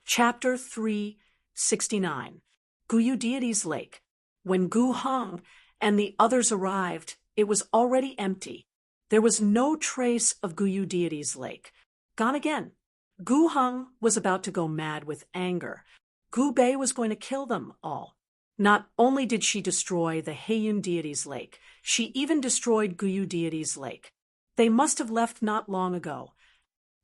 Chapter 369. Guyu Deity's Lake. When Gu Hong and the others arrived, it was already empty. There was no trace of Guyu Deity's Lake. Gone again. Gu Hong was about to go mad with anger. Gu Bei was going to kill them all. Not only did she destroy the Heiyun Deity's Lake, she even destroyed Guyu Deity's Lake. They must have left not long ago.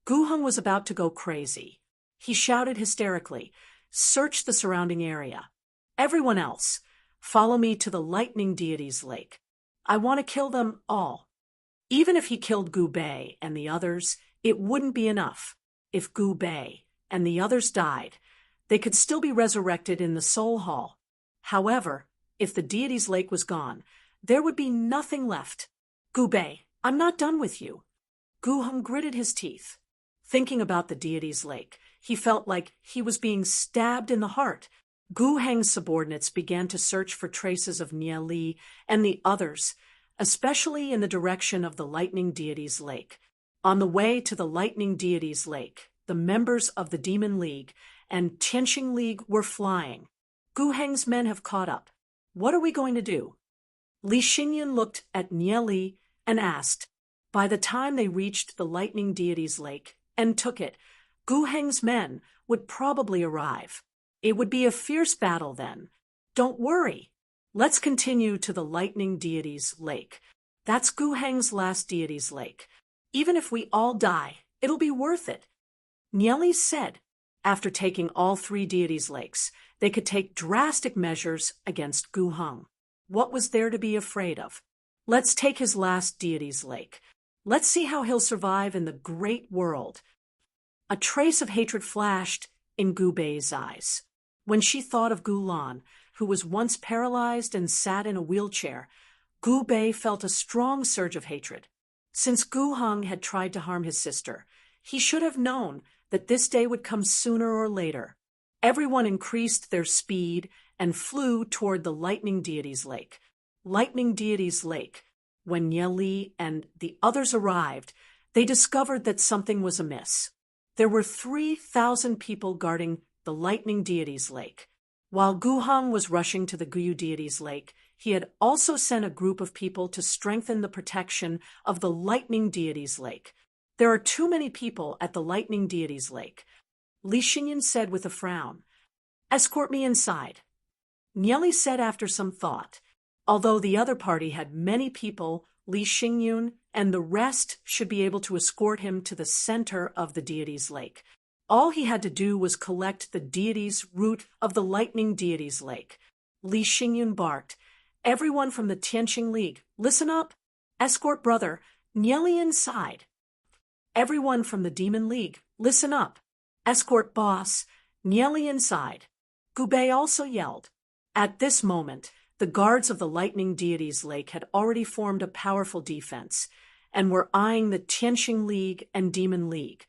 Gu Hong was about to go crazy. He shouted hysterically, "Search the surrounding area. Everyone else, follow me to the Lightning Deity's Lake. I want to kill them all." Even if he killed Gu Bei and the others, it wouldn't be enough. If Gu Bei and the others died, they could still be resurrected in the Soul Hall. However, if the Deity's Lake was gone, there would be nothing left. "Gu Bei, I'm not done with you." Gu Hong gritted his teeth. Thinking about the Deity's Lake, he felt like he was being stabbed in the heart. Gu Heng's subordinates began to search for traces of Nie Li and the others, especially in the direction of the Lightning Deity's Lake. On the way to the Lightning Deity's Lake, the members of the Demon League and Tianqing League were flying. Gu Heng's men have caught up. What are we going to do? Li Xingyun looked at Nie Li and asked. By the time they reached the Lightning Deity's Lake and took it, Gu Heng's men would probably arrive. It would be a fierce battle then. Don't worry. Let's continue to the Lightning Deity's Lake. That's Gu Heng's last Deity's Lake. Even if we all die, it'll be worth it. Nie Li said. After taking all three deities' lakes, they could take drastic measures against Gu Hong. What was there to be afraid of? Let's take his last deity's lake. Let's see how he'll survive in the great world. A trace of hatred flashed in Gu Bei's eyes. When she thought of Gu Lan, who was once paralyzed and sat in a wheelchair, Gu Bei felt a strong surge of hatred. Since Gu Hong had tried to harm his sister, he should have known that this day would come sooner or later. Everyone increased their speed and flew toward the Lightning Deity's Lake. Lightning Deity's Lake. When Nie Li and the others arrived, they discovered that something was amiss. There were 3,000 people guarding the Lightning Deity's Lake. While Gu Hong was rushing to the Guyu Deity's Lake, he had also sent a group of people to strengthen the protection of the Lightning Deity's Lake. There are too many people at the Lightning Deity's Lake, Li Xinyan said with a frown. Escort me inside. Nie Li said after some thought. Although the other party had many people, Li Xingyun and the rest should be able to escort him to the center of the deity's lake. All he had to do was collect the deity's root of the Lightning Deity's Lake. Li Xingyun barked. Everyone from the Tianqing League, listen up. Escort brother, Nie Li inside. Everyone from the Demon League, listen up. Escort boss, Nie Li inside. Gu Bei also yelled. At this moment, the guards of the Lightning Deity's Lake had already formed a powerful defense and were eyeing the Tianqing League and Demon League.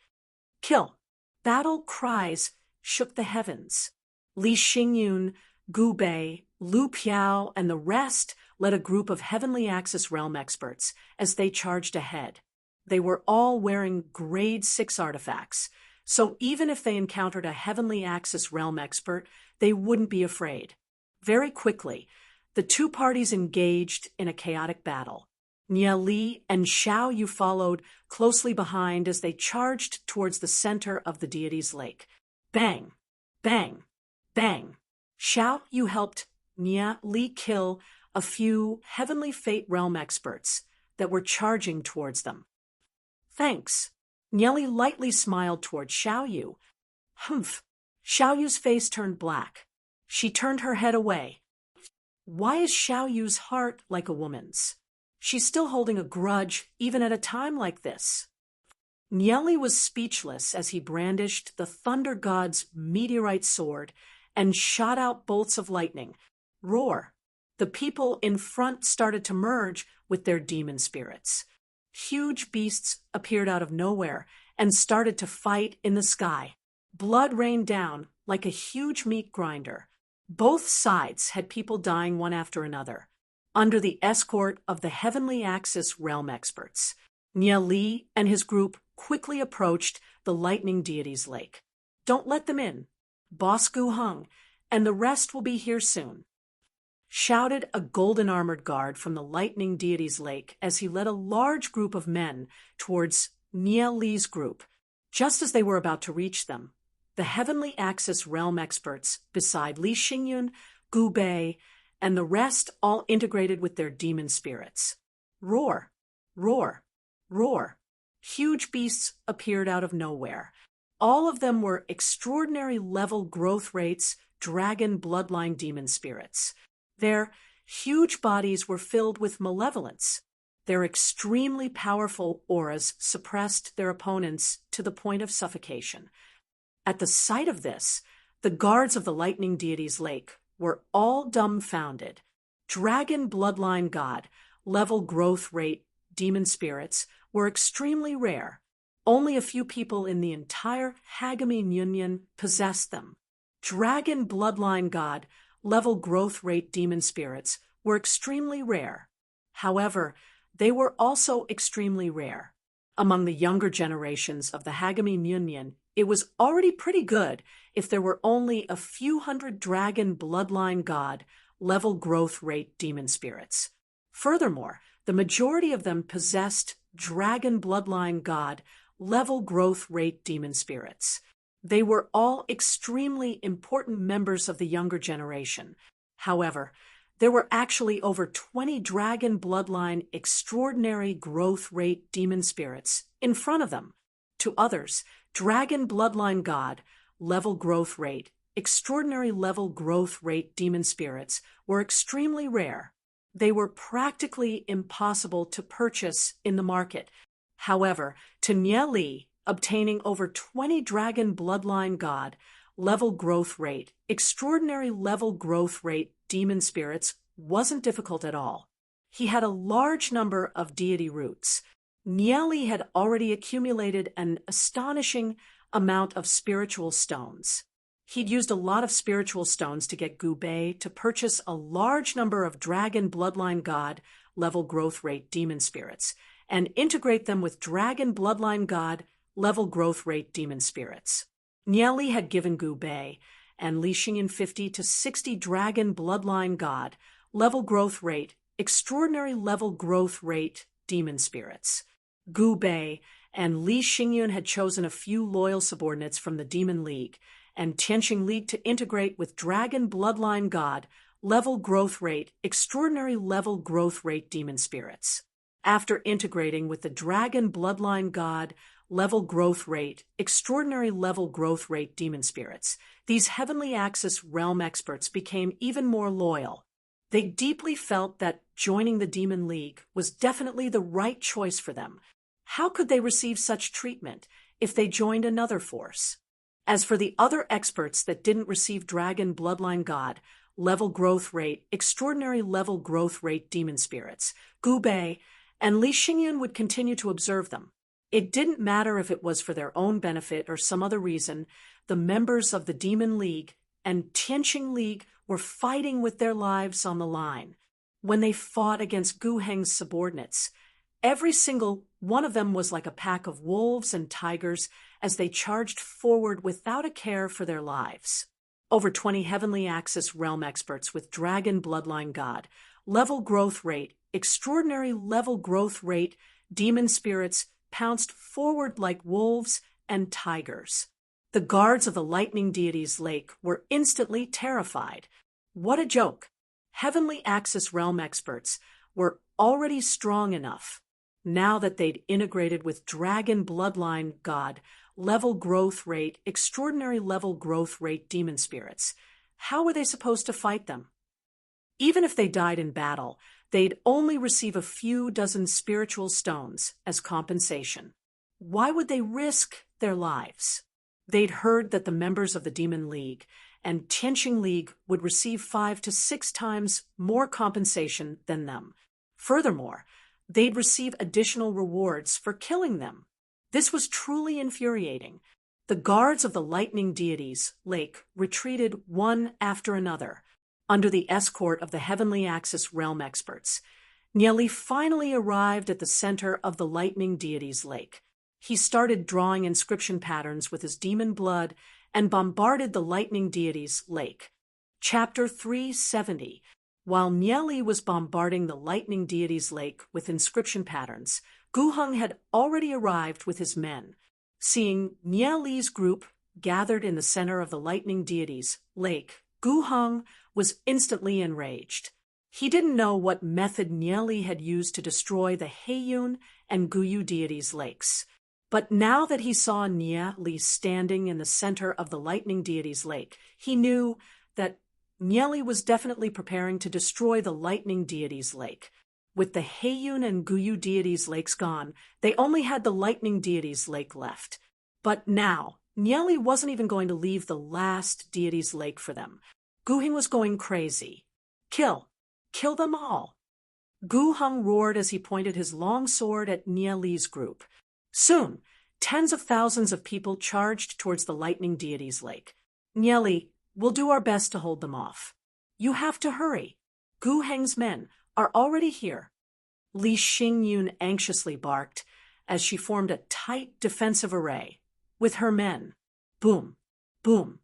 Kill! Battle cries shook the heavens. Li Xingyun, Gu Bei, Lu Piao, and the rest led a group of Heavenly Axis realm experts as they charged ahead. They were all wearing Grade 6 artifacts, so even if they encountered a Heavenly Axis realm expert, they wouldn't be afraid. Very quickly, the two parties engaged in a chaotic battle. Nie Li and Xiao Yu followed closely behind as they charged towards the center of the deity's lake. Bang! Bang! Bang! Xiao Yu helped Nie Li kill a few Heavenly Fate realm experts that were charging towards them. Thanks. Nie Li lightly smiled toward Xiao Yu. Humph. Xiao Yu's face turned black. She turned her head away. Why is Xiao Yu's heart like a woman's? She's still holding a grudge even at a time like this. Nie Li was speechless as he brandished the Thunder God's meteorite sword and shot out bolts of lightning. Roar. The people in front started to merge with their demon spirits. Huge beasts appeared out of nowhere and started to fight in the sky. Blood rained down like a huge meat grinder. Both sides had people dying one after another, under the escort of the Heavenly Axis realm experts. Nie Li and his group quickly approached the Lightning Deity's Lake. Don't let them in. Boss Gu Hung, and the rest will be here soon," shouted a golden-armored guard from the lightning deity's lake as he led a large group of men towards Nie Li's group. Just as they were about to reach them, the Heavenly Axis realm experts, beside Li Xingyun, Gu Bei, and the rest, all integrated with their demon spirits. Roar, roar, roar. Huge beasts appeared out of nowhere. All of them were extraordinary level growth rates, dragon bloodline demon spirits. Their huge bodies were filled with malevolence. Their extremely powerful auras suppressed their opponents to the point of suffocation. At the sight of this, the guards of the lightning deity's lake were all dumbfounded. Dragon bloodline god, level growth rate demon spirits were extremely rare. Only a few people in the entire Hagami Union possessed them. Dragon bloodline god, level growth rate demon spirits were extremely rare. However, they were also extremely rare. Among the younger generations of the Hagami Union, it was already pretty good if there were only a few hundred dragon bloodline god, level growth rate demon spirits. Furthermore, the majority of them possessed dragon bloodline god, level growth rate demon spirits. They were all extremely important members of the younger generation. However, there were actually over 20 dragon bloodline extraordinary growth rate demon spirits in front of them. To others, dragon bloodline god, level growth rate, extraordinary level growth rate demon spirits were extremely rare. They were practically impossible to purchase in the market. However, to Nie Li, obtaining over 20 dragon bloodline god, level growth rate, extraordinary level growth rate demon spirits wasn't difficult at all. He had a large number of deity roots. Nie Li had already accumulated an astonishing amount of spiritual stones. He'd used a lot of spiritual stones to get Gu Bei to purchase a large number of dragon bloodline god, level growth rate demon spirits, and integrate them with dragon bloodline god, level growth rate demon spirits. Nie Li had given Gu Bei and Li Xingyan 50 to 60 dragon bloodline god, level growth rate, extraordinary level growth rate demon spirits. Gu Bei and Li Xingyun had chosen a few loyal subordinates from the Demon League and Tianqing League to integrate with dragon bloodline god, level growth rate, extraordinary level growth rate demon spirits. After integrating with the dragon bloodline god, level growth rate, extraordinary level growth rate demon spirits, these Heavenly Axis realm experts became even more loyal. They deeply felt that joining the Demon League was definitely the right choice for them. How could they receive such treatment if they joined another force? As for the other experts that didn't receive dragon bloodline god, level growth rate, extraordinary level growth rate demon spirits, Gu Bei and Li Xingyun would continue to observe them. It didn't matter if it was for their own benefit or some other reason. The members of the Demon League and Tianqing League were fighting with their lives on the line. When they fought against Gu Heng's subordinates, every single one of them was like a pack of wolves and tigers as they charged forward without a care for their lives. Over 20 Heavenly Axis realm experts with dragon bloodline god, level growth rate, extraordinary level growth rate, demon spirits pounced forward like wolves and tigers. The guards of the lightning deity's lake were instantly terrified. What a joke! Heavenly Axis realm experts were already strong enough. Now that they'd integrated with dragon bloodline god, level growth rate, extraordinary level growth rate demon spirits, how were they supposed to fight them? Even if they died in battle, they'd only receive a few dozen spiritual stones as compensation. Why would they risk their lives? They'd heard that the members of the Demon League and Tianqing League would receive 5 to 6 times more compensation than them. Furthermore, they'd receive additional rewards for killing them. This was truly infuriating. The guards of the lightning deity's lake retreated one after another, under the escort of the Heavenly Axis realm experts. Nie Li finally arrived at the center of the lightning deity's lake. He started drawing inscription patterns with his demon blood and bombarded the lightning deity's lake. Chapter 370. While Nieli was bombarding the lightning deity's lake with inscription patterns, Gu Heng had already arrived with his men. Seeing Nieli's group gathered in the center of the lightning deity's lake, Gu Heng was instantly enraged. He didn't know what method Nieli had used to destroy the Heiyun and Guyu deities' lakes. But now that he saw Nieli standing in the center of the lightning deity's lake, he knew that Nieli was definitely preparing to destroy the lightning deity's lake. With the Heiyun and Guyu deities' lakes gone, they only had the lightning deity's lake left. But now, Nieli wasn't even going to leave the last deity's lake for them. Gu Heng was going crazy. Kill! Kill them all! Gu Heng roared as he pointed his long sword at Nieli's group. Soon, tens of thousands of people charged towards the lightning deity's lake. Nieli, we'll do our best to hold them off. You have to hurry. Gu Heng's men are already here. Li Xingyun anxiously barked as she formed a tight defensive array with her men. Boom, boom,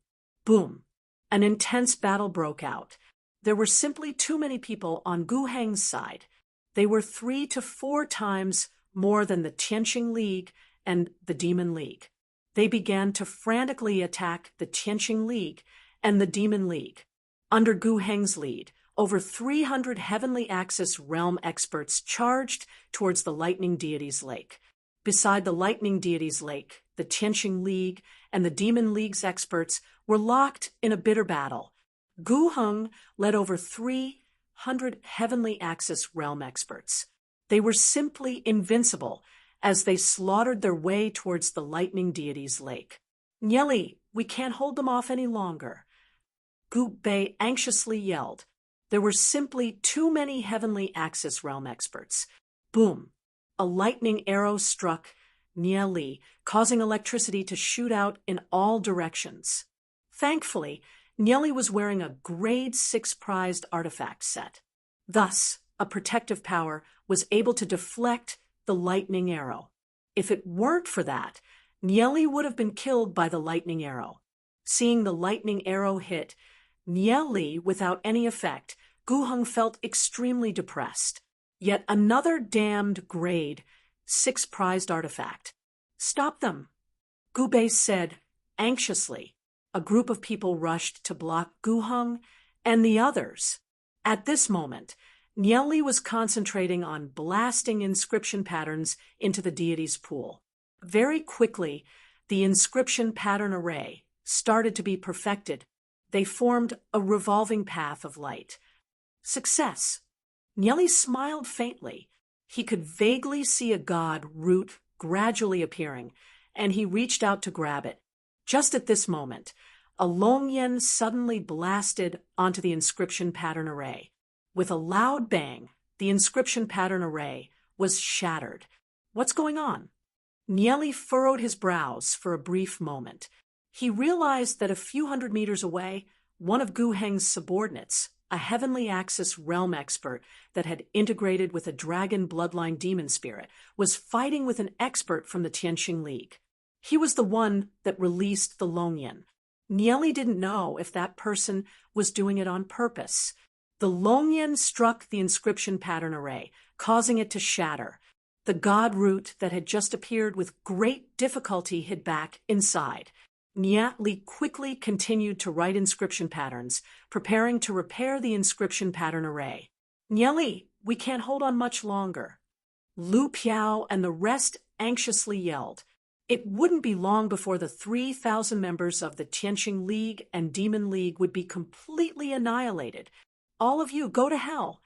boom. An intense battle broke out. There were simply too many people on Gu Heng's side. They were 3 to 4 times more than the Tianqing League and the Demon League. They began to frantically attack the Tianqing League and the Demon League. Under Gu Heng's lead, over 300 Heavenly Axis realm experts charged towards the Lightning Deity's Lake. Beside the Lightning Deity's Lake, the Tianqing League and the Demon League's experts were locked in a bitter battle. Gu Heng led over 300 Heavenly Axis realm experts. They were simply invincible as they slaughtered their way towards the Lightning Deity's Lake. Nieli, we can't hold them off any longer. Gu Bei anxiously yelled. There were simply too many Heavenly Axis realm experts. Boom! A lightning arrow struck Nieli, causing electricity to shoot out in all directions. Thankfully, Nieli was wearing a grade 6 prized artifact set. Thus, a protective power was able to deflect the lightning arrow. If it weren't for that, Nieli would have been killed by the lightning arrow. Seeing the lightning arrow hit Nieli without any effect, Gu Heng felt extremely depressed. Yet another damned grade 6 prized artifact. Stop them, Gu Bei said anxiously. A group of people rushed to block Gu Heng and the others. At this moment, Nieli was concentrating on blasting inscription patterns into the deity's pool. Very quickly, the inscription pattern array started to be perfected. They formed a revolving path of light. Success! Nieli smiled faintly. He could vaguely see a god root gradually appearing, and he reached out to grab it. Just at this moment, a Longyan suddenly blasted onto the inscription pattern array. With a loud bang, the inscription pattern array was shattered. What's going on? Nieli furrowed his brows for a brief moment. He realized that a few hundred meters away, one of Gu Heng's subordinates, a Heavenly Axis realm expert that had integrated with a dragon bloodline demon spirit, was fighting with an expert from the Tianqing League. He was the one that released the Longyan. Nieli didn't know if that person was doing it on purpose. The Longyan struck the inscription pattern array, causing it to shatter. The god root that had just appeared with great difficulty hid back inside. Nieli quickly continued to write inscription patterns, preparing to repair the inscription pattern array. Nieli, we can't hold on much longer. Lu Piao and the rest anxiously yelled. It wouldn't be long before the 3,000 members of the Tianqing League and Demon League would be completely annihilated. All of you, go to hell.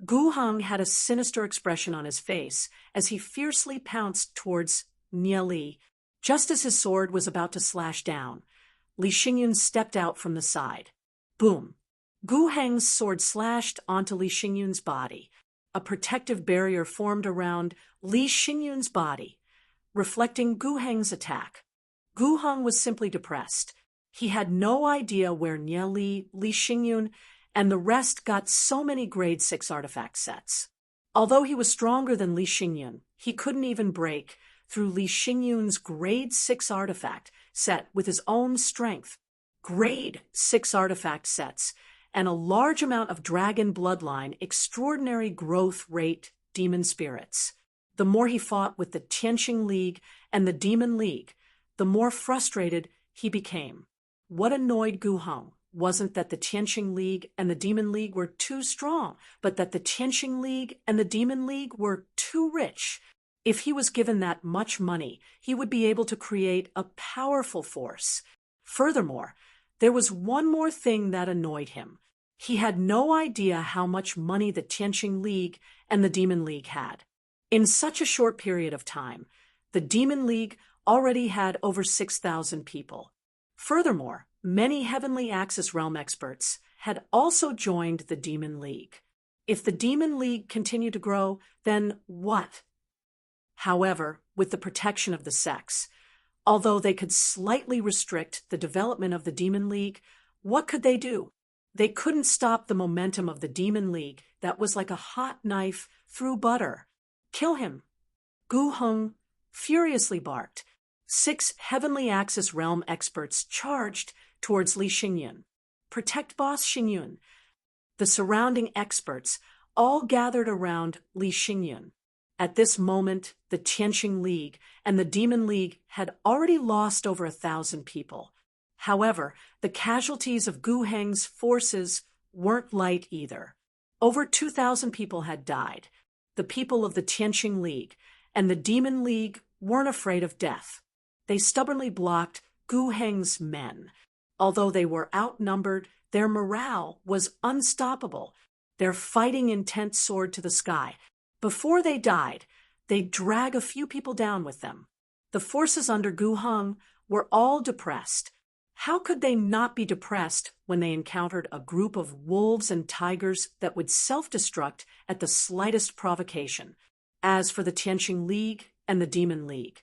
Gu Heng had a sinister expression on his face as he fiercely pounced towards Nieli. Just as his sword was about to slash down, Li Xingyun stepped out from the side. Boom! Gu Heng's sword slashed onto Li Xingyun's body. A protective barrier formed around Li Xingyun's body, reflecting Gu Heng's attack. Gu Heng was simply depressed. He had no idea where Nieli, Li Xingyun, and the rest got so many grade 6 artifact sets. Although he was stronger than Li Xingyun, he couldn't even break through Li Xingyun's Grade 6 artifact set with his own strength, Grade 6 artifact sets, and a large amount of dragon bloodline extraordinary growth rate demon spirits. The more he fought with the Tianqing League and the Demon League, the more frustrated he became. What annoyed Gu Heng wasn't that the Tianqing League and the Demon League were too strong, but that the Tianqing League and the Demon League were too rich. If he was given that much money, he would be able to create a powerful force. Furthermore, there was one more thing that annoyed him. He had no idea how much money the Tianqing League and the Demon League had. In such a short period of time, the Demon League already had over 6,000 people. Furthermore, many Heavenly Axis Realm experts had also joined the Demon League. If the Demon League continued to grow, then what? However, with the protection of the sex, although they could slightly restrict the development of the Demon League, what could they do? They couldn't stop the momentum of the Demon League that was like a hot knife through butter. Kill him! Gu Heng furiously barked. 6 Heavenly Axis Realm experts charged towards Li Xingyun. Protect Boss Xingyun. The surrounding experts all gathered around Li Xingyun. At this moment, the Tianqing League and the Demon League had already lost over 1,000 people. However, the casualties of Gu Heng's forces weren't light either. Over 2,000 people had died. The people of the Tianqing League and the Demon League weren't afraid of death. They stubbornly blocked Gu Heng's men. Although they were outnumbered, their morale was unstoppable. Their fighting intent soared to the sky. Before they died, they'd drag a few people down with them. The forces under Gu Heng were all depressed. How could they not be depressed when they encountered a group of wolves and tigers that would self-destruct at the slightest provocation? As for the Tianqing League and the Demon League,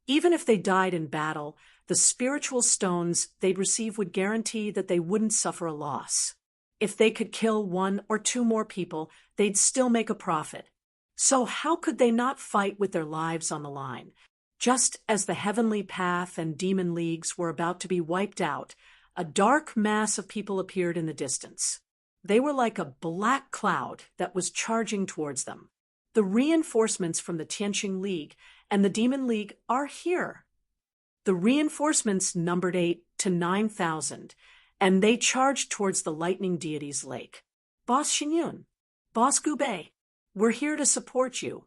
even if they died in battle, the spiritual stones they'd receive would guarantee that they wouldn't suffer a loss. If they could kill 1 or 2 more people, they'd still make a profit. So how could they not fight with their lives on the line? Just as the Heavenly Path and Demon Leagues were about to be wiped out, a dark mass of people appeared in the distance. They were like a black cloud that was charging towards them. The reinforcements from the Tianqing League and the Demon League are here. The reinforcements numbered 8 to 9,000, and they charged towards the Lightning Deity's lake. Boss Xingyun, Boss Gubei, we're here to support you.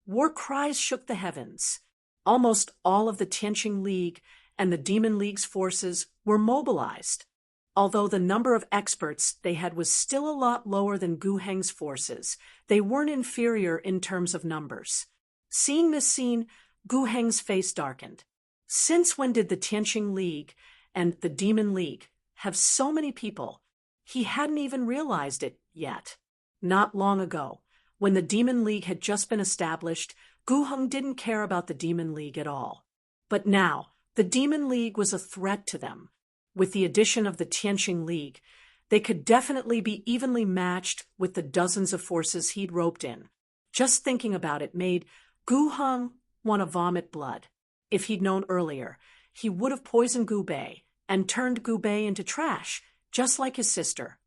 War cries shook the heavens. Almost all of the Tianqing League and the Demon League's forces were mobilized. Although the number of experts they had was still a lot lower than Gu Heng's forces, they weren't inferior in terms of numbers. Seeing this scene, Gu Heng's face darkened. Since when did the Tianqing League and the Demon League have so many people? He hadn't even realized it yet. Not long ago, when the Demon League had just been established, Gu Heng didn't care about the Demon League at all. But now, the Demon League was a threat to them. With the addition of the Tianqing League, they could definitely be evenly matched with the dozens of forces he'd roped in. Just thinking about it made Gu Heng want to vomit blood. If he'd known earlier, he would have poisoned Gu Bei and turned Gu Bei into trash, just like his sister.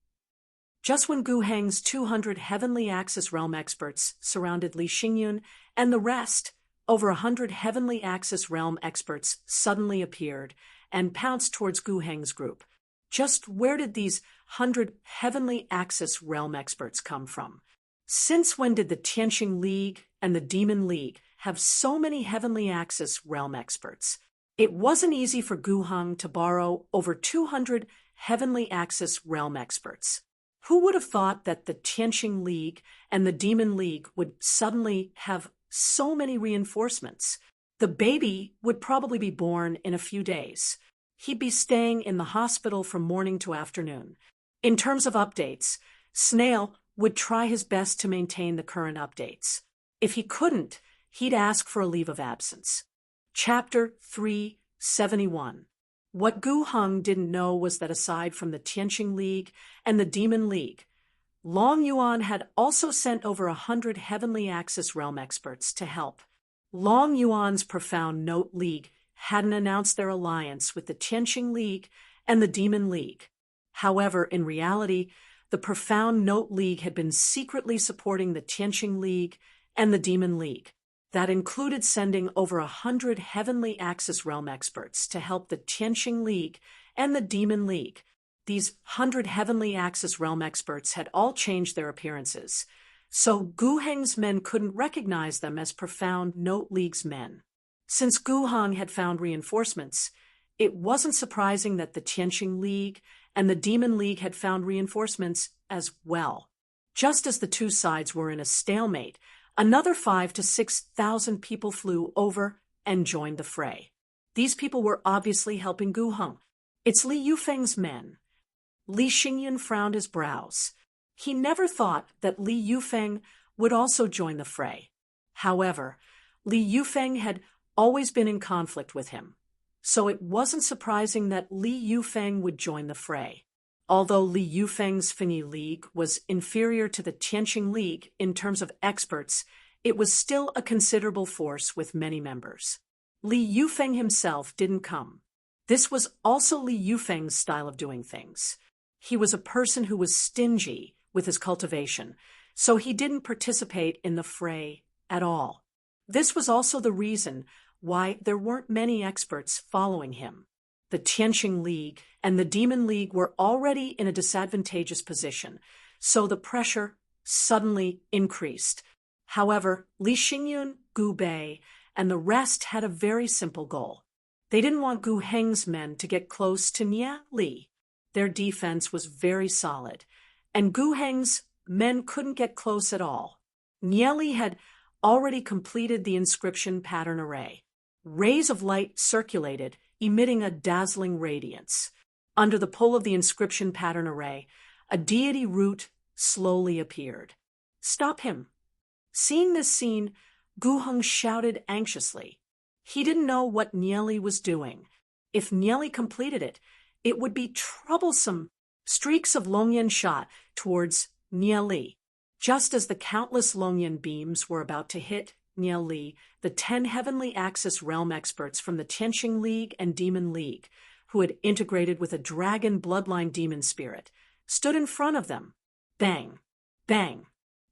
Just when Gu Heng's 200 Heavenly Axis Realm experts surrounded Li Xingyun and the rest, over 100 Heavenly Axis Realm experts suddenly appeared and pounced towards Gu Heng's group. Just where did these 100 Heavenly Axis Realm experts come from? Since when did the Tianqing League and the Demon League have so many Heavenly Axis Realm experts? It wasn't easy for Gu Heng to borrow over 200 Heavenly Axis Realm experts. Who would have thought that the Tianqing League and the Demon League would suddenly have so many reinforcements? The baby would probably be born in a few days. He'd be staying in the hospital from morning to afternoon. In terms of updates, Snail would try his best to maintain the current updates. If he couldn't, he'd ask for a leave of absence. Chapter 371. What Gu Heng didn't know was that aside from the Tianqing League and the Demon League, Long Yuan had also sent over 100 Heavenly Axis Realm experts to help. Long Yuan's Profound Note League hadn't announced their alliance with the Tianqing League and the Demon League. However, in reality, the Profound Note League had been secretly supporting the Tianqing League and the Demon League. That included sending over 100 Heavenly Axis Realm experts to help the Tianqing League and the Demon League. These 100 Heavenly Axis Realm experts had all changed their appearances, so Gu Heng's men couldn't recognize them as Profound Note League's men. Since Gu Heng had found reinforcements, it wasn't surprising that the Tianqing League and the Demon League had found reinforcements as well. Just as the two sides were in a stalemate, another 5,000 to 6,000 people flew over and joined the fray. These people were obviously helping Gu Heng. It's Li Yufeng's men. Li Xingyun frowned his brows. He never thought that Li Yufeng would also join the fray. However, Li Yufeng had always been in conflict with him, so it wasn't surprising that Li Yufeng would join the fray. Although Li Yufeng's Fengyi League was inferior to the Tianqing League in terms of experts, it was still a considerable force with many members. Li Yufeng himself didn't come. This was also Li Yufeng's style of doing things. He was a person who was stingy with his cultivation, so he didn't participate in the fray at all. This was also the reason why there weren't many experts following him. The Tianqing League and the Demon League were already in a disadvantageous position, so the pressure suddenly increased. However, Li Xingyun, Gu Bei, and the rest had a very simple goal. They didn't want Gu Heng's men to get close to Nie Li. Their defense was very solid, and Gu Heng's men couldn't get close at all. Nie Li had already completed the inscription pattern array. Rays of light circulated, emitting a dazzling radiance. Under the pull of the inscription pattern array, a deity root slowly appeared. "Stop him!" Seeing this scene, Gu Heng shouted anxiously. He didn't know what Nie Li was doing. If Nie Li completed it, it would be troublesome. Streaks of Longyan shot towards Nie Li. Just as the countless Longyan beams were about to hit Nie Li, the 10 Heavenly Axis Realm experts from the Tianqing League and Demon League, who had integrated with a dragon bloodline demon spirit, stood in front of them. Bang! Bang!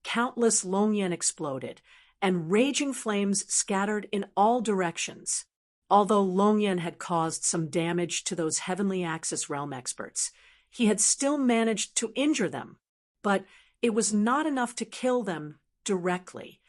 Countless Longyan exploded, and raging flames scattered in all directions. Although Longyan had caused some damage to those Heavenly Axis Realm experts, he had still managed to injure them, but it was not enough to kill them directly.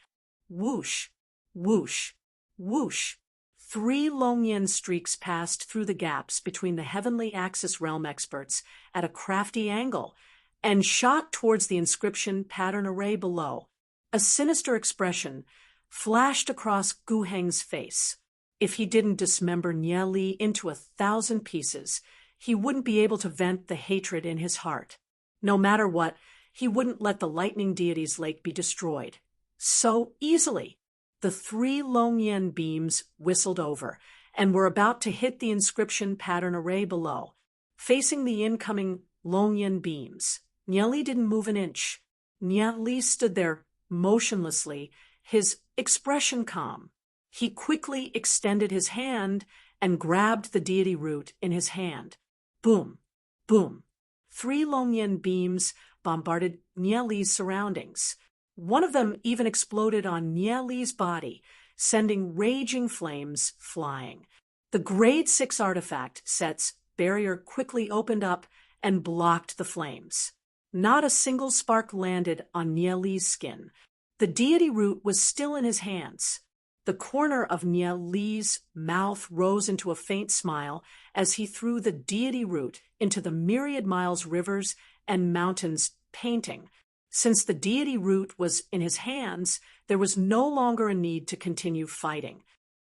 Whoosh, whoosh, whoosh. 3 Longyan streaks passed through the gaps between the Heavenly Axis Realm experts at a crafty angle and shot towards the inscription pattern array below. A sinister expression flashed across Gu Heng's face. If he didn't dismember Nie Li into 1,000 pieces, he wouldn't be able to vent the hatred in his heart. No matter what, he wouldn't let the Lightning Deity's Lake be destroyed so easily. The 3 Longyan beams whistled over and were about to hit the inscription pattern array below. Facing the incoming Longyan beams, Nie Li didn't move an inch. Nie Li stood there motionlessly, his expression calm. He quickly extended his hand and grabbed the deity root in his hand. Boom, boom. 3 Longyan beams bombarded Nie Li's surroundings. One of them even exploded on Nie Li's body, sending raging flames flying. The Grade 6 artifact set's barrier quickly opened up and blocked the flames. Not a single spark landed on Nie Li's skin. The deity root was still in his hands. The corner of Nie Li's mouth rose into a faint smile as he threw the deity root into the myriad miles rivers and mountains painting. Since the deity root was in his hands, there was no longer a need to continue fighting.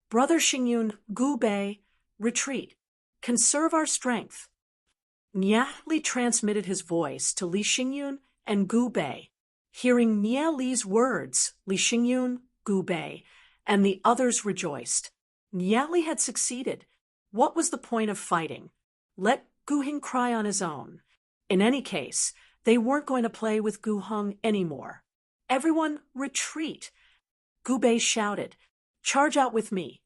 Brother Xingyun, Gu Bei, retreat. Conserve our strength. Nie Li transmitted his voice to Li Xingyun and Gu Bei. Hearing Nie Li's words, Li Xingyun, Gu Bei, and the others rejoiced. Nie Li had succeeded. What was the point of fighting? Let Gu Heng cry on his own. In any case, they weren't going to play with Gu Heng anymore. Everyone retreat. Gu Bei shouted. Charge out with me."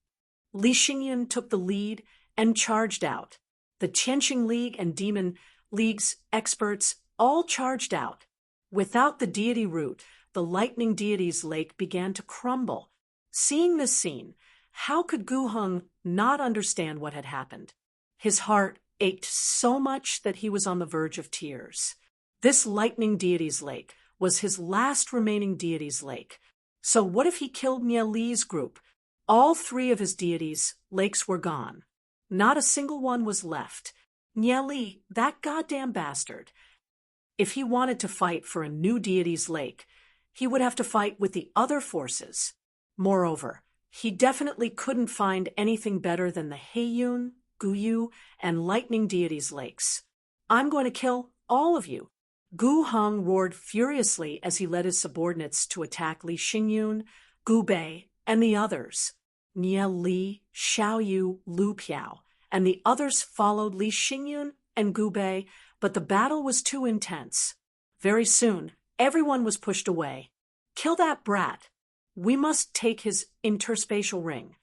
Li Xingyun took the lead and charged out. The Tianqing League and Demon League's experts all charged out. Without the deity root, the lightning deity's lake began to crumble. Seeing this scene, how could Gu Heng not understand what had happened? His heart ached so much that he was on the verge of tears. This lightning deity's lake was his last remaining deity's lake. So what if he killed Nie Li's group? All three of his deities' lakes were gone. Not a single one was left. Nie Li, that goddamn bastard. If he wanted to fight for a new deity's lake, he would have to fight with the other forces. Moreover, he definitely couldn't find anything better than the Heiyun, Guyu, and Lightning Deity's lakes. "I'm going to kill all of you." Gu Heng roared furiously as he led his subordinates to attack Li Xingyun, Gu Bei, and the others. Nie Li, Xiao Yu, Lu Piao, and the others followed Li Xingyun and Gu Bei, but the battle was too intense. Very soon, everyone was pushed away. "Kill that brat. We must take his interspatial ring."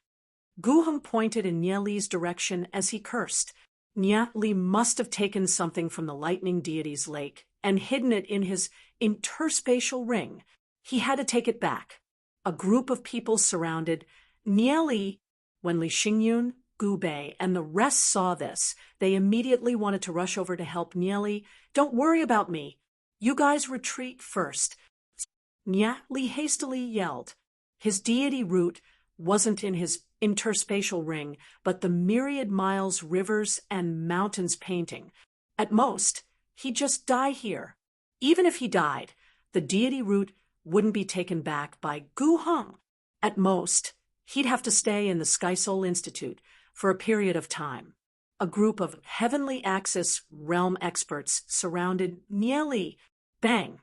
Gu Heng pointed in Nie Li's direction as he cursed. Nie Li must have taken something from the lightning deity's lake and hidden it in his interspatial ring. He had to take it back. A group of people surrounded Nie Li. When Li Xingyun, Gu Bei, and the rest saw this, they immediately wanted to rush over to help Nie Li. "Don't worry about me. You guys retreat first." Nie Li hastily yelled. His deity root wasn't in his interspatial ring, but the myriad miles, rivers, and mountains painting. At most, he'd just die here. Even if he died, the deity root wouldn't be taken back by Gu Heng. At most, he'd have to stay in the Sky Soul Institute for a period of time. A group of Heavenly Axis realm experts surrounded Nie Li. Bang,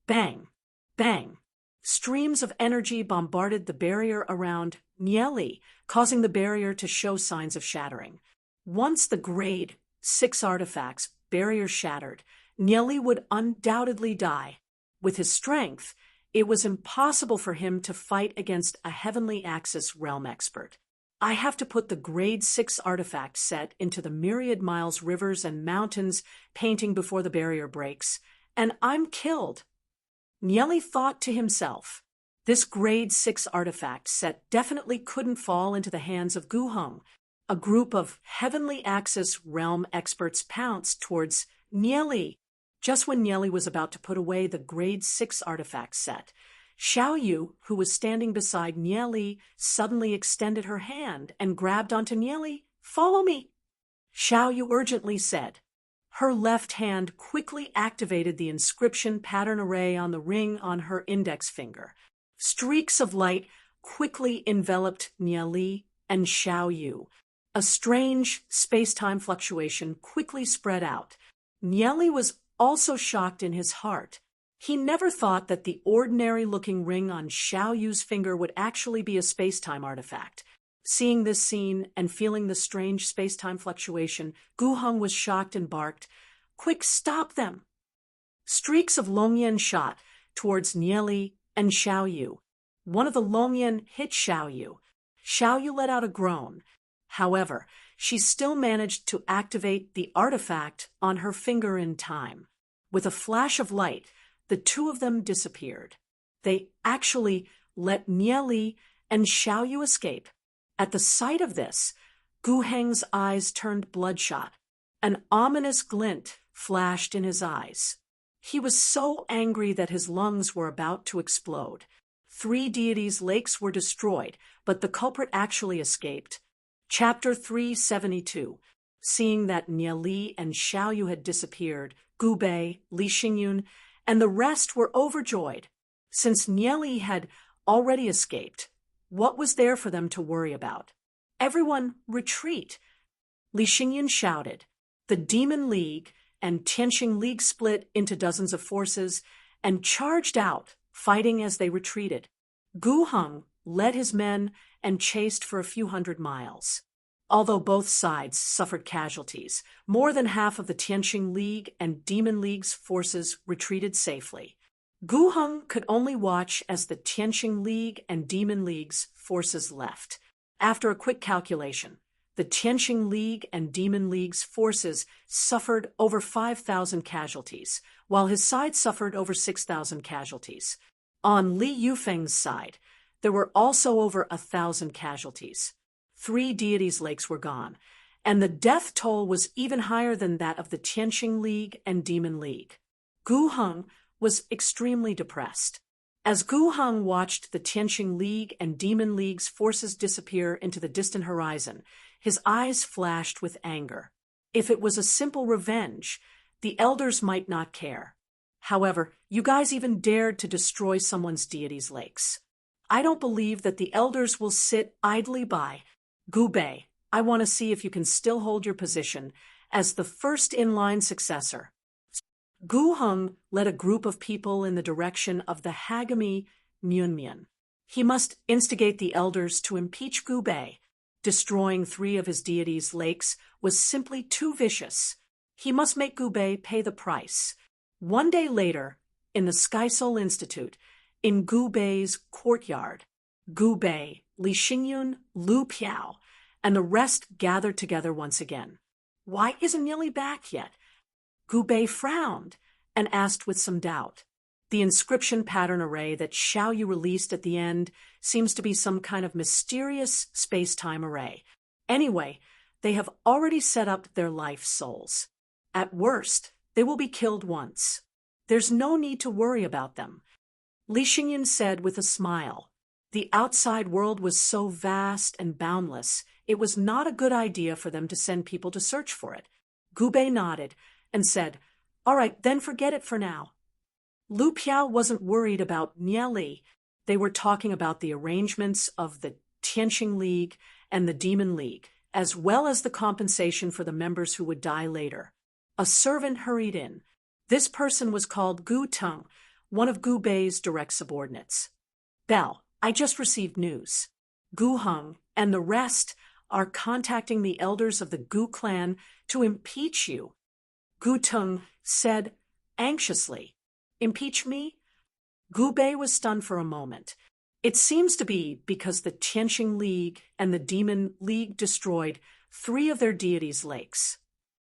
bang, bang. Streams of energy bombarded the barrier around Nie Li, causing the barrier to show signs of shattering. Once the Grade 6 artifact's barrier shattered, Nie Li would undoubtedly die. With his strength, it was impossible for him to fight against a Heavenly Axis realm expert. "I have to put the Grade 6 artifact set into the myriad miles, rivers, and mountains painting before the barrier breaks, and I'm killed." Nie Li thought to himself. This Grade 6 artifact set definitely couldn't fall into the hands of Gu Heng. A group of Heavenly Axis realm experts pounced towards Nie Li. Just when Nie Li was about to put away the Grade 6 artifact set, Xiao Yu, who was standing beside Nie Li, suddenly extended her hand and grabbed onto Nie Li. "Follow me," Xiao Yu urgently said. Her left hand quickly activated the inscription pattern array on the ring on her index finger. Streaks of light quickly enveloped Nie Li and Xiao Yu. A strange space-time fluctuation quickly spread out. Nie Li was also shocked in his heart. He never thought that the ordinary-looking ring on Xiao Yu's finger would actually be a space-time artifact. Seeing this scene and feeling the strange space-time fluctuation, Gu Heng was shocked and barked, "Quick, stop them!" Streaks of Longyan shot towards Nie Li and Xiao Yu. One of the Longyan hit Xiao Yu. Xiao Yu let out a groan. However, she still managed to activate the artifact on her finger in time. With a flash of light, the two of them disappeared. They actually let Nie Li and Xiao Yu escape. At the sight of this, Gu Heng's eyes turned bloodshot. An ominous glint flashed in his eyes. He was so angry that his lungs were about to explode. 3 deities' lakes were destroyed, but the culprit actually escaped. Chapter 372. Seeing that Nie Li and Xiao Yu had disappeared, Gu Bei, Li Xingyun, and the rest were overjoyed. Since Nie Li had already escaped, what was there for them to worry about? "Everyone, retreat!" Li Xingyun shouted. The Demon League and Tianqing League split into dozens of forces and charged out, fighting as they retreated. Gu Heng led his men and chased for a few hundred miles. Although both sides suffered casualties, more than half of the Tianqing League and Demon League's forces retreated safely. Gu Heng could only watch as the Tianqing League and Demon League's forces left. After a quick calculation, the Tianqing League and Demon League's forces suffered over 5,000 casualties, while his side suffered over 6,000 casualties. On Li Yufeng's side, there were also over 1,000 casualties. 3 deities' lakes were gone, and the death toll was even higher than that of the Tianqing League and Demon League. Gu Heng was extremely depressed. As Gu Heng watched the Tianqing League and Demon League's forces disappear into the distant horizon, his eyes flashed with anger. If it was a simple revenge, the elders might not care. However, you guys even dared to destroy someone's deity's lakes. I don't believe that the elders will sit idly by. Gu Bei, I want to see if you can still hold your position as the first in-line successor. Gu Heng led a group of people in the direction of the Hagami Myunmyun. He must instigate the elders to impeach Gu Bei. Destroying 3 of his deity's lakes was simply too vicious. He must make Gu Bei pay the price. One day later, in the Sky Soul Institute, in Gu Bei's courtyard, Gu Bei, Li Xingyun, Lu Piao, and the rest gathered together once again. Why isn't Yili back yet? Gu Bei frowned and asked with some doubt. The inscription pattern array that Xiao Yu released at the end seems to be some kind of mysterious space-time array. Anyway, they have already set up their life souls. At worst, they will be killed once. There's no need to worry about them. Li Xingyun said with a smile. The outside world was so vast and boundless, it was not a good idea for them to send people to search for it. Gu Bei nodded and said, "All right, then forget it for now." Lu Piao wasn't worried about Nieli. They were talking about the arrangements of the Tianqing League and the Demon League, as well as the compensation for the members who would die later. A servant hurried in. This person was called Gu Teng, one of Gu Bei's direct subordinates. "Belle, I just received news. Gu Heng and the rest are contacting the elders of the Gu clan to impeach you." Gu Teng said anxiously. "Impeach me?" Gu Bei was stunned for a moment. It seems to be because the Tianqing League and the Demon League destroyed 3 of their deities' lakes.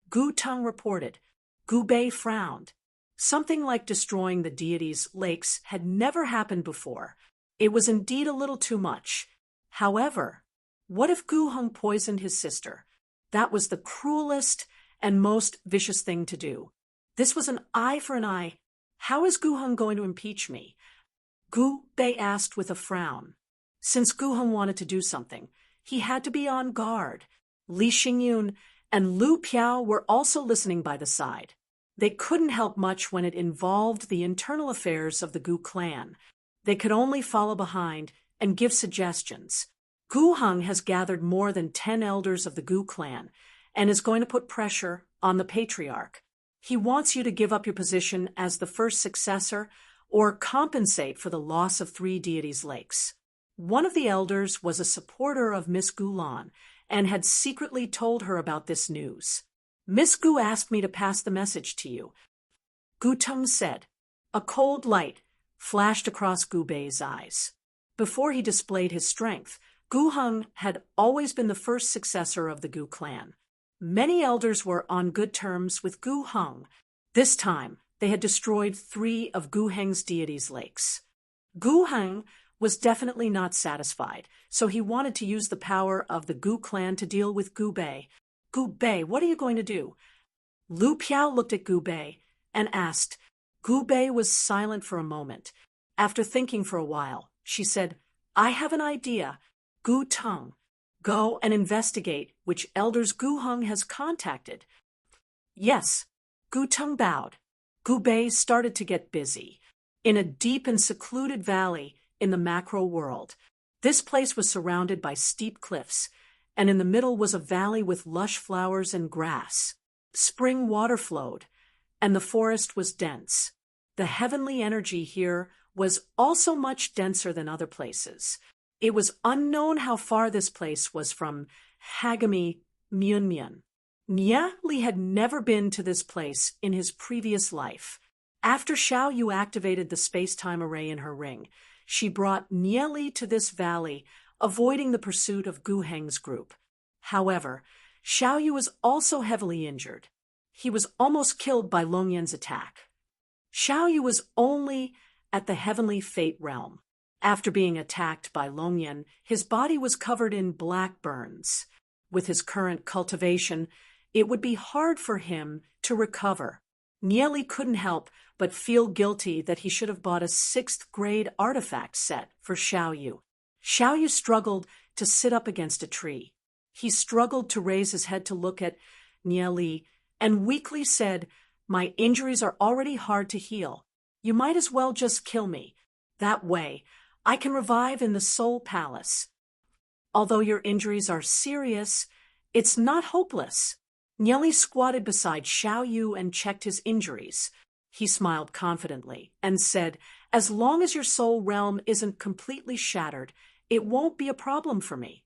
Gu Teng reported. Gu Bei frowned. Something like destroying the deities' lakes had never happened before. It was indeed a little too much. However, what if Gu Heng poisoned his sister? That was the cruelest and most vicious thing to do. This was an eye for an eye. How is Gu Heng going to impeach me? Gu Bei asked with a frown. Since Gu Heng wanted to do something, he had to be on guard. Li Xingyun and Lu Piao were also listening by the side. They couldn't help much when it involved the internal affairs of the Gu clan. They could only follow behind and give suggestions. Gu Heng has gathered more than 10 elders of the Gu clan and is going to put pressure on the patriarch. He wants you to give up your position as the first successor or compensate for the loss of 3 deities' lakes. One of the elders was a supporter of Miss Gulan and had secretly told her about this news. Miss Gu asked me to pass the message to you. Gu Teng said. A cold light flashed across Gu Bei's eyes. Before he displayed his strength, Gu Heng had always been the first successor of the Gu clan. Many elders were on good terms with Gu Heng. This time, they had destroyed 3 of Gu Heng's deities' lakes. Gu Heng was definitely not satisfied, so he wanted to use the power of the Gu clan to deal with Gu Bei. Gu Bei, what are you going to do? Lu Piao looked at Gu Bei and asked. Gu Bei was silent for a moment. After thinking for a while, she said, I have an idea. Gu Teng, go and investigate which elders Gu Heng has contacted. Yes, Gu Teng bowed. Gu Bei started to get busy. In a deep and secluded valley in the macro world, this place was surrounded by steep cliffs, and in the middle was a valley with lush flowers and grass. Spring water flowed, and the forest was dense. The heavenly energy here was also much denser than other places. It was unknown how far this place was from Hagami Myunmyun. Nia Li had never been to this place in his previous life. After Xiao Yu activated the space-time array in her ring, she brought Nieli to this valley, avoiding the pursuit of Gu Heng's group. However, Xiao Yu was also heavily injured. He was almost killed by Long Yan's attack. Xiao Yu was only at the heavenly fate realm. After being attacked by Long Yan, his body was covered in black burns. With his current cultivation, it would be hard for him to recover. Nieli couldn't help but feel guilty that he should have bought a 6th-grade artifact set for Xiao Yu. Xiao Yu struggled to sit up against a tree. He struggled to raise his head to look at Nieli and weakly said, "My injuries are already hard to heal. You might as well just kill me. That way, I can revive in the Soul Palace. Although your injuries are serious, it's not hopeless." Nieli squatted beside Xiao Yu and checked his injuries. He smiled confidently and said, "As long as your soul realm isn't completely shattered, it won't be a problem for me."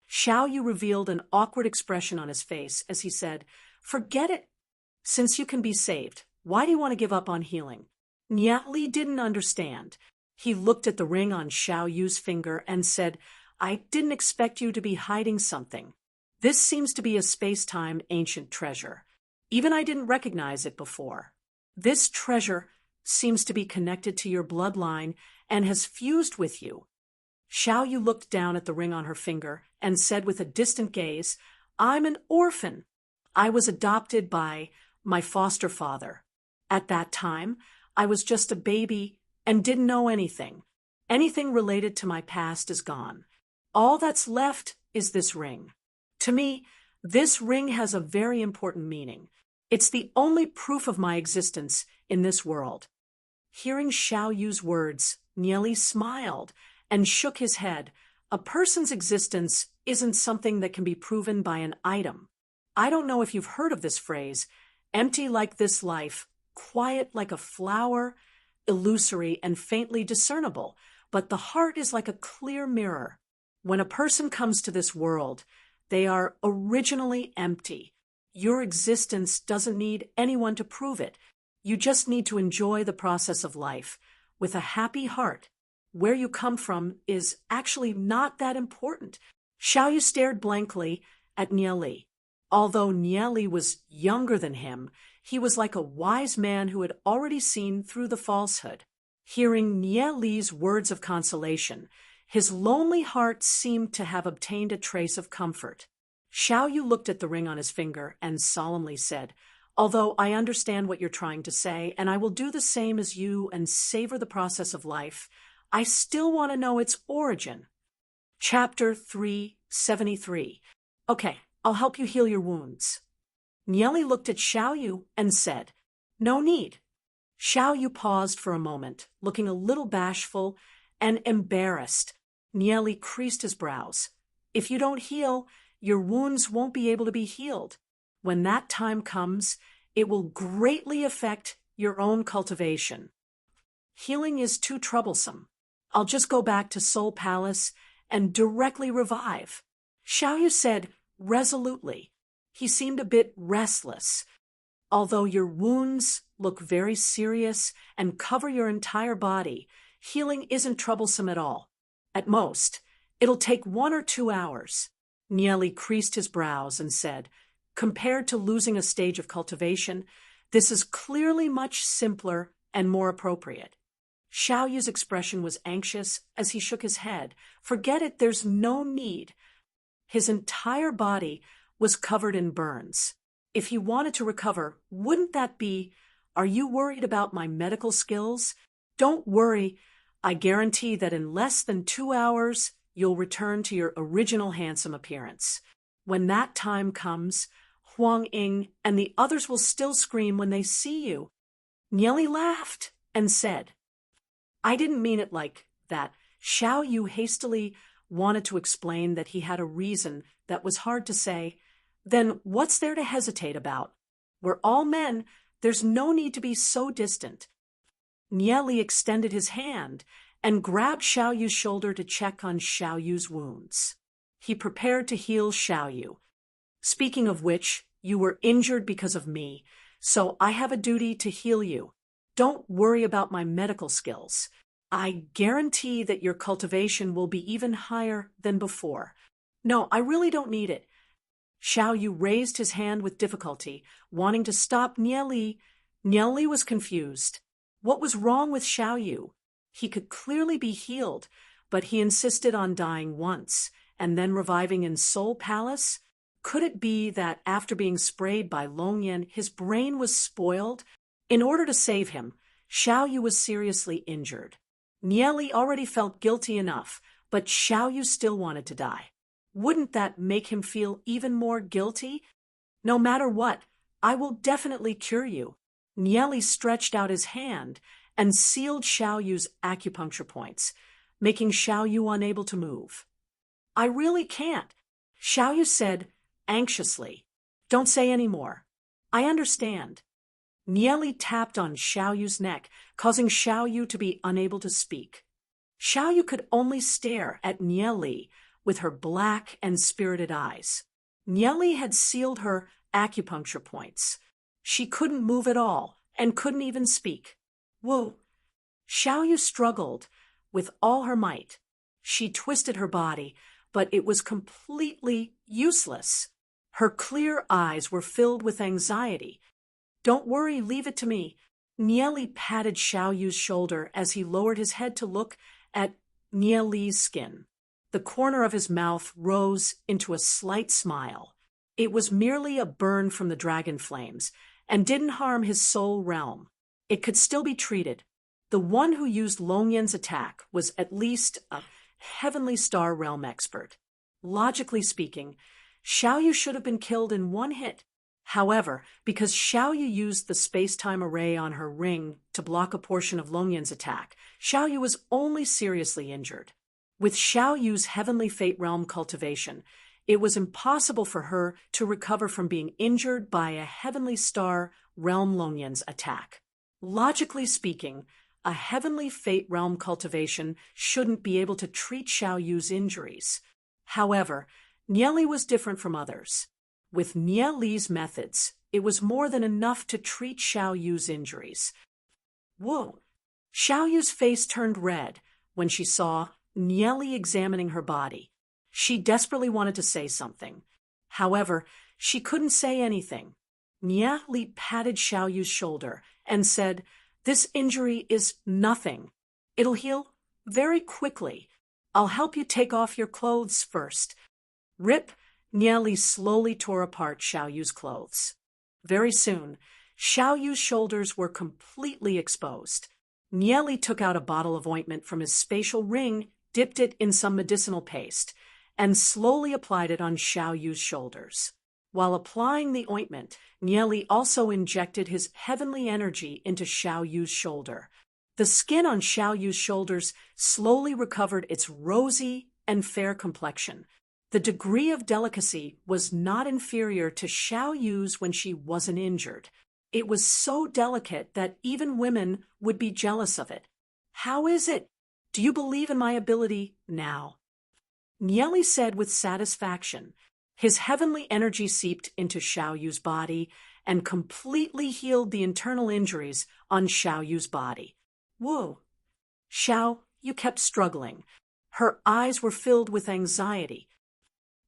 Xiao Yu revealed an awkward expression on his face as he said, "Forget it. Since you can be saved, why do you want to give up on healing?" Nieli didn't understand. He looked at the ring on Xiao Yu's finger and said, "I didn't expect you to be hiding something. This seems to be a space-time ancient treasure. Even I didn't recognize it before. This treasure seems to be connected to your bloodline and has fused with you." Xiao Yu looked down at the ring on her finger and said with a distant gaze, "I'm an orphan. I was adopted by my foster father. At that time, I was just a baby and didn't know anything. Anything related to my past is gone. All that's left is this ring. To me, this ring has a very important meaning. It's the only proof of my existence in this world." Hearing Xiao Yu's words, Nieli smiled and shook his head. A person's existence isn't something that can be proven by an item. I don't know if you've heard of this phrase, empty like this life, quiet like a flower, illusory and faintly discernible, but the heart is like a clear mirror. When a person comes to this world, they are originally empty. Your existence doesn't need anyone to prove it. You just need to enjoy the process of life with a happy heart. Where you come from is actually not that important. Xiao Yu stared blankly at Nieli. Although Nieli was younger than him, he was like a wise man who had already seen through the falsehood. Hearing Nieli's words of consolation, his lonely heart seemed to have obtained a trace of comfort. Xiao Yu looked at the ring on his finger and solemnly said, "Although I understand what you're trying to say, and I will do the same as you and savor the process of life, I still want to know its origin." Chapter 373. "Okay, I'll help you heal your wounds." Nieli looked at Xiao Yu and said, "No need." Xiao Yu paused for a moment, looking a little bashful and embarrassed. Nieli creased his brows. "If you don't heal, your wounds won't be able to be healed. When that time comes, it will greatly affect your own cultivation. Healing is too troublesome. I'll just go back to Soul Palace and directly revive." Xiao Yu said resolutely. He seemed a bit restless. "Although your wounds look very serious and cover your entire body, healing isn't troublesome at all. At most, it'll take 1 or 2 hours. Nieli creased his brows and said, "Compared to losing a stage of cultivation, this is clearly much simpler and more appropriate." Xiao Yu's expression was anxious as he shook his head. "Forget it, there's no need." His entire body was covered in burns. If he wanted to recover, wouldn't that be, "Are you worried about my medical skills? Don't worry. I guarantee that in less than 2 hours, you'll return to your original handsome appearance. When that time comes, Huang Ying and the others will still scream when they see you." Nieli laughed and said, "I didn't mean it like that." Xiao Yu hastily wanted to explain that he had a reason that was hard to say. "Then what's there to hesitate about? We're all men. There's no need to be so distant." Nieli extended his hand and grabbed Xiao Yu's shoulder to check on Xiao Yu's wounds. He prepared to heal Xiao Yu. "Speaking of which, you were injured because of me, so I have a duty to heal you. Don't worry about my medical skills. I guarantee that your cultivation will be even higher than before. No, I really don't need it. Xiao Yu raised his hand with difficulty, wanting to stop Nieli. Nieli was confused. What was wrong with Xiao Yu? He could clearly be healed, but he insisted on dying once, and then reviving in Soul Palace? Could it be that after being sprayed by Longyan, his brain was spoiled? In order to save him, Xiao Yu was seriously injured. Nieli already felt guilty enough, but Xiao Yu still wanted to die. Wouldn't that make him feel even more guilty? No matter what, I will definitely cure you. Nieli stretched out his hand and sealed Xiao Yu's acupuncture points, making Xiao Yu unable to move. I really can't, Xiao Yu said anxiously. Don't say any more. I understand. Nieli tapped on Xiao Yu's neck, causing Xiao Yu to be unable to speak. Xiao Yu could only stare at Nieli with her black and spirited eyes. Nieli had sealed her acupuncture points. She couldn't move at all and couldn't even speak. Whoa! Xiao Yu struggled with all her might. She twisted her body, but it was completely useless. Her clear eyes were filled with anxiety. Don't worry, leave it to me. Nieli patted Xiao Yu's shoulder as he lowered his head to look at Nieli's skin. The corner of his mouth rose into a slight smile. It was merely a burn from the dragon flames and didn't harm his soul realm. It could still be treated. The one who used Longyan's attack was at least a Heavenly Star realm expert. Logically speaking, Xiao Yu should have been killed in one hit. However, because Xiao Yu used the space-time array on her ring to block a portion of Longyan's attack, Xiao Yu was only seriously injured. With Xiao Yu's Heavenly Fate realm cultivation, it was impossible for her to recover from being injured by a Heavenly Star realm Longyan's attack. Logically speaking, a Heavenly Fate realm cultivation shouldn't be able to treat Xiao Yu's injuries. However, Nieli was different from others. With Nieli's methods, it was more than enough to treat Xiao Yu's injuries. Whoa! Xiao Yu's face turned red when she saw Nieli examining her body. She desperately wanted to say something. However, she couldn't say anything. Nieli patted Xiao Yu's shoulder and said, "This injury is nothing. It'll heal very quickly. I'll help you take off your clothes first." Rip! Nieli slowly tore apart Xiao Yu's clothes. Very soon, Xiao Yu's shoulders were completely exposed. Nieli took out a bottle of ointment from his spatial ring, dipped it in some medicinal paste, and slowly applied it on Xiao Yu's shoulders. While applying the ointment, Nieli also injected his heavenly energy into Xiao Yu's shoulder. The skin on Xiao Yu's shoulders slowly recovered its rosy and fair complexion. The degree of delicacy was not inferior to Xiao Yu's when she wasn't injured. It was so delicate that even women would be jealous of it. How is it? Do you believe in my ability now? Nieli said with satisfaction. His heavenly energy seeped into Xiao Yu's body and completely healed the internal injuries on Xiao Yu's body. Whoa! Xiao Yu kept struggling. Her eyes were filled with anxiety.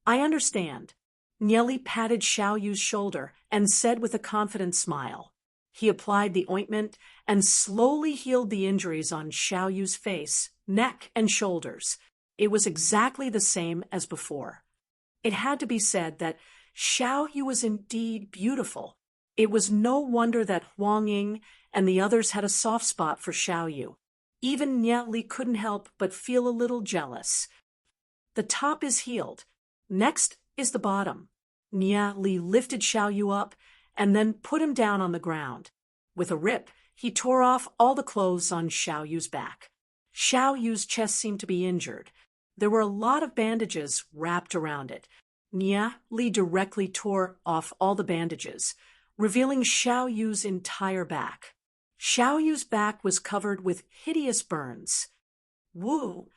I understand. Nieli patted Xiao Yu's shoulder and said with a confident smile. He applied the ointment and slowly healed the injuries on Xiao Yu's face, neck, and shoulders. It was exactly the same as before. It had to be said that Xiao Yu was indeed beautiful. It was no wonder that Huang Ying and the others had a soft spot for Xiao Yu. Even Nieli couldn't help but feel a little jealous. The top is healed. Next is the bottom. Nieli lifted Xiao Yu up and then put him down on the ground. With a rip, he tore off all the clothes on Xiao Yu's back. Xiao Yu's chest seemed to be injured. There were a lot of bandages wrapped around it. Nieli directly tore off all the bandages, revealing Xiao Yu's entire back. Xiao Yu's back was covered with hideous burns. Woo!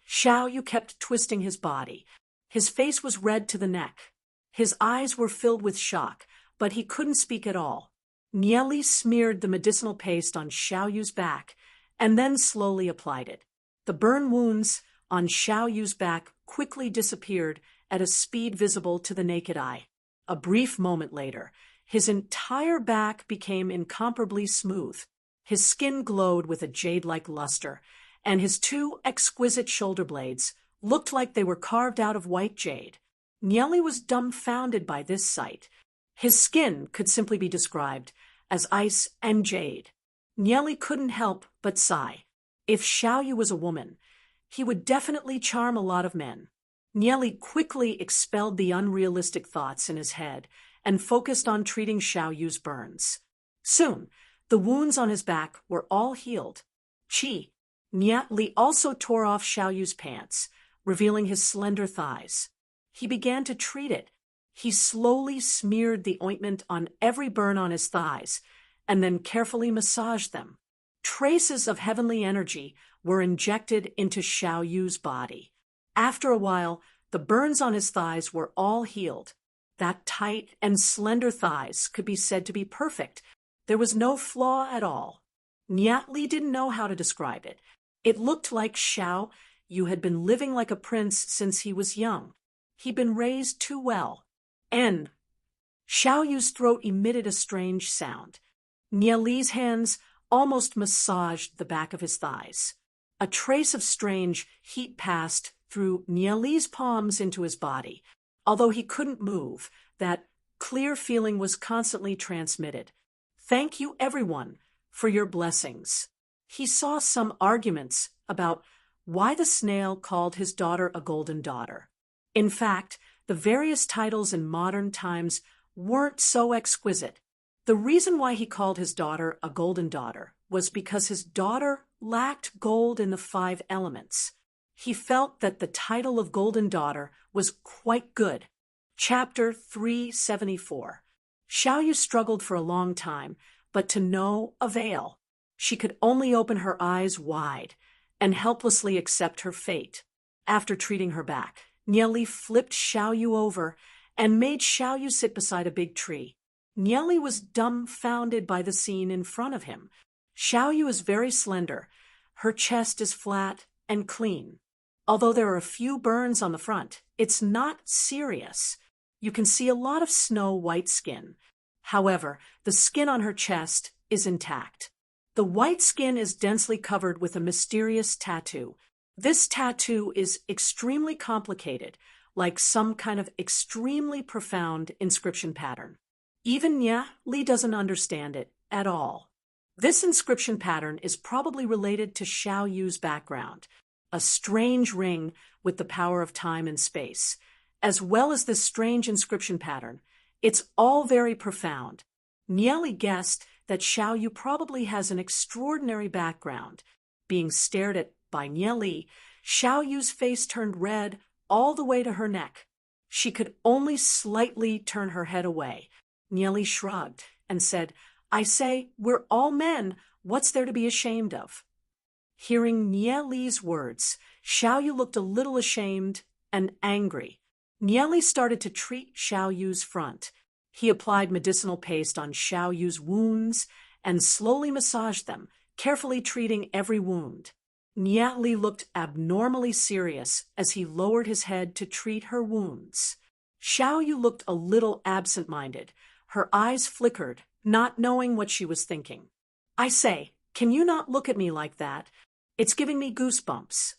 Xiao Yu kept twisting his body. His face was red to the neck. His eyes were filled with shock, but he couldn't speak at all. Nieli smeared the medicinal paste on Xiao Yu's back and then slowly applied it. The burn wounds on Xiao Yu's back quickly disappeared at a speed visible to the naked eye. A brief moment later, his entire back became incomparably smooth. His skin glowed with a jade-like luster, and his two exquisite shoulder blades looked like they were carved out of white jade. Nieli was dumbfounded by this sight. His skin could simply be described as ice and jade. Nieli couldn't help but sigh. If Xiao Yu was a woman, he would definitely charm a lot of men. Nieli quickly expelled the unrealistic thoughts in his head and focused on treating Xiao Yu's burns. Soon, the wounds on his back were all healed. Nieli also tore off Xiao Yu's pants, revealing his slender thighs. He began to treat it. He slowly smeared the ointment on every burn on his thighs, and then carefully massaged them. Traces of heavenly energy were injected into Xiao Yu's body. After a while, the burns on his thighs were all healed. That tight and slender thighs could be said to be perfect. There was no flaw at all. Nieli didn't know how to describe it. It looked like Xiao Yu had been living like a prince since he was young. He'd been raised too well. Xiao Yu's throat emitted a strange sound. Nieli's hands almost massaged the back of his thighs. A trace of strange heat passed through Nieli's palms into his body. Although he couldn't move, that clear feeling was constantly transmitted. Thank you, everyone, for your blessings. He saw some arguments about why the snail called his daughter a golden daughter. In fact, the various titles in modern times weren't so exquisite. The reason why he called his daughter a golden daughter was because his daughter lacked gold in the 5 elements. He felt that the title of golden daughter was quite good. Chapter 374. Xiao Yu struggled for a long time, but to no avail. She could only open her eyes wide and helplessly accept her fate. After treating her back, Nieli flipped Xiao Yu over and made Xiao Yu sit beside a big tree. Nieli was dumbfounded by the scene in front of him. Xiao Yu is very slender. Her chest is flat and clean. Although there are a few burns on the front, it's not serious. You can see a lot of snow-white skin. However, the skin on her chest is intact. The white skin is densely covered with a mysterious tattoo. This tattoo is extremely complicated, like some kind of extremely profound inscription pattern. Even Nieli doesn't understand it at all. This inscription pattern is probably related to Xiao Yu's background, a strange ring with the power of time and space, as well as this strange inscription pattern. It's all very profound. Nieli guessed that Xiao Yu probably has an extraordinary background. Being stared at by Nieli, Xiao Yu's face turned red all the way to her neck. She could only slightly turn her head away. Nieli shrugged and said, "I say, we're all men. What's there to be ashamed of?" Hearing Nieli's words, Xiao Yu looked a little ashamed and angry. Nieli started to treat Xiao Yu's front. He applied medicinal paste on Xiao Yu's wounds and slowly massaged them, carefully treating every wound. Nieli looked abnormally serious as he lowered his head to treat her wounds. Xiao Yu looked a little absent-minded. Her eyes flickered, not knowing what she was thinking. "I say, can you not look at me like that? It's giving me goosebumps."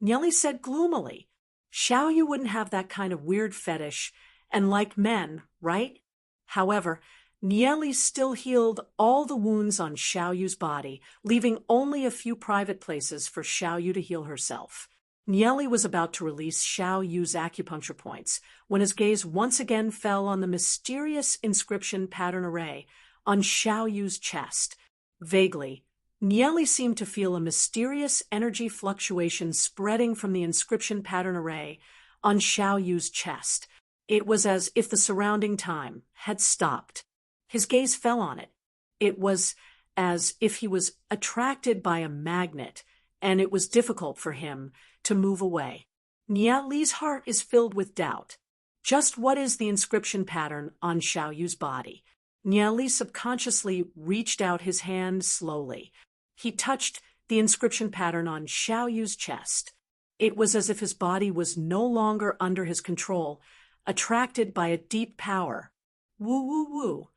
Nieli said gloomily, "Xiao Yu wouldn't have that kind of weird fetish and like men, right?" However, Nieli still healed all the wounds on Xiao Yu's body, leaving only a few private places for Xiao Yu to heal herself. Nieli was about to release Xiao Yu's acupuncture points when his gaze once again fell on the mysterious inscription pattern array on Xiao Yu's chest. Vaguely, Nieli seemed to feel a mysterious energy fluctuation spreading from the inscription pattern array on Xiao Yu's chest. It was as if the surrounding time had stopped. His gaze fell on it. It was as if he was attracted by a magnet, and it was difficult for him to move away. Nieli's heart is filled with doubt. Just what is the inscription pattern on Xiao Yu's body? Nieli subconsciously reached out his hand slowly. He touched the inscription pattern on Xiao Yu's chest. It was as if his body was no longer under his control, attracted by a deep power. Woo woo woo.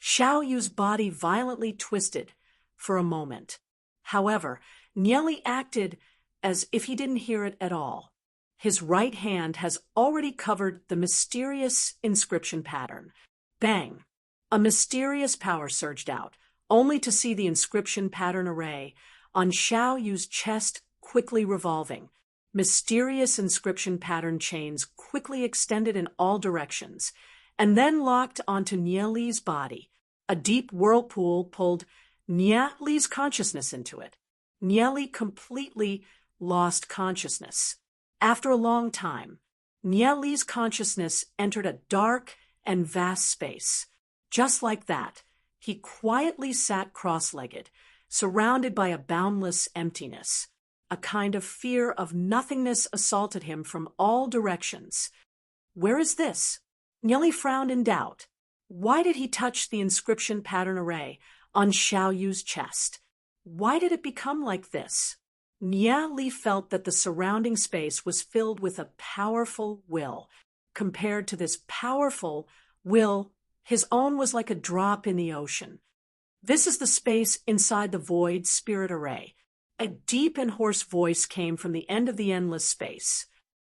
Xiao Yu's body violently twisted for a moment. However, Nieli acted as if he didn't hear it at all. His right hand has already covered the mysterious inscription pattern. Bang! A mysterious power surged out, only to see the inscription pattern array on Xiao Yu's chest quickly revolving. Mysterious inscription pattern chains quickly extended in all directions, and then locked onto Nieli's body. A deep whirlpool pulled Nieli's consciousness into it. Nieli completely lost consciousness. After a long time, Nieli's consciousness entered a dark and vast space. Just like that, he quietly sat cross-legged, surrounded by a boundless emptiness. A kind of fear of nothingness assaulted him from all directions. Where is this? Nieli frowned in doubt. Why did he touch the inscription pattern array on Xiao Yu's chest? Why did it become like this? Nieli felt that the surrounding space was filled with a powerful will. Compared to this powerful will, his own was like a drop in the ocean. This is the space inside the void spirit array. A deep and hoarse voice came from the end of the endless space.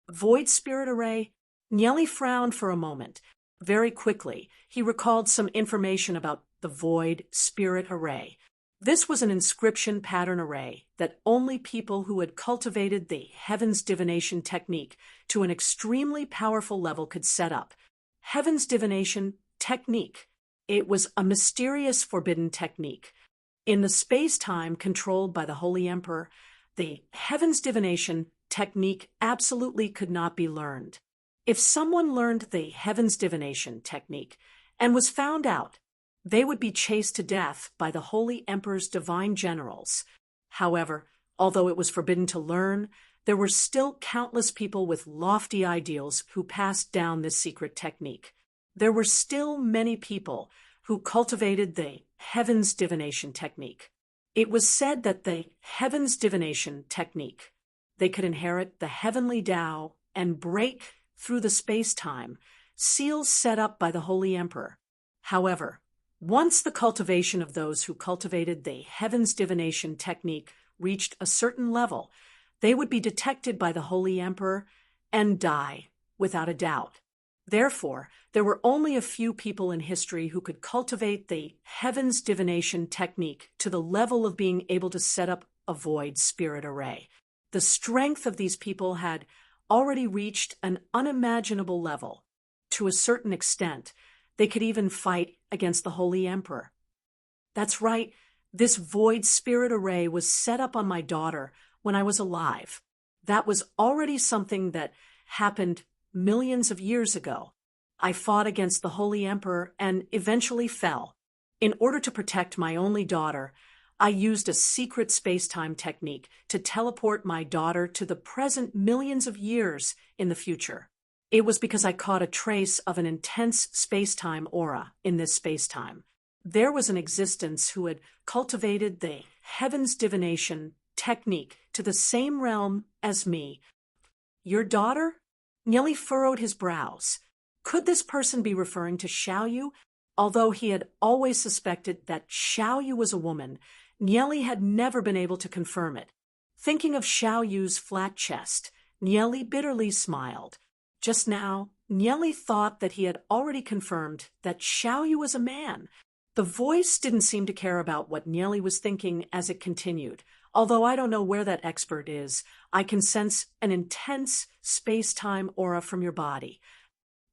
Void spirit array? Nieli frowned for a moment. Very quickly, he recalled some information about the void spirit array. This was an inscription pattern array that only people who had cultivated the Heaven's Divination technique to an extremely powerful level could set up. Heaven's Divination technique. It was a mysterious, forbidden technique. In the space-time controlled by the Holy Emperor, the Heaven's Divination technique absolutely could not be learned. If someone learned the Heaven's Divination technique and was found out, they would be chased to death by the Holy Emperor's divine generals. However, although it was forbidden to learn, there were still countless people with lofty ideals who passed down this secret technique. There were still many people who cultivated the Heaven's Divination technique. It was said that the Heaven's Divination technique, they could inherit the heavenly Tao and break through the space-time, seals set up by the Holy Emperor. However, once the cultivation of those who cultivated the Heaven's Divination technique reached a certain level, they would be detected by the Holy Emperor and die, without a doubt. Therefore, there were only a few people in history who could cultivate the Heaven's Divination technique to the level of being able to set up a void spirit array. The strength of these people had already reached an unimaginable level. To a certain extent, they could even fight against the Holy Emperor. That's right, this void spirit array was set up on my daughter when I was alive. That was already something that happened millions of years ago. I fought against the Holy Emperor and eventually fell. In order to protect my only daughter, I used a secret space-time technique to teleport my daughter to the present millions of years in the future. It was because I caught a trace of an intense space-time aura in this space-time. There was an existence who had cultivated the Heaven's Divination technique to the same realm as me. Your daughter? Nieli furrowed his brows. Could this person be referring to Xiao Yu? Although he had always suspected that Xiao Yu was a woman, Nieli had never been able to confirm it. Thinking of Xiao Yu's flat chest, Nieli bitterly smiled. Just now, Nieli thought that he had already confirmed that Xiao Yu was a man. The voice didn't seem to care about what Nieli was thinking as it continued. Although I don't know where that expert is, I can sense an intense space-time aura from your body.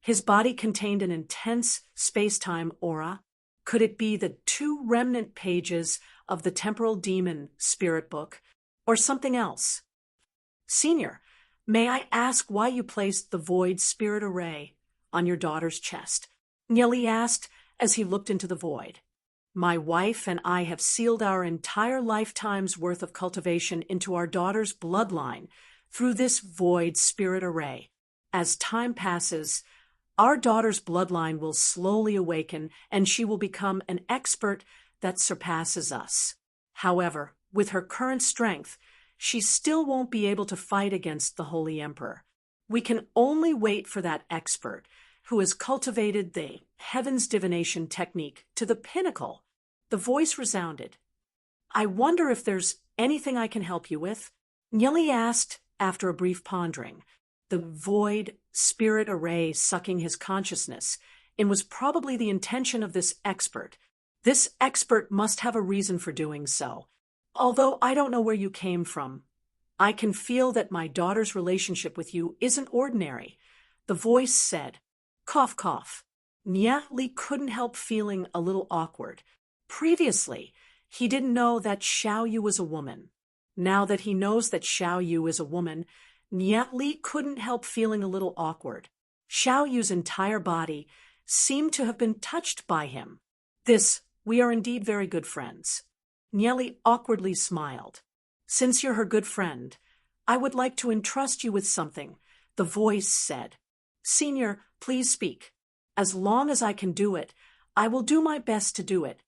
His body contained an intense space-time aura. Could it be the 2 remnant pages of the Temporal Demon Spirit Book, or something else? Senior, may I ask why you placed the Void Spirit Array on your daughter's chest? Nieli asked as he looked into the void. My wife and I have sealed our entire lifetime's worth of cultivation into our daughter's bloodline through this Void Spirit Array. As time passes, Our daughter's bloodline will slowly awaken, and she will become an expert that surpasses us. However, with her current strength, she still won't be able to fight against the Holy Emperor. We can only wait for that expert who has cultivated the heaven's divination technique to the pinnacle. The voice resounded. I wonder if there's anything I can help you with? Nyeli asked after a brief pondering, the void spirit array sucking his consciousness, and was probably the intention of this expert. This expert must have a reason for doing so. Although I don't know where you came from, I can feel that my daughter's relationship with you isn't ordinary. The voice said, cough, cough. Nyeli couldn't help feeling a little awkward. Previously, he didn't know that Xiao Yu was a woman. Now that he knows that Xiao Yu is a woman, Nyeli couldn't help feeling a little awkward. Xiao Yu's entire body seemed to have been touched by him. We are indeed very good friends. Nyeli awkwardly smiled. Since you're her good friend, I would like to entrust you with something, the voice said. Senior, please speak. As long as I can do it, I will do my best to do it.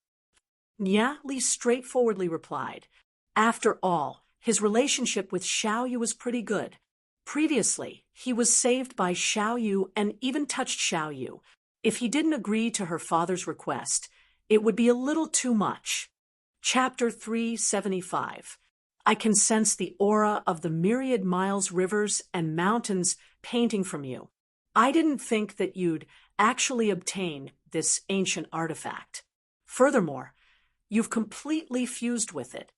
Nyeli straightforwardly replied. After all, his relationship with Xiao Yu was pretty good. Previously, he was saved by Xiao Yu and even touched Xiao Yu. If he didn't agree to her father's request, it would be a little too much. Chapter 375. I can sense the aura of the myriad miles, rivers, and mountains painting from you. I didn't think that you'd actually obtain this ancient artifact. Furthermore, you've completely fused with it.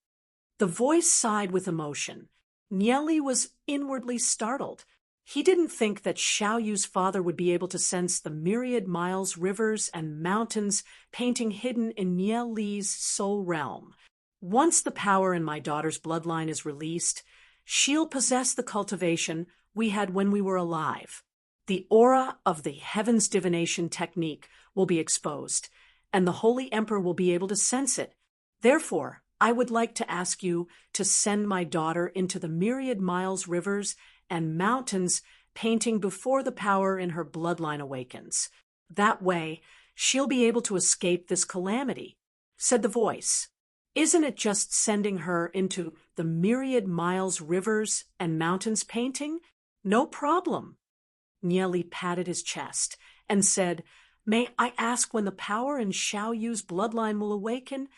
The voice sighed with emotion. Nyeli was inwardly startled. He didn't think that Xiao Yu's father would be able to sense the myriad miles, rivers, and mountains painting hidden in Nyeli's soul realm. Once the power in my daughter's bloodline is released, she'll possess the cultivation we had when we were alive. The aura of the heaven's divination technique will be exposed, and the Holy Emperor will be able to sense it. Therefore, I would like to ask you to send my daughter into the myriad miles, rivers, and mountains painting before the power in her bloodline awakens. That way, she'll be able to escape this calamity, said the voice. Isn't it just sending her into the myriad miles, rivers, and mountains painting? No problem. Nyeli patted his chest and said, May I ask when the power in Xiao Yu's bloodline will awaken?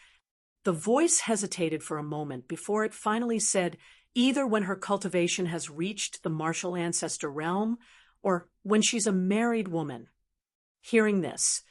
The voice hesitated for a moment before it finally said, either when her cultivation has reached the martial ancestor realm, or when she's a married woman. Hearing this,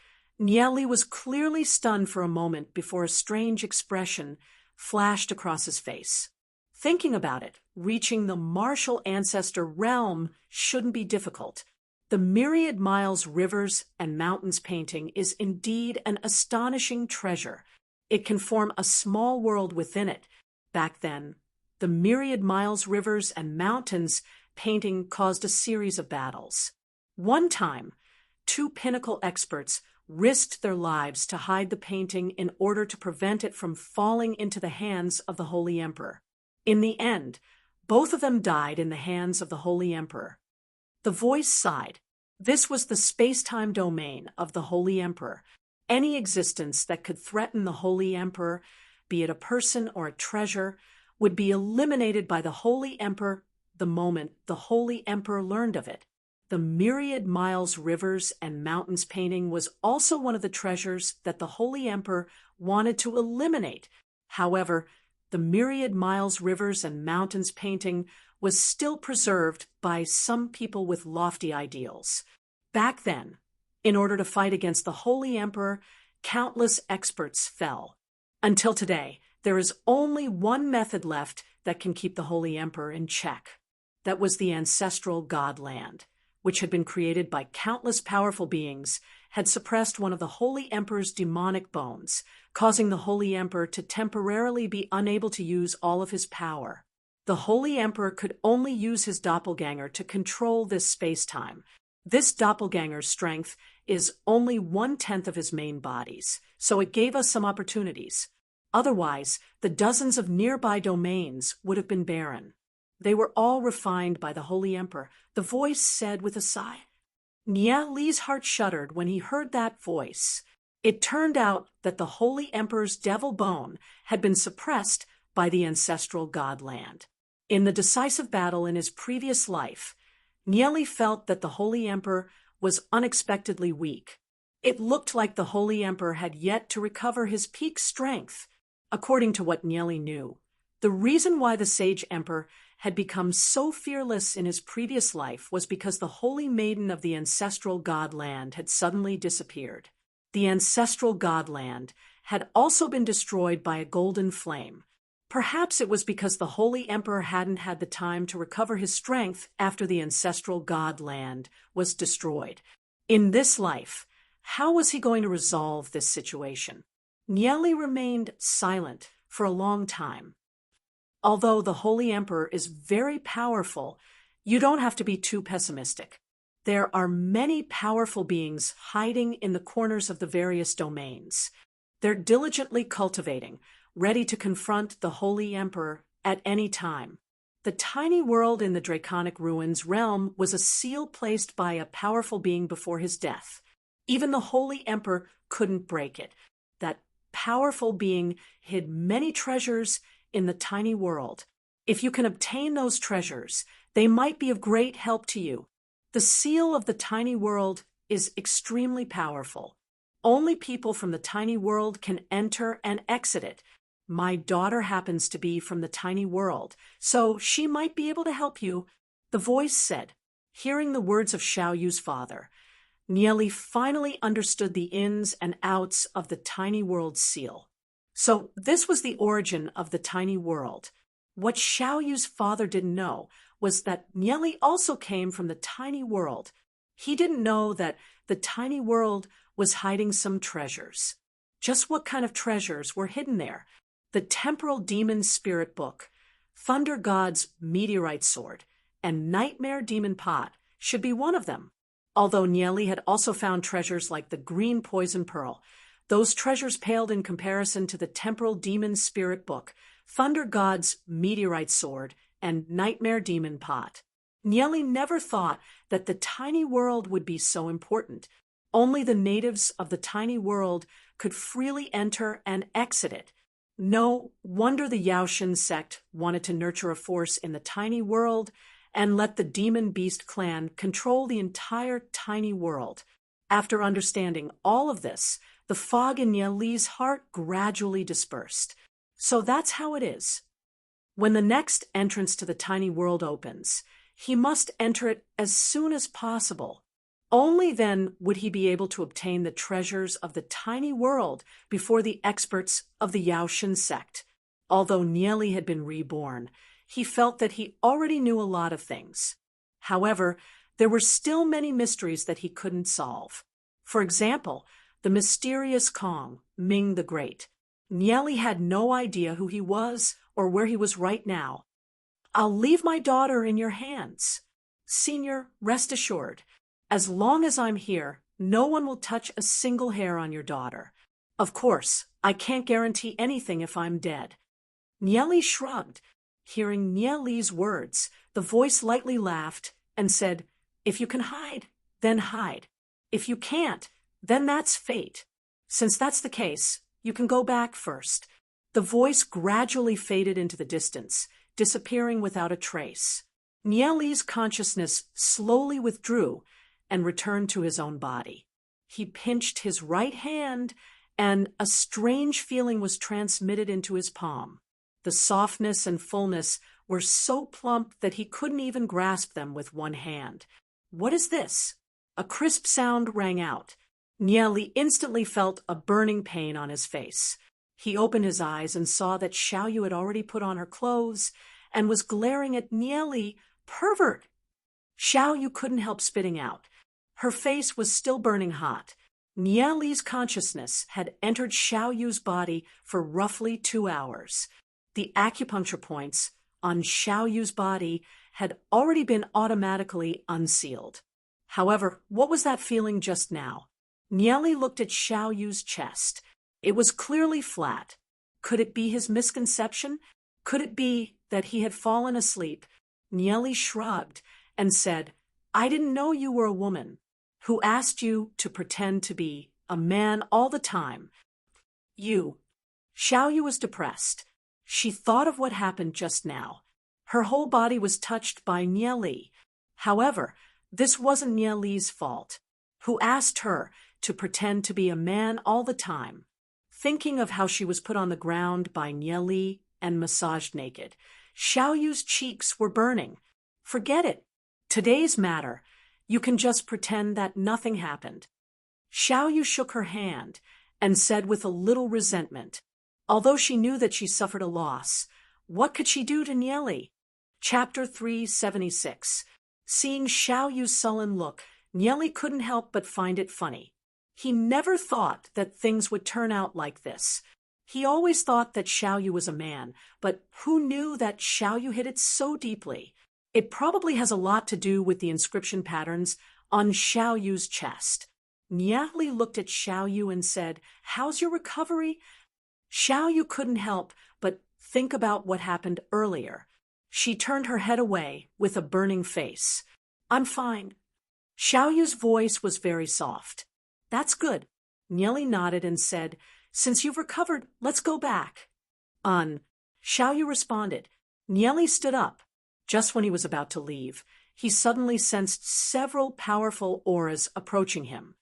Nyeli was clearly stunned for a moment before a strange expression flashed across his face. Thinking about it, reaching the martial ancestor realm shouldn't be difficult. The myriad miles, rivers, and mountains painting is indeed an astonishing treasure. It can form a small world within it. Back then, the myriad miles, rivers, and mountains painting caused a series of battles. One time, two pinnacle experts risked their lives to hide the painting in order to prevent it from falling into the hands of the Holy Emperor. In the end, both of them died in the hands of the Holy Emperor. The voice sighed. This was the space-time domain of the Holy Emperor. Any existence that could threaten the Holy Emperor, be it a person or a treasure, would be eliminated by the Holy Emperor the moment the Holy Emperor learned of it. The myriad miles, rivers, and mountains painting was also one of the treasures that the Holy Emperor wanted to eliminate. However, the myriad miles, rivers, and mountains painting was still preserved by some people with lofty ideals. Back then, in order to fight against the Holy Emperor, countless experts fell. Until today, there is only one method left that can keep the Holy Emperor in check. That was the ancestral Godland, which had been created by countless powerful beings, had suppressed one of the Holy Emperor's demonic bones, causing the Holy Emperor to temporarily be unable to use all of his power. The Holy Emperor could only use his doppelganger to control this space-time. This doppelganger's strength is only 1/10 of his main body's, so it gave us some opportunities. Otherwise, the dozens of nearby domains would have been barren. They were all refined by the Holy Emperor, the voice said with a sigh. Nia Li's heart shuddered when he heard that voice. It turned out that the Holy Emperor's devil bone had been suppressed by the ancestral godland. In the decisive battle in his previous life, Nieli felt that the Holy Emperor was unexpectedly weak. It looked like the Holy Emperor had yet to recover his peak strength, according to what Nieli knew. The reason why the Sage Emperor had become so fearless in his previous life was because the Holy Maiden of the ancestral godland had suddenly disappeared. The ancestral godland had also been destroyed by a golden flame. Perhaps it was because the Holy Emperor hadn't had the time to recover his strength after the ancestral godland was destroyed. In this life, how was he going to resolve this situation? Nieli remained silent for a long time. Although the Holy Emperor is very powerful, you don't have to be too pessimistic. There are many powerful beings hiding in the corners of the various domains. They're diligently cultivating, ready to confront the Holy Emperor at any time. The tiny world in the Draconic Ruins realm was a seal placed by a powerful being before his death. Even the Holy Emperor couldn't break it. That powerful being hid many treasures in the tiny world. If you can obtain those treasures, they might be of great help to you. The seal of the tiny world is extremely powerful. Only people from the tiny world can enter and exit it. My daughter happens to be from the tiny world, so she might be able to help you, the voice said. Hearing the words of Xiao Yu's father, Nieli finally understood the ins and outs of the tiny world seal. So this was the origin of the tiny world. What Xiao Yu's father didn't know was that Nieli also came from the tiny world. He didn't know that the tiny world was hiding some treasures. Just what kind of treasures were hidden there? The Temporal Demon Spirit Book, Thunder God's Meteorite Sword, and Nightmare Demon Pot should be one of them. Although Nieli had also found treasures like the Green Poison Pearl, those treasures paled in comparison to the Temporal Demon Spirit Book, Thunder God's Meteorite Sword, and Nightmare Demon Pot. Nieli never thought that the tiny world would be so important. Only the natives of the tiny world could freely enter and exit it. No wonder the Yaoshan sect wanted to nurture a force in the tiny world and let the Demon Beast clan control the entire tiny world. After understanding all of this, the fog in Nieli's heart gradually dispersed. So that's how it is. When the next entrance to the tiny world opens, he must enter it as soon as possible. Only then would he be able to obtain the treasures of the tiny world before the experts of the Yaoshan sect. Although Nieli had been reborn, he felt that he already knew a lot of things. However, there were still many mysteries that he couldn't solve. For example, the mysterious Kong, Ming the Great. Nieli had no idea who he was or where he was right now. I'll leave my daughter in your hands. Senior, rest assured, as long as I'm here, no one will touch a single hair on your daughter. Of course, I can't guarantee anything if I'm dead. Nieli shrugged. Hearing Nieli's words, the voice lightly laughed and said, If you can hide, then hide. If you can't, then that's fate. Since that's the case, you can go back first. The voice gradually faded into the distance, disappearing without a trace. Nieli's consciousness slowly withdrew and returned to his own body. He pinched his right hand, and a strange feeling was transmitted into his palm. The softness and fullness were so plump that he couldn't even grasp them with one hand. What is this? A crisp sound rang out. Nieli instantly felt a burning pain on his face. He opened his eyes and saw that Xiao Yu had already put on her clothes and was glaring at Nieli. Pervert! Xiao Yu couldn't help spitting out. Her face was still burning hot. Nieli's consciousness had entered Xiao Yu's body for roughly 2 hours. The acupuncture points on Xiao Yu's body had already been automatically unsealed. However, what was that feeling just now? Nieli looked at Xiao Yu's chest. It was clearly flat. Could it be his misconception? Could it be that he had fallen asleep? Nieli shrugged and said, I didn't know you were a woman. who asked you to pretend to be a man all the time. You. Xiaoyu was depressed. She thought of what happened just now. Her whole body was touched by Nie Li. However, this wasn't Nie Li's fault, who asked her to pretend to be a man all the time. Thinking of how she was put on the ground by Nie Li and massaged naked, Xiaoyu's cheeks were burning. Forget it. Today's matter. You can just pretend that nothing happened. Xiaoyu shook her hand and said with a little resentment, although she knew that she suffered a loss, what could she do to Nie Li? Chapter 376. Seeing Xiaoyu's sullen look, Nie Li couldn't help but find it funny. He never thought that things would turn out like this. He always thought that Xiaoyu was a man, but who knew that Xiaoyu hid it so deeply? It probably has a lot to do with the inscription patterns on Xiaoyu's chest. Nie Li looked at Xiaoyu and said, "How's your recovery?" Xiaoyu couldn't help but think about what happened earlier. She turned her head away with a burning face. "I'm fine." Xiaoyu's voice was very soft. "That's good." Nie Li nodded and said, "Since you've recovered, let's go back." Xiaoyu responded. Nie Li stood up. Just when he was about to leave, he suddenly sensed several powerful auras approaching him.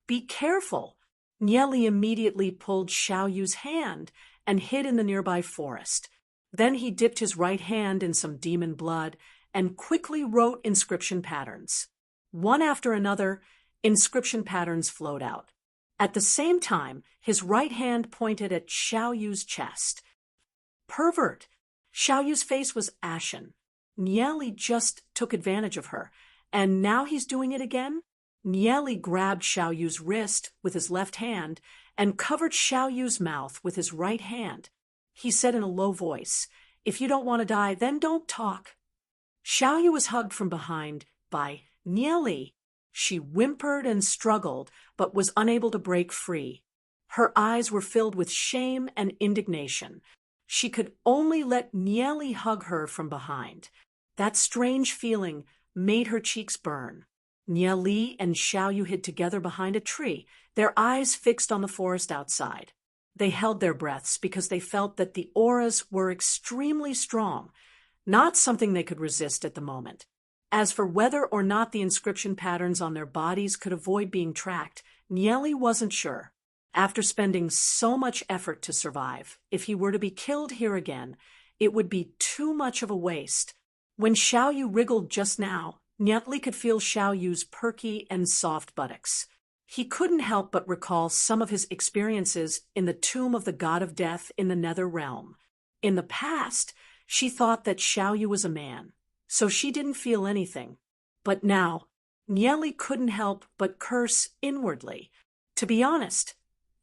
"Be careful." Nie Li immediately pulled Xiaoyu's hand and hid in the nearby forest. Then he dipped his right hand in some demon blood and quickly wrote inscription patterns. One after another, inscription patterns flowed out. At the same time, his right hand pointed at Xiaoyu's chest. "Pervert!" Xiaoyu's face was ashen. Nie Li just took advantage of her, and now he's doing it again? Nie Li grabbed Xiaoyu's wrist with his left hand and covered Xiaoyu's mouth with his right hand. He said in a low voice, "If you don't want to die, then don't talk." Xiaoyu was hugged from behind by Nie Li. She whimpered and struggled, but was unable to break free. Her eyes were filled with shame and indignation. She could only let Nie Li hug her from behind. That strange feeling made her cheeks burn. Nie Li and Xiaoyu hid together behind a tree, their eyes fixed on the forest outside. They held their breaths because they felt that the auras were extremely strong, not something they could resist at the moment. As for whether or not the inscription patterns on their bodies could avoid being tracked, Nie Li wasn't sure. After spending so much effort to survive, if he were to be killed here again, it would be too much of a waste. When Xiaoyu wriggled just now, Nie Li could feel Xiaoyu's perky and soft buttocks. He couldn't help but recall some of his experiences in the tomb of the god of death in the nether realm. In the past, she thought that Xiaoyu was a man, so she didn't feel anything. But now, Nie Li couldn't help but curse inwardly. To be honest,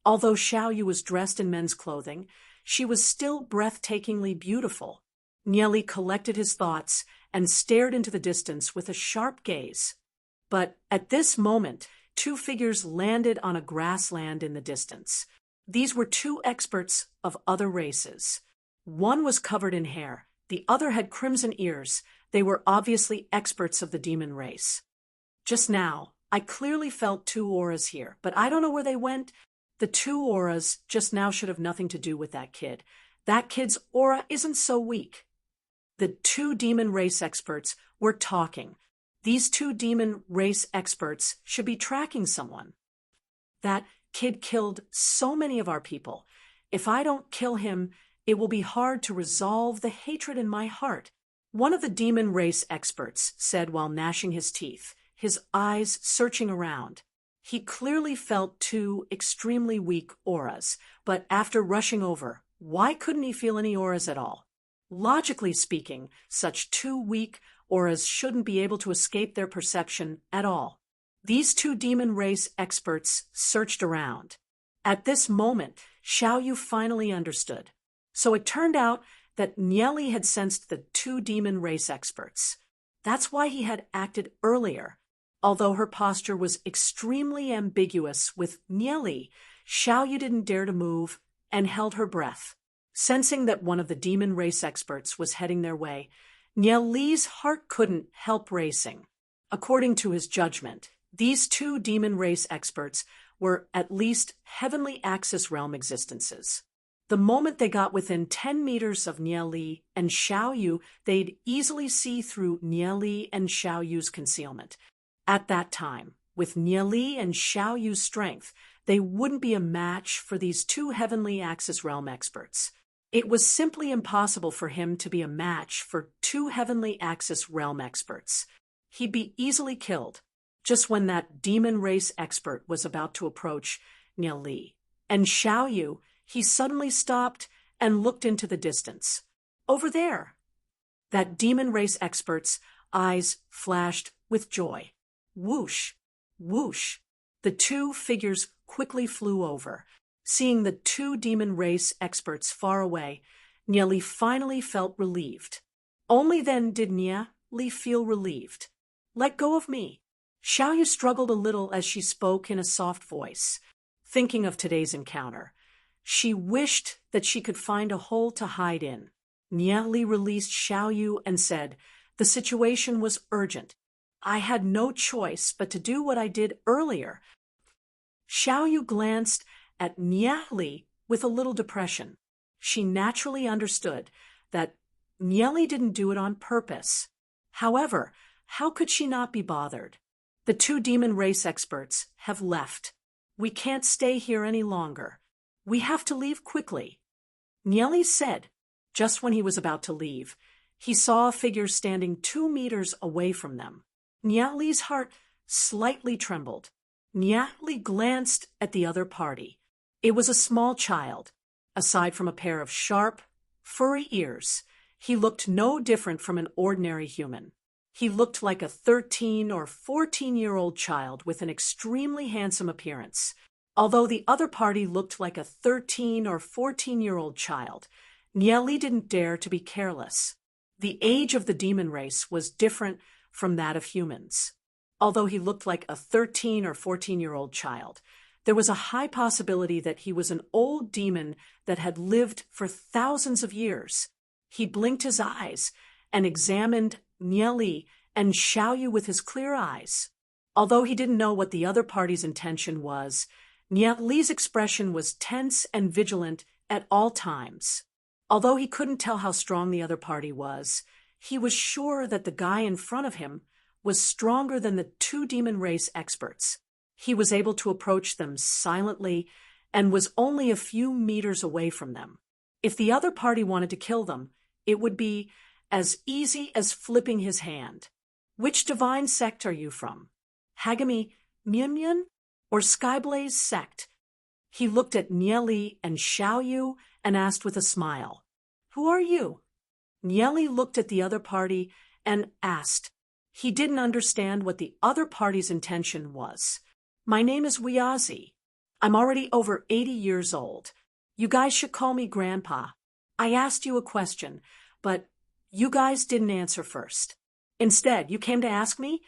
although Xiaoyu was dressed in men's clothing, she was still breathtakingly beautiful. Nie Li collected his thoughts and stared into the distance with a sharp gaze. But at this moment, two figures landed on a grassland in the distance. These were two experts of other races. One was covered in hair, the other had crimson ears. They were obviously experts of the demon race. Just now, I clearly felt two auras here, but I don't know where they went. The two auras just now should have nothing to do with that kid. That kid's aura isn't so weak. The two demon race experts were talking. These two demon race experts should be tracking someone. That kid killed so many of our people. If I don't kill him, it will be hard to resolve the hatred in my heart. One of the demon race experts said while gnashing his teeth, his eyes searching around. He clearly felt two extremely weak auras, but after rushing over, why couldn't he feel any auras at all? Logically speaking, such two weak auras shouldn't be able to escape their perception at all. These two demon race experts searched around. At this moment, Xiaoyu finally understood. So it turned out that Nie Li had sensed the two demon race experts. That's why he had acted earlier. Although her posture was extremely ambiguous with Nie Li, Xiaoyu didn't dare to move and held her breath. Sensing that one of the demon race experts was heading their way, Nie Li's heart couldn't help racing. According to his judgment, These two demon race experts were at least heavenly axis realm existences. The moment they got within 10 meters of Nieli and Xiaoyu, they'd easily see through Nieli and Xiaoyu's concealment. At that time, with Nieli and Xiaoyu's strength, they wouldn't be a match for these two heavenly axis realm experts. It was simply impossible for him to be a match for two heavenly axis realm experts. He'd be easily killed. Just when that demon race expert was about to approach Nieli and Xiaoyu, he suddenly stopped and looked into the distance. Over there! That demon race expert's eyes flashed with joy. Whoosh! Whoosh! The two figures quickly flew over. Seeing the two demon race experts far away, Nieli finally felt relieved. Only then did Nieli feel relieved. Let go of me. Xiaoyu struggled a little as she spoke in a soft voice, thinking of today's encounter. She wished that she could find a hole to hide in. Nieli released Xiaoyu and said, "The situation was urgent. I had no choice but to do what I did earlier." Xiaoyu glanced at Nieli with a little depression. She naturally understood that Nieli didn't do it on purpose. However, how could she not be bothered? The two demon race experts have left. We can't stay here any longer. We have to leave quickly. Nieli said, just when he was about to leave, he saw a figure standing 2 meters away from them. Nieli's heart slightly trembled. Nieli glanced at the other party. It was a small child. Aside from a pair of sharp, furry ears, he looked no different from an ordinary human. He looked like a 13 or 14-year-old child with an extremely handsome appearance. Although the other party looked like a 13 or 14-year-old child, Nieli didn't dare to be careless. The age of the demon race was different from that of humans. Although he looked like a 13 or 14-year-old child, there was a high possibility that he was an old demon that had lived for thousands of years. He blinked his eyes and examined Nieli and Xiaoyu with his clear eyes. Although he didn't know what the other party's intention was, Nieli's expression was tense and vigilant at all times. Although he couldn't tell how strong the other party was, he was sure that the guy in front of him was stronger than the two demon race experts. He was able to approach them silently and was only a few meters away from them. If the other party wanted to kill them, it would be as easy as flipping his hand. Which divine sect are you from? Hagami Myunmyun or Skyblaze sect? He looked at Nieli and Xiaoyu and asked with a smile, "Who are you?" Nieli looked at the other party and asked. He didn't understand what the other party's intention was. "My name is Wiyazi. I'm already over 80 years old. You guys should call me Grandpa. I asked you a question, but you guys didn't answer first. Instead, you came to ask me?"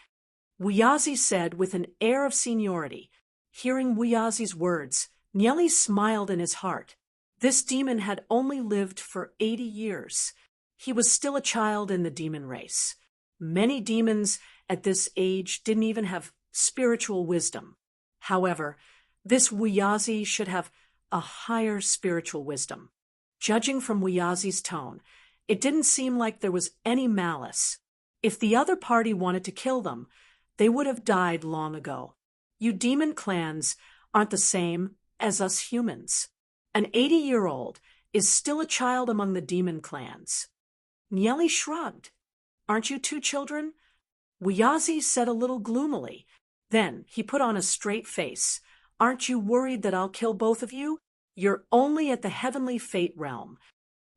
Wiyazi said with an air of seniority. Hearing Wiyazi's words, Nieli smiled in his heart. This demon had only lived for 80 years. He was still a child in the demon race. Many demons at this age didn't even have spiritual wisdom. However, this Wiyazi should have a higher spiritual wisdom. Judging from Wiyazi's tone, it didn't seem like there was any malice. If the other party wanted to kill them, they would have died long ago. You demon clans aren't the same as us humans. An 80-year-old is still a child among the demon clans. Nieli shrugged. "Aren't you two children?" Wiyazi said a little gloomily. Then he put on a straight face. "Aren't you worried that I'll kill both of you? You're only at the heavenly fate realm."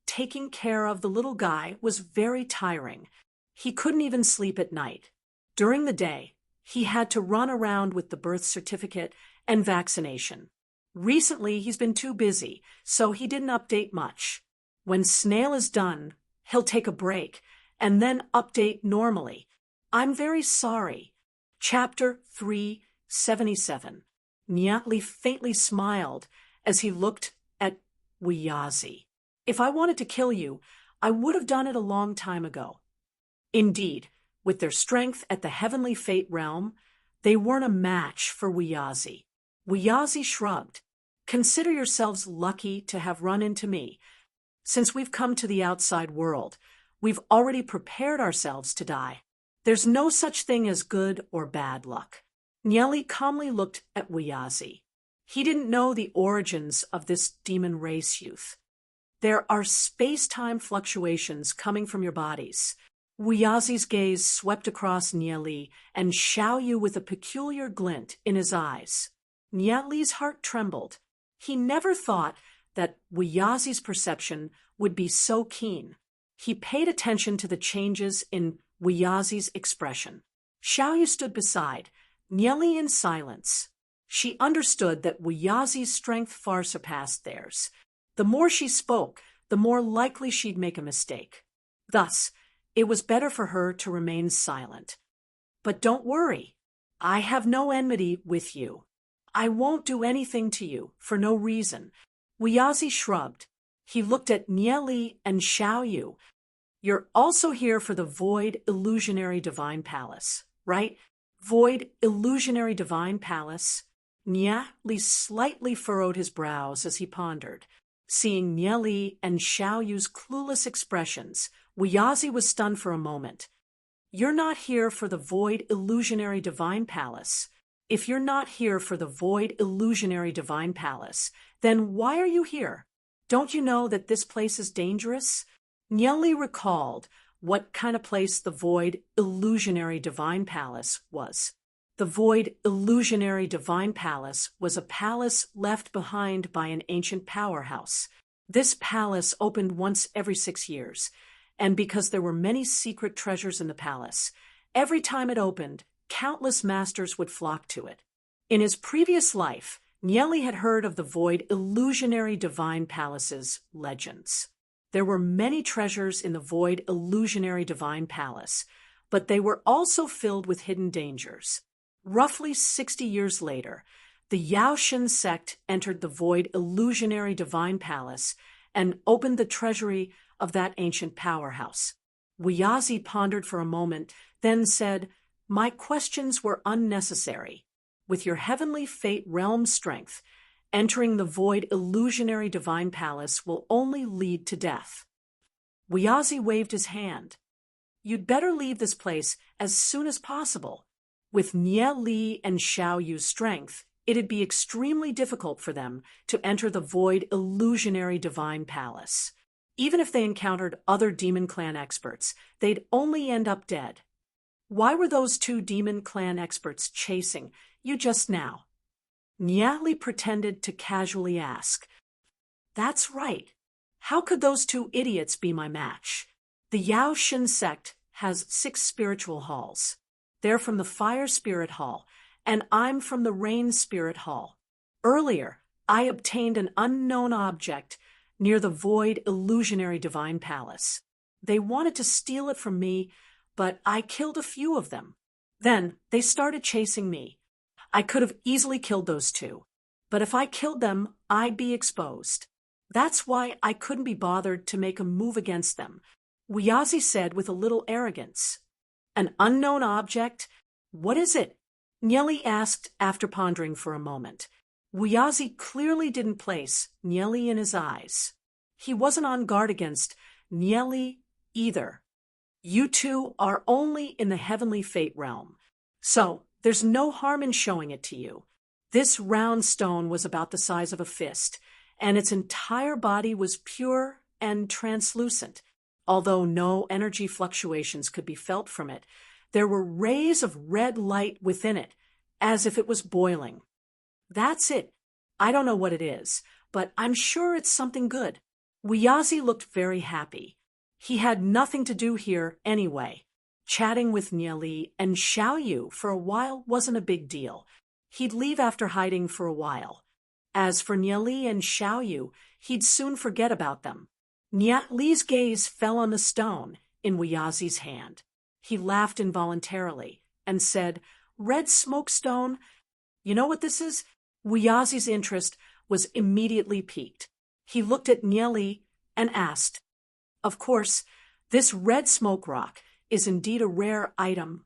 Taking care of the little guy was very tiring. He couldn't even sleep at night. During the day, he had to run around with the birth certificate and vaccination. Recently, he's been too busy, so he didn't update much. When Snail is done, he'll take a break and then update normally. "I'm very sorry." Chapter 377. Nieli faintly smiled as he looked at Wiyazi. "If I wanted to kill you, I would have done it a long time ago." Indeed, with their strength at the heavenly fate realm, They weren't a match for Wuyazi. Wuyazi shrugged. Consider yourselves lucky to have run into me. Since we've come to the outside world, we've already prepared ourselves to die. There's no such thing as good or bad luck. Nyeli calmly looked at Wuyazi. He didn't know the origins of this demon race youth. There are space-time fluctuations coming from your bodies. Wuyazi's gaze swept across Nyeli and Xiaoyu with a peculiar glint in his eyes. Nyeli's heart trembled. He never thought that Wuyazi's perception would be so keen. He paid attention to the changes in Wuyazi's expression. Xiaoyu stood beside, Nyeli in silence. She understood that Wuyazi's strength far surpassed theirs. The more she spoke, the more likely she'd make a mistake. Thus, it was better for her to remain silent. But don't worry. I have no enmity with you. I won't do anything to you, for no reason. Wuyazi shrugged. He looked at Nyeli and Xiaoyu. You're also here for the Void Illusionary Divine Palace, right? Void Illusionary Divine Palace. Nyeli slightly furrowed his brows as he pondered. Seeing Nyeli and Xiaoyu's clueless expressions, Wuyazi was stunned for a moment. You're not here for the Void Illusionary Divine Palace. If you're not here for the Void Illusionary Divine Palace, then why are you here? Don't you know that this place is dangerous? Nyeli recalled what kind of place the Void Illusionary Divine Palace was. The Void Illusionary Divine Palace was a palace left behind by an ancient powerhouse. This palace opened once every 6 years, and because there were many secret treasures in the palace, every time it opened, countless masters would flock to it. In his previous life, Nyeli had heard of the Void Illusionary Divine Palace's legends. There were many treasures in the Void Illusionary Divine Palace, but they were also filled with hidden dangers. Roughly 60 years later, the Yaoshin sect entered the Void Illusionary Divine Palace and opened the treasury of that ancient powerhouse. Wuyazi pondered for a moment, then said, "My questions were unnecessary. With your heavenly fate realm strength, entering the Void Illusionary Divine Palace will only lead to death." Wuyazi waved his hand. "You'd better leave this place as soon as possible. With Nyeli and Xiaoyu's strength, it'd be extremely difficult for them to enter the Void Illusionary Divine Palace. Even if they encountered other Demon Clan experts, they'd only end up dead. Why were those 2 Demon Clan experts chasing you just now?" Nyeli pretended to casually ask. "That's right. How could those 2 idiots be my match? The Yaoshin sect has 6 spiritual halls. They're from the Fire Spirit Hall, and I'm from the Rain Spirit Hall. Earlier, I obtained an unknown object near the Void Illusionary Divine Palace. They wanted to steal it from me, but I killed a few of them. Then they started chasing me. I could have easily killed those 2, but if I killed them, I'd be exposed. That's why I couldn't be bothered to make a move against them," Wuyazi said with a little arrogance. "An unknown object? What is it?" Nyeli asked after pondering for a moment. Wuyazi clearly didn't place Nyeli in his eyes. He wasn't on guard against Nyeli either. "You 2 are only in the heavenly fate realm, so there's no harm in showing it to you. This round stone was about the size of a fist, and its entire body was pure and translucent. Although no energy fluctuations could be felt from it, there were rays of red light within it, as if it was boiling. That's it. I don't know what it is, but I'm sure it's something good." Wuyazi looked very happy. He had nothing to do here anyway. Chatting with Nyeli and Xiaoyu for a while wasn't a big deal. He'd leave after hiding for a while. As for Nyeli and Xiaoyu, he'd soon forget about them. Nyeli's gaze fell on the stone in Wuyazi's hand. He laughed involuntarily and said, "Red smoke stone? You know what this is?" Wuyazi's interest was immediately piqued. He looked at Nyeli and asked, "Of course, this red smoke rock is indeed a rare item,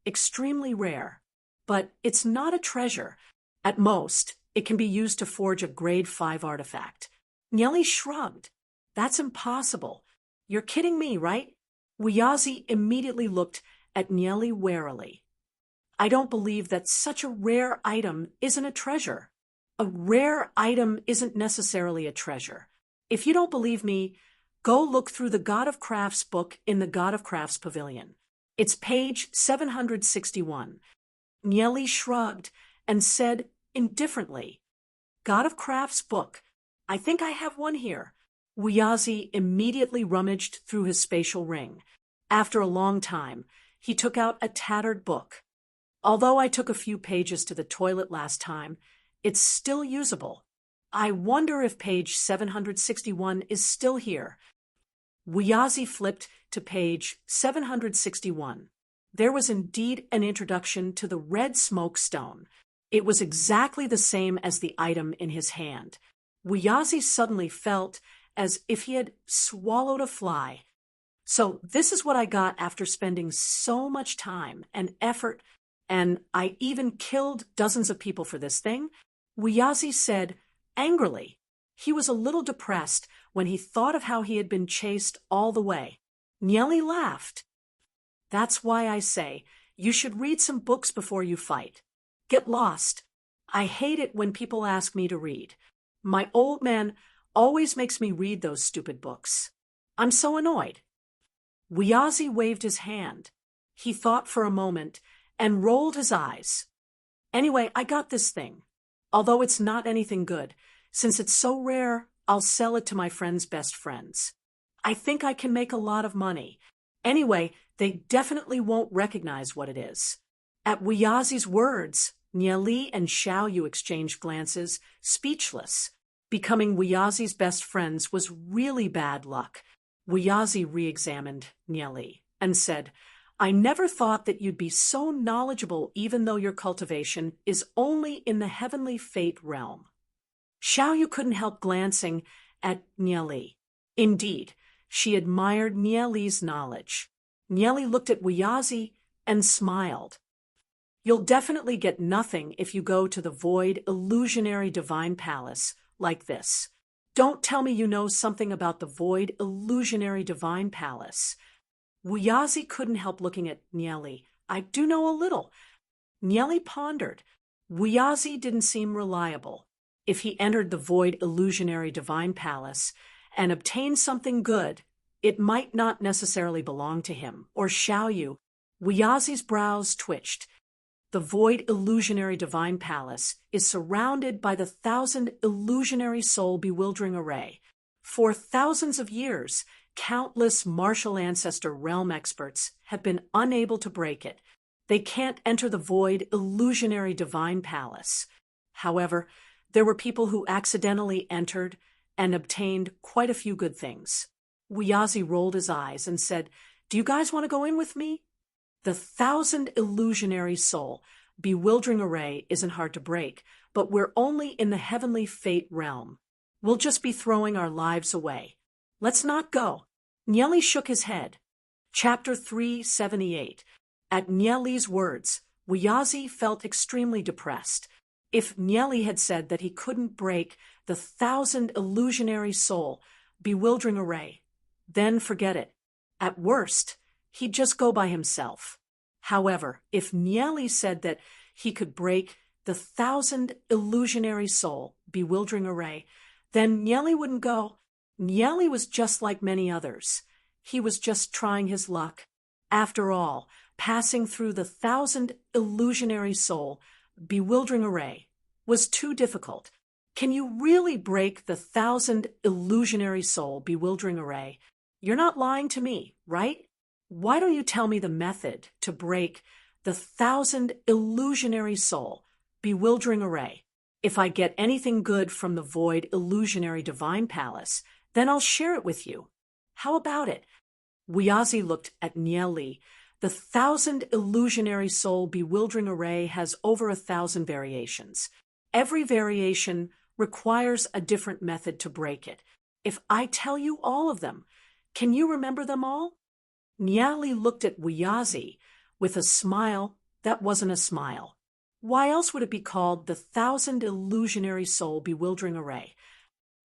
extremely rare. but it's not a treasure. At most, it can be used to forge a grade 5 artifact. Nieli shrugged. That's impossible. You're kidding me, right? Wuyazi immediately looked at Nieli warily. I don't believe that such a rare item isn't a treasure. A rare item isn't necessarily a treasure. If you don't believe me, go look through the God of Crafts book in the God of Crafts pavilion. It's page 761. Nieli shrugged and said indifferently, God of Crafts book. I think I have one here. Wuyazi immediately rummaged through his spatial ring. After a long time, he took out a tattered book. Although I took a few pages to the toilet last time, it's still usable. I wonder if page 761 is still here. Wuyazi flipped to page 761. There was indeed an introduction to the red smoke stone. It was exactly the same as the item in his hand. Wuyazi suddenly felt as if he had swallowed a fly. So this is what I got after spending so much time and effort, and I even killed dozens of people for this thing? Wuyazi said angrily. He was a little depressed when he thought of how he had been chased all the way. Nieli laughed. That's why I say you should read some books before you fight. Get lost. I hate it when people ask me to read. My old man always makes me read those stupid books. I'm so annoyed. Wuyazi waved his hand. He thought for a moment and rolled his eyes. Anyway, I got this thing. Although it's not anything good, since it's so rare, I'll sell it to my friend's best friends. I think I can make a lot of money. Anyway, they definitely won't recognize what it is. At Wuyazi's words, Nieli and Xiaoyu exchanged glances, speechless. Becoming Wuyazi's best friends was really bad luck. Wuyazi re-examined Nieli and said, I never thought that you'd be so knowledgeable even though your cultivation is only in the heavenly fate realm. Xiaoyu couldn't help glancing at Nieli. Indeed, she admired Nieli's knowledge. Nieli looked at Wuyazi and smiled. You'll definitely get nothing if you go to the Void Illusionary Divine Palace like this. Don't tell me you know something about the Void Illusionary Divine Palace. Wuyazi couldn't help looking at Nieli. I do know a little. Nieli pondered. Wuyazi didn't seem reliable. If he entered the Void Illusionary Divine Palace and obtained something good, it might not necessarily belong to him or Xiaoyu. Wuyazi's brows twitched. The Void Illusionary Divine Palace is surrounded by the 1,000 illusionary soul bewildering array. For thousands of years, countless martial ancestor realm experts have been unable to break it. They can't enter the Void Illusionary Divine Palace. However, there were people who accidentally entered and obtained quite a few good things. Wuyazi rolled his eyes and said, Do you guys want to go in with me? The 1,000 illusionary soul bewildering array isn't hard to break, but we're only in the heavenly fate realm. We'll just be throwing our lives away. Let's not go. Nieli shook his head. Chapter 378. At Nieli's words, Wuyazi felt extremely depressed. If Nieli had said that he couldn't break the 1,000 illusionary soul bewildering array, then forget it. At worst, he'd just go by himself. However, if Nieli said that he could break the 1,000 illusionary soul bewildering array, then Nieli wouldn't go. Nieli was just like many others. He was just trying his luck. After all, passing through the 1,000 illusionary soul bewildering array was too difficult. Can you really break the 1,000 illusionary soul bewildering array? You're not lying to me, right? Why don't you tell me the method to break the 1,000 illusionary soul bewildering array? If I get anything good from the Void Illusionary Divine Palace, then I'll share it with you. How about it? Wuyazi looked at Nieli. The 1,000 illusionary soul bewildering array has over 1,000 variations. Every variation requires a different method to break it. If I tell you all of them, can you remember them all? Nieli looked at Wuyazi with a smile that wasn't a smile. Why else would it be called the thousand illusionary soul bewildering array?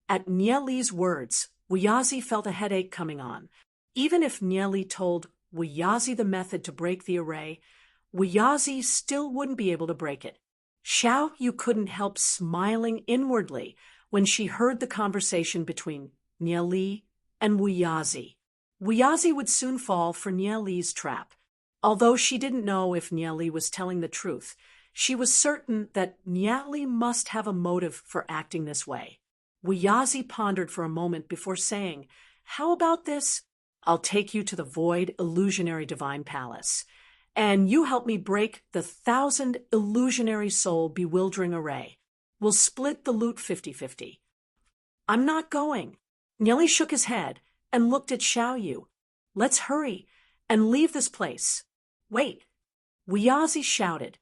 At Nieli's words, Wuyazi felt a headache coming on. Even if Nieli told Wuyazi the method to break the array, Wuyazi still wouldn't be able to break it. Xiao Yu couldn't help smiling inwardly when she heard the conversation between Nieli and Wuyazi. Wuyazi would soon fall for Nieli's trap. Although she didn't know if Nieli was telling the truth, she was certain that Nieli must have a motive for acting this way. Wuyazi pondered for a moment before saying, "How about this? I'll take you to the void illusionary divine palace, and you help me break the thousand illusionary soul bewildering array. We'll split the loot 50-50. "I'm not going." Nieli shook his head and looked at Xiao Yu. "Let's hurry and leave this place." "Wait!" Wuyazi shouted.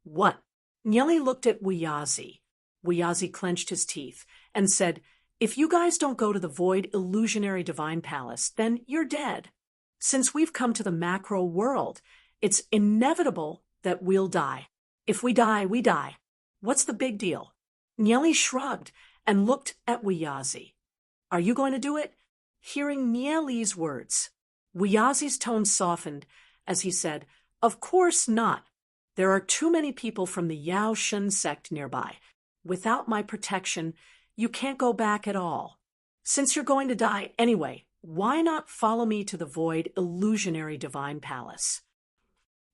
"What?" Nieli looked at Wuyazi. Wuyazi clenched his teeth and said, "If you guys don't go to the void illusionary divine palace, then you're dead. Since we've come to the macro world, it's inevitable that we'll die. If we die, we die. What's the big deal?" Nieli shrugged and looked at Wuyazi. "Are you going to do it?" Hearing Nieli's words, Wuyazi's tone softened as he said, "Of course not. There are too many people from the Yao Shen sect nearby. Without my protection, you can't go back at all. Since you're going to die anyway, why not follow me to the void illusionary divine palace?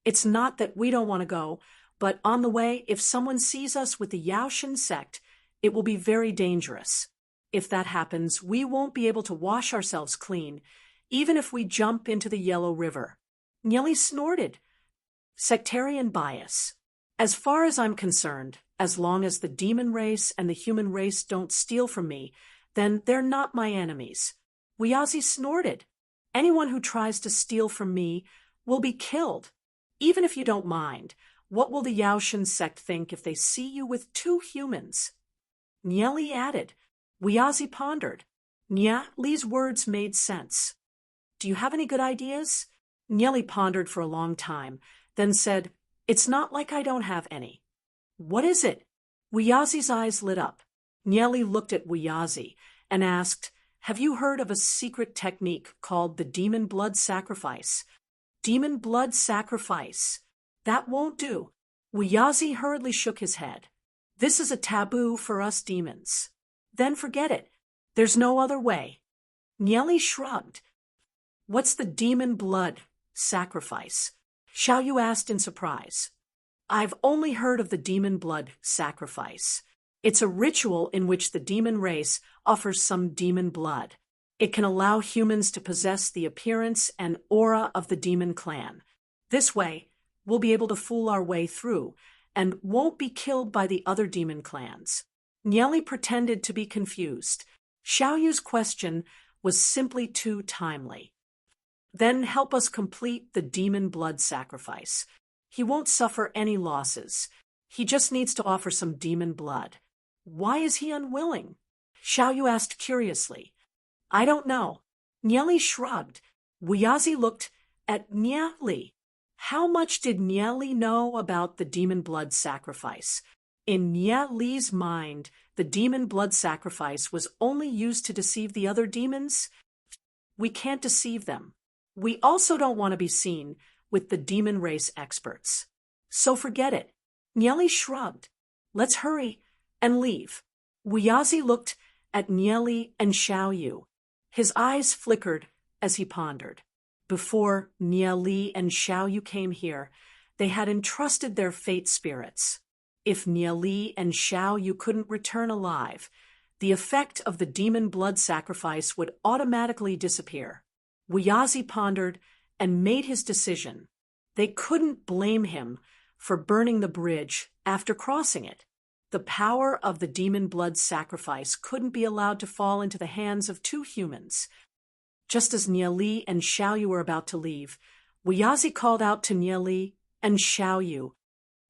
It's not that we don't want to go, but on the way, if someone sees us with the Yao Shen sect, it will be very dangerous. If that happens, we won't be able to wash ourselves clean, even if we jump into the Yellow River." Nieli snorted. "Sectarian bias. As far as I'm concerned, as long as the demon race and the human race don't steal from me, then they're not my enemies." Wuyazi snorted. "Anyone who tries to steal from me will be killed. Even if you don't mind, what will the Yao Shen sect think if they see you with two humans?" Nieli added. Wuyazi pondered. Nieli's words made sense. "Do you have any good ideas?" Nieli pondered for a long time, then said, "It's not like I don't have any." "What is it?" Wuyazi's eyes lit up. Nieli looked at Wuyazi and asked, "Have you heard of a secret technique called the demon blood sacrifice?" "Demon blood sacrifice? That won't do." Wuyazi hurriedly shook his head. "This is a taboo for us demons." "Then forget it. There's no other way." Nieli shrugged. "What's the demon blood sacrifice?" Xiao Yu asked in surprise. "I've only heard of the demon blood sacrifice. It's a ritual in which the demon race offers some demon blood. It can allow humans to possess the appearance and aura of the demon clan. This way, we'll be able to fool our way through and won't be killed by the other demon clans." Nieli pretended to be confused. Xiao Yu's question was simply too timely. "Then help us complete the demon blood sacrifice. He won't suffer any losses. He just needs to offer some demon blood." "Why is he unwilling?" Xiao Yu asked curiously. "I don't know." Nieli shrugged. Wuyazi looked at Nieli. How much did Nieli know about the demon blood sacrifice? In Nieli's mind, the demon blood sacrifice was only used to deceive the other demons. "We can't deceive them. We also don't want to be seen with the demon race experts. So forget it." Nieli shrugged. "Let's hurry and leave." Wuyazi looked at Nieli and Xiao Yu. His eyes flickered as he pondered. Before Nieli and Xiao Yu came here, they had entrusted their fate spirits. If Nieli and Xiao Yu couldn't return alive, the effect of the demon blood sacrifice would automatically disappear. Wuyazi pondered and made his decision. They couldn't blame him for burning the bridge after crossing it. The power of the demon blood sacrifice couldn't be allowed to fall into the hands of two humans. Just as Nieli and Xiao Yu were about to leave, Wuyazi called out to Nieli and Xiao Yu.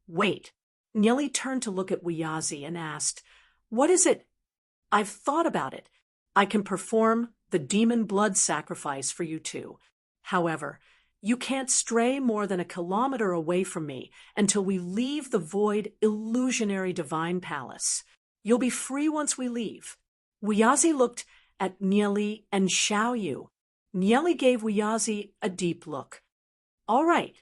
"Wait." Nieli turned to look at Wuyazi and asked, "What is it?" "I've thought about it. I can perform the demon blood sacrifice for you two. However, You can't stray more than a kilometer away from me until we leave the void illusionary divine palace. You'll be free once we leave. Wuyazi looked at Nieli and Xiaoyu. Nieli gave Wuyazi a deep look. All right,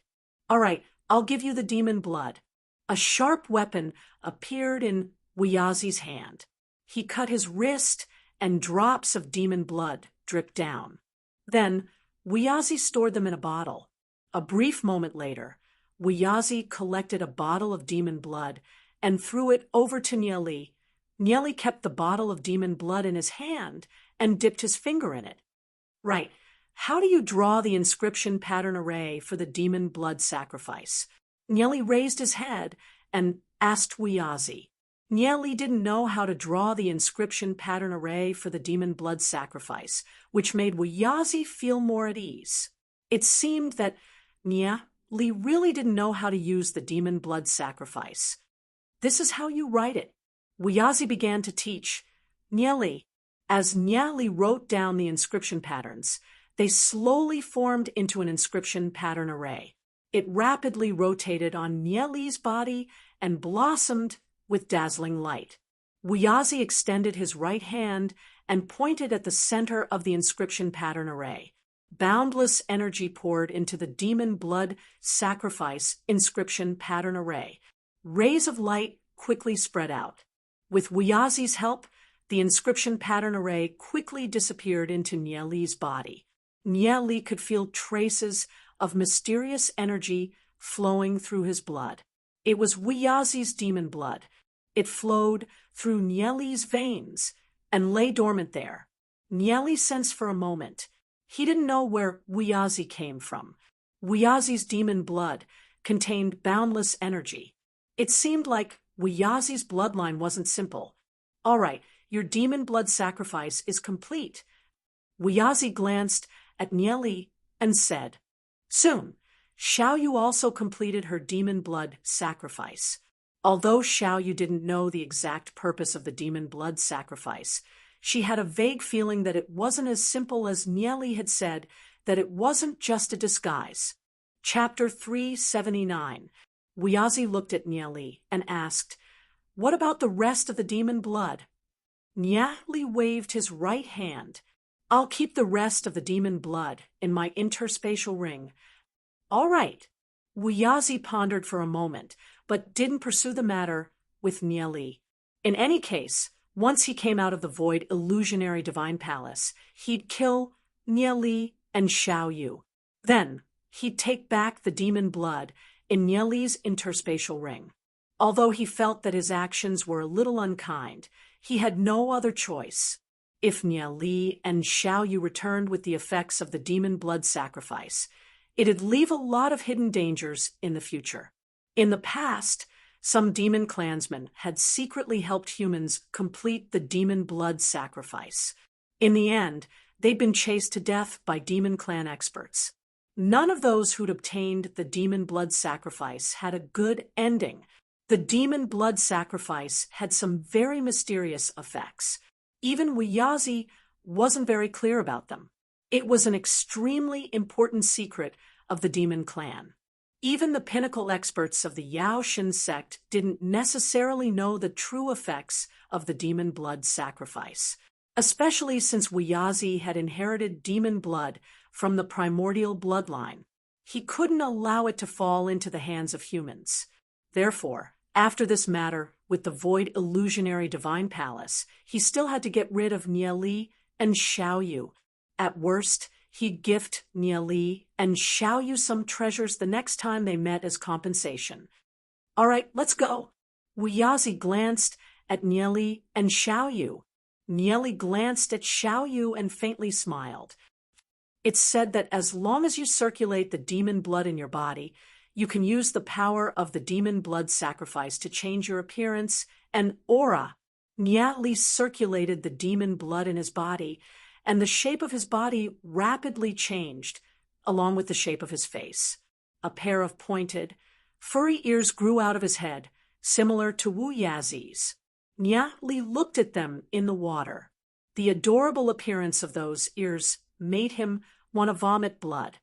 I'll give you the demon blood. A sharp weapon appeared in Wuyazi's hand. He cut his wrist, and drops of demon blood dripped down. Then, Wuyazi stored them in a bottle. A brief moment later, Wuyazi collected a bottle of demon blood and threw it over to Nieli. Nieli kept the bottle of demon blood in his hand and dipped his finger in it. Right. How do you draw the inscription pattern array for the demon blood sacrifice? Nieli raised his head and asked Wuyazi. Nieli didn't know how to draw the inscription pattern array for the demon blood sacrifice, which made Wuyazi feel more at ease. It seemed that Nieli really didn't know how to use the demon blood sacrifice. This is how you write it. Wuyazi began to teach Nieli. As Nieli wrote down the inscription patterns, they slowly formed into an inscription pattern array. It rapidly rotated on Nieli's body and blossomed with dazzling light. Wuyazi extended his right hand and pointed at the center of the inscription pattern array. Boundless energy poured into the demon blood sacrifice inscription pattern array. Rays of light quickly spread out. With Wuyazi's help, the inscription pattern array quickly disappeared into Nieli's body. Nieli could feel traces of mysterious energy flowing through his blood. It was Wuyazi's demon blood. It flowed through Nieli's veins and lay dormant there. Nieli sensed for a moment. He didn't know where Wuyazi came from. Wuyazi's demon blood contained boundless energy. It seemed like Wuyazi's bloodline wasn't simple. All right, your demon blood sacrifice is complete. Wuyazi glanced at Nieli and said, Soon, Xiaoyu also completed her demon blood sacrifice. Although Xiaoyu didn't know the exact purpose of the demon blood sacrifice, she had a vague feeling that it wasn't as simple as Nieli had said, that it wasn't just a disguise. Chapter 379. Wuyazi looked at Nieli and asked, What about the rest of the demon blood? Nieli waved his right hand. I'll keep the rest of the demon blood in my interspatial ring. All right. Wuyazi pondered for a moment, but didn't pursue the matter with Nieli. In any case, once he came out of the void illusionary divine palace, he'd kill Nieli and Xiaoyu. Then, he'd take back the demon blood in Nieli's interspatial ring. Although he felt that his actions were a little unkind, he had no other choice. If Nieli and Xiaoyu returned with the effects of the demon blood sacrifice, it'd leave a lot of hidden dangers in the future. In the past, some demon clansmen had secretly helped humans complete the demon blood sacrifice. In the end, they'd been chased to death by demon clan experts. None of those who'd obtained the demon blood sacrifice had a good ending. The demon blood sacrifice had some very mysterious effects. Even Wuyazi wasn't very clear about them. It was an extremely important secret of the demon clan. Even the pinnacle experts of the Yao Shin sect didn't necessarily know the true effects of the demon blood sacrifice, especially since Wuyazi had inherited demon blood from the primordial bloodline. He couldn't allow it to fall into the hands of humans. Therefore, after this matter with the void illusionary divine palace, he still had to get rid of Nieli and Xiaoyu. At worst, he'd gift Nieli and Xiaoyu some treasures the next time they met as compensation. All right, let's go. Wuyazi glanced at Nieli and Xiaoyu. Nieli glanced at Xiaoyu and faintly smiled. It's said that as long as you circulate the demon blood in your body, you can use the power of the demon blood sacrifice to change your appearance and aura. Nieli circulated the demon blood in his body, and the shape of his body rapidly changed, along with the shape of his face. A pair of pointed, furry ears grew out of his head, similar to Wuyazi's. Nieli looked at them in the water. The adorable appearance of those ears made him want to vomit blood.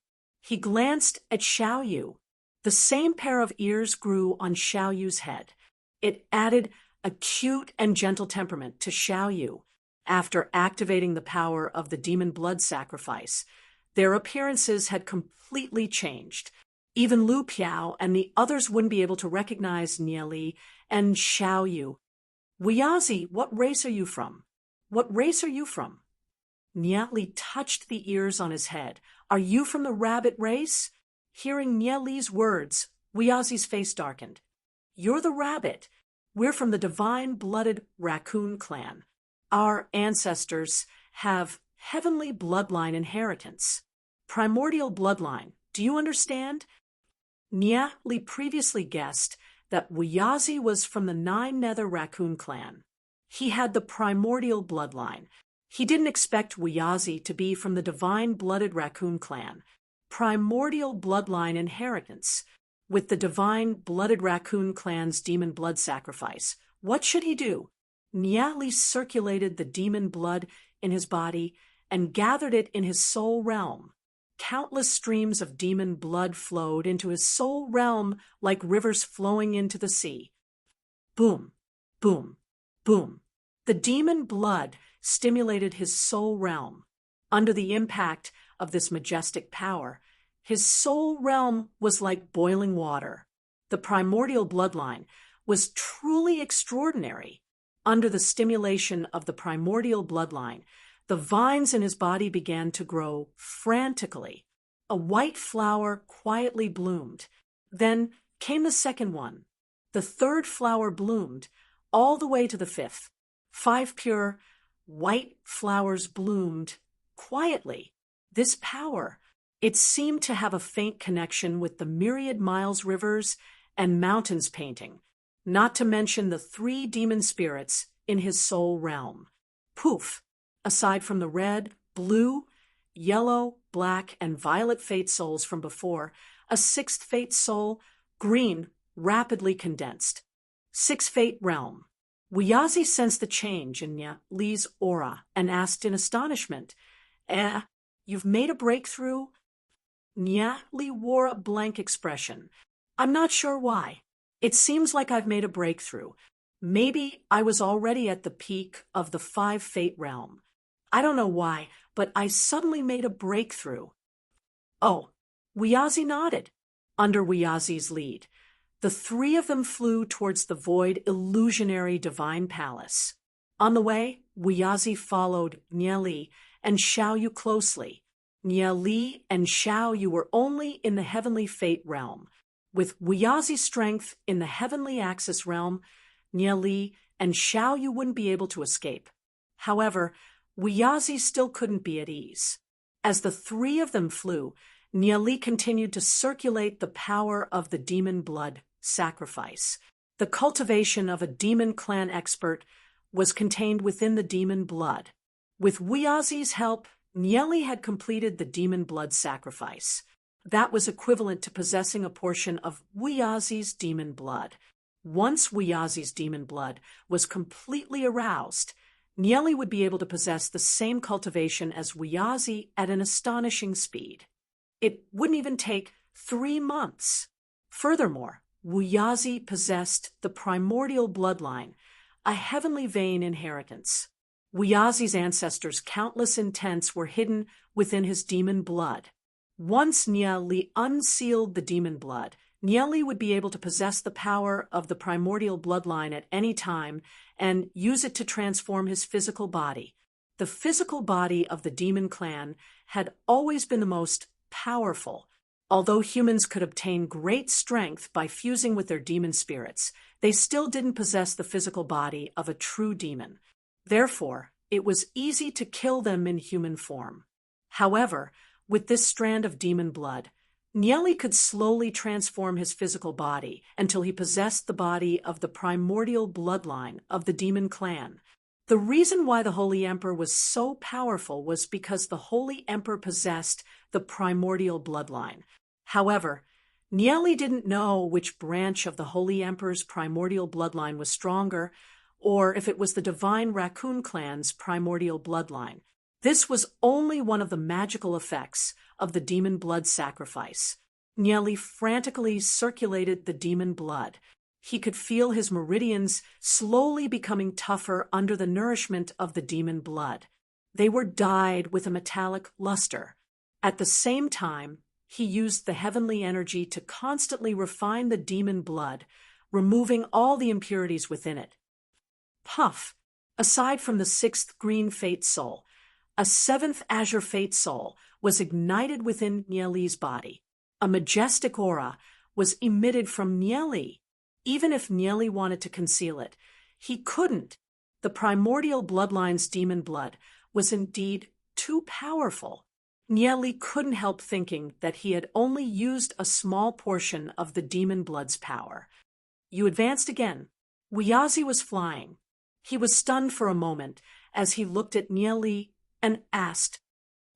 He glanced at Xiao Yu. The same pair of ears grew on Xiao Yu's head. It added a cute and gentle temperament to Xiao Yu. After activating the power of the demon blood sacrifice, their appearances had completely changed. Even Lu Piao and the others wouldn't be able to recognize Nieli and Xiao Yu. Wuyazi, what race are you from? What race are you from? Nieli touched the ears on his head. Are you from the rabbit race? Hearing Nieli's words, Wuyazi's face darkened. You're the rabbit. We're from the divine-blooded raccoon clan. Our ancestors have heavenly bloodline inheritance. Primordial bloodline. Do you understand? Nieli previously guessed that Wuyazi was from the Nine Nether Raccoon clan. He had the primordial bloodline. He didn't expect Wuyazi to be from the divine-blooded raccoon clan. Primordial bloodline inheritance. With the divine-blooded raccoon clan's demon blood sacrifice, what should he do? Nieli circulated the demon blood in his body and gathered it in his soul realm. Countless streams of demon blood flowed into his soul realm like rivers flowing into the sea. Boom, boom, boom. The demon blood stimulated his soul realm. Under the impact of this majestic power, his soul realm was like boiling water. The primordial bloodline was truly extraordinary. Under the stimulation of the primordial bloodline, the vines in his body began to grow frantically. A white flower quietly bloomed. Then came the second one. The third flower bloomed, all the way to the fifth. 5 pure, white flowers bloomed quietly. This power, it seemed to have a faint connection with the myriad miles rivers and mountains painting, not to mention the 3 demon spirits in his soul realm. Poof! Aside from the red, blue, yellow, black, and violet fate souls from before, a 6th fate soul, green, rapidly condensed. 6 fate realm. Wuyazi sensed the change in Nieli's aura and asked in astonishment, you've made a breakthrough? Nieli wore a blank expression. I'm not sure why. It seems like I've made a breakthrough. Maybe I was already at the peak of the 5 fate realm. I don't know why, but I suddenly made a breakthrough. Oh, Wuyazi nodded. Under Wuyazi's lead, the 3 of them flew towards the void illusionary divine palace. On the way, Wuyazi followed Nieli and Xiao Yu closely. Nieli and Xiao Yu were only in the heavenly fate realm. With Wuyazi's strength in the heavenly axis realm, Nieli and Xiao Yu wouldn't be able to escape. However, Wuyazi still couldn't be at ease. As the 3 of them flew, Nieli continued to circulate the power of the demon blood sacrifice. The cultivation of a demon clan expert was contained within the demon blood. With Wuyazi's help, Nieli had completed the demon blood sacrifice. That was equivalent to possessing a portion of Wuyazi's demon blood. Once Wuyazi's demon blood was completely aroused, Nieli would be able to possess the same cultivation as Wuyazi at an astonishing speed. It wouldn't even take 3 months. Furthermore, Wuyazi possessed the primordial bloodline, a heavenly vein inheritance. Wuyazi's ancestors' countless intents were hidden within his demon blood. Once Nieli unsealed the demon blood, Nieli would be able to possess the power of the primordial bloodline at any time and use it to transform his physical body. The physical body of the demon clan had always been the most powerful. Although humans could obtain great strength by fusing with their demon spirits, they still didn't possess the physical body of a true demon. Therefore, it was easy to kill them in human form. However, with this strand of demon blood, Nieli could slowly transform his physical body until he possessed the body of the primordial bloodline of the demon clan. The reason why the Holy Emperor was so powerful was because the Holy Emperor possessed the primordial bloodline. However, Nieli didn't know which branch of the Holy Emperor's primordial bloodline was stronger, or if it was the divine raccoon clan's primordial bloodline. This was only one of the magical effects of the demon blood sacrifice. Nieli frantically circulated the demon blood. He could feel his meridians slowly becoming tougher under the nourishment of the demon blood. They were dyed with a metallic luster. At the same time, he used the heavenly energy to constantly refine the demon blood, removing all the impurities within it. Puff! Aside from the sixth green fate soul, a seventh azure fate soul was ignited within Nieli's body. A majestic aura was emitted from Nieli. Even if Nieli wanted to conceal it, he couldn't. The primordial bloodline's demon blood was indeed too powerful. Nieli couldn't help thinking that he had only used a small portion of the demon blood's power. You advanced again. Wuyazi was flying. He was stunned for a moment as he looked at Nieli and asked,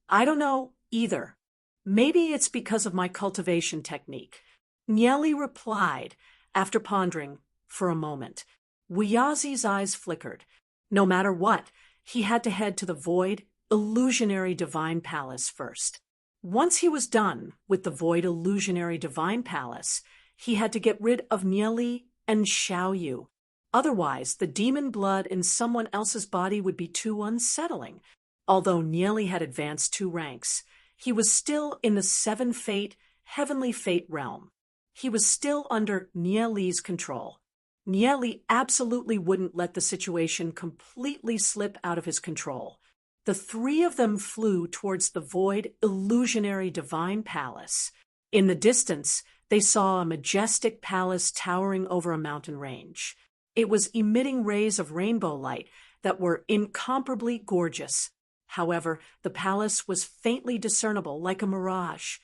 "I don't know either. Maybe it's because of my cultivation technique." Nieli replied, after pondering for a moment. Wuyazi's eyes flickered. No matter what, he had to head to the void, illusionary divine palace first. Once he was done with the void illusionary divine palace, he had to get rid of Nieli and Xiaoyu. Otherwise, the demon blood in someone else's body would be too unsettling. Although Nieli had advanced 2 ranks, he was still in the 7 fate, heavenly fate realm. He was still under Nieli's control. Nieli absolutely wouldn't let the situation completely slip out of his control. The 3 of them flew towards the void illusionary divine palace. In the distance, they saw a majestic palace towering over a mountain range. It was emitting rays of rainbow light that were incomparably gorgeous. However, the palace was faintly discernible like a mirage.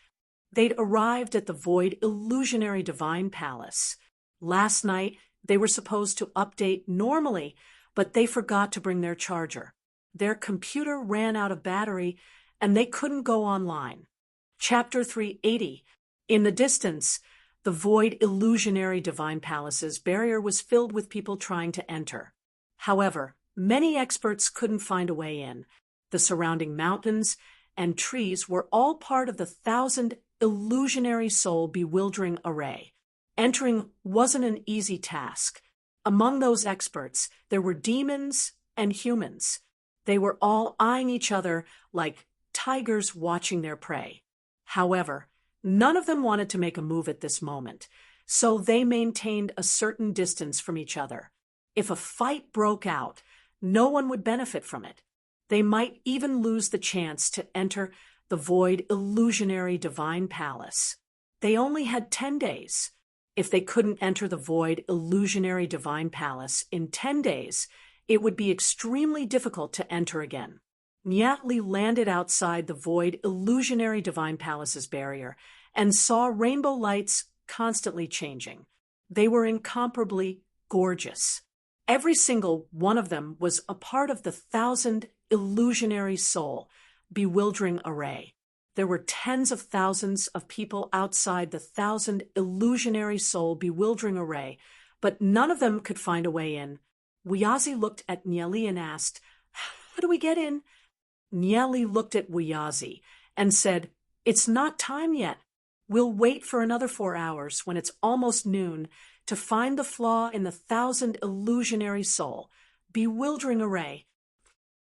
They'd arrived at the void illusionary divine palace. Last night, they were supposed to update normally, but they forgot to bring their charger. Their computer ran out of battery, and they couldn't go online. Chapter 380. In the distance, the void illusionary divine palace's barrier was filled with people trying to enter. However, many experts couldn't find a way in. The surrounding mountains and trees were all part of the 1,000 illusionary soul bewildering array. Entering wasn't an easy task. Among those experts, there were demons and humans. They were all eyeing each other like tigers watching their prey. However, none of them wanted to make a move at this moment, so they maintained a certain distance from each other. If a fight broke out, no one would benefit from it. They might even lose the chance to enter the void illusionary divine palace. They only had 10 days. If they couldn't enter the void illusionary divine palace in 10 days, it would be extremely difficult to enter again. Nieli landed outside the void illusionary divine palace's barrier and saw rainbow lights constantly changing. They were incomparably gorgeous. Every single one of them was a part of the 1,000 illusionary soul bewildering array. There were tens of thousands of people outside the 1,000 illusionary soul bewildering array, but none of them could find a way in. Wuyazi looked at Nieli and asked, "How do we get in?" Nieli looked at Wuyazi and said, "It's not time yet. We'll wait for another 4 hours when it's almost noon to find the flaw in the 1,000 illusionary soul bewildering array."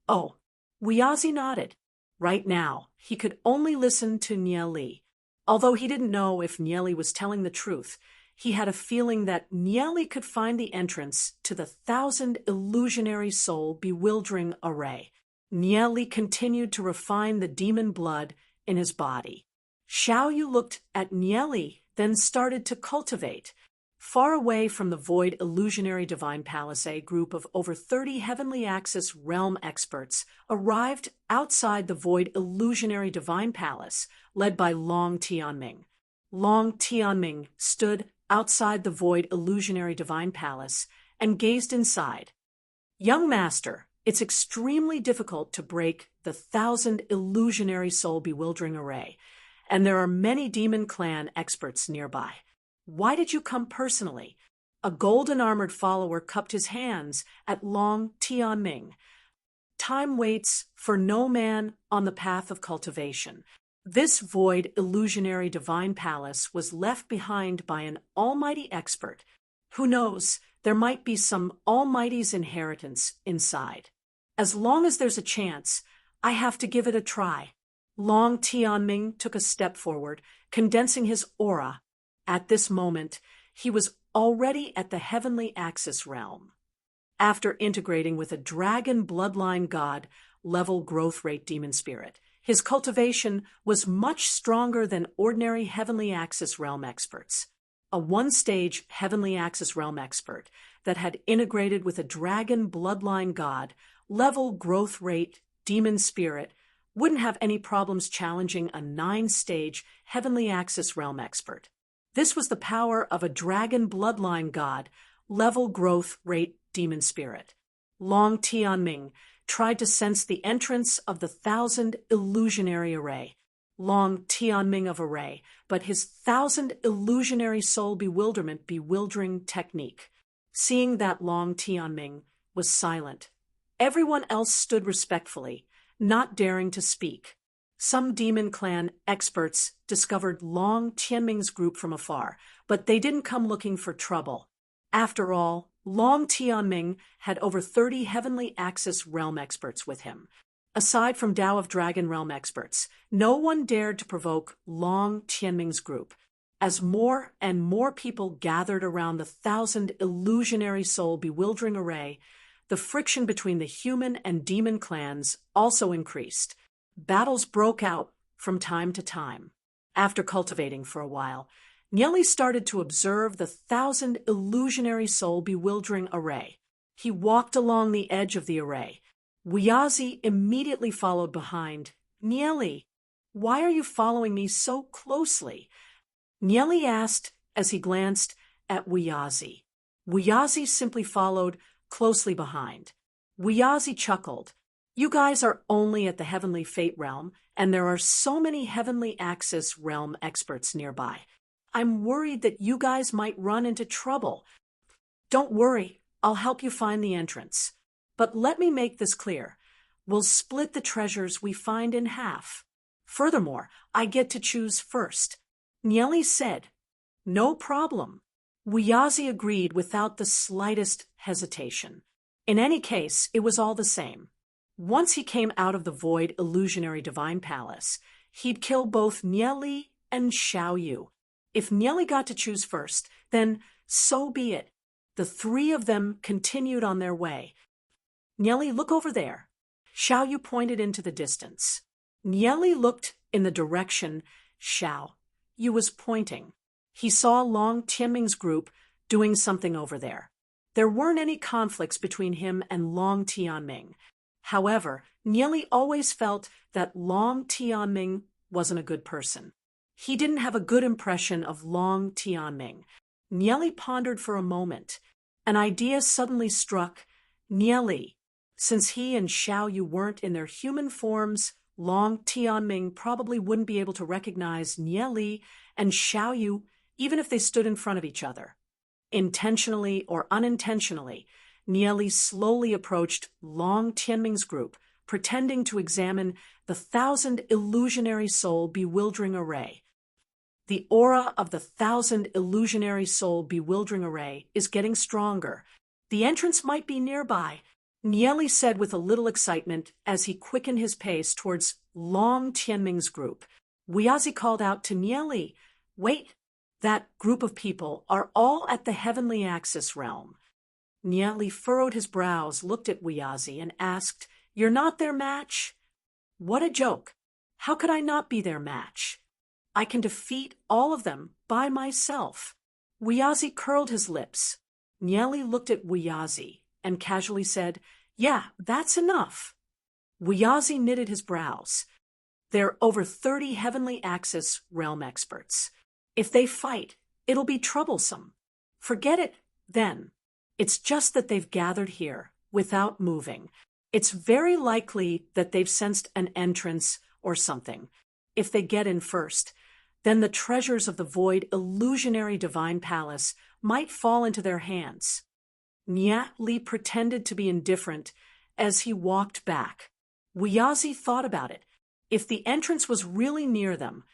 Oh, Wuyazi nodded. Right now, he could only listen to Nieli. Although he didn't know if Nieli was telling the truth, he had a feeling that Nieli could find the entrance to the 1,000 illusionary soul bewildering array. Nieli continued to refine the demon blood in his body. Xiaoyu looked at Nieli, then started to cultivate. Far away from the void illusionary divine palace, a group of over 30 heavenly axis realm experts arrived outside the void illusionary divine palace, led by Long Tianming. Long Tianming stood outside the void illusionary divine palace and gazed inside. "Young master, it's extremely difficult to break the 1,000 illusionary soul bewildering array, and there are many demon clan experts nearby. Why did you come personally?" A golden-armored follower cupped his hands at Long Tianming. time waits for no man on the path of cultivation. This void illusionary divine palace was left behind by an almighty expert. Who knows, there might be some almighty's inheritance inside. As long as there's a chance, I have to give it a try. Long Tianming took a step forward, condensing his aura. At this moment, he was already at the heavenly axis realm. After integrating with a dragon bloodline god level growth rate demon spirit, his cultivation was much stronger than ordinary heavenly axis realm experts. A one-stage heavenly axis realm expert that had integrated with a dragon bloodline god level growth rate demon spirit wouldn't have any problems challenging a 9-stage heavenly axis realm expert. This was the power of a dragon bloodline god level growth rate demon spirit. Long Tianming tried to sense the entrance of the 1,000 illusionary array. Long Tianming of array, but his 1,000 illusionary soul bewildering technique. Seeing that Long Tianming was silent, everyone else stood respectfully, not daring to speak. Some demon clan experts discovered Long Tianming's group from afar, but they didn't come looking for trouble. After all, Long Tianming had over 30 heavenly axis realm experts with him. Aside from Tao of Dragon realm experts, no one dared to provoke Long Tianming's group. As more and more people gathered around the 1,000 illusionary soul bewildering array, the friction between the human and demon clans also increased. Battles broke out from time to time. After cultivating for a while, Nieli started to observe the 1,000 illusionary soul bewildering array. He walked along the edge of the array. Wuyazi immediately followed behind. Nieli, why are you following me so closely? Nieli asked as he glanced at Wuyazi. Wuyazi simply followed closely behind. Wuyazi chuckled. You guys are only at the heavenly fate realm, and there are so many heavenly axis realm experts nearby. I'm worried that you guys might run into trouble. Don't worry, I'll help you find the entrance. But let me make this clear. We'll split the treasures we find in half. Furthermore, I get to choose first. Nieli said. No problem. Wuyazi agreed without the slightest hesitation. In any case, it was all the same. Once he came out of the void illusionary divine palace, he'd kill both Nieli and Xiaoyu. If Nieli got to choose first, then so be it. The three of them continued on their way. Nieli, look over there. Xiaoyu pointed into the distance. Nieli looked in the direction Xiaoyu was pointing. He saw Long Tianming's group doing something over there. There weren't any conflicts between him and Long Tianming. However, Nieli always felt that Long Tianming wasn't a good person. He didn't have a good impression of Long Tianming. Nieli pondered for a moment. An idea suddenly struck Nieli. Since he and Xiaoyu weren't in their human forms, Long Tianming probably wouldn't be able to recognize Nieli and Xiaoyu even if they stood in front of each other. Intentionally or unintentionally, Nieli slowly approached Long Tianming's group, pretending to examine the 1,000 illusionary soul bewildering array. The aura of the 1,000 illusionary soul bewildering array is getting stronger. The entrance might be nearby, Nieli said with a little excitement as he quickened his pace towards Long Tianming's group. Wuyazi called out to Nieli, "Wait, that group of people are all at the heavenly axis realm." Nieli furrowed his brows, looked at Wuyazi, and asked, "You're not their match?" What a joke! How could I not be their match? I can defeat all of them by myself. Wuyazi curled his lips. Nieli looked at Wuyazi and casually said, "Yeah, that's enough." Wuyazi knitted his brows. There are over 30 heavenly axis realm experts. If they fight, it'll be troublesome. Forget it, then. It's just that they've gathered here, without moving. It's very likely that they've sensed an entrance or something. If they get in first, then the treasures of the void illusionary divine palace might fall into their hands. Nieli pretended to be indifferent as he walked back. Wuyazi thought about it. If the entrance was really near them,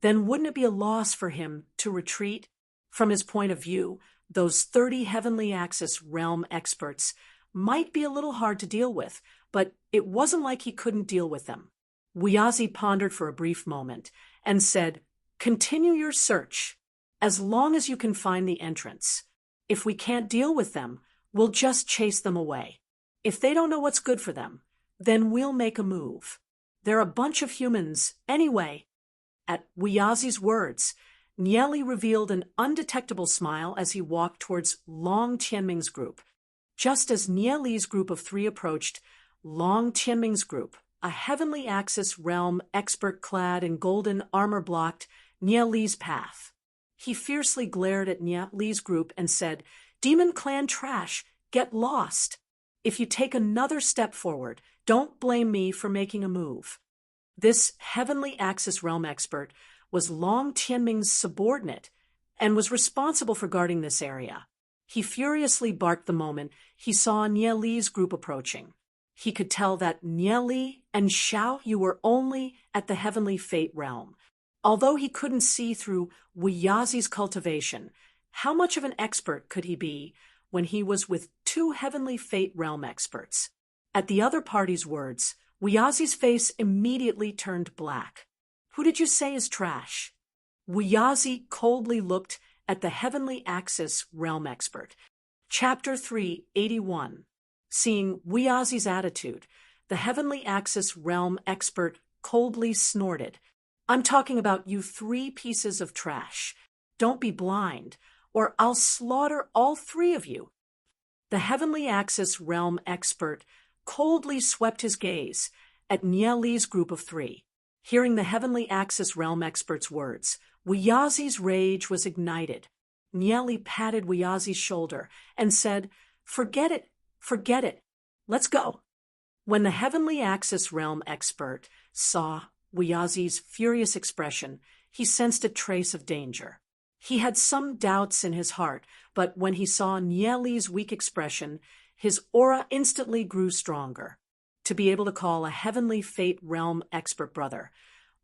then wouldn't it be a loss for him to retreat? From his point of view, those 30 Heavenly Axis realm experts might be a little hard to deal with, but it wasn't like he couldn't deal with them. Wuyazi pondered for a brief moment and said, "Continue your search, as long as you can find the entrance. If we can't deal with them, we'll just chase them away. If they don't know what's good for them, then we'll make a move. They're a bunch of humans, anyway." At Wuyazi's words, Nieli revealed an undetectable smile as he walked towards Long Tianming's group. Just as Nieli's group of 3 approached, Long Tianming's group, a Heavenly Axis realm expert clad in golden armor, blocked Nieli's path. He fiercely glared at Nieli's group and said, "Demon clan trash, get lost. If you take another step forward, don't blame me for making a move." This Heavenly Axis realm expert was Long Tianming's subordinate and was responsible for guarding this area. He furiously barked the moment he saw Nieli's group approaching. He could tell that Nieli and Xiao Yu were only at the Heavenly Fate realm. Although he couldn't see through Wuyazi's cultivation, how much of an expert could he be when he was with 2 Heavenly Fate realm experts? At the other party's words, Wuyazi's face immediately turned black. "Who did you say is trash?" Wuyazi coldly looked at the Heavenly Axis realm expert. Chapter 381. Seeing Wuyazi's attitude, the Heavenly Axis realm expert coldly snorted. "I'm talking about you 3 pieces of trash. Don't be blind, or I'll slaughter all 3 of you." The Heavenly Axis realm expert coldly swept his gaze at Nieli's group of 3. Hearing the Heavenly Axis realm expert's words, Wuyazi's rage was ignited. Nieli patted Wuyazi's shoulder and said, forget it. Let's go." When the Heavenly Axis realm expert saw Wuyazi's furious expression, he sensed a trace of danger. He had some doubts in his heart, but when he saw Nieli's weak expression, his aura instantly grew stronger. To be able to call a Heavenly Fate realm expert brother,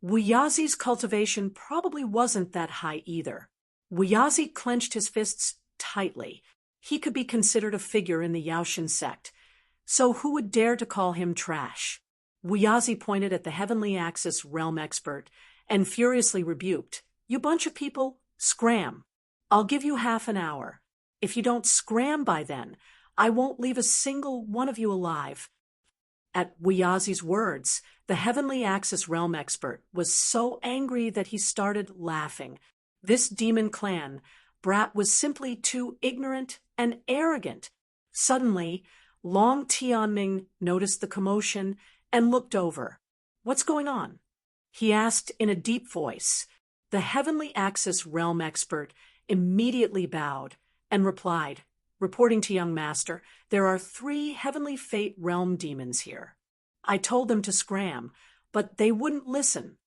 Wuyazi's cultivation probably wasn't that high either. Wuyazi clenched his fists tightly. He could be considered a figure in the Yaoshan sect. So who would dare to call him trash? Wuyazi pointed at the Heavenly Axis realm expert and furiously rebuked, "You bunch of people, scram. I'll give you half an hour. If you don't scram by then, I won't leave a single one of you alive." At Wuyazi's words, the Heavenly Axis realm expert was so angry that he started laughing. This demon clan brat was simply too ignorant and arrogant. Suddenly, Long Tianming noticed the commotion and looked over. "What's going on?" he asked in a deep voice. The Heavenly Axis realm expert immediately bowed and replied, "Reporting to young master, there are 3 Heavenly Fate realm demons here. I told them to scram, but they wouldn't listen."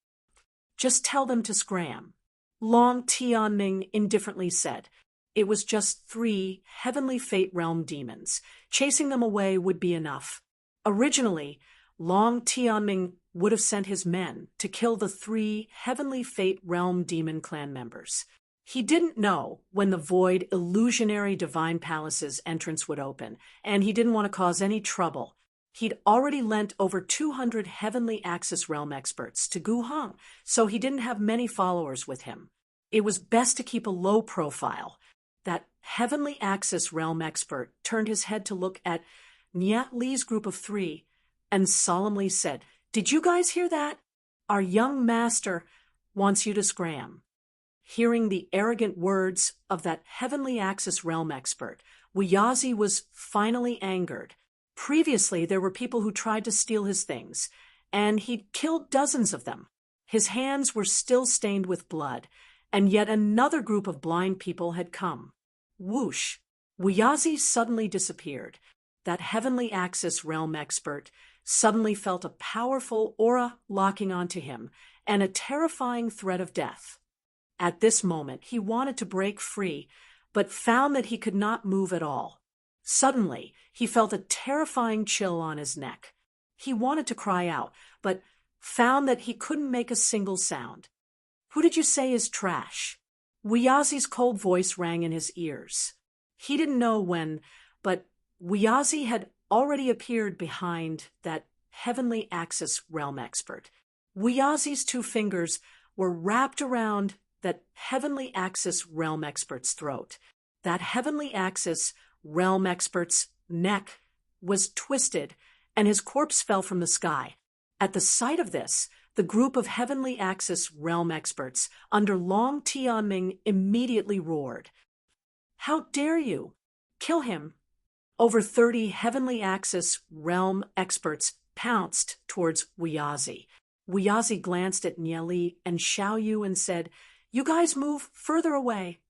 "Just tell them to scram," Long Tianming indifferently said. It was just 3 Heavenly Fate realm demons. Chasing them away would be enough. Originally, Long Tianming would have sent his men to kill the 3 Heavenly Fate realm demon clan members. He didn't know when the void illusionary divine palace's entrance would open, and he didn't want to cause any trouble. He'd already lent over 200 Heavenly Axis realm experts to Gu Hong, so he didn't have many followers with him. It was best to keep a low profile. That Heavenly Axis realm expert turned his head to look at Nieli's group of 3 and solemnly said, "Did you guys hear that? Our young master wants you to scram." Hearing the arrogant words of that Heavenly Axis realm expert, Wuyazi was finally angered. Previously, there were people who tried to steal his things, and he'd killed dozens of them. His hands were still stained with blood, and yet another group of blind people had come. Whoosh! Wuyazi suddenly disappeared. That Heavenly Axis realm expert suddenly felt a powerful aura locking onto him and a terrifying threat of death. At this moment, he wanted to break free, but found that he could not move at all. Suddenly, he felt a terrifying chill on his neck. He wanted to cry out, but found that he couldn't make a single sound. "Who did you say is trash?" Wiyazi's cold voice rang in his ears. He didn't know when, but Wiyazi had already appeared behind that heavenly axis realm expert. Wiyazi's two fingers were wrapped around that heavenly axis realm expert's throat. That heavenly axis realm expert's neck was twisted, and his corpse fell from the sky. At the sight of this, the group of heavenly axis realm experts under Long Tianming immediately roared. "How dare you? Kill him!" Over 30 heavenly axis realm experts pounced towards Wiyazi. Wiyazi glanced at Nieli and Xiaoyu and said, "You guys move further away."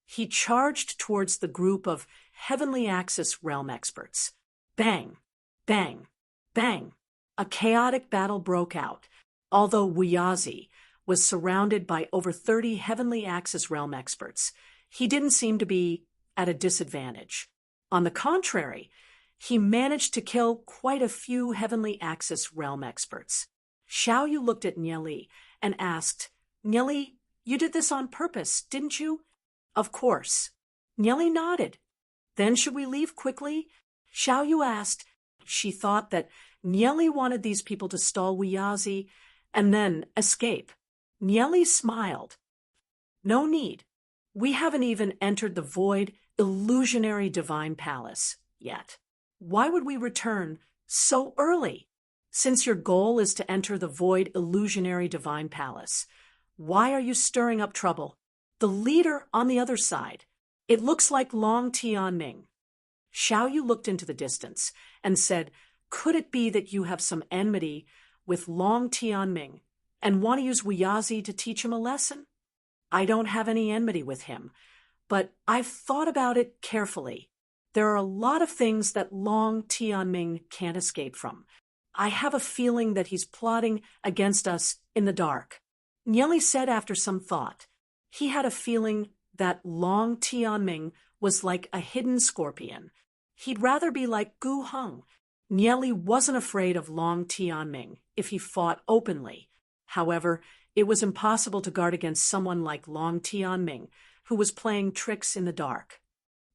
He charged towards the group of heavenly axis realm experts. Bang! Bang! Bang! A chaotic battle broke out. Although Wiyazi was surrounded by over 30 heavenly axis realm experts, he didn't seem to be at a disadvantage. On the contrary, he managed to kill quite a few heavenly axis realm experts. Xiaoyu looked at Nieli and asked, "Nieli, you did this on purpose, didn't you?" "Of course." Nieli nodded. "Then should we leave quickly?" Xiaoyu asked. She thought that Nieli wanted these people to stall Wiyazi and then escape. Nieli smiled. "No need. We haven't even entered the void illusionary divine palace yet. Why would we return so early? Since your goal is to enter the void illusionary divine palace, why are you stirring up trouble? The leader on the other side. It looks like Long Tianming." Xiaoyu looked into the distance and said, "Could it be that you have some enmity with Long Tianming and want to use Wiyazi to teach him a lesson?" "I don't have any enmity with him, but I've thought about it carefully. There are a lot of things that Long Tianming can't escape from. I have a feeling that he's plotting against us in the dark." Nieli said after some thought. He had a feeling that Long Tianming was like a hidden scorpion. He'd rather be like Gu Heng. Nieli wasn't afraid of Long Tianming if he fought openly. However, it was impossible to guard against someone like Long Tianming, who was playing tricks in the dark.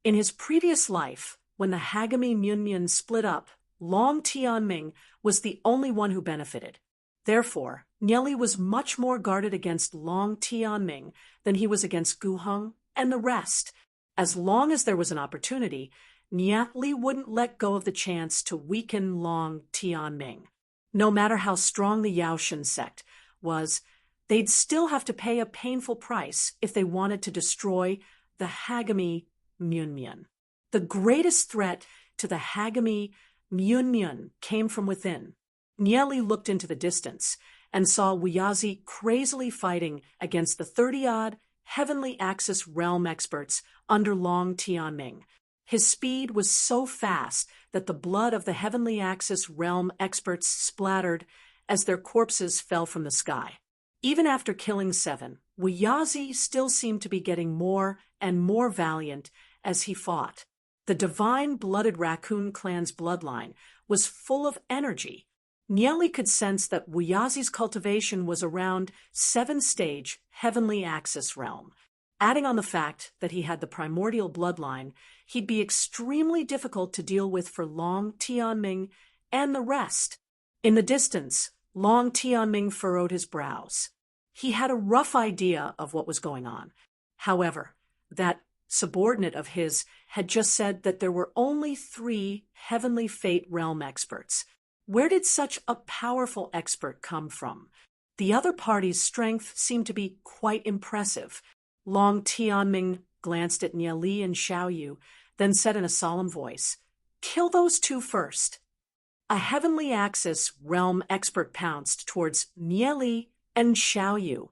In his previous life, when the Hagami Myunmyun split up, Long Tianming was the only one who benefited. Therefore, Nieli was much more guarded against Long Tianming than he was against Gu Heng and the rest. As long as there was an opportunity, Nieli wouldn't let go of the chance to weaken Long Tianming. No matter how strong the Yaoshan sect was, they'd still have to pay a painful price if they wanted to destroy the Hagami Myunmyun. The greatest threat to the Hagami Myunmyun came from within. Nieli looked into the distance and saw Wiyazi crazily fighting against the 30-odd heavenly axis realm experts under Long Tianming. His speed was so fast that the blood of the heavenly axis realm experts splattered as their corpses fell from the sky. Even after killing 7, Wiyazi still seemed to be getting more and more valiant as he fought. The divine blooded raccoon clan's bloodline was full of energy. Nieli could sense that Wiyazi's cultivation was around 7-stage heavenly axis realm. Adding on the fact that he had the primordial bloodline, he'd be extremely difficult to deal with for Long Tianming and the rest. In the distance, Long Tianming furrowed his brows. He had a rough idea of what was going on. However, that subordinate of his had just said that there were only 3 heavenly fate realm experts. Where did such a powerful expert come from? The other party's strength seemed to be quite impressive. Long Tianming glanced at Nieli and Xiaoyu, then said in a solemn voice, "Kill those 2 first." A heavenly axis realm expert pounced towards Nieli and Xiaoyu.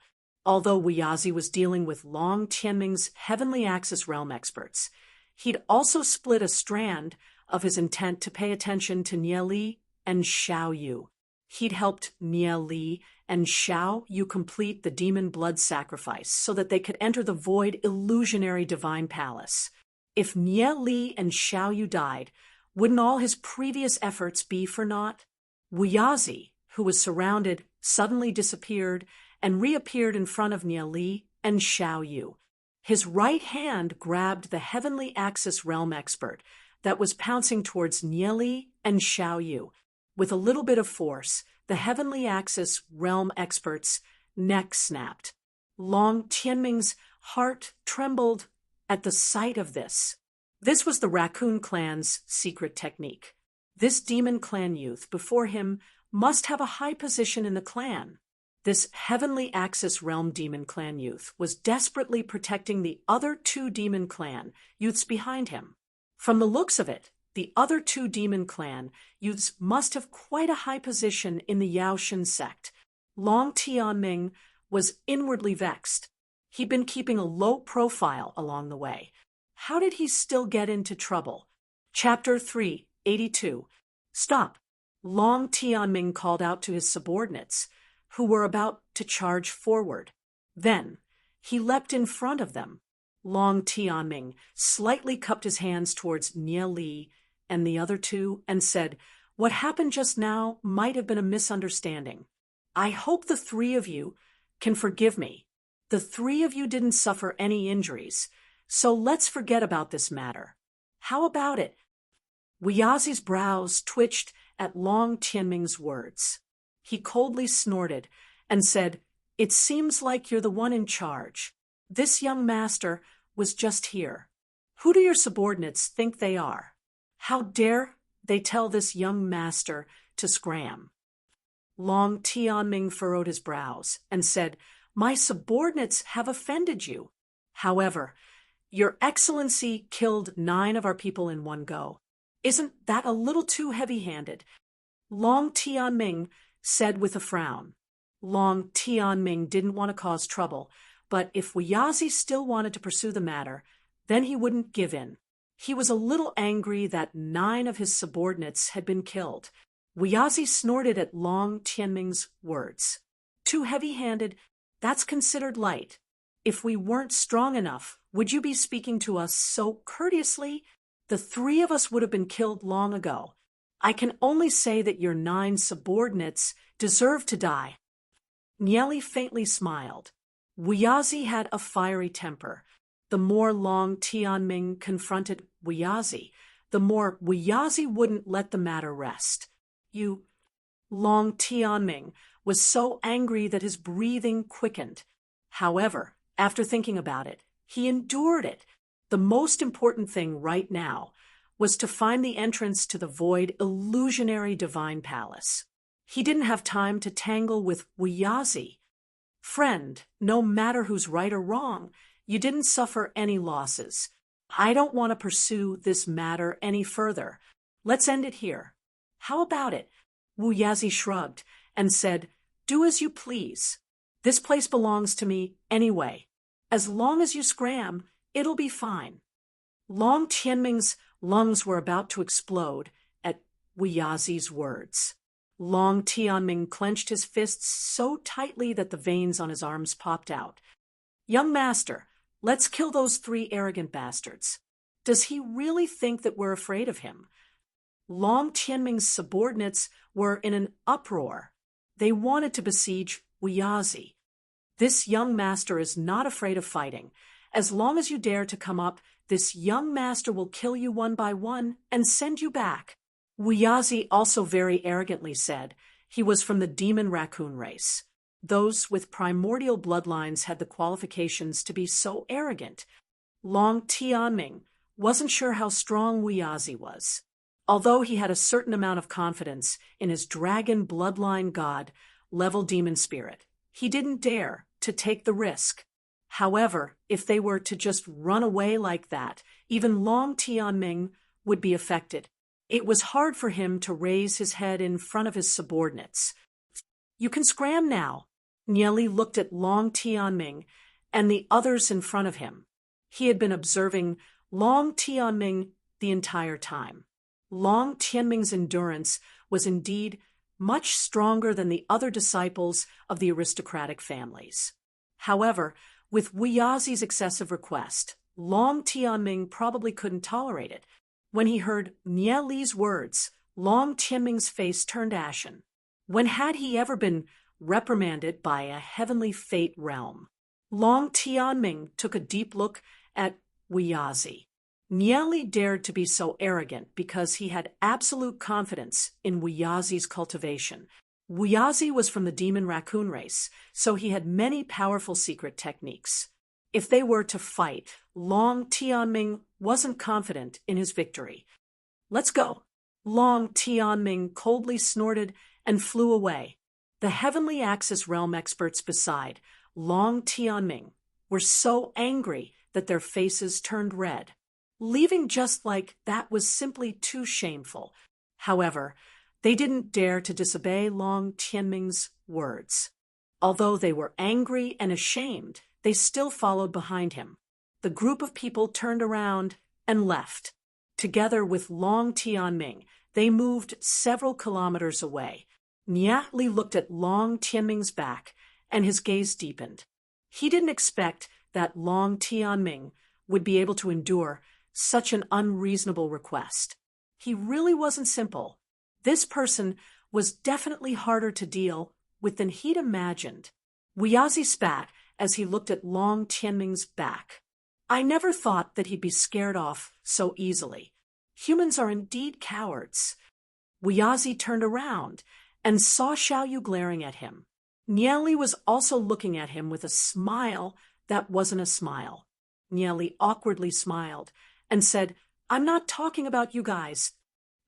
Although Wiyazi was dealing with Long Tianming's heavenly axis realm experts, he'd also split a strand of his intent to pay attention to Nieli and Xiaoyu. He'd helped Nieli and Xiaoyu complete the demon blood sacrifice so that they could enter the void illusionary divine palace. If Nye Li and Xiao Yu died, wouldn't all his previous efforts be for naught? Wu Yazi, who was surrounded, suddenly disappeared and reappeared in front of Nye Li and Xiao Yu. His right hand grabbed the Heavenly Axis Realm expert that was pouncing towards Nye Li and Xiao Yu. With a little bit of force, the Heavenly Axis Realm expert's neck snapped. Long Tianming's heart trembled at the sight of this. This was the Raccoon Clan's secret technique. This Demon Clan youth before him must have a high position in the clan. This Heavenly Axis Realm Demon Clan youth was desperately protecting the other two Demon Clan youths behind him. From the looks of it, the other two Demon Clan youths must have quite a high position in the Yaoshan sect. Long Tianming was inwardly vexed. He'd been keeping a low profile along the way. How did he still get into trouble? Chapter 382. Stop. Long Tianming called out to his subordinates, who were about to charge forward. Then, he leapt in front of them. Long Tianming slightly cupped his hands towards Nye Li and the other two and said, "What happened just now might have been a misunderstanding. I hope the three of you can forgive me. The three of you didn't suffer any injuries, so let's forget about this matter. How about it?" Wu Yazi's brows twitched at Long Tianming's words. He coldly snorted and said, "It seems like you're the one in charge. This young master was just here. Who do your subordinates think they are? How dare they tell this young master to scram?" Long Tianming furrowed his brows and said, "My subordinates have offended you. However, Your Excellency killed 9 of our people in one go. Isn't that a little too heavy-handed?" Long Tianming said with a frown. Long Tianming didn't want to cause trouble, but if Wu Yazi still wanted to pursue the matter, then he wouldn't give in. He was a little angry that 9 of his subordinates had been killed. Wu Yazi snorted at Long Tianming's words. "Too heavy-handed? That's considered light. If we weren't strong enough, would you be speaking to us so courteously? The 3 of us would have been killed long ago. I can only say that your 9 subordinates deserve to die." Nye Li faintly smiled. Wu Yazi had a fiery temper. The more Long Tianming confronted Wu Yazi, the more Wu Yazi wouldn't let the matter rest. Long Tianming was so angry that his breathing quickened. However, after thinking about it, he endured it. The most important thing right now was to find the entrance to the void illusionary divine palace. He didn't have time to tangle with Wu Yazi. "Friend, no matter who's right or wrong, you didn't suffer any losses. I don't want to pursue this matter any further. Let's end it here." "How about it?" Wu Yazi shrugged and said, "Do as you please. This place belongs to me anyway. As long as you scram, it'll be fine." Long Tianming's lungs were about to explode at Wu Yazi's words. Long Tianming clenched his fists so tightly that the veins on his arms popped out. "Young master, let's kill those 3 arrogant bastards. Does he really think that we're afraid of him?" Long Tianming's subordinates were in an uproar. They wanted to besiege Wu Yazi. "This young master is not afraid of fighting. As long as you dare to come up, this young master will kill you one by one and send you back." Wu Yazi also very arrogantly said he was from the demon raccoon race. Those with primordial bloodlines had the qualifications to be so arrogant. Long Tianming wasn't sure how strong Wu Yazi was. Although he had a certain amount of confidence in his dragon bloodline god, level demon spirit, he didn't dare to take the risk. However, if they were to just run away like that, even Long Tianming would be affected. It was hard for him to raise his head in front of his subordinates. "You can scram now." Nye Li looked at Long Tianming and the others in front of him. He had been observing Long Tianming the entire time. Long Tianming's endurance was indeed much stronger than the other disciples of the aristocratic families. However, with Wu Yazi's excessive request, Long Tianming probably couldn't tolerate it. When he heard Nye Li's words, Long Tianming's face turned ashen. When had he ever been reprimanded by a heavenly fate realm? Long Tianming took a deep look at Wuyazi. Nye Li dared to be so arrogant because he had absolute confidence in Wuyazi's cultivation. Wuyazi was from the demon raccoon race, so he had many powerful secret techniques. If they were to fight, Long Tianming wasn't confident in his victory. "Let's go." Long Tianming coldly snorted and flew away. The Heavenly Axis realm experts beside Long Tianming were so angry that their faces turned red. Leaving just like that was simply too shameful. However, they didn't dare to disobey Long Tianming's words. Although they were angry and ashamed, they still followed behind him. The group of people turned around and left. Together with Long Tianming, they moved several kilometers away. Nye Li looked at Long Tianming's back, and his gaze deepened. He didn't expect that Long Tianming would be able to endure such an unreasonable request. He really wasn't simple. This person was definitely harder to deal with than he'd imagined. Wuyazi spat as he looked at Long Tianming's back. "I never thought that he'd be scared off so easily. Humans are indeed cowards." Wuyazi turned around and saw Xiaoyu glaring at him. Nye Li was also looking at him with a smile that wasn't a smile. Nye Li awkwardly smiled and said, "I'm not talking about you guys."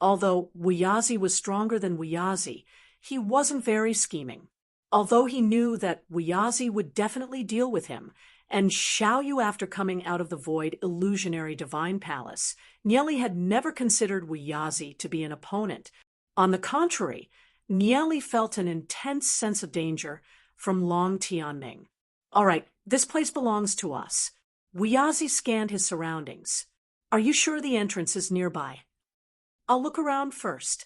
Although Wuyazi was stronger than Wuyazi, he wasn't very scheming. Although he knew that Wuyazi would definitely deal with him, and Xiaoyu after coming out of the void illusionary divine palace, Nye Li had never considered Wuyazi to be an opponent. On the contrary, Nye Li felt an intense sense of danger from Long Tianming. "All right, this place belongs to us." Wuyazi scanned his surroundings. "Are you sure the entrance is nearby?" "I'll look around first,"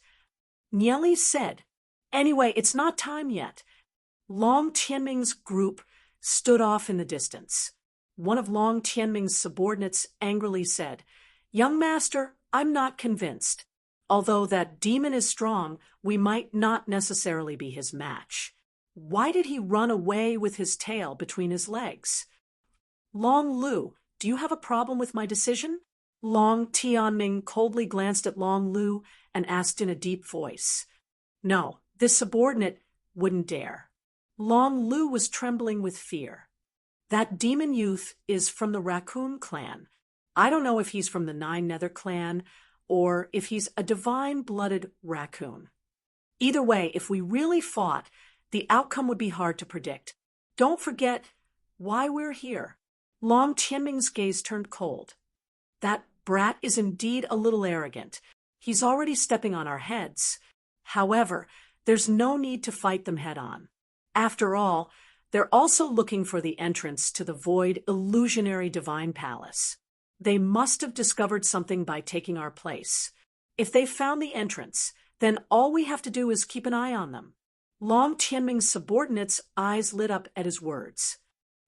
Nye Li said. "Anyway, it's not time yet." Long Tianming's group stood off in the distance. One of Long Tianming's subordinates angrily said, "Young master, I'm not convinced. Although that demon is strong, we might not necessarily be his match. Why did he run away with his tail between his legs?" "Long Lu, do you have a problem with my decision?" Long Tianming coldly glanced at Long Lu and asked in a deep voice. No, this subordinate wouldn't dare. Long Lu was trembling with fear. "That demon youth is from the Raccoon clan. I don't know if he's from the Nine Nether clan or if he's a divine-blooded raccoon. Either way, if we really fought, the outcome would be hard to predict. Don't forget why we're here." Long Tianming's gaze turned cold. "That brat is indeed a little arrogant. He's already stepping on our heads. However, there's no need to fight them head-on. After all, they're also looking for the entrance to the void illusionary divine palace. They must have discovered something by taking our place. If they found the entrance, then all we have to do is keep an eye on them." Long Tianming's subordinates' eyes lit up at his words.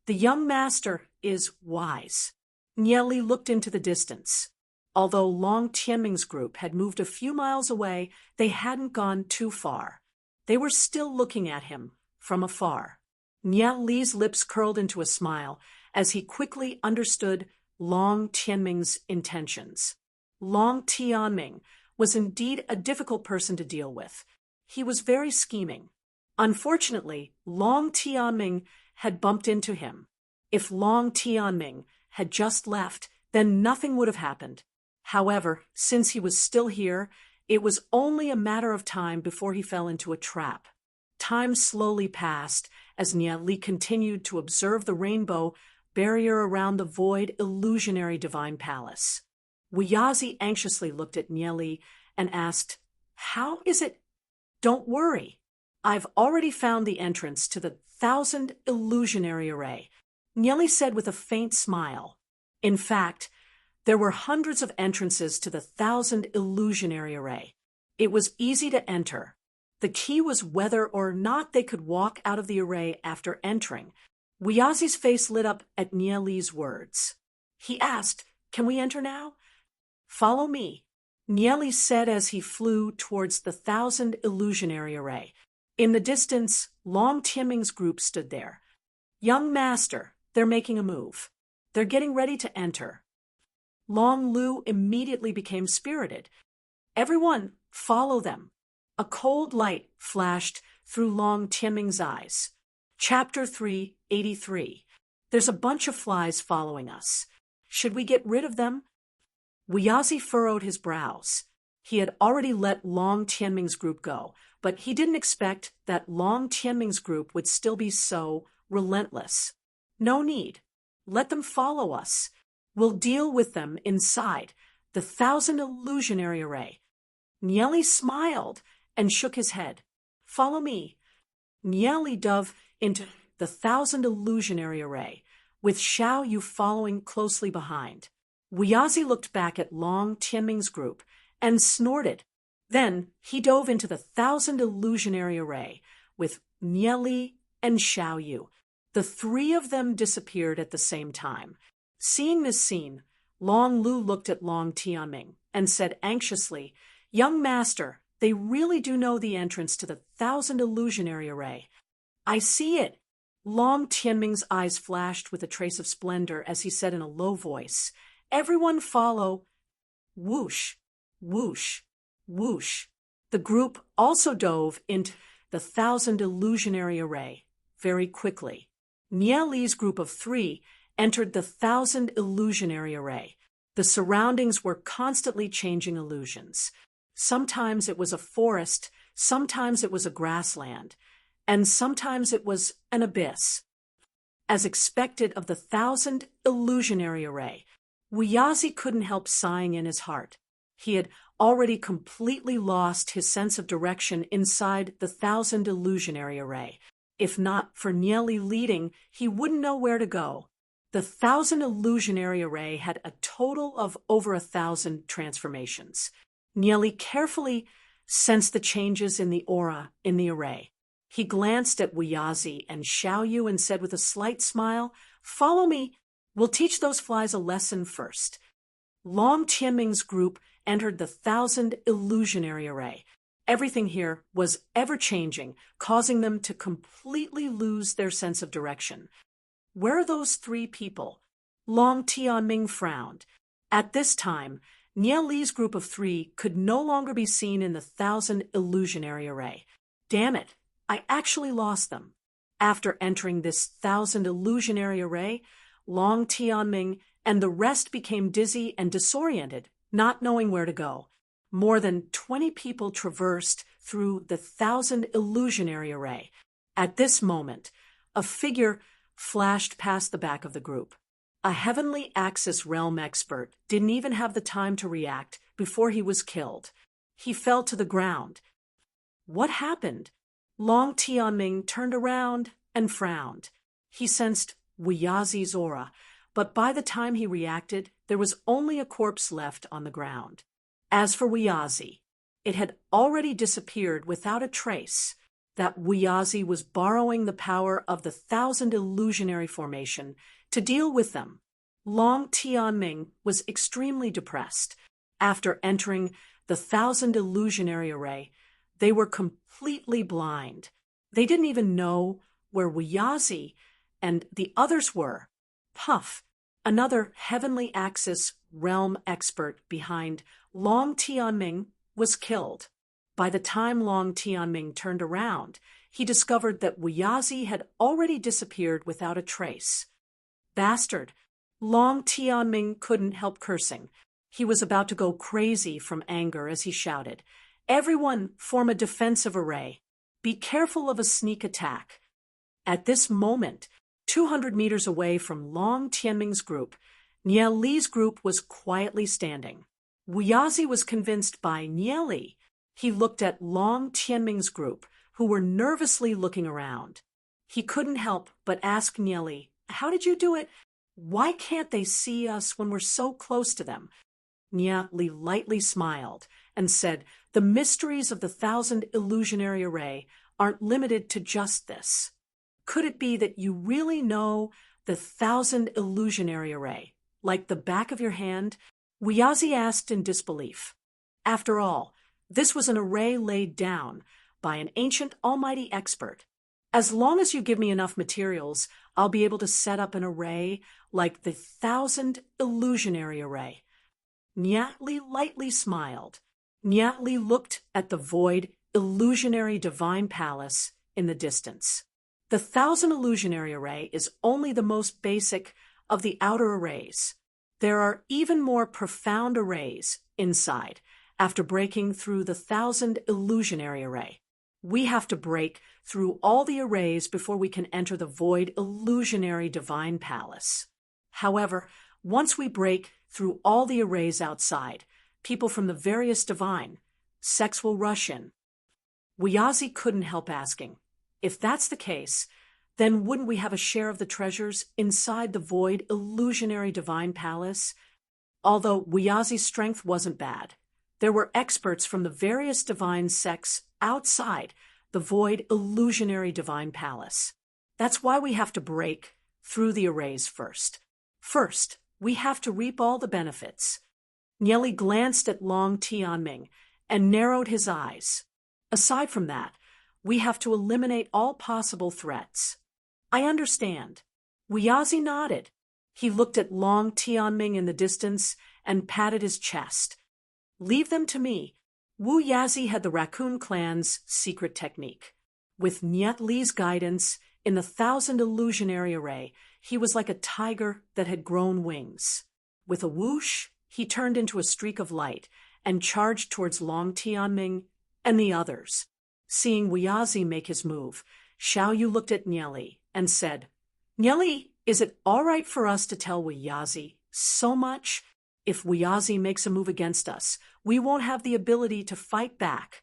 "The young master is wise." Nye Li looked into the distance. Although Long Tianming's group had moved a few miles away, they hadn't gone too far. They were still looking at him from afar. Nye Li's lips curled into a smile as he quickly understood Long Tianming's intentions. Long Tianming was indeed a difficult person to deal with. He was very scheming. Unfortunately, Long Tianming had bumped into him. If Long Tianming had just left, then nothing would have happened. However, since he was still here, it was only a matter of time before he fell into a trap. Time slowly passed as Nye Li continued to observe the rainbow barrier around the void illusionary divine palace. Wuyazi anxiously looked at Nye Li and asked, "How is it?" "Don't worry. I've already found the entrance to the 1,000 illusionary array," Nye Li said with a faint smile. In fact, there were hundreds of entrances to the 1,000 illusionary array. It was easy to enter. The key was whether or not they could walk out of the array after entering. Wuyazi's face lit up at Nye Li's words. He asked, "Can we enter now?" "Follow me," Nieli said as he flew towards the 1,000 illusionary array. In the distance, Long Tianming's group stood there. "Young master, they're making a move. They're getting ready to enter." Long Lu immediately became spirited. "Everyone, follow them." A cold light flashed through Long Tianming's eyes. Chapter 383. There's a bunch of flies following us. Should we get rid of them? Wuyazi furrowed his brows. He had already let Long Tianming's group go, but he didn't expect that Long Tianming's group would still be so relentless. "No need. Let them follow us. We'll deal with them inside the 1,000 illusionary array." Nieli smiled and shook his head. "Follow me." Nieli dove into the 1,000 illusionary array, with Xiao Yu following closely behind. Wuyazi looked back at Long Tianming's group and snorted. Then he dove into the 1,000 illusionary array with Nieli and Xiao Yu. The three of them disappeared at the same time. Seeing this scene, Long Lu looked at Long Tianming and said anxiously, "Young master, they really do know the entrance to the 1,000 illusionary array." "I see it." Long Tianming's eyes flashed with a trace of splendor as he said in a low voice, "Everyone follow." Whoosh, whoosh, whoosh. The group also dove into the 1,000 illusionary array very quickly. Nieli's group of three entered the 1,000 illusionary array. The surroundings were constantly changing illusions. Sometimes it was a forest, sometimes it was a grassland, and sometimes it was an abyss. As expected of the 1,000 illusionary array, Wuyazi couldn't help sighing in his heart. He had already completely lost his sense of direction inside the 1,000 illusionary array. If not for Nieli leading, he wouldn't know where to go. The 1,000 illusionary array had a total of over 1,000 transformations. Nieli carefully sensed the changes in the aura in the array. He glanced at Wuyazi and Xiao Yu and said with a slight smile, "Follow me. We'll teach those flies a lesson first." Long Tianming's group entered the 1,000 illusionary array. Everything here was ever-changing, causing them to completely lose their sense of direction. "Where are those three people?" Long Tianming frowned. At this time, Nieli's group of three could no longer be seen in the 1,000 illusionary array. "Damn it, I actually lost them." After entering this 1,000 illusionary array, Long Tianming and the rest became dizzy and disoriented, not knowing where to go. More than 20 people traversed through the 1,000 illusionary array. At this moment, a figure flashed past the back of the group. A Heavenly Axis realm expert didn't even have the time to react before he was killed. He fell to the ground. What happened? Long Tianming turned around and frowned. He sensed Wuyazi's aura, but by the time he reacted, there was only a corpse left on the ground. As for Wuyazi, it had already disappeared without a trace. That Wuyazi was borrowing the power of the 1,000 illusionary formation to deal with them. Long Tianming was extremely depressed. After entering the 1,000 illusionary array, they were completely blind. They didn't even know where Wuyazi and the others were. Puff, another Heavenly Axis realm expert behind Long Tianming, was killed. By the time Long Tianming turned around, he discovered that Wuyazi had already disappeared without a trace. Bastard! Long Tianming couldn't help cursing. He was about to go crazy from anger as he shouted, "Everyone form a defensive array. Be careful of a sneak attack." At this moment, 200 meters away from Long Tianming's group, Nieli's group was quietly standing. Wuyazi was convinced by Nieli. He looked at Long Tianming's group, who were nervously looking around. He couldn't help but ask Nieli, "How did you do it? Why can't they see us when we're so close to them?" Nieli lightly smiled and said, "The mysteries of the 1,000 illusionary array aren't limited to just this. Could it be that you really know the 1,000 illusionary array, like the back of your hand? Wuyazi asked in disbelief. After all, this was an array laid down by an ancient almighty expert. As long as you give me enough materials, I'll be able to set up an array like the 1,000 illusionary array. Nyatli lightly smiled. Nyatli looked at the void illusionary divine palace in the distance. The 1,000 illusionary array is only the most basic of the outer arrays. There are even more profound arrays inside after breaking through the 1,000 illusionary array. We have to break through all the arrays before we can enter the void illusionary divine palace. However, once we break through all the arrays outside, people from the various divine sects will rush in. Wuyazi couldn't help asking, if that's the case, then wouldn't we have a share of the treasures inside the void illusionary divine palace? Although Wuyazi's strength wasn't bad, there were experts from the various divine sects outside the void illusionary divine palace. That's why we have to break through the arrays first. First, we have to reap all the benefits. Nyeli glanced at Long Tianming and narrowed his eyes. Aside from that, we have to eliminate all possible threats. I understand. Wuyazi nodded. He looked at Long Tianming in the distance and patted his chest. Leave them to me. Wuyazi had the Raccoon clan's secret technique. With Nyat Li's guidance, in the 1,000 illusionary array, he was like a tiger that had grown wings. With a whoosh, he turned into a streak of light and charged towards Long Tianming and the others. Seeing Wuyazi make his move, Xiaoyu looked at Nyeli and said, Nyeli, is it all right for us to tell Wuyazi so much? If Wuyazi makes a move against us, we won't have the ability to fight back.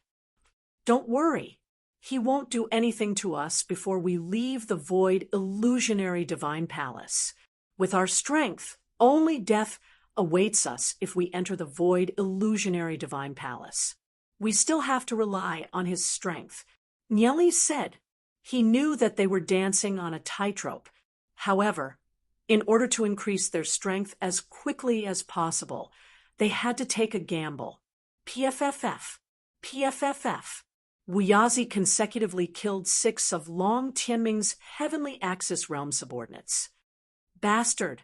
Don't worry. He won't do anything to us before we leave the void illusionary divine palace. With our strength, only death awaits us if we enter the void illusionary divine palace. We still have to rely on his strength. Nyeli said. He knew that they were dancing on a tightrope. However, in order to increase their strength as quickly as possible, they had to take a gamble. PFFF. PFFF. Wuyazi consecutively killed 6 of Long Tianming's heavenly axis realm subordinates. Bastard!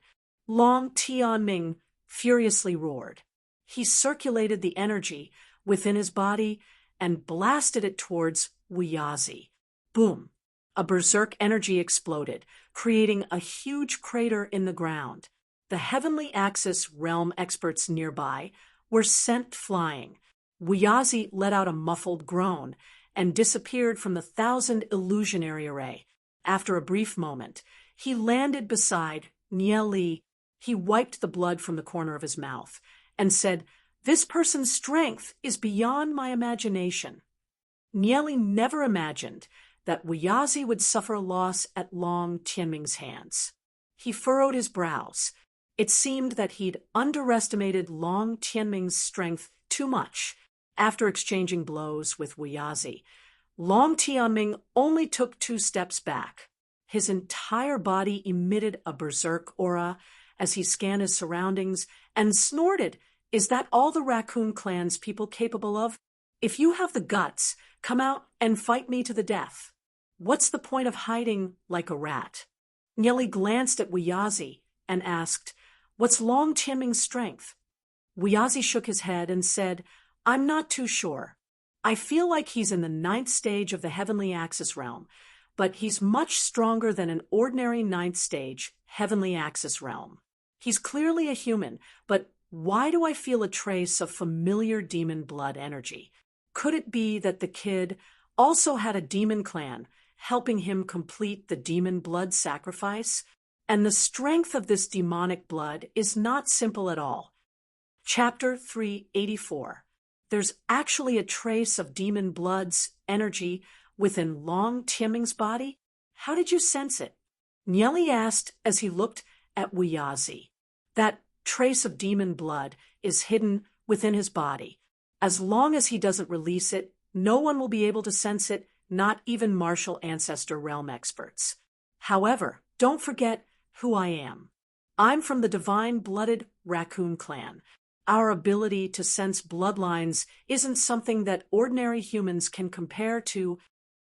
Long Tianming furiously roared. He circulated the energy within his body and blasted it towards Wuyazi. Boom! A berserk energy exploded, creating a huge crater in the ground. The heavenly axis realm experts nearby were sent flying. Wuyazi let out a muffled groan and disappeared from the 1,000 illusionary array. After a brief moment, he landed beside Nyeli. He wiped the blood from the corner of his mouth and said, This person's strength is beyond my imagination. Nyeli never imagined that Wuyazi would suffer a loss at Long Tianming's hands. He furrowed his brows. It seemed that he'd underestimated Long Tianming's strength too much. After exchanging blows with Wuyazi, Long Tianming only took 2 steps back. His entire body emitted a berserk aura as he scanned his surroundings and snorted, Is that all the Raccoon clan's people capable of? If you have the guts, come out and fight me to the death. What's the point of hiding like a rat? Nyeli glanced at Wuyazi and asked, What's Long Tianming's strength? Wuyazi shook his head and said, I'm not too sure. I feel like he's in the 9th stage of the heavenly axis realm, but he's much stronger than an ordinary 9th stage heavenly axis realm. He's clearly a human, but why do I feel a trace of familiar demon blood energy? Could it be that the kid also had a demon clan helping him complete the demon blood sacrifice? And the strength of this demonic blood is not simple at all. Chapter 384. There's actually a trace of demon blood's energy within Long Tianming's body? How did you sense it? Nyeli asked as he looked at Wuyazi. That trace of demon blood is hidden within his body. As long as he doesn't release it, no one will be able to sense it, not even martial ancestor realm experts. However, don't forget who I am. I'm from the divine-blooded raccoon clan. Our ability to sense bloodlines isn't something that ordinary humans can compare to,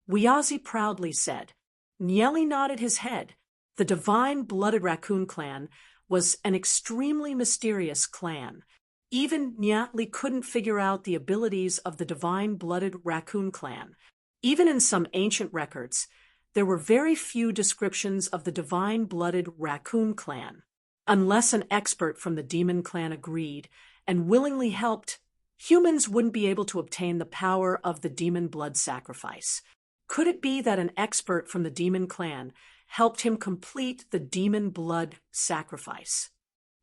Wyazi proudly said. Nieli nodded his head. The divine-blooded raccoon clan was an extremely mysterious clan. Even Nyatli couldn't figure out the abilities of the divine-blooded raccoon clan. Even in some ancient records, there were very few descriptions of the divine-blooded raccoon clan. Unless an expert from the demon clan agreed and willingly helped, humans wouldn't be able to obtain the power of the demon blood sacrifice. Could it be that an expert from the demon clan helped him complete the demon blood sacrifice?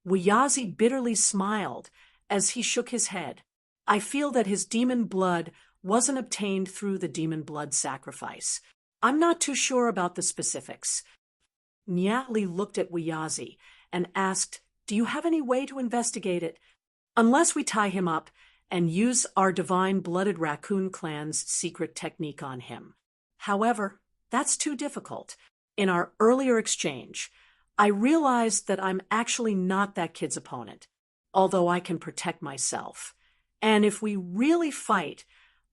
Wyazi bitterly smiled as he shook his head. I feel that his demon blood wasn't obtained through the demon blood sacrifice. I'm not too sure about the specifics. Nyatli looked at Wyazi and asked, do you have any way to investigate it? Unless we tie him up and use our divine-blooded raccoon clan's secret technique on him. However, that's too difficult. In our earlier exchange, I realized that I'm actually not that kid's opponent, although I can protect myself. And if we really fight,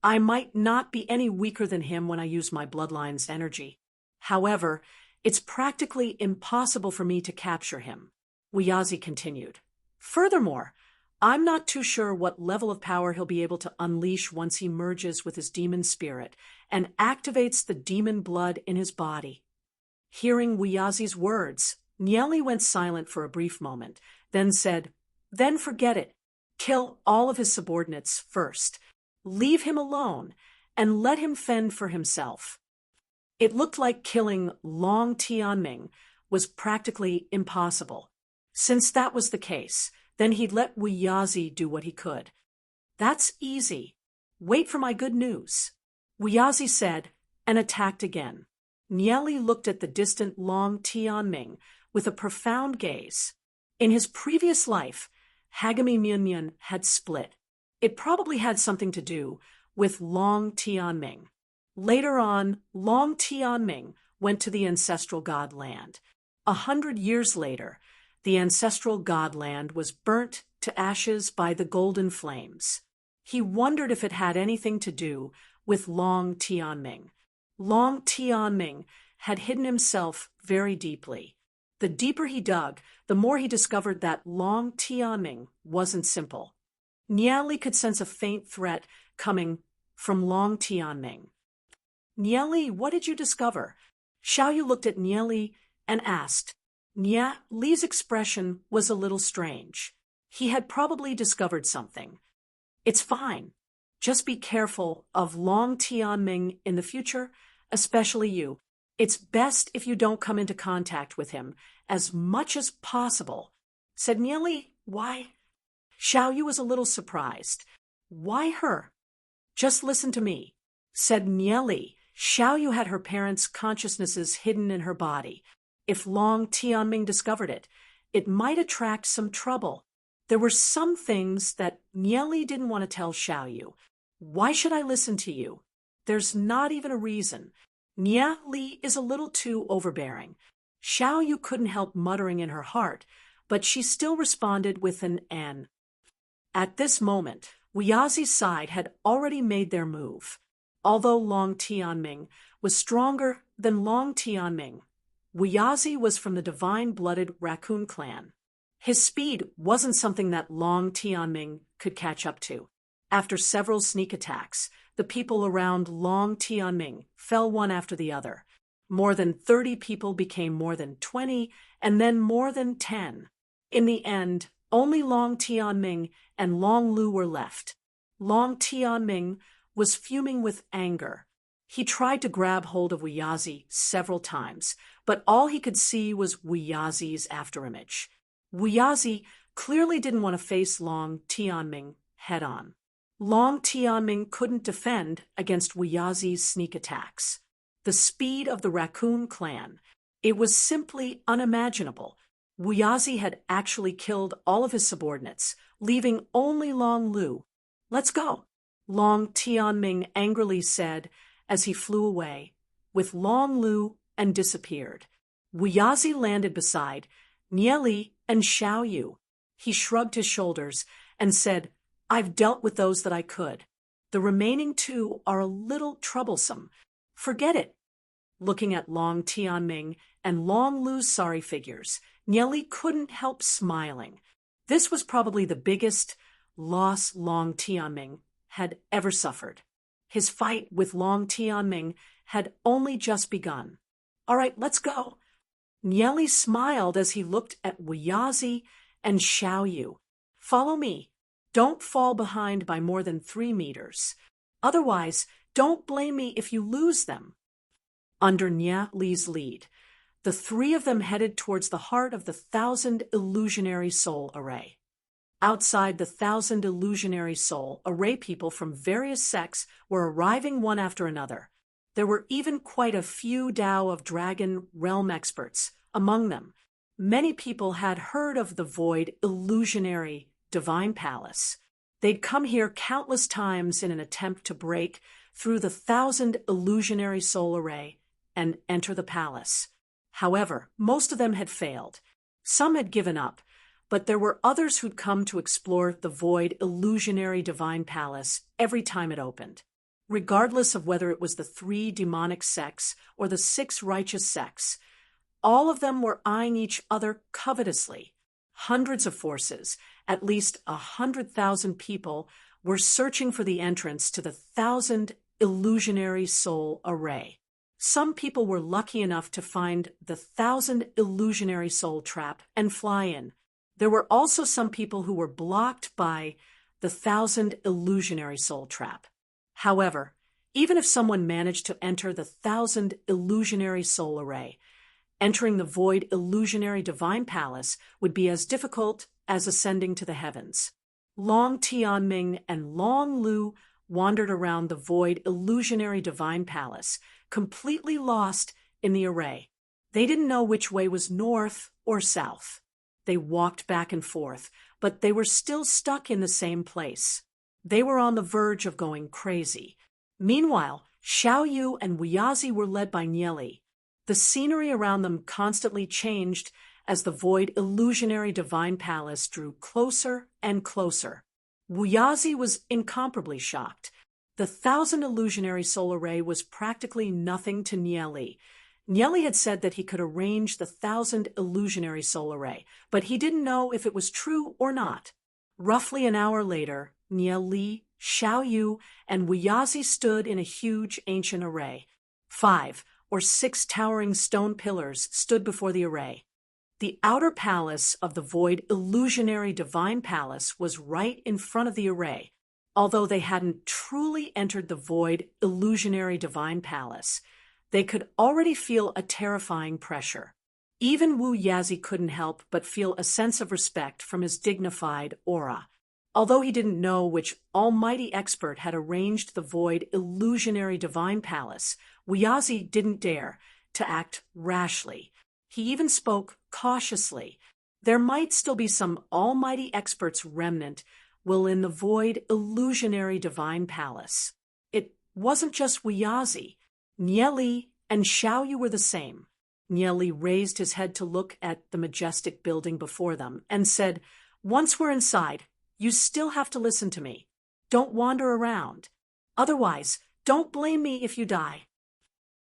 I might not be any weaker than him when I use my bloodline's energy. However, it's practically impossible for me to capture him, Wyazi continued. Furthermore, I'm not too sure what level of power he'll be able to unleash once he merges with his demon spirit and activates the demon blood in his body. Hearing Wyazi's words, Nieli went silent for a brief moment, then said, then forget it. Kill all of his subordinates first. Leave him alone and let him fend for himself. It looked like killing Long Tianming was practically impossible. Since that was the case, then he'd let Wyazi do what he could. That's easy. Wait for my good news, Wyazi said, and attacked again. Nieli looked at the distant Long Tianming with a profound gaze. In his previous life, Hagami Mianmian had split. It probably had something to do with Long Tianming. Later on, Long Tianming went to the ancestral god land. 100 years later, the ancestral god land was burnt to ashes by the golden flames. He wondered if it had anything to do with Long Tianming. Long Tianming had hidden himself very deeply. The deeper he dug, the more he discovered that Long Tianming wasn't simple. Nieli could sense a faint threat coming from Long Tianming. Nieli, what did you discover? Xiaoyu looked at Nieli and asked. Nieli's expression was a little strange. He had probably discovered something. It's fine. Just be careful of Long Tianming in the future, especially you. It's best if you don't come into contact with him as much as possible, said Nieli. Why? Xiaoyu was a little surprised. Why her? Just listen to me, said Nieli. Xiaoyu had her parents' consciousnesses hidden in her body. If Long Tianming discovered it, it might attract some trouble. There were some things that Nieli didn't want to tell Xiaoyu. Why should I listen to you? There's not even a reason. Nieli is a little too overbearing. Xiaoyu couldn't help muttering in her heart, but she still responded with an N. At this moment, Wyazi's side had already made their move. Although Long Tianming was stronger than Long Tianming, Wyazi was from the divine-blooded raccoon clan. His speed wasn't something that Long Tianming could catch up to. After several sneak attacks, the people around Long Tianming fell one after the other. More than 30 people became more than 20, and then more than 10. In the end, only Long Tianming and Long Lu were left. Long Tianming was fuming with anger. He tried to grab hold of Wyazi several times, but all he could see was Wyazi's afterimage. Wyazi clearly didn't want to face Long Tianming head-on. Long Tianming couldn't defend against Wyazi's sneak attacks. The speed of the raccoon clan, it was simply unimaginable. Wyazi had actually killed all of his subordinates, leaving only Long Lu. Let's go, Long Tianming angrily said as he flew away with Long Lu and disappeared. Wyazi landed beside Nieli and Xiao Yu. He shrugged his shoulders and said, I've dealt with those that I could. The remaining two are a little troublesome. Forget it. Looking at Long Tianming and Long Lu's sorry figures, Nieli couldn't help smiling. This was probably the biggest loss Long Tianming had ever suffered. His fight with Long Tianming had only just begun. All right, let's go. Nieli smiled as he looked at Wuyazi and Xiao Yu. Follow me. Don't fall behind by more than 3 meters. Otherwise, don't blame me if you lose them. Under Nia Li's lead, the 3 of them headed towards the heart of the 1,000 illusionary soul array. Outside the 1,000 illusionary soul array, people from various sects were arriving one after another. There were even quite a few Tao of Dragon realm experts among them. Many people had heard of the Void Illusionary Divine Palace. They'd come here countless times in an attempt to break through the 1,000 illusionary soul array and enter the palace. However, most of them had failed. Some had given up, but there were others who'd come to explore the Void Illusionary Divine Palace every time it opened. Regardless of whether it was the 3 demonic sects or the 6 righteous sects, all of them were eyeing each other covetously. Hundreds of forces, at least 100,000 people, were searching for the entrance to the 1,000 illusionary soul array. Some people were lucky enough to find the 1,000 illusionary soul trap and fly in. There were also some people who were blocked by the 1,000 illusionary soul trap. However, even if someone managed to enter the 1,000 illusionary soul array, entering the Void Illusionary Divine Palace would be as difficult as ascending to the heavens. Long Tianming and Long Lu wandered around the Void Illusionary Divine Palace, completely lost in the array. They didn't know which way was north or south. They walked back and forth, but they were still stuck in the same place. They were on the verge of going crazy. Meanwhile, Xiao Yu and Wuyazi were led by Nieli. The scenery around them constantly changed as the Void Illusionary Divine Palace drew closer and closer. Wuyazi was incomparably shocked. The 1,000 illusionary soul array was practically nothing to Nieli. Nieli had said that he could arrange the 1,000 illusionary soul array, but he didn't know if it was true or not. Roughly an hour later, Nieli, Xiao Yu, and Wuyazi stood in a huge ancient array. 5 or 6 towering stone pillars stood before the array. The outer palace of the Void Illusionary Divine Palace was right in front of the array. Although they hadn't truly entered the Void Illusionary Divine Palace, they could already feel a terrifying pressure. Even Wu Yazi couldn't help but feel a sense of respect from his dignified aura. Although he didn't know which almighty expert had arranged the Void Illusionary Divine Palace, Wuyazi didn't dare to act rashly. He even spoke cautiously. There might still be some almighty expert's remnant in the Void Illusionary Divine Palace. It wasn't just Wuyazi. Nieli and Xiao Yu were the same. Nieli raised his head to look at the majestic building before them and said, "Once we're inside, you still have to listen to me. Don't wander around. Otherwise, don't blame me if you die."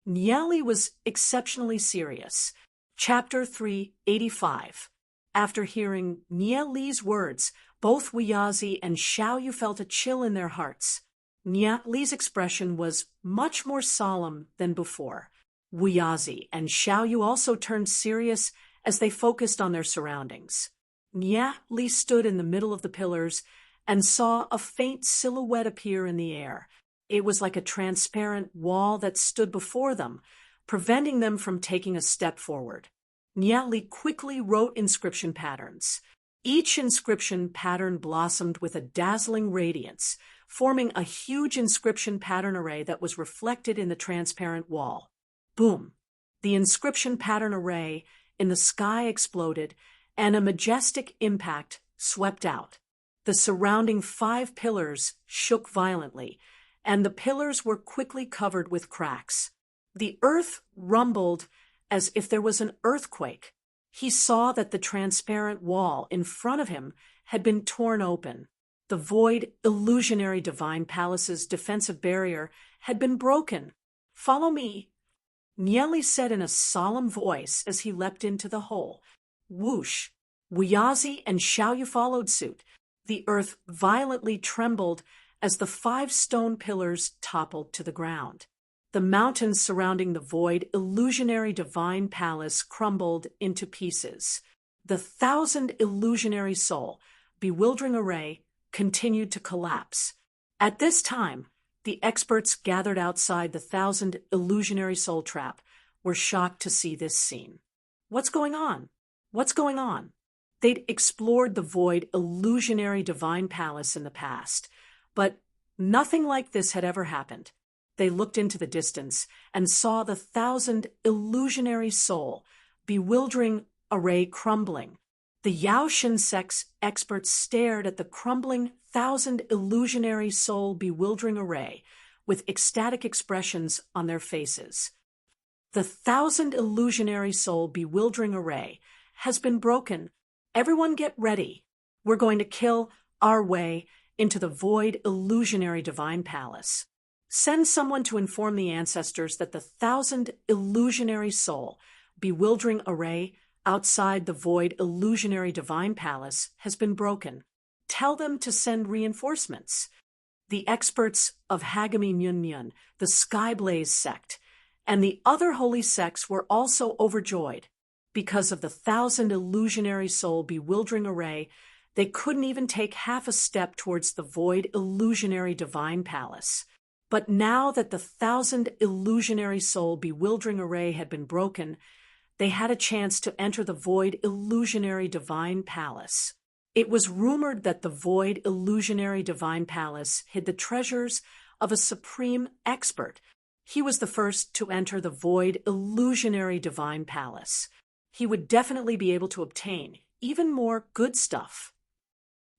Nieli was exceptionally serious. Chapter 385. After hearing Nieli's words, both Wuyazi and Xiao Yu felt a chill in their hearts. Nieli's expression was much more solemn than before. Wuyazi and Xiao Yu also turned serious as they focused on their surroundings. Nieli stood in the middle of the pillars and saw a faint silhouette appear in the air. It was like a transparent wall that stood before them, preventing them from taking a step forward. Nieli quickly wrote inscription patterns. Each inscription pattern blossomed with a dazzling radiance, forming a huge inscription pattern array that was reflected in the transparent wall. Boom! The inscription pattern array in the sky exploded, and a majestic impact swept out. The surrounding 5 pillars shook violently, and the pillars were quickly covered with cracks. The earth rumbled as if there was an earthquake. He saw that the transparent wall in front of him had been torn open. The void, illusionary divine palace's defensive barrier had been broken. "Follow me," Nieli said in a solemn voice as he leapt into the hole. Whoosh! Wuyazi and Xiaoyu followed suit. The earth violently trembled as the 5 stone pillars toppled to the ground. The mountains surrounding the void, illusionary divine palace crumbled into pieces. The 1,000 illusionary soul, bewildering array, continued to collapse. At this time, the experts gathered outside the 1,000 illusionary soul trap were shocked to see this scene. What's going on? What's going on? They'd explored the void, illusionary divine palace in the past, but nothing like this had ever happened. They looked into the distance and saw the 1,000 illusionary soul, bewildering array crumbling. The Yao Shen sect's experts stared at the crumbling 1,000 illusionary soul bewildering array with ecstatic expressions on their faces. The 1,000 illusionary soul bewildering array has been broken. Everyone get ready. We're going to kill our way into the void, illusionary divine palace. Send someone to inform the ancestors that the 1,000 illusionary soul, bewildering array outside the void, illusionary divine palace has been broken. Tell them to send reinforcements. The experts of Hagami Myunmyun, the Skyblaze sect, and the other holy sects were also overjoyed. Because of the 1,000 illusionary soul bewildering array, they couldn't even take half a step towards the void, illusionary divine palace. But now that the 1,000 illusionary soul bewildering array had been broken, they had a chance to enter the void, illusionary divine palace. It was rumored that the void, illusionary divine palace hid the treasures of a supreme expert. He was the first to enter the void, illusionary divine palace. He would definitely be able to obtain even more good stuff.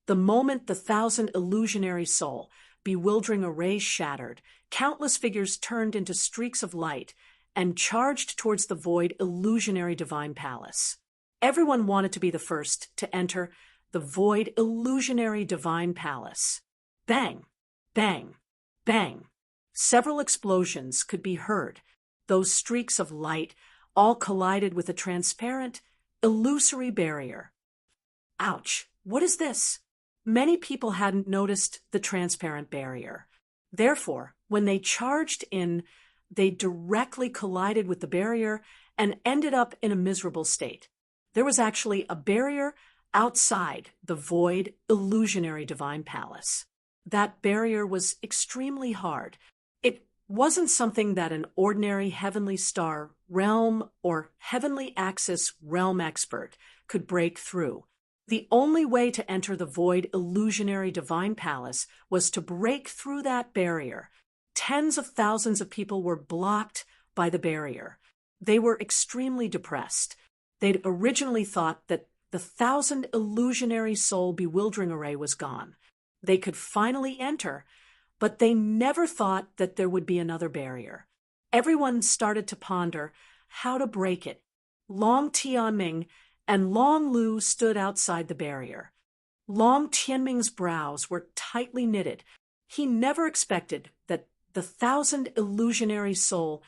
The moment the 1,000 illusionary soul, bewildering array shattered, countless figures turned into streaks of light and charged towards the void, illusionary divine palace. Everyone wanted to be the first to enter the void, illusionary divine palace. Bang! Bang! Bang! Several explosions could be heard. Those streaks of light all collided with a transparent, illusory barrier. Ouch! What is this? Many people hadn't noticed the transparent barrier. Therefore, when they charged in, they directly collided with the barrier and ended up in a miserable state. There was actually a barrier outside the void, illusionary divine palace. That barrier was extremely hard. It wasn't something that an ordinary heavenly star realm or heavenly axis realm expert could break through. The only way to enter the void, illusionary divine palace was to break through that barrier. Tens of thousands of people were blocked by the barrier. They were extremely depressed. They'd originally thought that the 1,000 illusionary soul bewildering array was gone. They could finally enter, but they never thought that there would be another barrier. Everyone started to ponder how to break it. Long Tianming and Long Lu stood outside the barrier. Long Tianming's brows were tightly knitted. He never expected that the 1,000 illusionary soul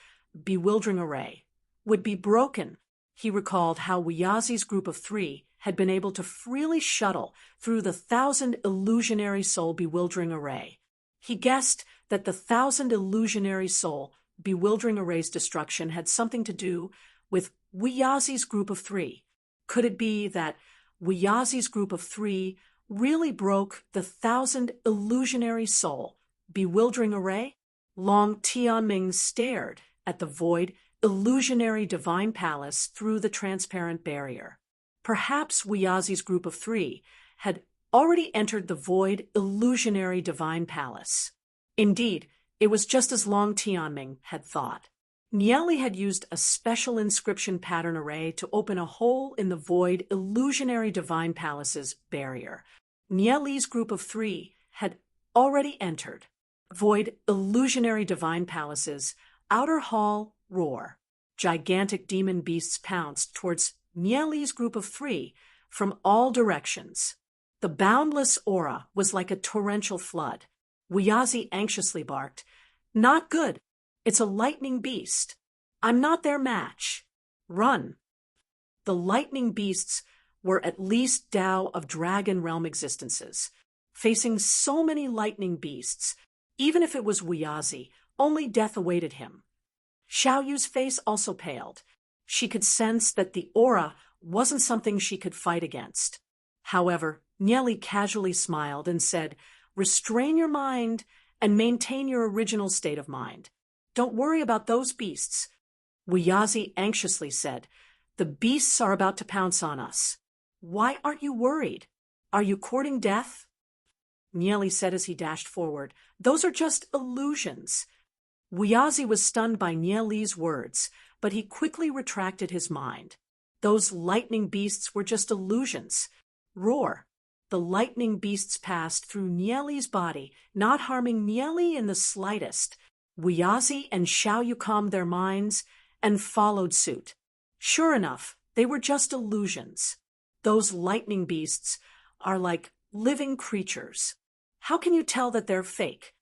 bewildering array would be broken. He recalled how Wuyazi's group of 3 had been able to freely shuttle through the 1,000 illusionary soul bewildering array. He guessed that the 1,000 illusionary soul bewildering array's destruction had something to do with Wuyazi's group of 3. Could it be that Wuyazi's group of 3 really broke the 1,000 illusionary soul bewildering array? Long Tianming stared at the void, illusionary divine palace through the transparent barrier. Perhaps Wuyazi's group of 3 had already entered the void, illusionary divine palace. Indeed, it was just as Long Tianming had thought. Nieli had used a special inscription pattern array to open a hole in the void, illusionary divine palace's barrier. Nieli's group of 3 had already entered void, illusionary divine palace's outer hall roar. Gigantic demon beasts pounced towards Nieli's group of 3 from all directions. The boundless aura was like a torrential flood. Wuyazi anxiously barked, "Not good. It's a lightning beast. I'm not their match. Run." The lightning beasts were at least Tao of Dragon Realm existences. Facing so many lightning beasts, even if it was Wuyazi, only death awaited him. Xiaoyu's face also paled. She could sense that the aura wasn't something she could fight against. However, Nieli casually smiled and said, "Restrain your mind and maintain your original state of mind. Don't worry about those beasts." Wuyazi anxiously said, "The beasts are about to pounce on us. Why aren't you worried? Are you courting death?" Nieli said as he dashed forward, "Those are just illusions." Wuyazi was stunned by Nieli's words, but he quickly retracted his mind. Those lightning beasts were just illusions. Roar. The lightning beasts passed through Nieli's body, not harming Nieli in the slightest. Wuyazi and Xiaoyu calmed their minds and followed suit. Sure enough, they were just illusions. Those lightning beasts are like living creatures. How can you tell that they're fake?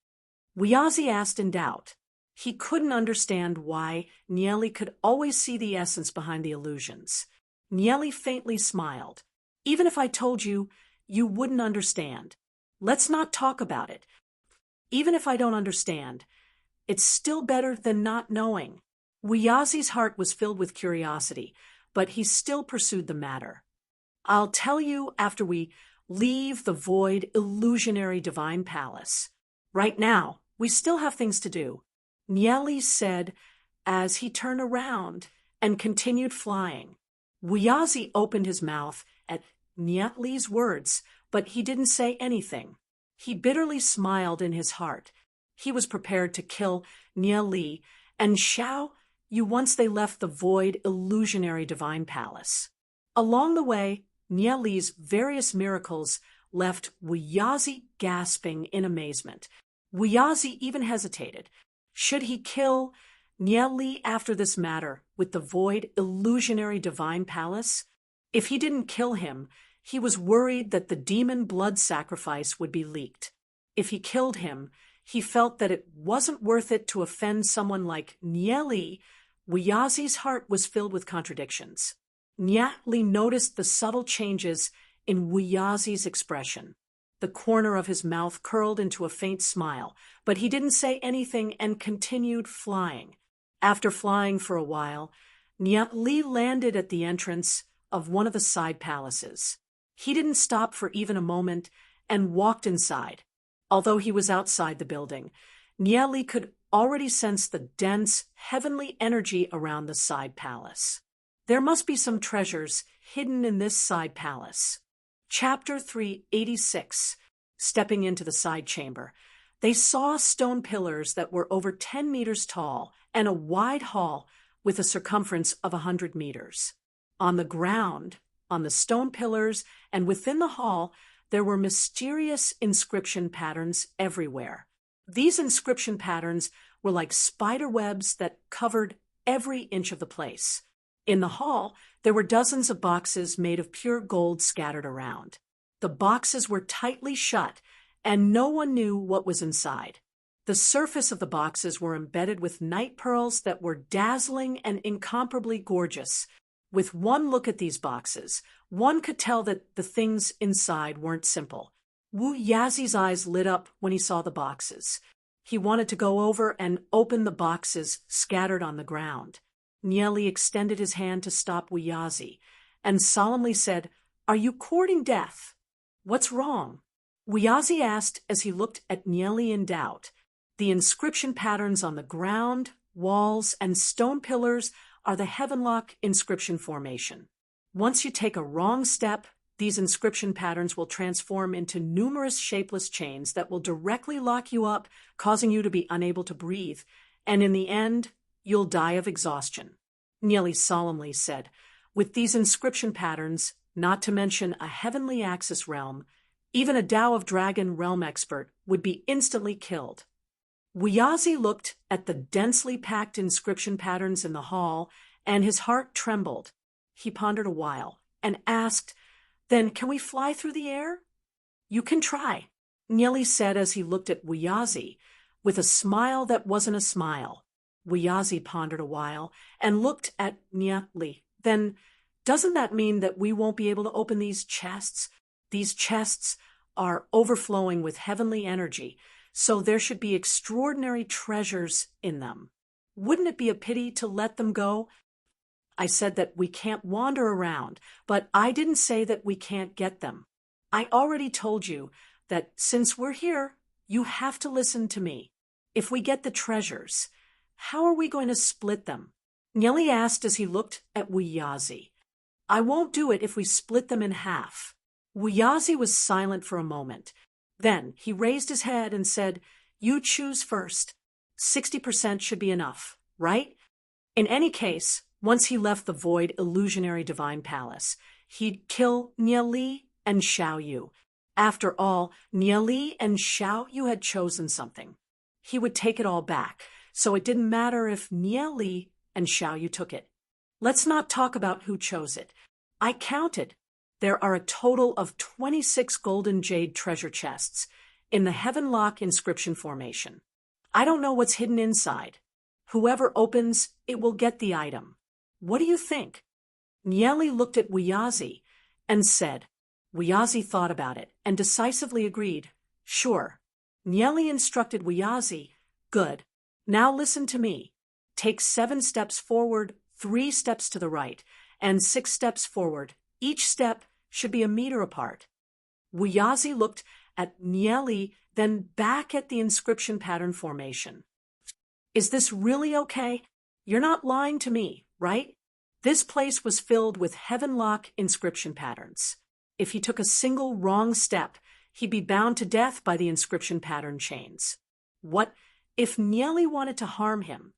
Wuyazi asked in doubt. He couldn't understand why Nieli could always see the essence behind the illusions. Nieli faintly smiled. "Even if I told you, you wouldn't understand. Let's not talk about it. Even if I don't understand, it's still better than not knowing." Wuyazi's heart was filled with curiosity, but he still pursued the matter. "I'll tell you after we leave the void illusionary divine palace. Right now, we still have things to do," Nieli said as he turned around and continued flying. Wuyazi opened his mouth at Nieli's words, but he didn't say anything. He bitterly smiled in his heart. He was prepared to kill Nieli and Xiaoyu once they left the void illusionary divine palace. Along the way, Nieli's various miracles left Wuyazi gasping in amazement. Wuyazi even hesitated. Should he kill Nieli after this matter with the void illusionary divine palace? If he didn't kill him, he was worried that the demon blood sacrifice would be leaked. If he killed him, he felt that it wasn't worth it to offend someone like Nieli. Wuyazi's heart was filled with contradictions. Nieli noticed the subtle changes in Wuyazi's expression. The corner of his mouth curled into a faint smile, but he didn't say anything and continued flying. After flying for a while, Nieli landed at the entrance of one of the side palaces. He didn't stop for even a moment and walked inside. Although he was outside the building, Nieli could already sense the dense, heavenly energy around the side palace. There must be some treasures hidden in this side palace. Chapter 386. Stepping into the side chamber, they saw stone pillars that were over 10 meters tall and a wide hall with a circumference of 100 meters. On the ground, on the stone pillars, and within the hall, there were mysterious inscription patterns everywhere. These inscription patterns were like spider webs that covered every inch of the place. In the hall, there were dozens of boxes made of pure gold scattered around. The boxes were tightly shut, and no one knew what was inside. The surface of the boxes were embedded with night pearls that were dazzling and incomparably gorgeous. With one look at these boxes, one could tell that the things inside weren't simple. Wuyazi's eyes lit up when he saw the boxes. He wanted to go over and open the boxes scattered on the ground. Nieli extended his hand to stop Wuyazi and solemnly said, "Are you courting death? What's wrong?" Wuyazi asked as he looked at Nieli in doubt. The inscription patterns on the ground, walls, and stone pillars are the Heavenlock inscription formation. Once you take a wrong step, these inscription patterns will transform into numerous shapeless chains that will directly lock you up, causing you to be unable to breathe, and in the end, you'll die of exhaustion. Nieli solemnly said, "With these inscription patterns, not to mention a heavenly axis realm, even a Tao of Dragon realm expert would be instantly killed." Wuyazi looked at the densely packed inscription patterns in the hall, and his heart trembled. He pondered a while and asked, "Then can we fly through the air?" "You can try," Nyeli said as he looked at Wuyazi, with a smile that wasn't a smile. Wuyazi pondered a while and looked at Nyeli. "Then doesn't that mean that we won't be able to open these chests? These chests are overflowing with heavenly energy, so there should be extraordinary treasures in them. Wouldn't it be a pity to let them go?" "I said that we can't wander around, but I didn't say that we can't get them. I already told you that since we're here, you have to listen to me. If we get the treasures, how are we going to split them?" Nyeli asked as he looked at Wuyazi. "I won't do it if we split them in half." Wuyazi was silent for a moment. Then he raised his head and said, "You choose first. 60% should be enough, right?" In any case, once he left the void illusionary divine palace, he'd kill Nyeli and Xiaoyu. After all, Nyeli and Xiaoyu had chosen something. He would take it all back, so it didn't matter if Nyeli and Xiaoyu took it. Let's not talk about who chose it. I counted. There are a total of 26 golden jade treasure chests in the Heavenlock inscription formation. I don't know what's hidden inside. Whoever opens, it will get the item. What do you think? Nyeli looked at Wuyazi and said. Wuyazi thought about it and decisively agreed. Sure. Nyeli instructed Wuyazi. Good. Now listen to me. Take 7 steps forward, 3 steps to the right, and 6 steps forward. Each step should be a meter apart. Wuyazi looked at Nyeli, then back at the inscription pattern formation. Is this really okay? You're not lying to me, right? This place was filled with Heavenlock inscription patterns. If he took a single wrong step, he'd be bound to death by the inscription pattern chains. What if Nyeli wanted to harm him?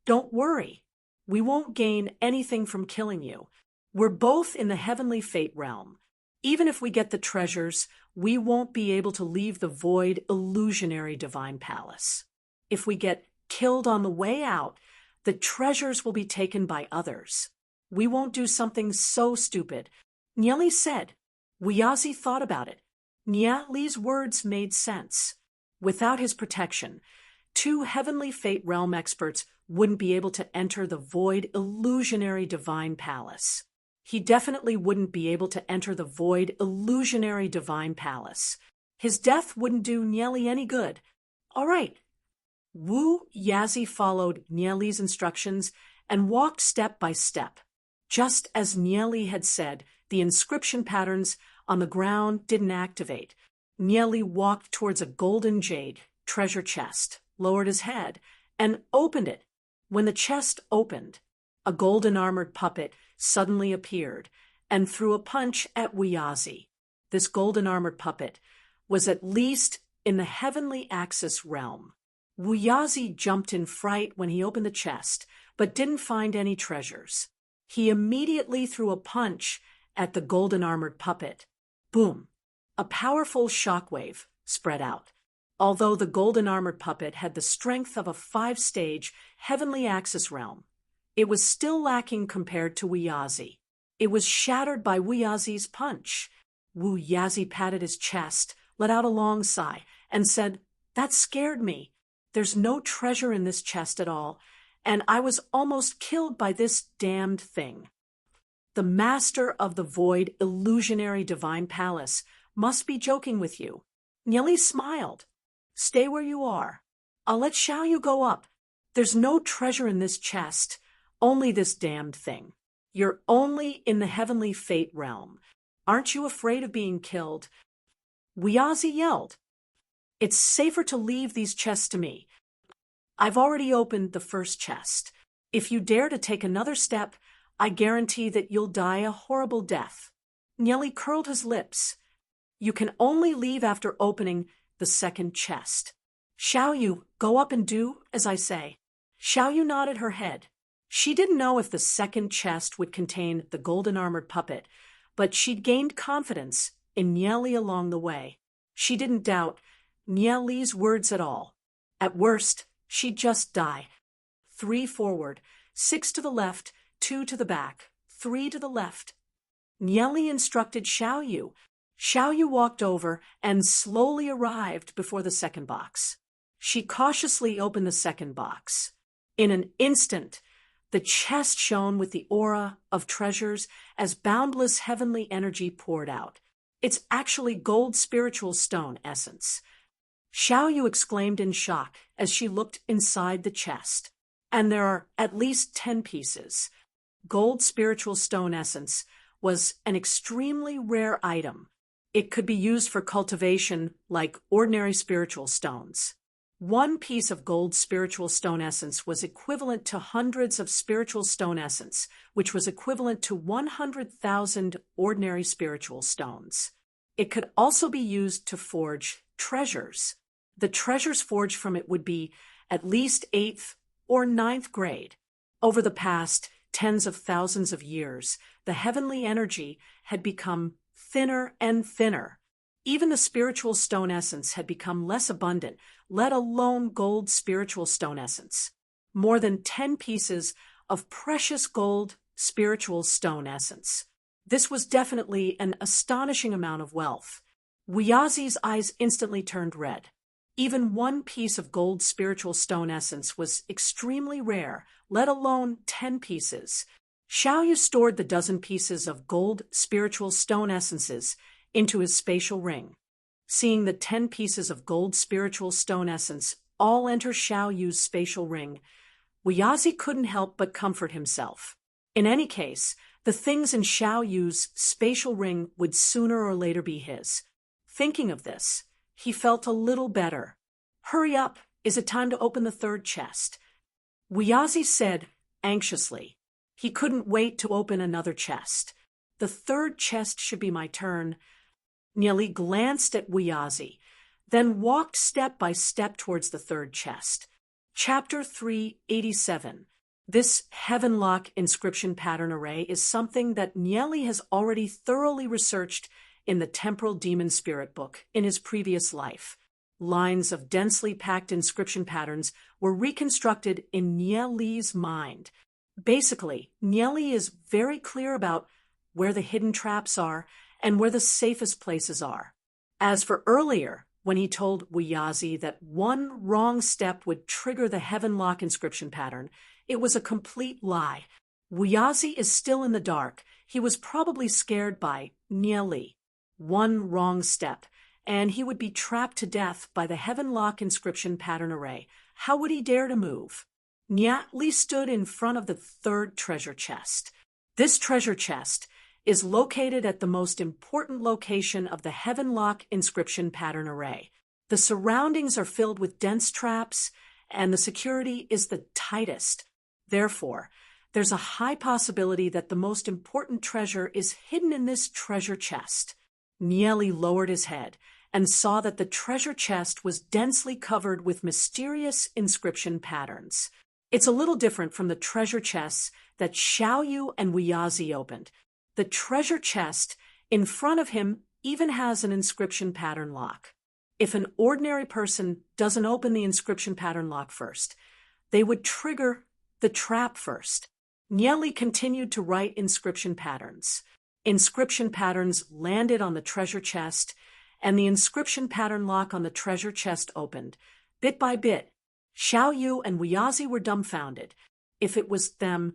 Don't worry. We won't gain anything from killing you. We're both in the heavenly fate realm. Even if we get the treasures, we won't be able to leave the void illusionary divine palace. If we get killed on the way out, the treasures will be taken by others. We won't do something so stupid. Nyeli said. Wuyazi thought about it. Nyeli's words made sense. Without his protection, 2 heavenly fate realm experts wouldn't be able to enter the void illusionary divine palace. He definitely wouldn't be able to enter the void illusionary divine palace. His death wouldn't do Nyeli any good. All right. Wuyazi followed Nyeli's instructions and walked step by step. Just as Nyeli had said, the inscription patterns on the ground didn't activate. Nyeli walked towards a golden jade treasure chest, lowered his head, and opened it. When the chest opened, a golden armored puppet suddenly appeared and threw a punch at Wuyazi. This golden armored puppet was at least in the heavenly axis realm. Wuyazi jumped in fright when he opened the chest, but didn't find any treasures. He immediately threw a punch at the golden armored puppet. Boom! A powerful shockwave spread out. Although the golden armored puppet had the strength of a 5-stage heavenly axis realm, it was still lacking compared to Wuyazi. It was shattered by Wuyazi's punch. Wuyazi patted his chest, let out a long sigh, and said, "That scared me. There's no treasure in this chest at all, and I was almost killed by this damned thing. The master of the void illusionary divine palace must be joking with you." Nyeli smiled. "Stay where you are. I'll let Xiaoyu go up. There's no treasure in this chest, only this damned thing. You're only in the heavenly fate realm. Aren't you afraid of being killed?" Wuyazi yelled. "It's safer to leave these chests to me. I've already opened the first chest. If you dare to take another step, I guarantee that you'll die a horrible death." Nyeli curled his lips. "You can only leave after opening the second chest. Xiaoyu, go up and do as I say." Xiaoyu nodded her head. She didn't know if the second chest would contain the golden armored puppet, but she'd gained confidence in Nyeli along the way. She didn't doubt Nyeli's words at all. At worst, she'd just die. 3 forward, 6 to the left, 2 to the back, 3 to the left. Nieli instructed Xiaoyu. Xiaoyu walked over and slowly arrived before the second box. She cautiously opened the second box. In an instant, the chest shone with the aura of treasures as boundless heavenly energy poured out. It's actually gold spiritual stone essence. Xiaoyu exclaimed in shock as she looked inside the chest. And there are at least 10 pieces. Gold spiritual stone essence was an extremely rare item. It could be used for cultivation like ordinary spiritual stones. One piece of gold spiritual stone essence was equivalent to hundreds of spiritual stone essence, which was equivalent to 100,000 ordinary spiritual stones. It could also be used to forge treasures. The treasures forged from it would be at least 8th or 9th grade. Over the past tens of thousands of years, the heavenly energy had become thinner and thinner. Even the spiritual stone essence had become less abundant, let alone gold spiritual stone essence. More than 10 pieces of precious gold spiritual stone essence. This was definitely an astonishing amount of wealth. Wuyazi's eyes instantly turned red. Even one piece of gold spiritual stone essence was extremely rare, let alone 10 pieces. Xiaoyu stored the dozen pieces of gold spiritual stone essences into his spatial ring. Seeing the 10 pieces of gold spiritual stone essence all enter Xiaoyu's spatial ring, Wuyazi couldn't help but comfort himself. In any case, the things in Xiaoyu's spatial ring would sooner or later be his. Thinking of this, he felt a little better. Hurry up, is it time to open the third chest? Wuyazi said anxiously. He couldn't wait to open another chest. The third chest should be my turn. Nieli glanced at Wuyazi, then walked step by step towards the third chest. Chapter 387. This Heavenlock inscription pattern array is something that Nieli has already thoroughly researched in the Temporal Demon Spirit book in his previous life. Lines of densely packed inscription patterns were reconstructed in Nieli's mind. Basically, Nieli is very clear about where the hidden traps are and where the safest places are. As for earlier, when he told Wuyazi that one wrong step would trigger the Heavenlock inscription pattern, it was a complete lie. Wuyazi is still in the dark. He was probably scared by Nieli. One wrong step, and he would be trapped to death by the Heavenlock inscription pattern array. How would he dare to move? Nieli stood in front of the third treasure chest. This treasure chest is located at the most important location of the Heavenlock inscription pattern array. The surroundings are filled with dense traps, and the security is the tightest. Therefore, there's a high possibility that the most important treasure is hidden in this treasure chest. Nieli lowered his head and saw that the treasure chest was densely covered with mysterious inscription patterns. It's a little different from the treasure chests that Xiaoyu and Wuyazi opened. The treasure chest in front of him even has an inscription pattern lock. If an ordinary person doesn't open the inscription pattern lock first, they would trigger the trap first. Nieli continued to write inscription patterns. Inscription patterns landed on the treasure chest, and the inscription pattern lock on the treasure chest opened. Bit by bit, Xiaoyu and Wuyazi were dumbfounded. If it was them,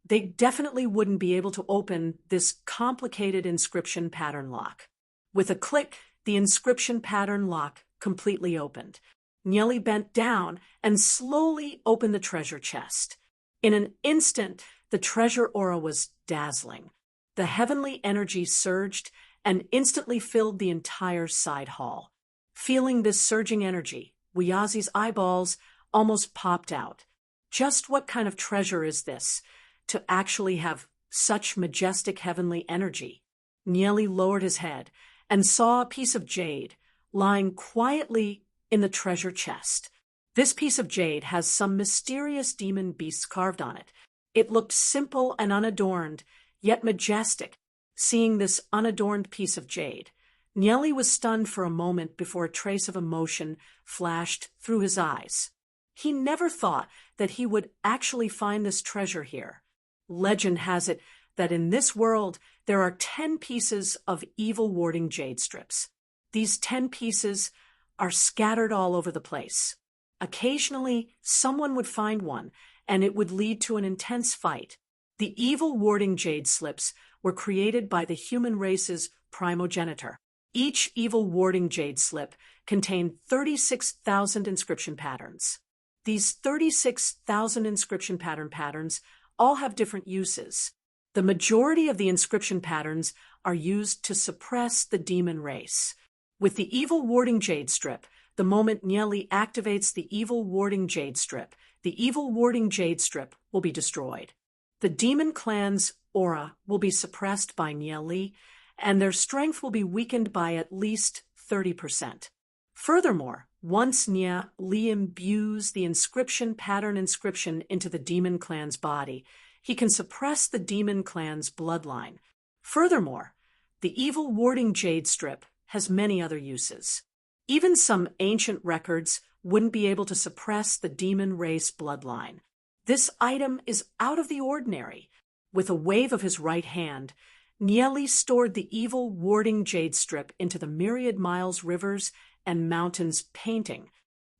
they definitely wouldn't be able to open this complicated inscription pattern lock. With a click, the inscription pattern lock completely opened. Nieli bent down and slowly opened the treasure chest. In an instant, the treasure aura was dazzling. The heavenly energy surged and instantly filled the entire side hall. Feeling this surging energy, Wuyazi's eyeballs almost popped out. Just what kind of treasure is this, to actually have such majestic heavenly energy? Nieli lowered his head and saw a piece of jade lying quietly in the treasure chest. This piece of jade has some mysterious demon beasts carved on it. It looked simple and unadorned, yet majestic. Seeing this unadorned piece of jade, Nieli was stunned for a moment before a trace of emotion flashed through his eyes. He never thought that he would actually find this treasure here. Legend has it that in this world there are 10 pieces of evil warding jade strips. These 10 pieces are scattered all over the place. Occasionally, someone would find one, and it would lead to an intense fight. The evil warding jade slips were created by the human race's primogenitor. Each evil warding jade slip contained 36,000 inscription patterns. These 36,000 inscription patterns all have different uses. The majority of the inscription patterns are used to suppress the demon race. With the evil warding jade strip, the moment Nieli activates the evil warding jade strip, the evil warding jade strip will be destroyed. The demon clan's aura will be suppressed by Nieli, and their strength will be weakened by at least 30%. Furthermore, once Nieli imbues the inscription pattern inscription into the demon clan's body, he can suppress the demon clan's bloodline. Furthermore, the evil warding jade strip has many other uses. Even some ancient records wouldn't be able to suppress the demon race bloodline. This item is out of the ordinary. With a wave of his right hand, Nieli stored the evil warding jade strip into the myriad miles rivers and mountains painting.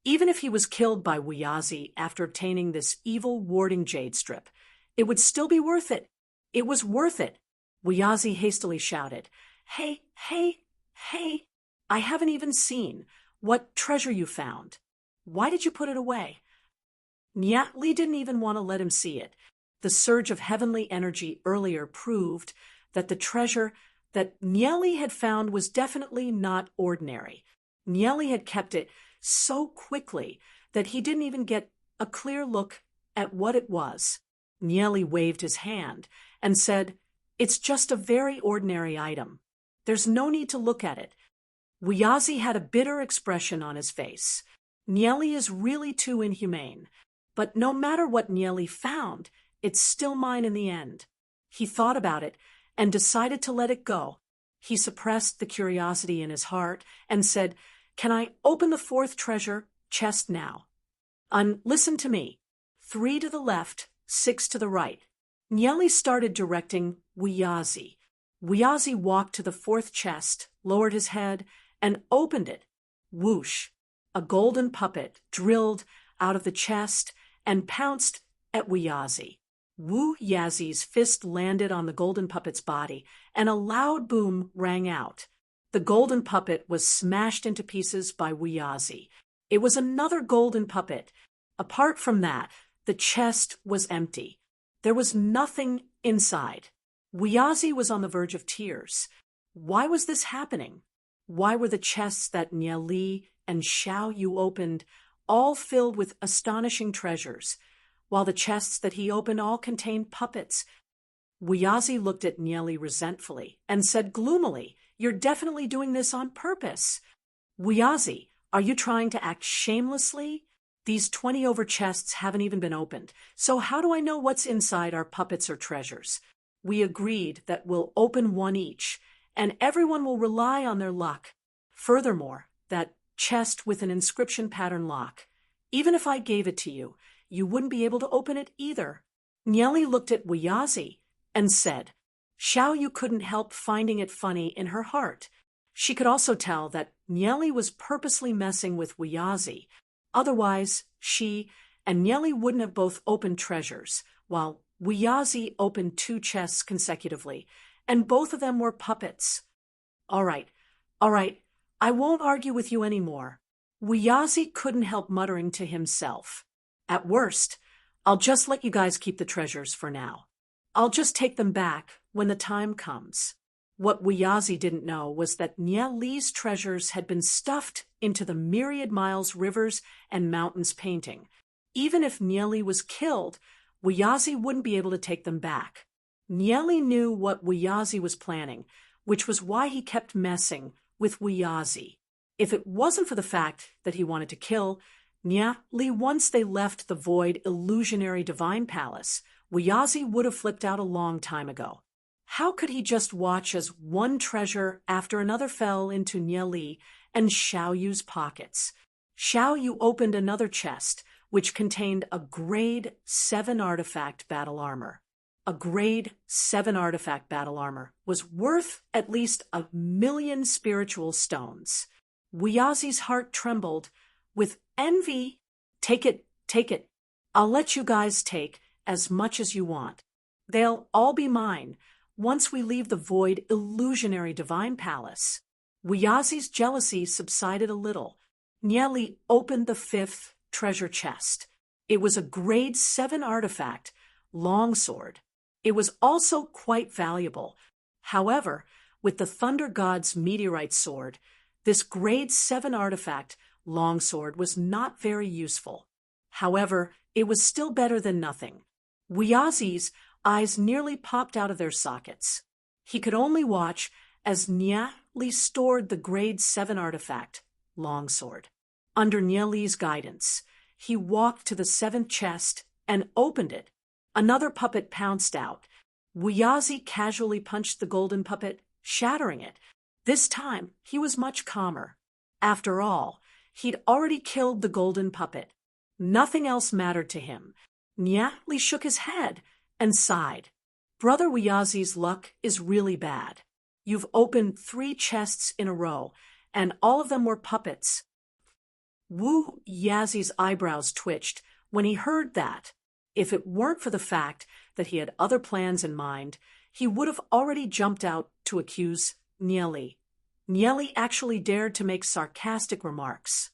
Even if he was killed by Wuyazi after obtaining this evil warding jade strip, it would still be worth it. It was worth it. Wuyazi hastily shouted, Hey, I haven't even seen what treasure you found. Why did you put it away? Nieli didn't even want to let him see it. The surge of heavenly energy earlier proved that the treasure that Nieli had found was definitely not ordinary. Nieli had kept it so quickly that he didn't even get a clear look at what it was. Nieli waved his hand and said, It's just a very ordinary item. There's no need to look at it. Wuyazi had a bitter expression on his face. Nieli is really too inhumane. But no matter what Nieli found, it's still mine in the end. He thought about it and decided to let it go. He suppressed the curiosity in his heart and said, Can I open the fourth treasure chest now? Listen to me. 3 to the left, 6 to the right. Nieli started directing Wuyazi. Wuyazi walked to the fourth chest, lowered his head, and opened it. Whoosh! A golden puppet drilled out of the chest and pounced at Wuyazi. Wuyazi's fist landed on the golden puppet's body, and a loud boom rang out. The golden puppet was smashed into pieces by Wuyazi. It was another golden puppet. Apart from that, the chest was empty. There was nothing inside. Wuyazi was on the verge of tears. Why was this happening? Why were the chests that Nieli and Xiao Yu opened all filled with astonishing treasures, while the chests that he opened all contained puppets? Wuyazi looked at Nieli resentfully and said gloomily, You're definitely doing this on purpose. Wuyazi, are you trying to act shamelessly? These 20 over chests haven't even been opened, so how do I know what's inside our puppets or treasures? We agreed that we'll open one each, and everyone will rely on their luck. Furthermore, that chest with an inscription pattern lock, even if I gave it to you, you wouldn't be able to open it either. Nieli looked at Wuyazi and said, Xiao Yu couldn't help finding it funny in her heart. She could also tell that Nieli was purposely messing with Wuyazi. Otherwise, she and Nieli wouldn't have both opened treasures, while Wuyazi opened 2 chests consecutively, and both of them were puppets. All right, I won't argue with you anymore. Wuyazi couldn't help muttering to himself. At worst, I'll just let you guys keep the treasures for now. I'll just take them back when the time comes. What Wuyazi didn't know was that Nieli's treasures had been stuffed into the myriad miles rivers and mountains painting. Even if Nieli was killed, Wuyazi wouldn't be able to take them back. Nieli knew what Wuyazi was planning, which was why he kept messing with Wuyazi. If it wasn't for the fact that he wanted to kill Nieli once they left the void illusionary divine palace, Wuyazi would have flipped out a long time ago. How could he just watch as one treasure after another fell into Nieli and Xiao Yu's pockets? Xiao Yu opened another chest, which contained a grade 7 artifact battle armor. a grade 7 artifact battle armor, was worth at least 1,000,000 spiritual stones. Wuyazi's heart trembled with envy. Take it, take it. I'll let you guys take as much as you want. They'll all be mine once we leave the void illusionary divine palace. Wuyazi's jealousy subsided a little. Nieli opened the 5th treasure chest. It was a grade 7 artifact, longsword. It was also quite valuable. However, with the Thunder God's meteorite sword, this grade 7 artifact, longsword, was not very useful. However, it was still better than nothing. Wuyazi's eyes nearly popped out of their sockets. He could only watch as Nieli stored the grade 7 artifact, longsword. Under Nieli's guidance, he walked to the 7th chest and opened it. Another puppet pounced out. Wuyazi casually punched the golden puppet, shattering it. This time, he was much calmer. After all, he'd already killed the golden puppet. Nothing else mattered to him. Nieli shook his head and sighed. Brother Wuyazi's luck is really bad. You've opened 3 chests in a row, and all of them were puppets. Wuyazi's eyebrows twitched when he heard that. If it weren't for the fact that he had other plans in mind, he would have already jumped out to accuse Nieli. Nieli actually dared to make sarcastic remarks.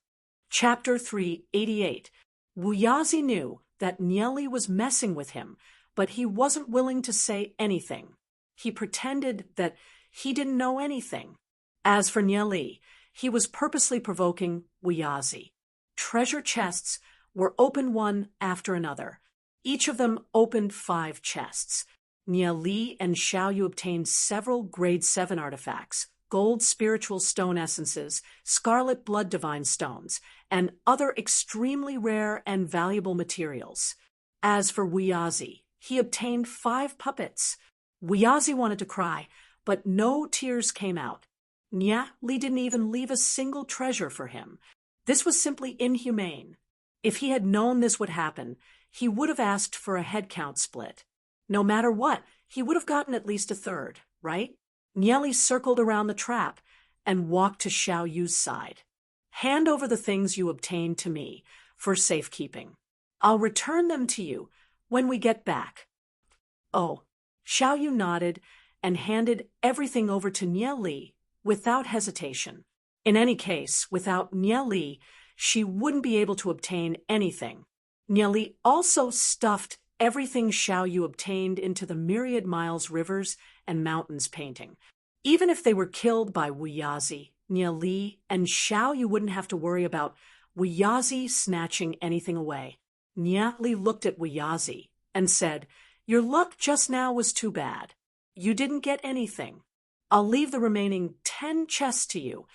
Chapter 388. Wuyazi knew that Nieli was messing with him, but he wasn't willing to say anything. He pretended that he didn't know anything. As for Nieli, he was purposely provoking Wuyazi. Treasure chests were opened one after another. Each of them opened 5 chests. Nieli and Xiaoyu obtained several grade 7 artifacts, gold spiritual stone essences, scarlet blood divine stones, and other extremely rare and valuable materials. As for Wuyazi, he obtained 5 puppets. Wuyazi wanted to cry, but no tears came out. Nieli didn't even leave a single treasure for him. This was simply inhumane. If he had known this would happen, he would have asked for a head count split. No matter what, he would have gotten at least a third, right? Nieli circled around the trap and walked to Xiaoyu's side. Hand over the things you obtained to me for safekeeping. I'll return them to you when we get back. Oh, Xiaoyu nodded and handed everything over to Nieli without hesitation. In any case, without Nieli, she wouldn't be able to obtain anything. Nieli also stuffed everything Xiaoyu obtained into the myriad miles rivers and mountains painting. Even if they were killed by Wuyazi, Nieli and Xiaoyu wouldn't have to worry about Wuyazi snatching anything away. Nieli looked at Wuyazi and said, "Your luck just now was too bad. You didn't get anything. I'll leave the remaining 10 chests to you."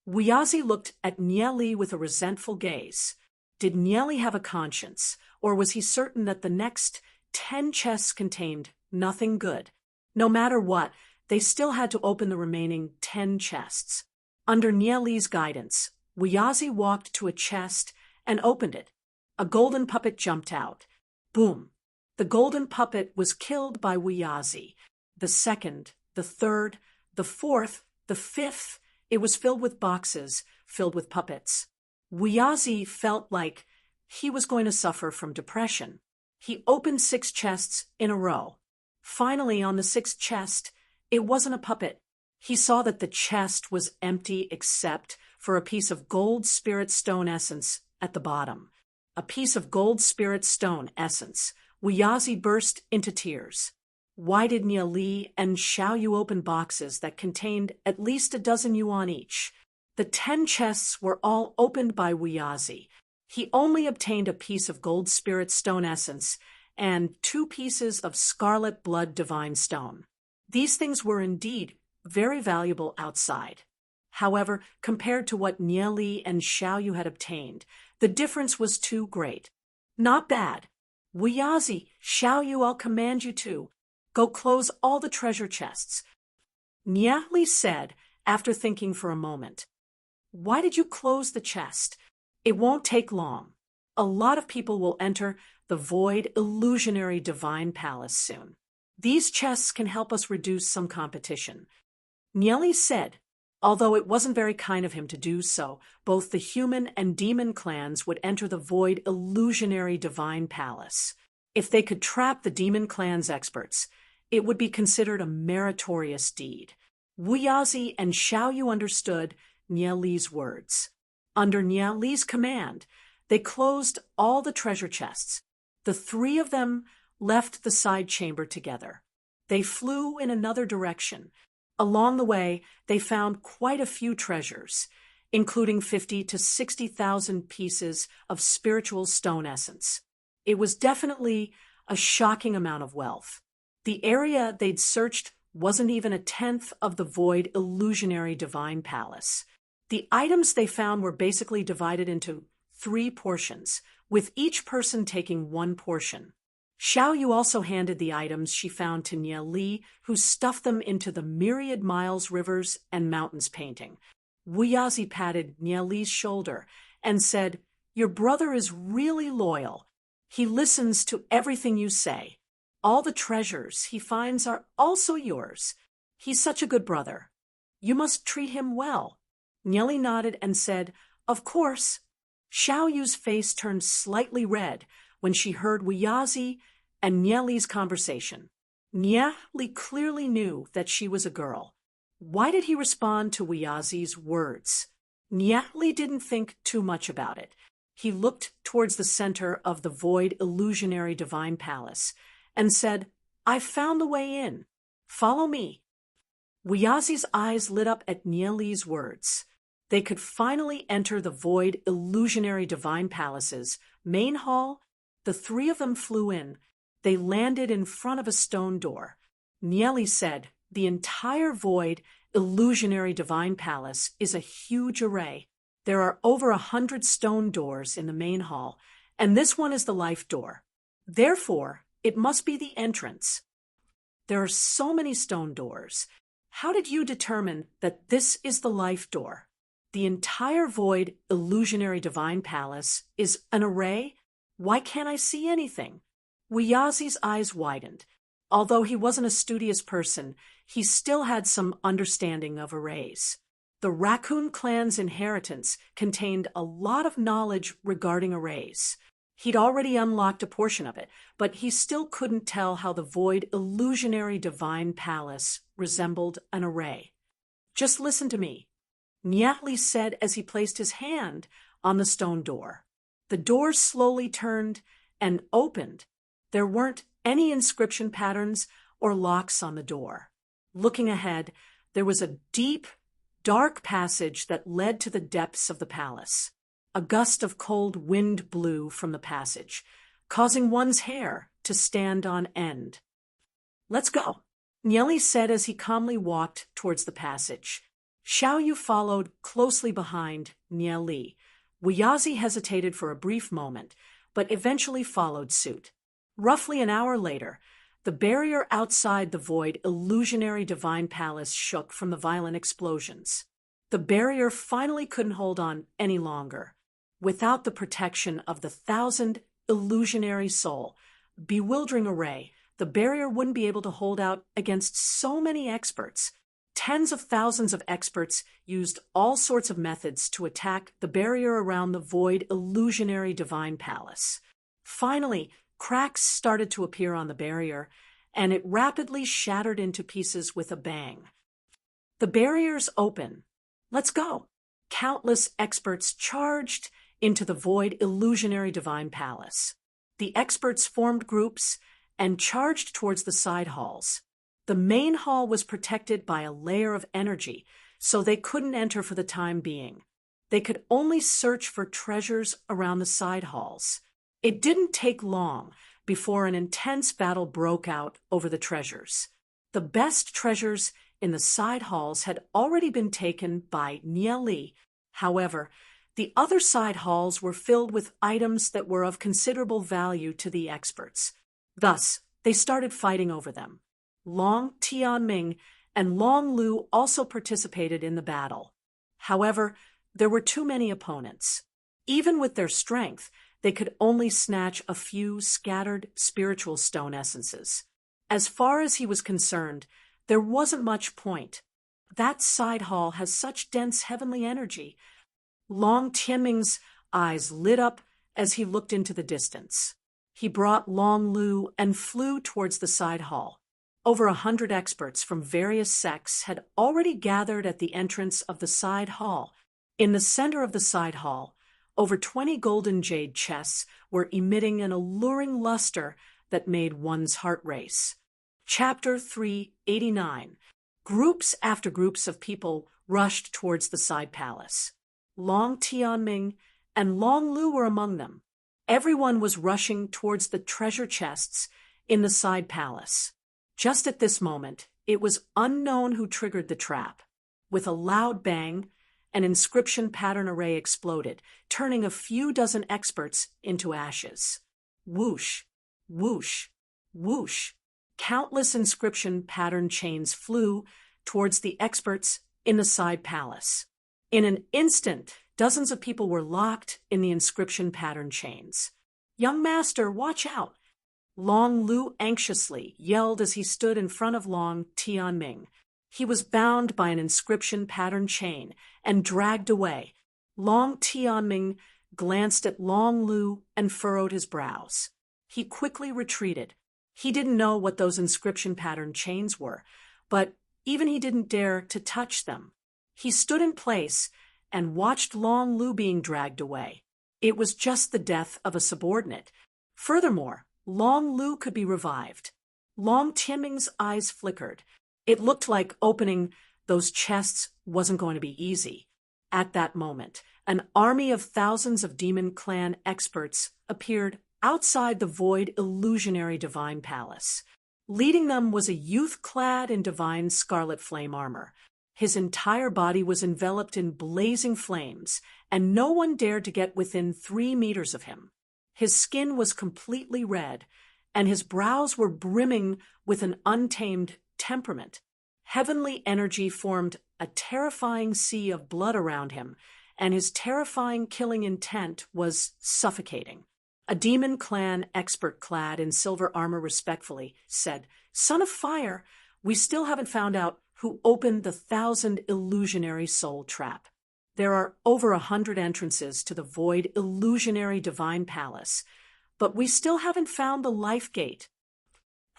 Wuyazi looked at Nieli with a resentful gaze. Did Nieli have a conscience, or was he certain that the next 10 chests contained nothing good? No matter what, they still had to open the remaining 10 chests. Under Nieli's guidance, Wuyazi walked to a chest and opened it. A golden puppet jumped out. Boom! The golden puppet was killed by Wuyazi. The 2nd, the 3rd, the 4th, the 5th, it was filled with boxes, filled with puppets. Wuyazi felt like he was going to suffer from depression. He opened 6 chests in a row. Finally, on the 6th chest, it wasn't a puppet. He saw that the chest was empty except for a piece of gold spirit stone essence at the bottom. A piece of gold spirit stone essence. Wuyazi burst into tears. Why did Nieli and Xiaoyu open boxes that contained at least a dozen yuan each? The 10 chests were all opened by Wuyazi. He only obtained a piece of gold spirit stone essence and 2 pieces of scarlet blood divine stone. These things were indeed very valuable outside. However, compared to what Nieli and Xiaoyu had obtained, the difference was too great. Not bad. Wuyazi, Xiaoyu, I'll command you to. Go close all the treasure chests. Nieli said after thinking for a moment. Why did you close the chest? It won't take long. A lot of people will enter the void illusionary divine palace soon. These chests can help us reduce some competition. Nieli said, although it wasn't very kind of him to do so, both the human and demon clans would enter the void illusionary divine palace. If they could trap the demon clan's experts, it would be considered a meritorious deed. Wuyazi and Xiaoyu understood Nieli's words. Under Nieli's command, they closed all the treasure chests. The three of them left the side chamber together. They flew in another direction. Along the way, they found quite a few treasures, including 50 to 60,000 pieces of spiritual stone essence. It was definitely a shocking amount of wealth. The area they'd searched wasn't even a tenth of the void illusionary divine palace. The items they found were basically divided into 3 portions, with each person taking 1 portion. Xiaoyu also handed the items she found to Nieli, who stuffed them into the myriad miles, rivers, and mountains painting. Wuyazi patted Nieli's shoulder and said, "Your brother is really loyal. He listens to everything you say. All the treasures he finds are also yours. He's such a good brother. You must treat him well." Nieli nodded and said, "Of course." Xiaoyu's face turned slightly red when she heard Wuyazi and Nieli's conversation. Nieli clearly knew that she was a girl. Why did he respond to Wuyazi's words? Nieli didn't think too much about it. He looked towards the center of the void illusionary divine palace and said, "I've found the way in. Follow me." Wuyazi's eyes lit up at Nieli's words. They could finally enter the void illusionary divine palace's main hall. The 3 of them flew in. They landed in front of a stone door. Nieli said, "The entire void illusionary divine palace is a huge array. There are over 100 stone doors in the main hall, and this one is the life door. Therefore, it must be the entrance. There are so many stone doors. How did you determine that this is the life door? The entire void illusionary divine palace is an array? Why can't I see anything?" Wuyazi's eyes widened. Although he wasn't a studious person, he still had some understanding of arrays. The Raccoon clan's inheritance contained a lot of knowledge regarding arrays. He'd already unlocked a portion of it, but he still couldn't tell how the void illusionary divine palace resembled an array. "Just listen to me," Nieli said as he placed his hand on the stone door. The door slowly turned and opened. There weren't any inscription patterns or locks on the door. Looking ahead, there was a deep, dark passage that led to the depths of the palace. A gust of cold wind blew from the passage, causing one's hair to stand on end. "Let's go," Nieli said as he calmly walked towards the passage. Xiaoyu followed closely behind Nieli. Wuyazi hesitated for a brief moment, but eventually followed suit. Roughly an hour later, the barrier outside the void illusionary divine palace shook from the violent explosions. The barrier finally couldn't hold on any longer. Without the protection of the 1,000 illusionary soul, bewildering array, the barrier wouldn't be able to hold out against so many experts. Tens of thousands of experts used all sorts of methods to attack the barrier around the void illusionary divine palace. Finally, cracks started to appear on the barrier, and it rapidly shattered into pieces with a bang. "The barrier's open. Let's go." Countless experts charged into the void illusionary divine palace. The experts formed groups and charged towards the side halls. The main hall was protected by a layer of energy, so they couldn't enter for the time being. They could only search for treasures around the side halls. It didn't take long before an intense battle broke out over the treasures. The best treasures in the side halls had already been taken by Nieli. However, the other side halls were filled with items that were of considerable value to the experts. Thus, they started fighting over them. Long Tianming and Long Lu also participated in the battle. However, there were too many opponents. Even with their strength, they could only snatch a few scattered spiritual stone essences. As far as he was concerned, there wasn't much point. That side hall has such dense heavenly energy. Long Tianming's eyes lit up as he looked into the distance. He brought Long Lu and flew towards the side hall. Over 100 experts from various sects had already gathered at the entrance of the side hall. In the center of the side hall, over 20 golden jade chests were emitting an alluring luster that made one's heart race. Chapter 389. Groups after groups of people rushed towards the side palace. Long Tianming and Long Lu were among them. Everyone was rushing towards the treasure chests in the side palace. Just at this moment, it was unknown who triggered the trap. With a loud bang, an inscription pattern array exploded, turning a few dozen experts into ashes. Whoosh, whoosh, whoosh. Countless inscription pattern chains flew towards the experts in the side palace. In an instant, dozens of people were locked in the inscription pattern chains. "Young master, watch out!" Long Lu anxiously yelled as he stood in front of Long Tianming. He was bound by an inscription pattern chain and dragged away. Long Tianming glanced at Long Lu and furrowed his brows. He quickly retreated. He didn't know what those inscription pattern chains were, but even he didn't dare to touch them. He stood in place and watched Long Lu being dragged away. It was just the death of a subordinate. Furthermore, Long Lu could be revived. Long Tianming's eyes flickered. It looked like opening those chests wasn't going to be easy. At that moment, an army of thousands of Demon Clan experts appeared outside the void illusionary divine palace. Leading them was a youth clad in divine scarlet flame armor. His entire body was enveloped in blazing flames, and no one dared to get within 3 meters of him. His skin was completely red, and his brows were brimming with an untamed temperament. Heavenly energy formed a terrifying sea of blood around him, and his terrifying killing intent was suffocating. A Demon Clan expert clad in silver armor respectfully said, "Son of Fire, we still haven't found out who opened the 1,000 illusionary soul trap. There are over 100 entrances to the void illusionary divine palace, but we still haven't found the life gate.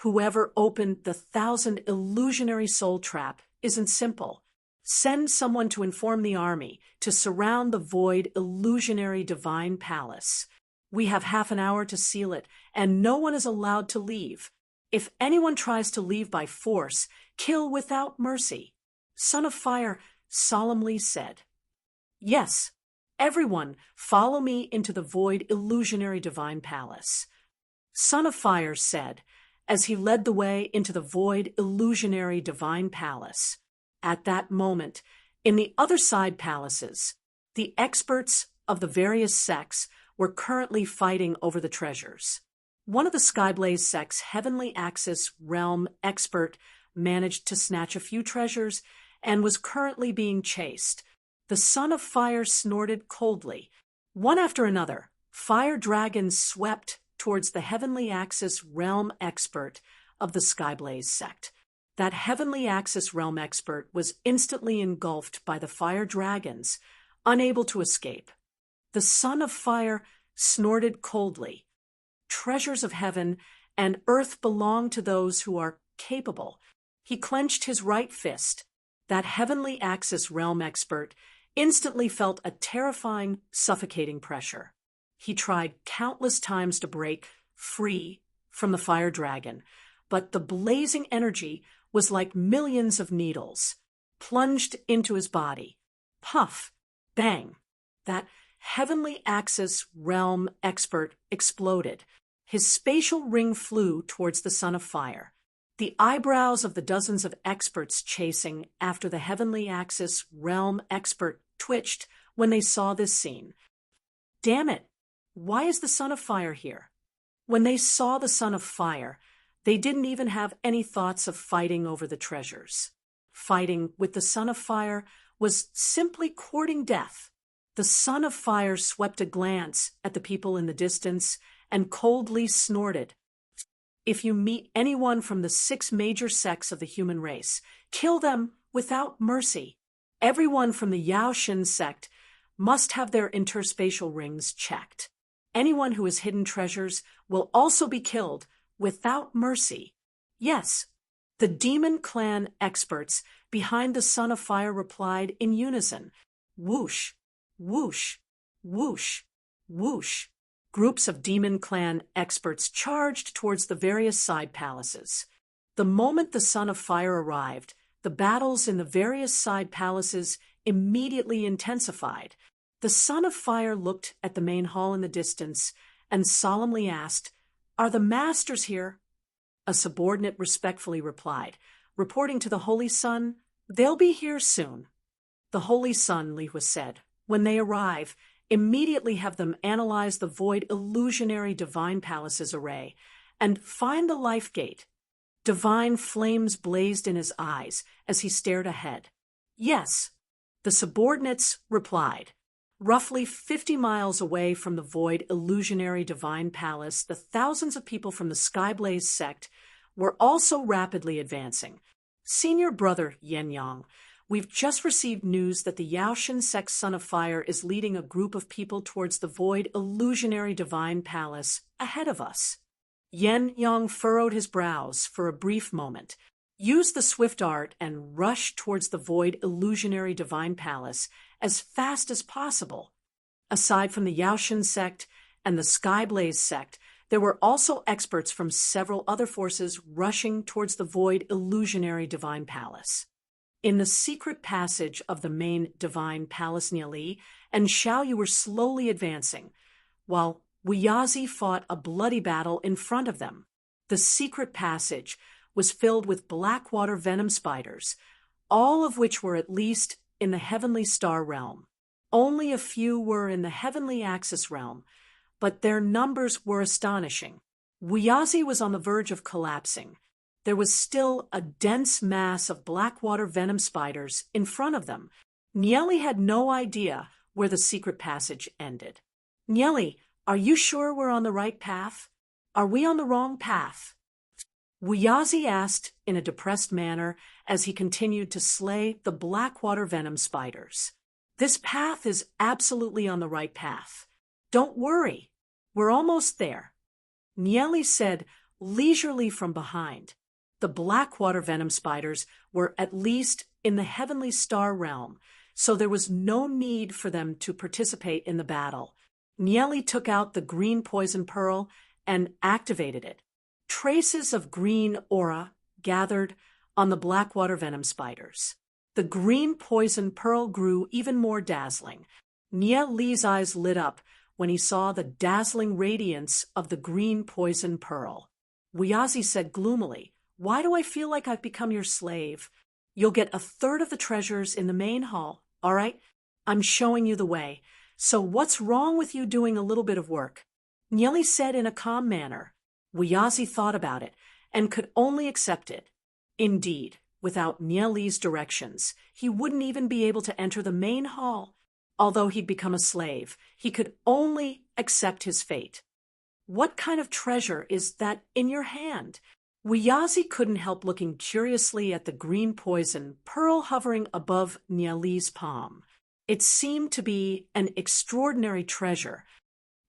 Whoever opened the 1,000 illusionary soul trap isn't simple. Send someone to inform the army to surround the void illusionary divine palace. We have half an hour to seal it, and no one is allowed to leave. If anyone tries to leave by force, kill without mercy." Son of Fire solemnly said, "Yes, everyone, follow me into the void illusionary divine palace." Son of Fire said, as he led the way into the void illusionary divine palace. At that moment, in the other side palaces, the experts of the various sects were currently fighting over the treasures. One of the Skyblaze sect's Heavenly Axis realm expert managed to snatch a few treasures and was currently being chased. The Son of Fire snorted coldly. One after another, fire dragons swept towards the Heavenly Axis realm expert of the Skyblaze sect. That Heavenly Axis realm expert was instantly engulfed by the fire dragons, unable to escape. The Son of Fire snorted coldly. Treasures of heaven and earth belong to those who are capable. He clenched his right fist. That Heavenly Axis realm expert instantly felt a terrifying, suffocating pressure. He tried countless times to break free from the fire dragon, but the blazing energy was like millions of needles, plunged into his body. Puff, bang. That Heavenly Axis realm expert exploded. His spatial ring flew towards the Son of Fire. The eyebrows of the dozens of experts chasing after the Heavenly Axis realm expert twitched when they saw this scene. Damn it! Why is the Son of Fire here? When they saw the Son of Fire, they didn't even have any thoughts of fighting over the treasures. Fighting with the Son of Fire was simply courting death. The son of fire swept a glance at the people in the distance and coldly snorted. If you meet anyone from the 6 major sects of the human race, kill them without mercy. Everyone from the Yao Shin sect must have their interspatial rings checked. Anyone who has hidden treasures will also be killed without mercy. Yes, the demon clan experts behind the Son of Fire replied in unison. Whoosh, whoosh, whoosh, whoosh. Groups of demon clan experts charged towards the various side palaces. The moment the Son of Fire arrived, the battles in the various side palaces immediately intensified. The Son of Fire looked at the main hall in the distance and solemnly asked, "Are the masters here?" A subordinate respectfully replied, reporting to the Holy Sun, "They'll be here soon." The Holy Sun, Li Hua said, "When they arrive, immediately have them analyze the void illusionary divine palace's array and find the life gate." Divine flames blazed in his eyes as he stared ahead. "Yes," the subordinates replied. Roughly 50 miles away from the void illusionary divine palace, the thousands of people from the Skyblaze sect were also rapidly advancing. "Senior brother Yen Yang, we've just received news that the Yaoshin sect Son of Fire is leading a group of people towards the void illusionary divine palace ahead of us." Yen Yang furrowed his brows for a brief moment, used the swift art, and rushed towards the void illusionary divine palace as fast as possible. Aside from the Yaoshin sect and the Skyblaze sect, there were also experts from several other forces rushing towards the void illusionary divine palace. In the secret passage of the main divine palace, Niali and Xiaoyu were slowly advancing, while Wuyazi fought a bloody battle in front of them. The secret passage was filled with blackwater venom spiders, all of which were at least in the heavenly star realm. Only a few were in the heavenly axis realm, but their numbers were astonishing. Wuyazi was on the verge of collapsing. There was still a dense mass of blackwater venom spiders in front of them. Nieli had no idea where the secret passage ended. "Nieli, are you sure we're on the right path? Are we on the wrong path?" Wuyazi asked in a depressed manner as he continued to slay the blackwater venom spiders. "This path is absolutely on the right path. Don't worry, we're almost there," Nieli said leisurely from behind. The blackwater venom spiders were at least in the heavenly star realm, so there was no need for them to participate in the battle. Nieli took out the green poison pearl and activated it. Traces of green aura gathered on the blackwater venom spiders. The green poison pearl grew even more dazzling. Nieli's eyes lit up when he saw the dazzling radiance of the green poison pearl. Wuyazi said gloomily, "Why do I feel like I've become your slave? You'll get a third of the treasures in the main hall, all right? I'm showing you the way. So what's wrong with you doing a little bit of work?" Nieli said in a calm manner. Wuyazi thought about it and could only accept it. Indeed, without Nieli's directions, he wouldn't even be able to enter the main hall. Although he'd become a slave, he could only accept his fate. "What kind of treasure is that in your hand?" Wuyazi couldn't help looking curiously at the green poison pearl hovering above Nieli's palm. It seemed to be an extraordinary treasure.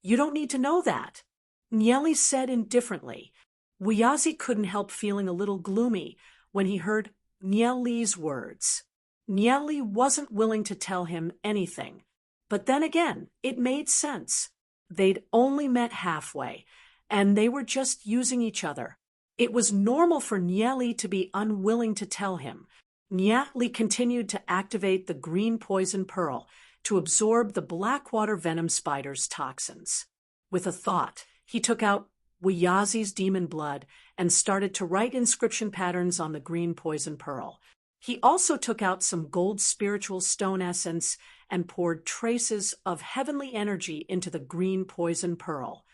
"You don't need to know that," Nieli said indifferently. Wuyazi couldn't help feeling a little gloomy when he heard Nieli's words. Nieli wasn't willing to tell him anything. But then again, it made sense. They'd only met halfway, and they were just using each other. It was normal for Nieli to be unwilling to tell him. Nieli continued to activate the green poison pearl to absorb the blackwater venom spider's toxins. With a thought, he took out Wuyazi's demon blood and started to write inscription patterns on the green poison pearl. He also took out some gold spiritual stone essence and poured traces of heavenly energy into the green poison pearl.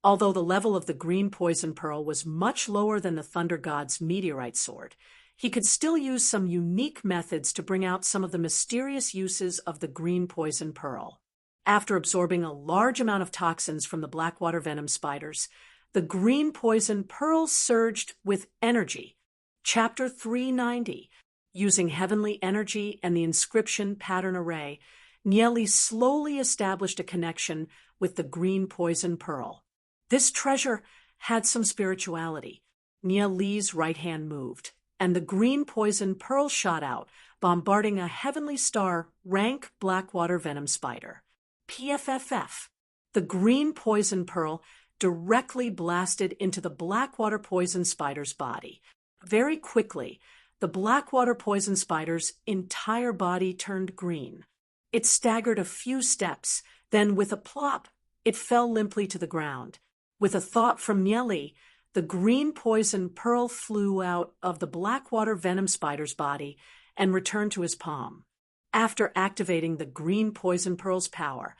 Although the level of the green poison pearl was much lower than the Thunder God's meteorite sword, he could still use some unique methods to bring out some of the mysterious uses of the green poison pearl. After absorbing a large amount of toxins from the blackwater venom spiders, the green poison pearl surged with energy. Chapter 390. Using heavenly energy and the inscription pattern array, Nieli slowly established a connection with the green poison pearl. This treasure had some spirituality. Nieli's right hand moved, and the green poison pearl shot out, bombarding a heavenly star rank blackwater venom spider. PFFF. The green poison pearl directly blasted into the blackwater poison spider's body. Very quickly, the blackwater poison spider's entire body turned green. It staggered a few steps, then with a plop, it fell limply to the ground. With a thought from Nieli, the green poison pearl flew out of the blackwater venom spider's body and returned to his palm. After activating the green poison pearl's power,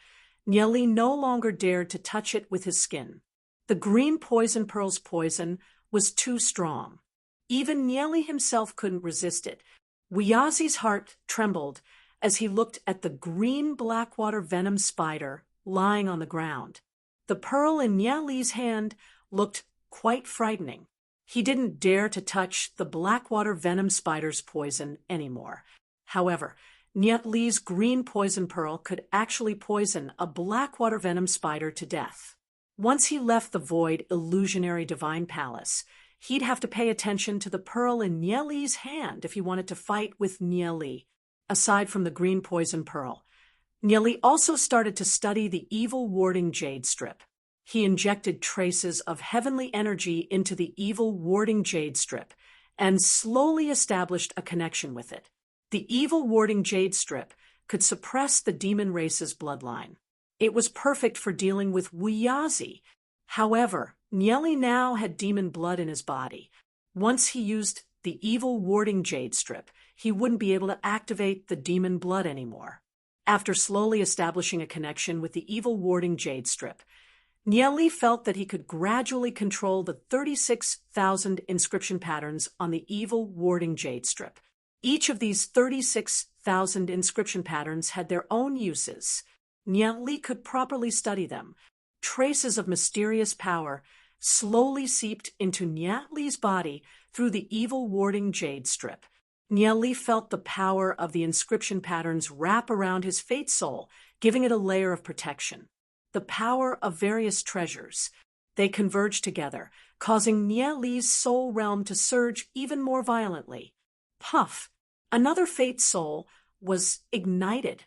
Nieli no longer dared to touch it with his skin. The green poison pearl's poison was too strong. Even Nieli himself couldn't resist it. Wuyazi's heart trembled as he looked at the green blackwater venom spider lying on the ground. The pearl in Nieli's hand looked quite frightening. He didn't dare to touch the blackwater venom spider's poison anymore. However, Nieli's green poison pearl could actually poison a blackwater venom spider to death. Once he left the void illusionary divine palace, he'd have to pay attention to the pearl in Nieli's hand if he wanted to fight with Nieli. Aside from the green poison pearl, Nieli also started to study the evil warding jade strip. He injected traces of heavenly energy into the evil warding jade strip and slowly established a connection with it. The evil warding jade strip could suppress the demon race's bloodline. It was perfect for dealing with Wuyazi. However, Nieli now had demon blood in his body. Once he used the evil warding jade strip, he wouldn't be able to activate the demon blood anymore. After slowly establishing a connection with the evil warding jade strip, Nieli felt that he could gradually control the 36,000 inscription patterns on the evil warding jade strip. Each of these 36,000 inscription patterns had their own uses. Nieli could properly study them. Traces of mysterious power slowly seeped into Nieli's body through the evil warding jade strip. Nieli felt the power of the inscription patterns wrap around his fate soul, giving it a layer of protection. The power of various treasures. They converged together, causing Nieli's soul realm to surge even more violently. Puff! Another fate soul was ignited.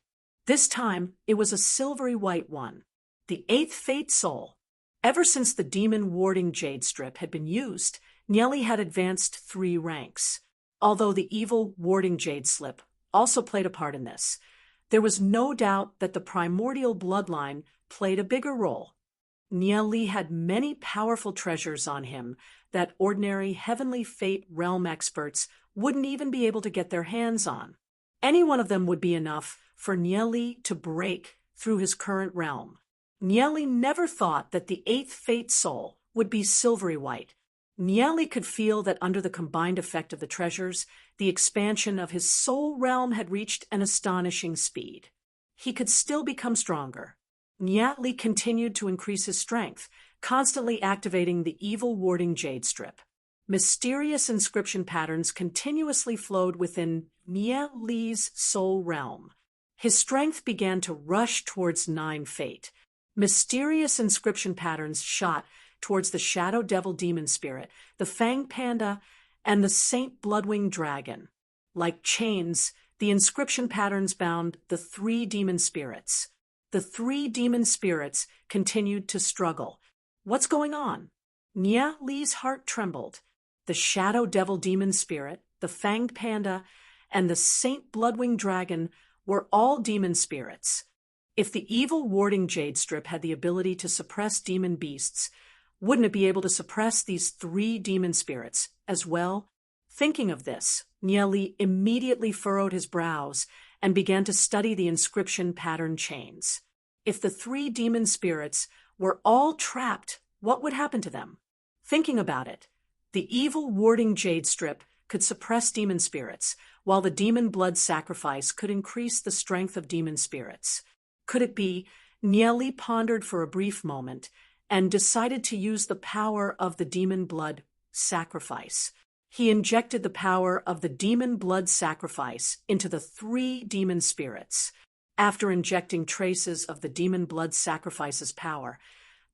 This time, it was a silvery white one. The 8th fate soul. Ever since the demon warding jade strip had been used, Nieli had advanced 3 ranks. Although the evil warding jade slip also played a part in this, there was no doubt that the primordial bloodline played a bigger role. Nieli had many powerful treasures on him that ordinary heavenly fate realm experts wouldn't even be able to get their hands on. Any one of them would be enough for Nieli to break through his current realm. Nieli never thought that the 8th fate soul would be silvery white. Nieli could feel that under the combined effect of the treasures, the expansion of his soul realm had reached an astonishing speed. He could still become stronger. Nieli continued to increase his strength, constantly activating the evil warding jade strip. Mysterious inscription patterns continuously flowed within Nieli's soul realm. His strength began to rush towards 9 fate. Mysterious inscription patterns shot towards the Shadow Devil Demon Spirit, the Fang Panda, and the Saint Bloodwing Dragon. Like chains, the inscription patterns bound the 3 demon spirits. The 3 demon spirits continued to struggle. What's going on? Nieli's heart trembled. The Shadow Devil Demon Spirit, the Fanged Panda, and the Saint Bloodwing Dragon were all demon spirits. If the evil warding jade strip had the ability to suppress demon beasts, wouldn't it be able to suppress these 3 demon spirits as well? Thinking of this, Nieli immediately furrowed his brows and began to study the inscription pattern chains. If the 3 demon spirits were all trapped, what would happen to them? Thinking about it, the evil warding jade strip could suppress demon spirits, while the demon blood sacrifice could increase the strength of demon spirits. Could it be? Nieli pondered for a brief moment and decided to use the power of the demon blood sacrifice. He injected the power of the demon blood sacrifice into the 3 demon spirits. After injecting traces of the demon blood sacrifice's power,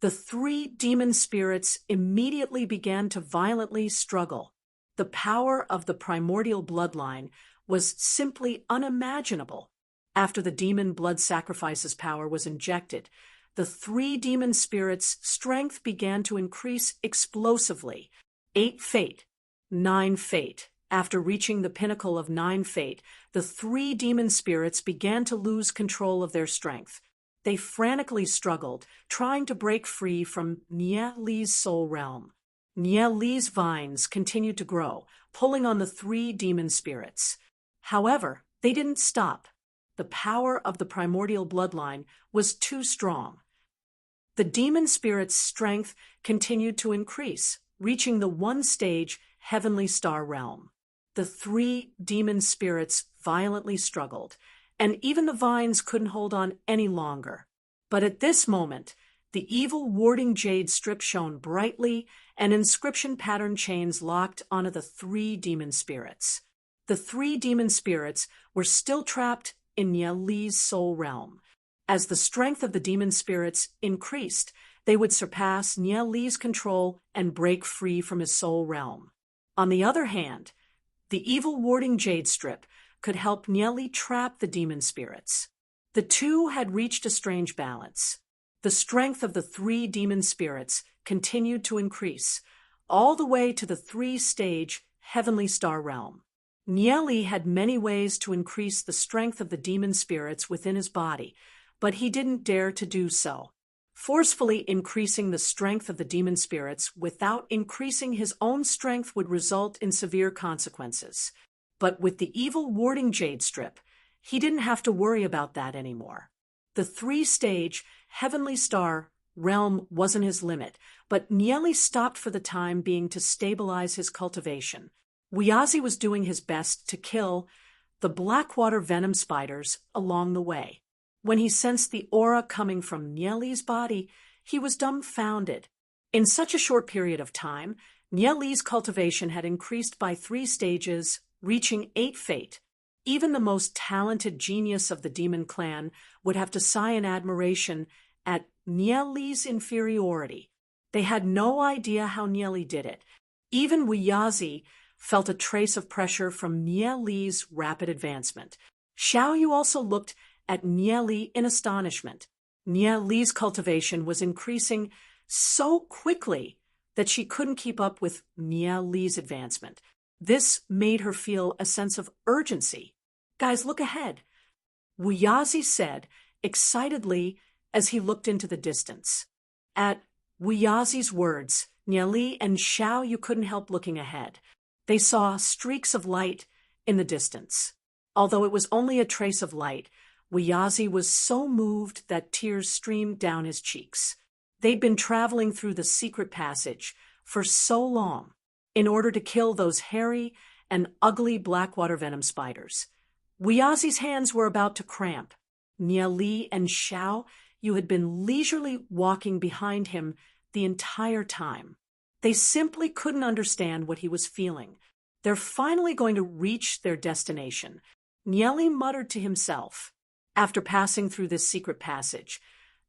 the 3 demon spirits immediately began to violently struggle. The power of the primordial bloodline was simply unimaginable. After the demon blood sacrifice's power was injected, the 3 demon spirits' strength began to increase explosively. 8 fate, 9 fate. After reaching the pinnacle of 9 fate, the 3 demon spirits began to lose control of their strength. They frantically struggled, trying to break free from Nieli's soul realm. Nieli's vines continued to grow, pulling on the 3 demon spirits. However, they didn't stop. The power of the primordial bloodline was too strong. The demon spirit's strength continued to increase, reaching the 1-stage heavenly star realm. The 3 demon spirits violently struggled, and even the vines couldn't hold on any longer. But at this moment, the evil warding jade strip shone brightly, and inscription pattern chains locked onto the 3 demon spirits. The 3 demon spirits were still trapped in Nieli's soul realm. As the strength of the demon spirits increased, they would surpass Nieli's control and break free from his soul realm. On the other hand, the evil warding jade strip could help Nieli trap the demon spirits. The 2 had reached a strange balance. The strength of the 3 demon spirits continued to increase, all the way to the 3-stage heavenly star realm. Nieli had many ways to increase the strength of the demon spirits within his body, but he didn't dare to do so. Forcefully increasing the strength of the demon spirits without increasing his own strength would result in severe consequences. But with the evil warding jade strip, he didn't have to worry about that anymore. The 3-stage heavenly star realm wasn't his limit, but Nieli stopped for the time being to stabilize his cultivation. Wiyazi was doing his best to kill the blackwater venom spiders along the way. When he sensed the aura coming from Nieli's body, he was dumbfounded. In such a short period of time, Nieli's cultivation had increased by 3 stages, reaching 8 fate. Even the most talented genius of the demon clan would have to sigh in admiration at Nieli's inferiority. They had no idea how Nieli did it. Even Wiyazi felt a trace of pressure from Nieli's rapid advancement. Xiaoyu also looked at Nieli in astonishment. Nieli's cultivation was increasing so quickly that she couldn't keep up with Nieli's advancement. This made her feel a sense of urgency. "Guys, look ahead," Wiyazi said excitedly as he looked into the distance. At Wiyazi's words, Nieli and Xiaoyu couldn't help looking ahead. They saw streaks of light in the distance. Although it was only a trace of light, Wiyazi was so moved that tears streamed down his cheeks. They'd been traveling through the secret passage for so long in order to kill those hairy and ugly blackwater venom spiders. Wiyazi's hands were about to cramp. Nieli and Xiaoyu had been leisurely walking behind him the entire time. They simply couldn't understand what he was feeling. They're finally going to reach their destination. Nieli muttered to himself. After passing through this secret passage,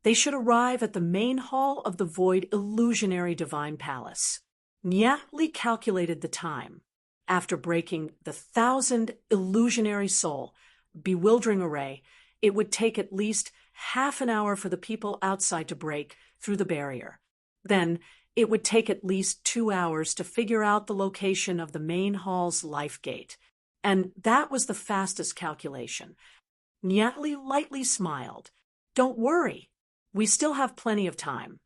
they should arrive at the main hall of the Void Illusionary Divine Palace. Nieli calculated the time. After breaking the 1,000 illusionary soul bewildering array, it would take at least half an hour for the people outside to break through the barrier. Then, it would take at least 2 hours to figure out the location of the main hall's life gate. And that was the fastest calculation. Nieli lightly smiled. "Don't worry. We still have plenty of time."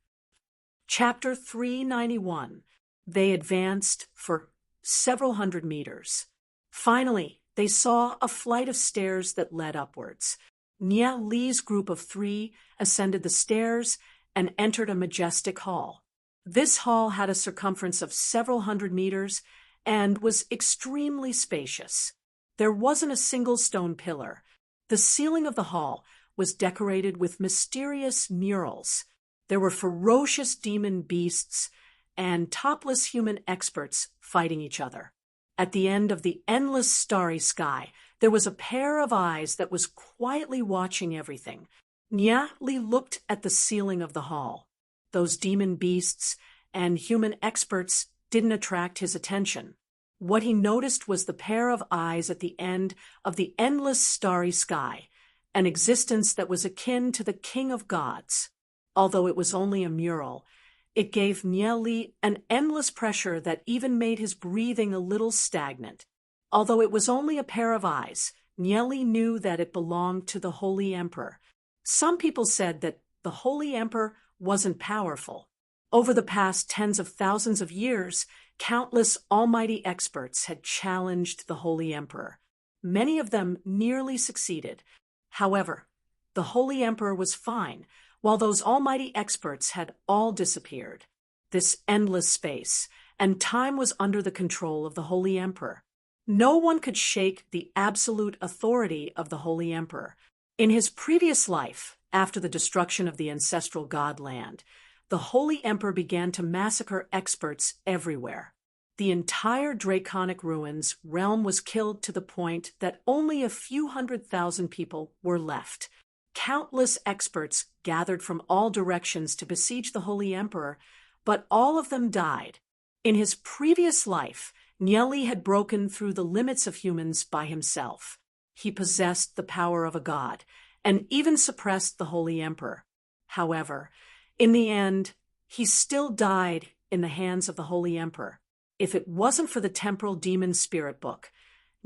Chapter 391. They advanced for several hundred meters. Finally, they saw a flight of stairs that led upwards. Nieli's group of 3 ascended the stairs and entered a majestic hall. This hall had a circumference of several hundred meters and was extremely spacious. There wasn't a single stone pillar. The ceiling of the hall was decorated with mysterious murals. There were ferocious demon beasts and topless human experts fighting each other. At the end of the endless starry sky, there was a pair of eyes that was quietly watching everything. Nya Li looked at the ceiling of the hall. Those demon beasts and human experts didn't attract his attention. What he noticed was the pair of eyes at the end of the endless starry sky, an existence that was akin to the king of gods. Although it was only a mural, it gave Nya Li an endless pressure that even made his breathing a little stagnant. Although it was only a pair of eyes, Nya Li knew that it belonged to the Holy Emperor. Some people said that the Holy Emperor wasn't powerful. Over the past tens of thousands of years, countless almighty experts had challenged the Holy Emperor. Many of them nearly succeeded. However, the Holy Emperor was fine, while those almighty experts had all disappeared. This endless space and time was under the control of the Holy Emperor. No one could shake the absolute authority of the Holy Emperor. In his previous life, after the destruction of the ancestral god land, the Holy Emperor began to massacre experts everywhere. The entire draconic ruins realm was killed to the point that only a few 100,000 people were left. Countless experts gathered from all directions to besiege the Holy Emperor, but all of them died. In his previous life, Nya Li had broken through the limits of humans by himself. He possessed the power of a god, and even suppressed the Holy Emperor. However, in the end, he still died in the hands of the Holy Emperor. If it wasn't for the temporal demon spirit book,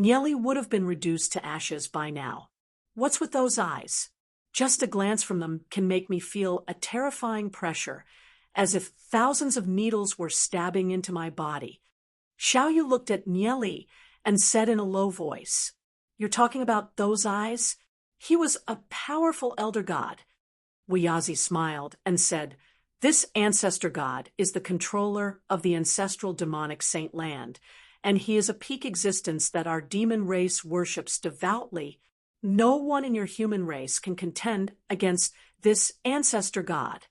Nya Li would have been reduced to ashes by now. What's with those eyes? Just a glance from them can make me feel a terrifying pressure, as if thousands of needles were stabbing into my body. Xiao Yu looked at Nya Li and said in a low voice, "You're talking about those eyes? He was a powerful elder god." Wuyazi smiled and said, "This ancestor god is the controller of the ancestral demonic Saint Land, and he is a peak existence that our demon race worships devoutly. No one in your human race can contend against this ancestor god."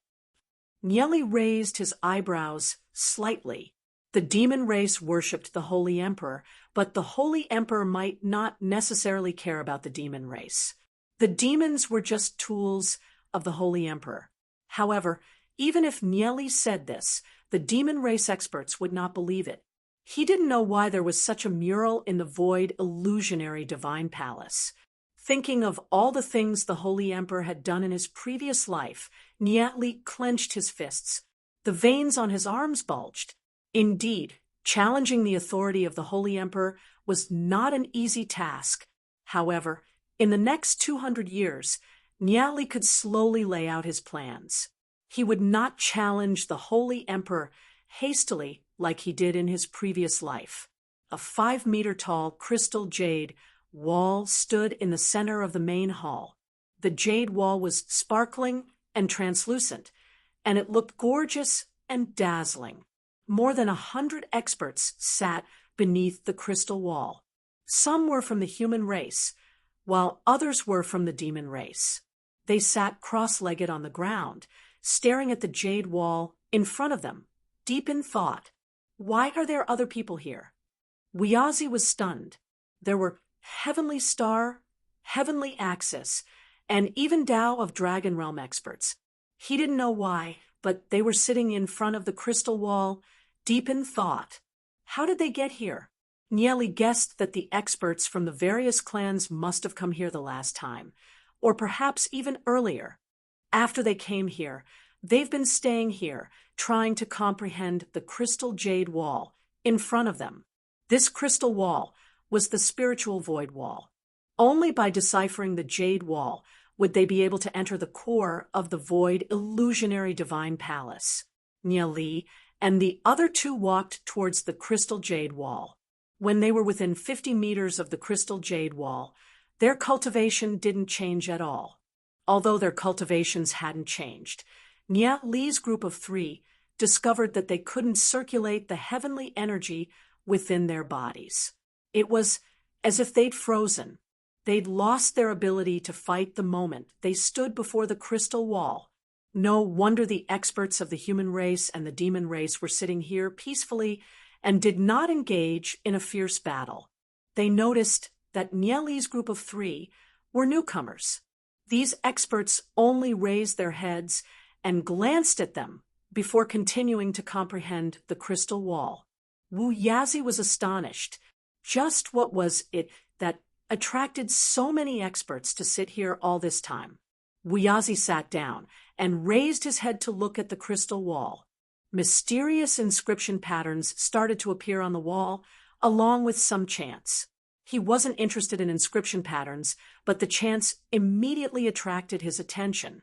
Nya Li raised his eyebrows slightly. The demon race worshipped the Holy Emperor, but the Holy Emperor might not necessarily care about the demon race. The demons were just tools of the Holy Emperor. However, even if Nya Li said this, the demon race experts would not believe it. He didn't know why there was such a mural in the void illusionary divine palace. Thinking of all the things the Holy Emperor had done in his previous life, Nya Li clenched his fists. The veins on his arms bulged. Indeed, challenging the authority of the Holy Emperor was not an easy task. However, in the next 200 years, Nya Li could slowly lay out his plans. He would not challenge the Holy Emperor hastily like he did in his previous life. A 5-meter-tall crystal jade wall stood in the center of the main hall. The jade wall was sparkling and translucent, and it looked gorgeous and dazzling. More than 100 experts sat beneath the crystal wall. Some were from the human race, while others were from the demon race. They sat cross-legged on the ground, staring at the jade wall in front of them, deep in thought. Why are there other people here? Wuyazi was stunned. There were Heavenly Star, Heavenly Axis, and even Tao of Dragon Realm experts. He didn't know why, but they were sitting in front of the crystal wall, deep in thought. How did they get here? Nya Li guessed that the experts from the various clans must have come here the last time, or perhaps even earlier. After they came here, they've been staying here, trying to comprehend the crystal jade wall in front of them. This crystal wall was the spiritual void wall. Only by deciphering the jade wall would they be able to enter the core of the void illusionary divine palace. Nya Li and the other two walked towards the crystal jade wall. When they were within 50 meters of the crystal jade wall, their cultivation didn't change at all. Although their cultivations hadn't changed, Nya Li's group of 3 discovered that they couldn't circulate the heavenly energy within their bodies. It was as if they'd frozen. They'd lost their ability to fight the moment they stood before the crystal wall. No wonder the experts of the human race and the demon race were sitting here peacefully and did not engage in a fierce battle. They noticed that Nieli's group of 3 were newcomers. These experts only raised their heads and glanced at them before continuing to comprehend the crystal wall. Wu Yazi was astonished. Just what was it that attracted so many experts to sit here all this time? Wu Yazi sat down and raised his head to look at the crystal wall. Mysterious inscription patterns started to appear on the wall, along with some chants. He wasn't interested in inscription patterns, but the chants immediately attracted his attention.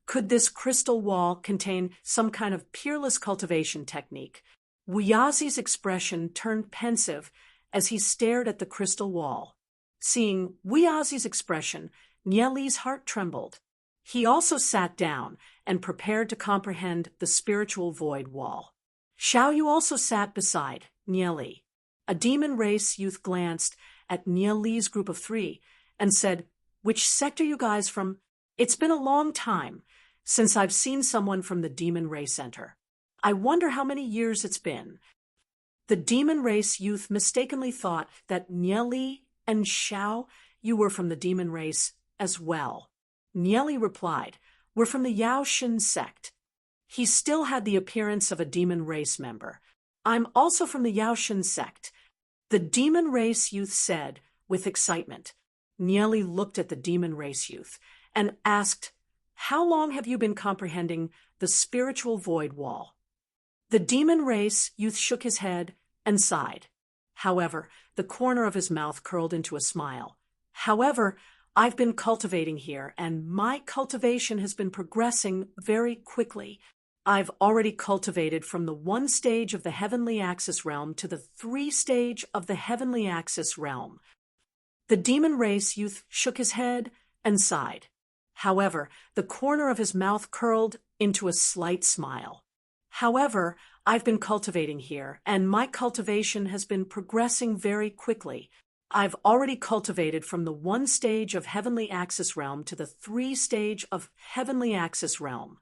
Could this crystal wall contain some kind of peerless cultivation technique? Wu Yazi's expression turned pensive as he stared at the crystal wall. Seeing Wu Yazi's expression, Nieli's heart trembled. He also sat down and prepared to comprehend the spiritual void wall. Xiao Yu also sat beside Nieli. A demon race youth glanced at Nieli's group of 3 and said, "Which sect are you guys from? It's been a long time since I've seen someone from the demon race enter. I wonder how many years it's been." The demon race youth mistakenly thought that Nieli and Xiao Yu were from the demon race as well. Nieli replied, "We're from the Yao Shin sect." He still had the appearance of a demon race member. "I'm also from the Yao Shin sect," the demon race youth said with excitement. Nieli looked at the demon race youth and asked, "How long have you been comprehending the spiritual void wall?" The demon race youth shook his head and sighed. However, the corner of his mouth curled into a smile. "However, I've been cultivating here, and my cultivation has been progressing very quickly. I've already cultivated from the 1 stage of the heavenly axis realm to the 3 stage of the heavenly axis realm." The demon race youth shook his head and sighed. However, the corner of his mouth curled into a slight smile. "However, I've been cultivating here, and my cultivation has been progressing very quickly. I've already cultivated from the 1 stage of heavenly axis realm to the 3 stage of heavenly axis realm.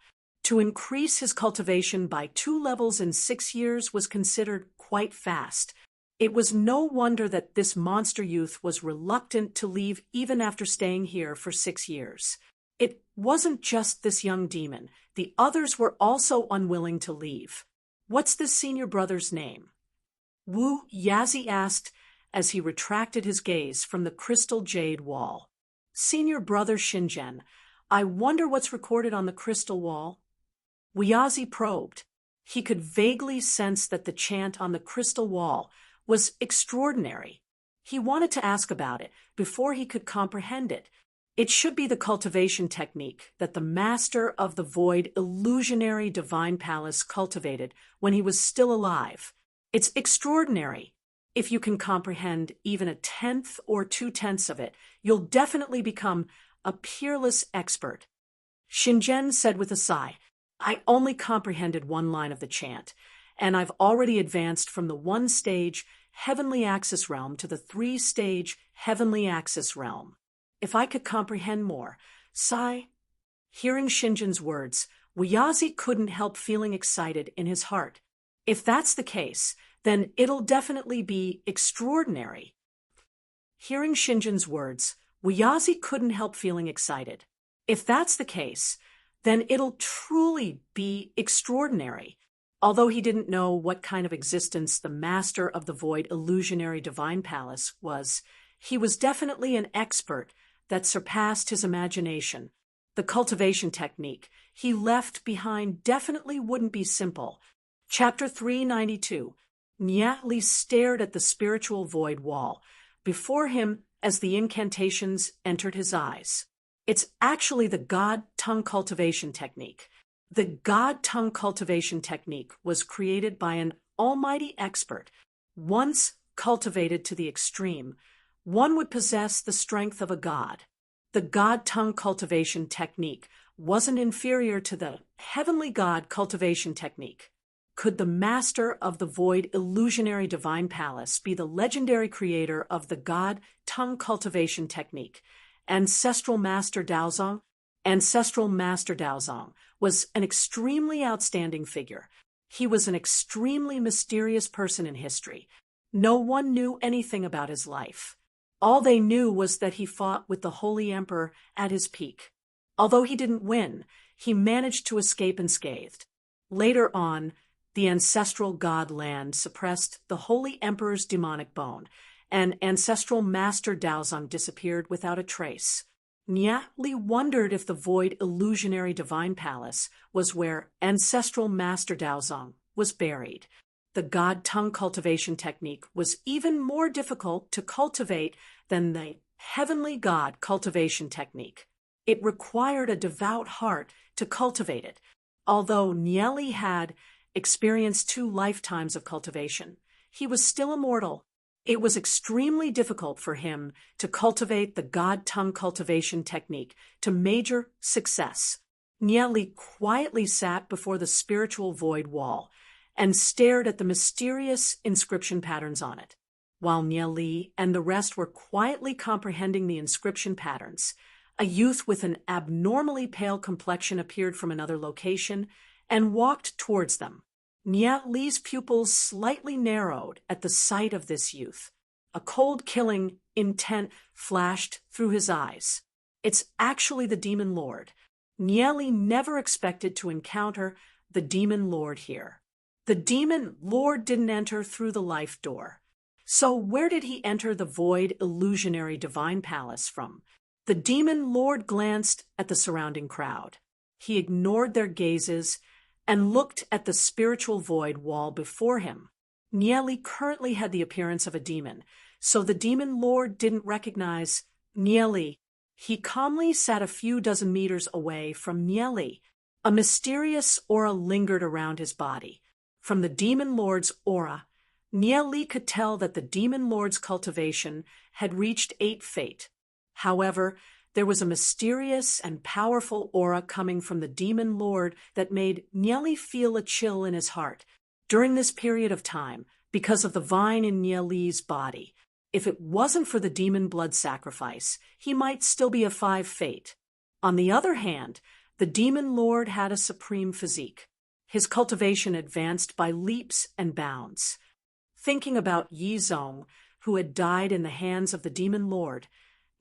To increase his cultivation by 2 levels in 6 years was considered quite fast. It was no wonder that this monster youth was reluctant to leave even after staying here for 6 years. It wasn't just this young demon. The others were also unwilling to leave. "What's this senior brother's name?" Wu Yazi asked as he retracted his gaze from the crystal jade wall. "Senior brother Shingen. I wonder what's recorded on the crystal wall?" Wu Yazi probed. He could vaguely sense that the chant on the crystal wall was extraordinary. He wanted to ask about it before he could comprehend it. It should be the cultivation technique that the master of the void illusionary divine palace cultivated when he was still alive. It's extraordinary. If you can comprehend even 1/10 or 2/10 of it, you'll definitely become a peerless expert. Shingen said with a sigh, "I only comprehended 1 line of the chant, and I've already advanced from the 1 stage heavenly axis realm to the 3 stage heavenly axis realm. If I could comprehend more." Sigh. Hearing Shingen's words, Wu Yazi couldn't help feeling excited in his heart. If that's the case, then it'll definitely be extraordinary. Hearing Shingen's words, Wu Yazi couldn't help feeling excited. If that's the case, then it'll truly be extraordinary. Although he didn't know what kind of existence the master of the void illusionary divine palace was, he was definitely an expert that surpassed his imagination. The cultivation technique he left behind definitely wouldn't be simple. Chapter 392. Nieli stared at the spiritual void wall before him as the incantations entered his eyes. It's actually the God tongue cultivation technique. The God tongue cultivation technique was created by an almighty expert. Once cultivated to the extreme, one would possess the strength of a god. The God tongue cultivation technique wasn't inferior to the heavenly God cultivation technique. could the master of the void illusionary divine palace be the legendary creator of the God tongue cultivation technique? Ancestral Master Daozong? Ancestral Master Daozong was an extremely outstanding figure. He was an extremely mysterious person in history. No one knew anything about his life. All they knew was that he fought with the Holy Emperor at his peak. Although he didn't win, he managed to escape unscathed. Later on, the ancestral god land suppressed the Holy Emperor's demonic bone, and ancestral Master Daozong disappeared without a trace. Nya Li wondered if the void illusionary divine palace was where ancestral Master Daozong was buried. The god tongue cultivation technique was even more difficult to cultivate than the heavenly god cultivation technique. It required a devout heart to cultivate it. Although Nya Li had experienced 2 lifetimes of cultivation, he was still immortal. It was extremely difficult for him to cultivate the God tongue cultivation technique to major success. Nya Li quietly sat before the spiritual void wall and stared at the mysterious inscription patterns on it. While Nya Li and the rest were quietly comprehending the inscription patterns, a youth with an abnormally pale complexion appeared from another location and walked towards them. Nya Li's pupils slightly narrowed at the sight of this youth. A cold killing intent flashed through his eyes. It's actually the Demon Lord. Nya Li never expected to encounter the Demon Lord here. The Demon Lord didn't enter through the life door. So where did he enter the void illusionary divine palace from? The Demon Lord glanced at the surrounding crowd. He ignored their gazes and looked at the spiritual void wall before him. Nya Li currently had the appearance of a demon, so the Demon Lord didn't recognize Nya Li. He calmly sat a few dozen meters away from Nya Li. A mysterious aura lingered around his body. From the Demon Lord's aura, Nya Li could tell that the Demon Lord's cultivation had reached 8 fate. However, there was a mysterious and powerful aura coming from the Demon Lord that made Nya Li feel a chill in his heart. During this period of time, because of the vine in Nya Li's body, if it wasn't for the demon blood sacrifice, he might still be a 5 fate. On the other hand, the Demon Lord had a supreme physique. His cultivation advanced by leaps and bounds. Thinking about Yi Zong, who had died in the hands of the Demon Lord,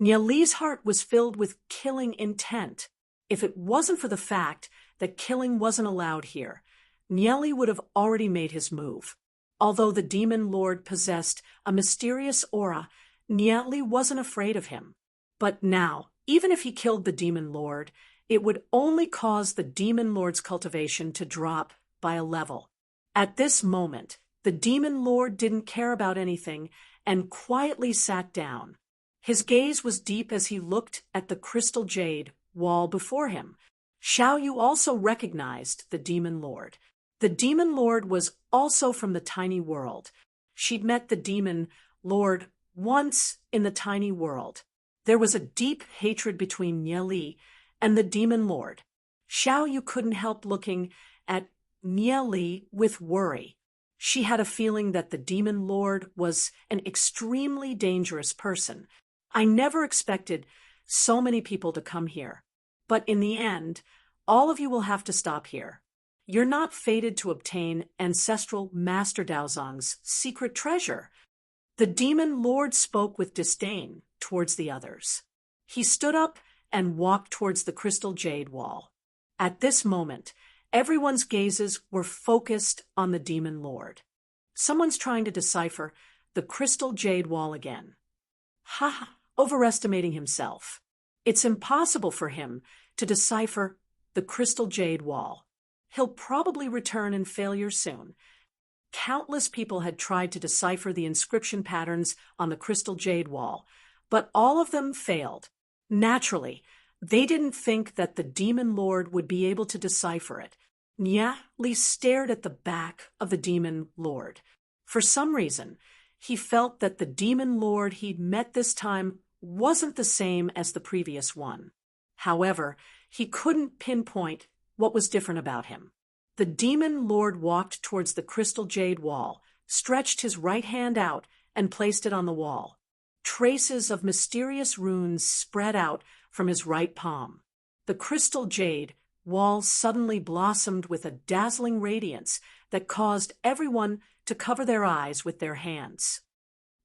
Nya Li's heart was filled with killing intent. If it wasn't for the fact that killing wasn't allowed here, Nya Li would have already made his move. Although the Demon Lord possessed a mysterious aura, Nya Li wasn't afraid of him. But now, even if he killed the Demon Lord, it would only cause the Demon Lord's cultivation to drop by a level. At this moment, the Demon Lord didn't care about anything and quietly sat down. His gaze was deep as he looked at the crystal jade wall before him. Xiao Yu also recognized the Demon Lord. The Demon Lord was also from the tiny world. She'd met the Demon Lord once in the tiny world. There was a deep hatred between Nya Li and the Demon Lord. Xiao Yu couldn't help looking at Nya Li with worry. She had a feeling that the Demon Lord was an extremely dangerous person. I never expected so many people to come here. But in the end, all of you will have to stop here. You're not fated to obtain ancestral Master Daozong's secret treasure. The Demon Lord spoke with disdain towards the others. He stood up and walked towards the crystal jade wall. At this moment, everyone's gazes were focused on the Demon Lord. Someone's trying to decipher the crystal jade wall again. Ha! Overestimating himself. It's impossible for him to decipher the crystal jade wall. He'll probably return in failure soon. Countless people had tried to decipher the inscription patterns on the crystal jade wall, but all of them failed. Naturally, they didn't think that the Demon Lord would be able to decipher it. Nya Li stared at the back of the Demon Lord. For some reason, he felt that the Demon Lord he'd met this time wasn't the same as the previous one. However, he couldn't pinpoint what was different about him. The demon lord walked towards the crystal jade wall, stretched his right hand out, and placed it on the wall. Traces of mysterious runes spread out from his right palm. The crystal jade wall suddenly blossomed with a dazzling radiance that caused everyone to cover their eyes with their hands.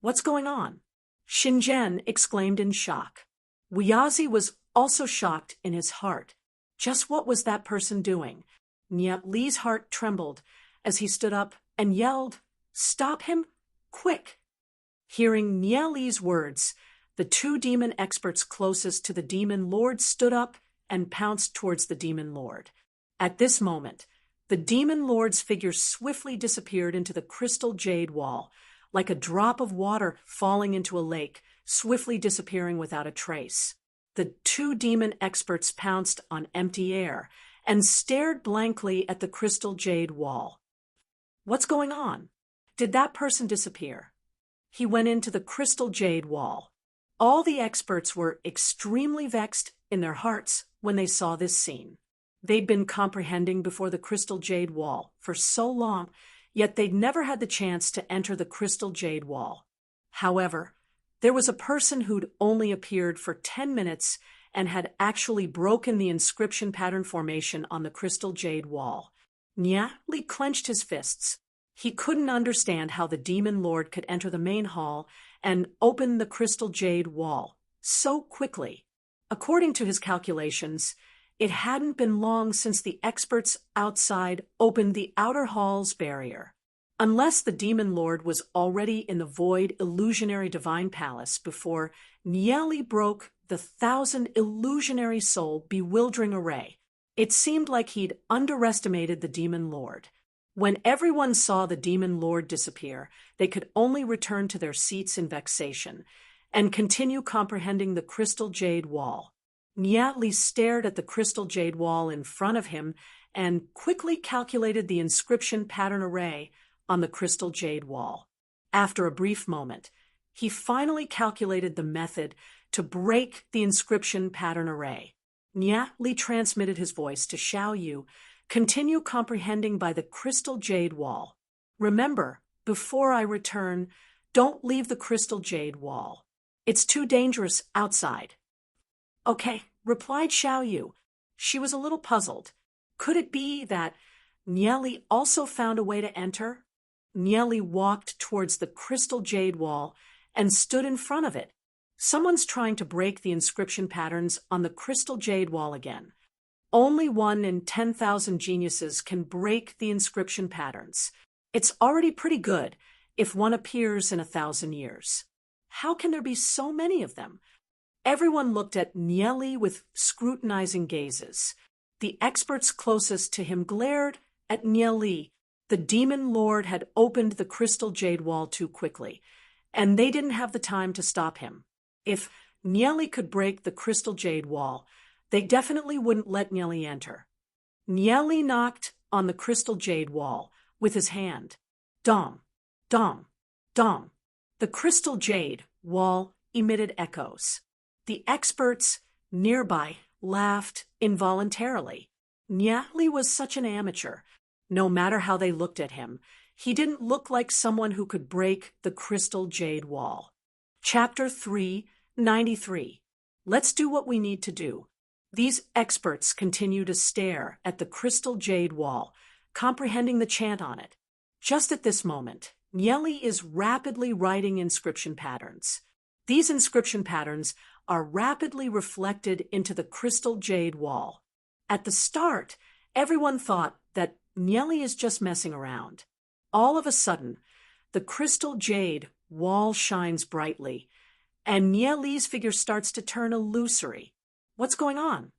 "What's going on?" Shingen exclaimed in shock. Wuyazi was also shocked in his heart. Just what was that person doing? Yet Li's heart trembled as he stood up and yelled, "Stop him! Quick!" Hearing Nie Li's words, the two demon experts closest to the demon lord stood up and pounced towards the demon lord. At this moment, the demon lord's figure swiftly disappeared into the crystal jade wall, like a drop of water falling into a lake, swiftly disappearing without a trace. The two demon experts pounced on empty air and stared blankly at the crystal jade wall. "What's going on? Did that person disappear?" He went into the crystal jade wall. All the experts were extremely vexed in their hearts when they saw this scene. They'd been comprehending before the crystal jade wall for so long, yet they'd never had the chance to enter the crystal jade wall. However, there was a person who'd only appeared for 10 minutes and had actually broken the inscription pattern formation on the crystal jade wall. Nie Li clenched his fists. He couldn't understand how the demon lord could enter the main hall and open the crystal jade wall so quickly. According to his calculations, it hadn't been long since the experts outside opened the outer hall's barrier. Unless the demon lord was already in the void illusionary divine palace before Nie Li broke the 1,000 illusionary soul bewildering array, it seemed like he'd underestimated the demon lord. When everyone saw the demon lord disappear, they could only return to their seats in vexation and continue comprehending the crystal jade wall. Nie Li stared at the crystal jade wall in front of him and quickly calculated the inscription pattern array on the crystal jade wall. After a brief moment, he finally calculated the method to break the inscription pattern array. Nie Li transmitted his voice to Xiao Yu. "Continue comprehending by the crystal jade wall. Remember, before I return, don't leave the crystal jade wall. It's too dangerous outside." "Okay," replied Xiao Yu. She was a little puzzled. Could it be that Nie Li also found a way to enter? Nie Li walked towards the crystal jade wall and stood in front of it. Someone's trying to break the inscription patterns on the crystal jade wall again. Only 1 in 10,000 geniuses can break the inscription patterns. It's already pretty good if one appears in 1,000 years. How can there be so many of them? Everyone looked at Nie Li with scrutinizing gazes. The experts closest to him glared at Nie Li. The demon lord had opened the crystal jade wall too quickly, and they didn't have the time to stop him. If Nie Li could break the crystal jade wall, they definitely wouldn't let Nie Li enter. Nie Li knocked on the crystal jade wall with his hand. Dom, dom, dom. The crystal jade wall emitted echoes. The experts nearby laughed involuntarily. Nie Li was such an amateur. No matter how they looked at him, he didn't look like someone who could break the crystal jade wall. Chapter 393. Let's do what we need to do. These experts continue to stare at the crystal jade wall, comprehending the chant on it. Just at this moment, Nie Li is rapidly writing inscription patterns. These inscription patterns are rapidly reflected into the crystal jade wall. At the start, everyone thought that Nie Li is just messing around. All of a sudden, the crystal jade wall shines brightly, and Nie Li's figure starts to turn illusory. What's going on?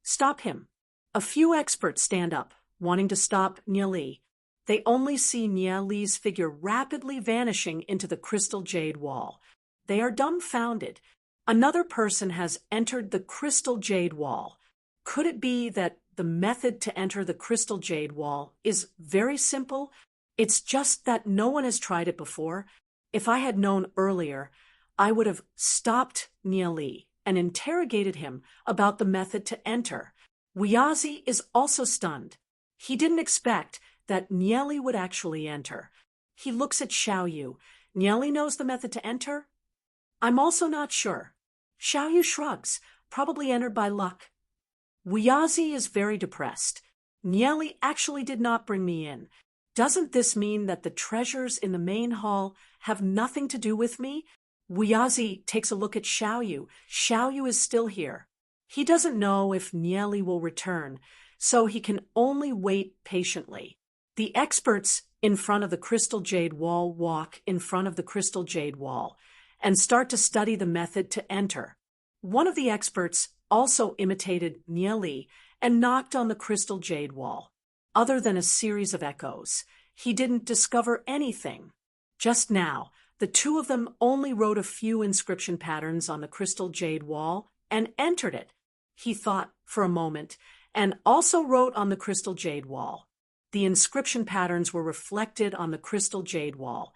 Stop him. A few experts stand up, wanting to stop Nie Li. They only see Nie Li's figure rapidly vanishing into the crystal jade wall. They are dumbfounded. Another person has entered the crystal jade wall. Could it be that the method to enter the crystal jade wall is very simple? It's just that no one has tried it before. If I had known earlier, I would have stopped Nie Li and interrogated him about the method to enter. Wuyazi is also stunned. He didn't expect that Nieli would actually enter. He looks at Xiaoyu. Nieli knows the method to enter? I'm also not sure. Xiaoyu shrugs, probably entered by luck. Wuyazi is very depressed. Nieli actually did not bring me in. Doesn't this mean that the treasures in the main hall have nothing to do with me? Wuyazi takes a look at Xiaoyu. Xiaoyu is still here. He doesn't know if Nieli will return, so he can only wait patiently. The experts in front of the crystal jade wall walk in front of the crystal jade wall and start to study the method to enter. One of the experts also imitated Nieli and knocked on the crystal jade wall. Other than a series of echoes, he didn't discover anything. Just now, the two of them only wrote a few inscription patterns on the crystal jade wall and entered it. He thought for a moment and also wrote on the crystal jade wall. The inscription patterns were reflected on the crystal jade wall,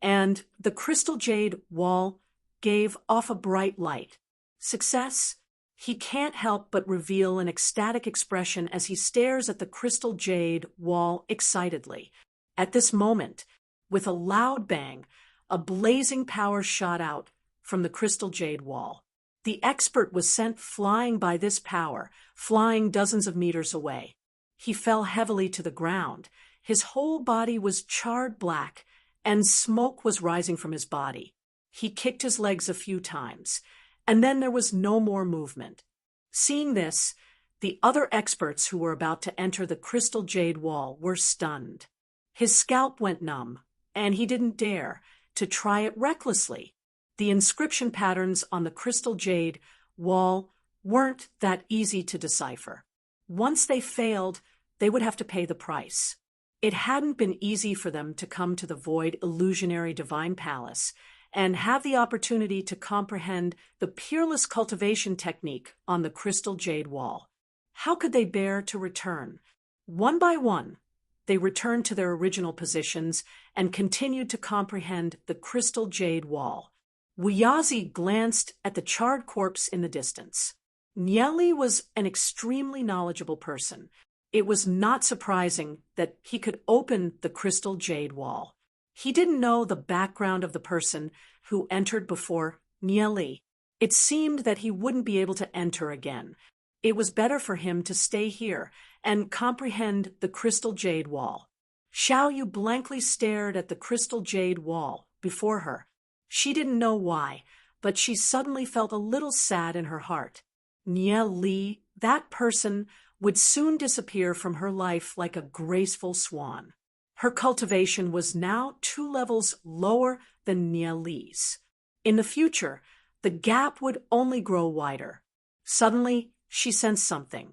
and the crystal jade wall gave off a bright light. Success? He can't help but reveal an ecstatic expression as he stares at the crystal jade wall excitedly. At this moment, with a loud bang, a blazing power shot out from the crystal jade wall. The expert was sent flying by this power, flying dozens of meters away. He fell heavily to the ground. His whole body was charred black, and smoke was rising from his body. He kicked his legs a few times, and then there was no more movement. Seeing this, the other experts who were about to enter the crystal jade wall were stunned. His scalp went numb, and he didn't dare to try it recklessly. The inscription patterns on the crystal jade wall weren't that easy to decipher. Once they failed, they would have to pay the price. It hadn't been easy for them to come to the void illusionary divine palace and have the opportunity to comprehend the peerless cultivation technique on the crystal jade wall. How could they bear to return? One by one, they returned to their original positions and continued to comprehend the crystal jade wall. Wuyazi glanced at the charred corpse in the distance. Nieli was an extremely knowledgeable person. It was not surprising that he could open the crystal jade wall. He didn't know the background of the person who entered before Nieli. It seemed that he wouldn't be able to enter again. It was better for him to stay here and comprehend the crystal jade wall. Xiaoyu blankly stared at the crystal jade wall before her. She didn't know why, but she suddenly felt a little sad in her heart. Nieli, that person, would soon disappear from her life like a graceful swan. Her cultivation was now 2 levels lower than Nieli's. In the future, the gap would only grow wider. Suddenly, she sensed something.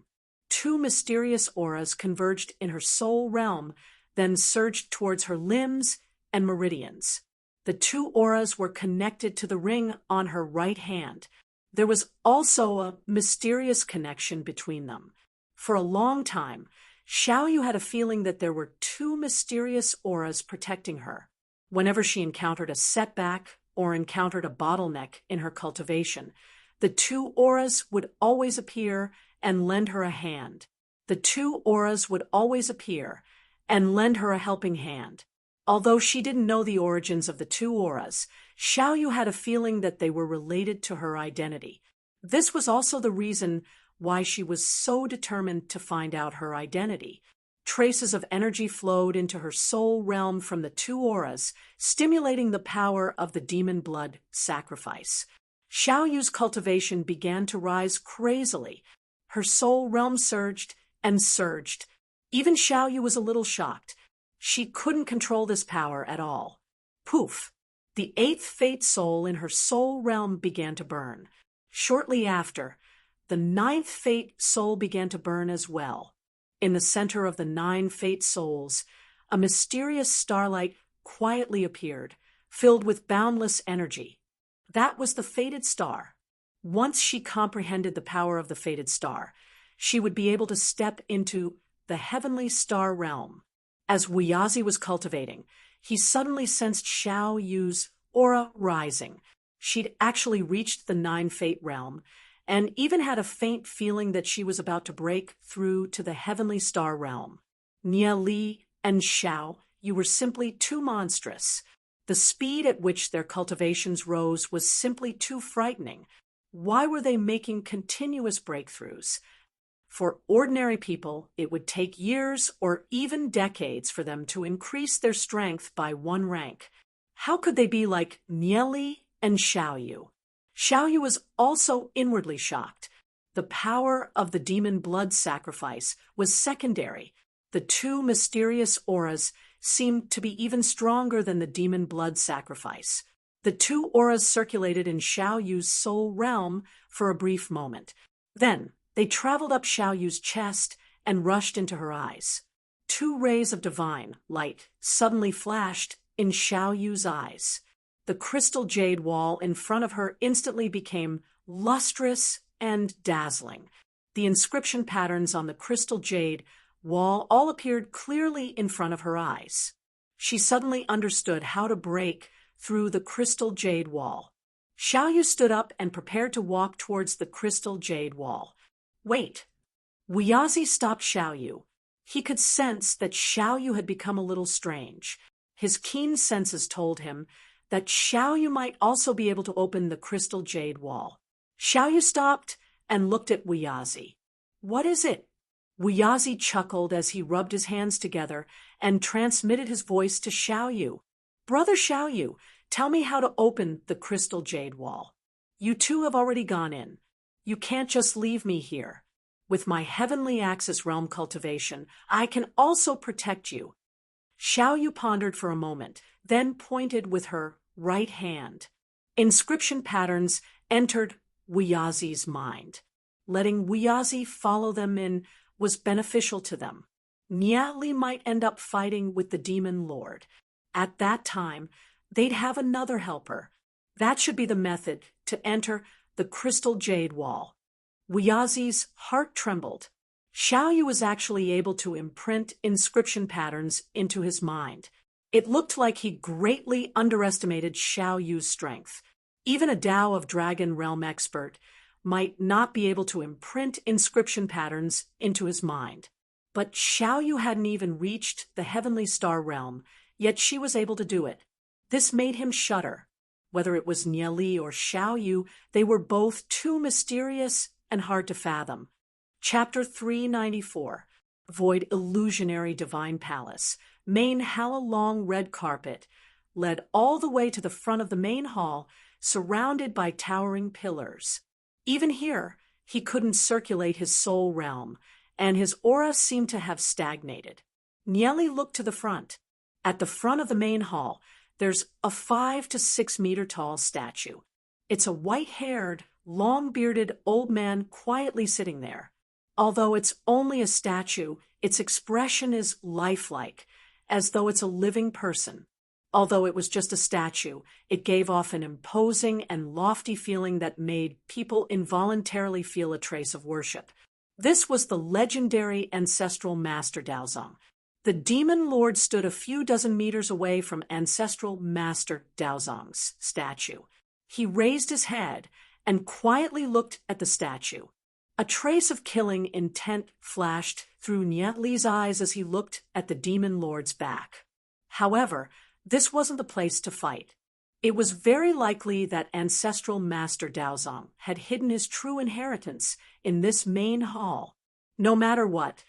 2 mysterious auras converged in her soul realm, then surged towards her limbs and meridians. The 2 auras were connected to the ring on her right hand. There was also a mysterious connection between them. For a long time, Xiaoyu had a feeling that there were 2 mysterious auras protecting her. Whenever she encountered a setback or encountered a bottleneck in her cultivation, the 2 auras would always appear and lend her a hand. The 2 auras would always appear and lend her a helping hand. Although she didn't know the origins of the 2 auras, Xiaoyu had a feeling that they were related to her identity. This was also the reason why she was so determined to find out her identity. Traces of energy flowed into her soul realm from the 2 auras, stimulating the power of the demon blood sacrifice. Xiaoyu's cultivation began to rise crazily. Her soul realm surged and surged. Even Xiaoyu was a little shocked. She couldn't control this power at all. Poof! The 8th fate soul in her soul realm began to burn. Shortly after, the 9th fate soul began to burn as well. In the center of the 9 fate souls, a mysterious starlight quietly appeared, filled with boundless energy. That was the fated star. Once she comprehended the power of the fated star, she would be able to step into the heavenly star realm. As Wuyazi was cultivating, he suddenly sensed Xiaoyu's aura rising. She'd actually reached the 9 fate realm, and even had a faint feeling that she was about to break through to the heavenly star realm. Nia Li and Xiao Yu were simply too monstrous. The speed at which their cultivations rose was simply too frightening. Why were they making continuous breakthroughs? For ordinary people, it would take years or even decades for them to increase their strength by one rank. How could they be like Nieli and Xiaoyu? Xiaoyu was also inwardly shocked. The power of the demon blood sacrifice was secondary. The two mysterious auras seemed to be even stronger than the demon blood sacrifice. The two auras circulated in Xiaoyu's soul realm for a brief moment. Then, they traveled up Xiaoyu's chest and rushed into her eyes. Two rays of divine light suddenly flashed in Xiaoyu's eyes. The crystal jade wall in front of her instantly became lustrous and dazzling. The inscription patterns on the crystal jade wall all appeared clearly in front of her eyes. She suddenly understood how to break through the crystal jade wall. Xiaoyu stood up and prepared to walk towards the crystal jade wall. Wait. Wuyazi stopped Xiaoyu. He could sense that Xiaoyu had become a little strange. His keen senses told him that Xiaoyu might also be able to open the crystal jade wall. Xiaoyu stopped and looked at Wuyazi. What is it? Wuyazi chuckled as he rubbed his hands together and transmitted his voice to Xiaoyu. Brother Xiaoyu, tell me how to open the crystal jade wall. You two have already gone in. You can't just leave me here. With my heavenly axis realm cultivation, I can also protect you. Xiaoyu pondered for a moment, then pointed with her right hand. Inscription patterns entered Wuyazi's mind. Letting Wuyazi follow them in was beneficial to them. Niali might end up fighting with the demon lord. At that time, they'd have another helper. That should be the method to enter the crystal jade wall. Wuyazi's heart trembled. Xiaoyu was actually able to imprint inscription patterns into his mind. It looked like he greatly underestimated Xiaoyu's strength. Even a Tao of Dragon Realm expert might not be able to imprint inscription patterns into his mind. But Xiaoyu hadn't even reached the Heavenly Star Realm, yet she was able to do it. This made him shudder. Whether it was Nieli or Xiaoyu, they were both too mysterious and hard to fathom. Chapter 394. Void Illusionary Divine Palace. Main Halla-long red carpet led all the way to the front of the main hall, surrounded by towering pillars. Even here, he couldn't circulate his soul realm, and his aura seemed to have stagnated. Nieli looked to the front. At the front of the main hall, there's a 5 to 6 meter tall statue. It's a white-haired, long-bearded old man quietly sitting there. Although it's only a statue, its expression is lifelike, as though it's a living person. Although it was just a statue, it gave off an imposing and lofty feeling that made people involuntarily feel a trace of worship. This was the legendary ancestral Master Daozong. The demon lord stood a few dozen meters away from ancestral Master Daozong's statue. He raised his head and quietly looked at the statue. A trace of killing intent flashed through Nietli's eyes as he looked at the demon lord's back. However, this wasn't the place to fight. It was very likely that ancestral Master Daozong had hidden his true inheritance in this main hall. No matter what,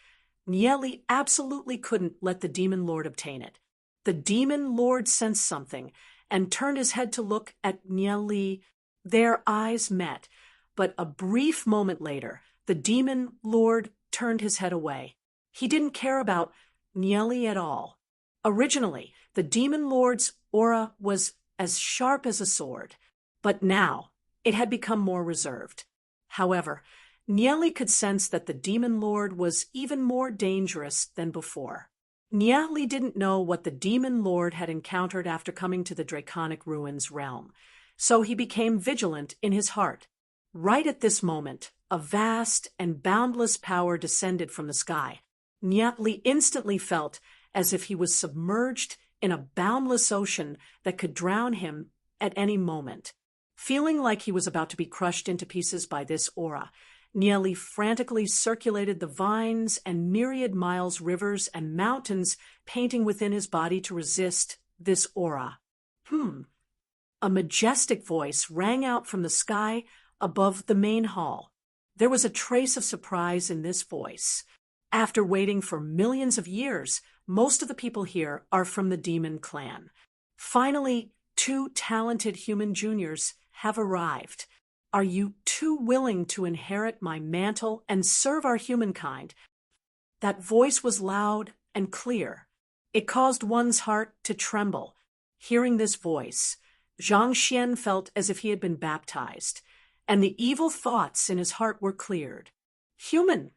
Nieli absolutely couldn't let the demon lord obtain it. The demon lord sensed something and turned his head to look at Nieli. Their eyes met, but a brief moment later, the demon lord turned his head away. He didn't care about Nieli at all. Originally, the demon lord's aura was as sharp as a sword, but now it had become more reserved. However, Nieli could sense that the demon lord was even more dangerous than before. Nieli didn't know what the demon lord had encountered after coming to the Draconic Ruins realm, so he became vigilant in his heart. Right at this moment, a vast and boundless power descended from the sky. Nieli instantly felt as if he was submerged in a boundless ocean that could drown him at any moment. Feeling like he was about to be crushed into pieces by this aura, Nieli frantically circulated the vines and myriad miles rivers and mountains, painting within his body to resist this aura. A majestic voice rang out from the sky above the main hall. There was a trace of surprise in this voice. After waiting for millions of years, most of the people here are from the demon clan. Finally, 2 talented human juniors have arrived. Are you too willing to inherit my mantle and serve our humankind? That voice was loud and clear. It caused one's heart to tremble. Hearing this voice, Zhang Xian felt as if he had been baptized, and the evil thoughts in his heart were cleared. Human!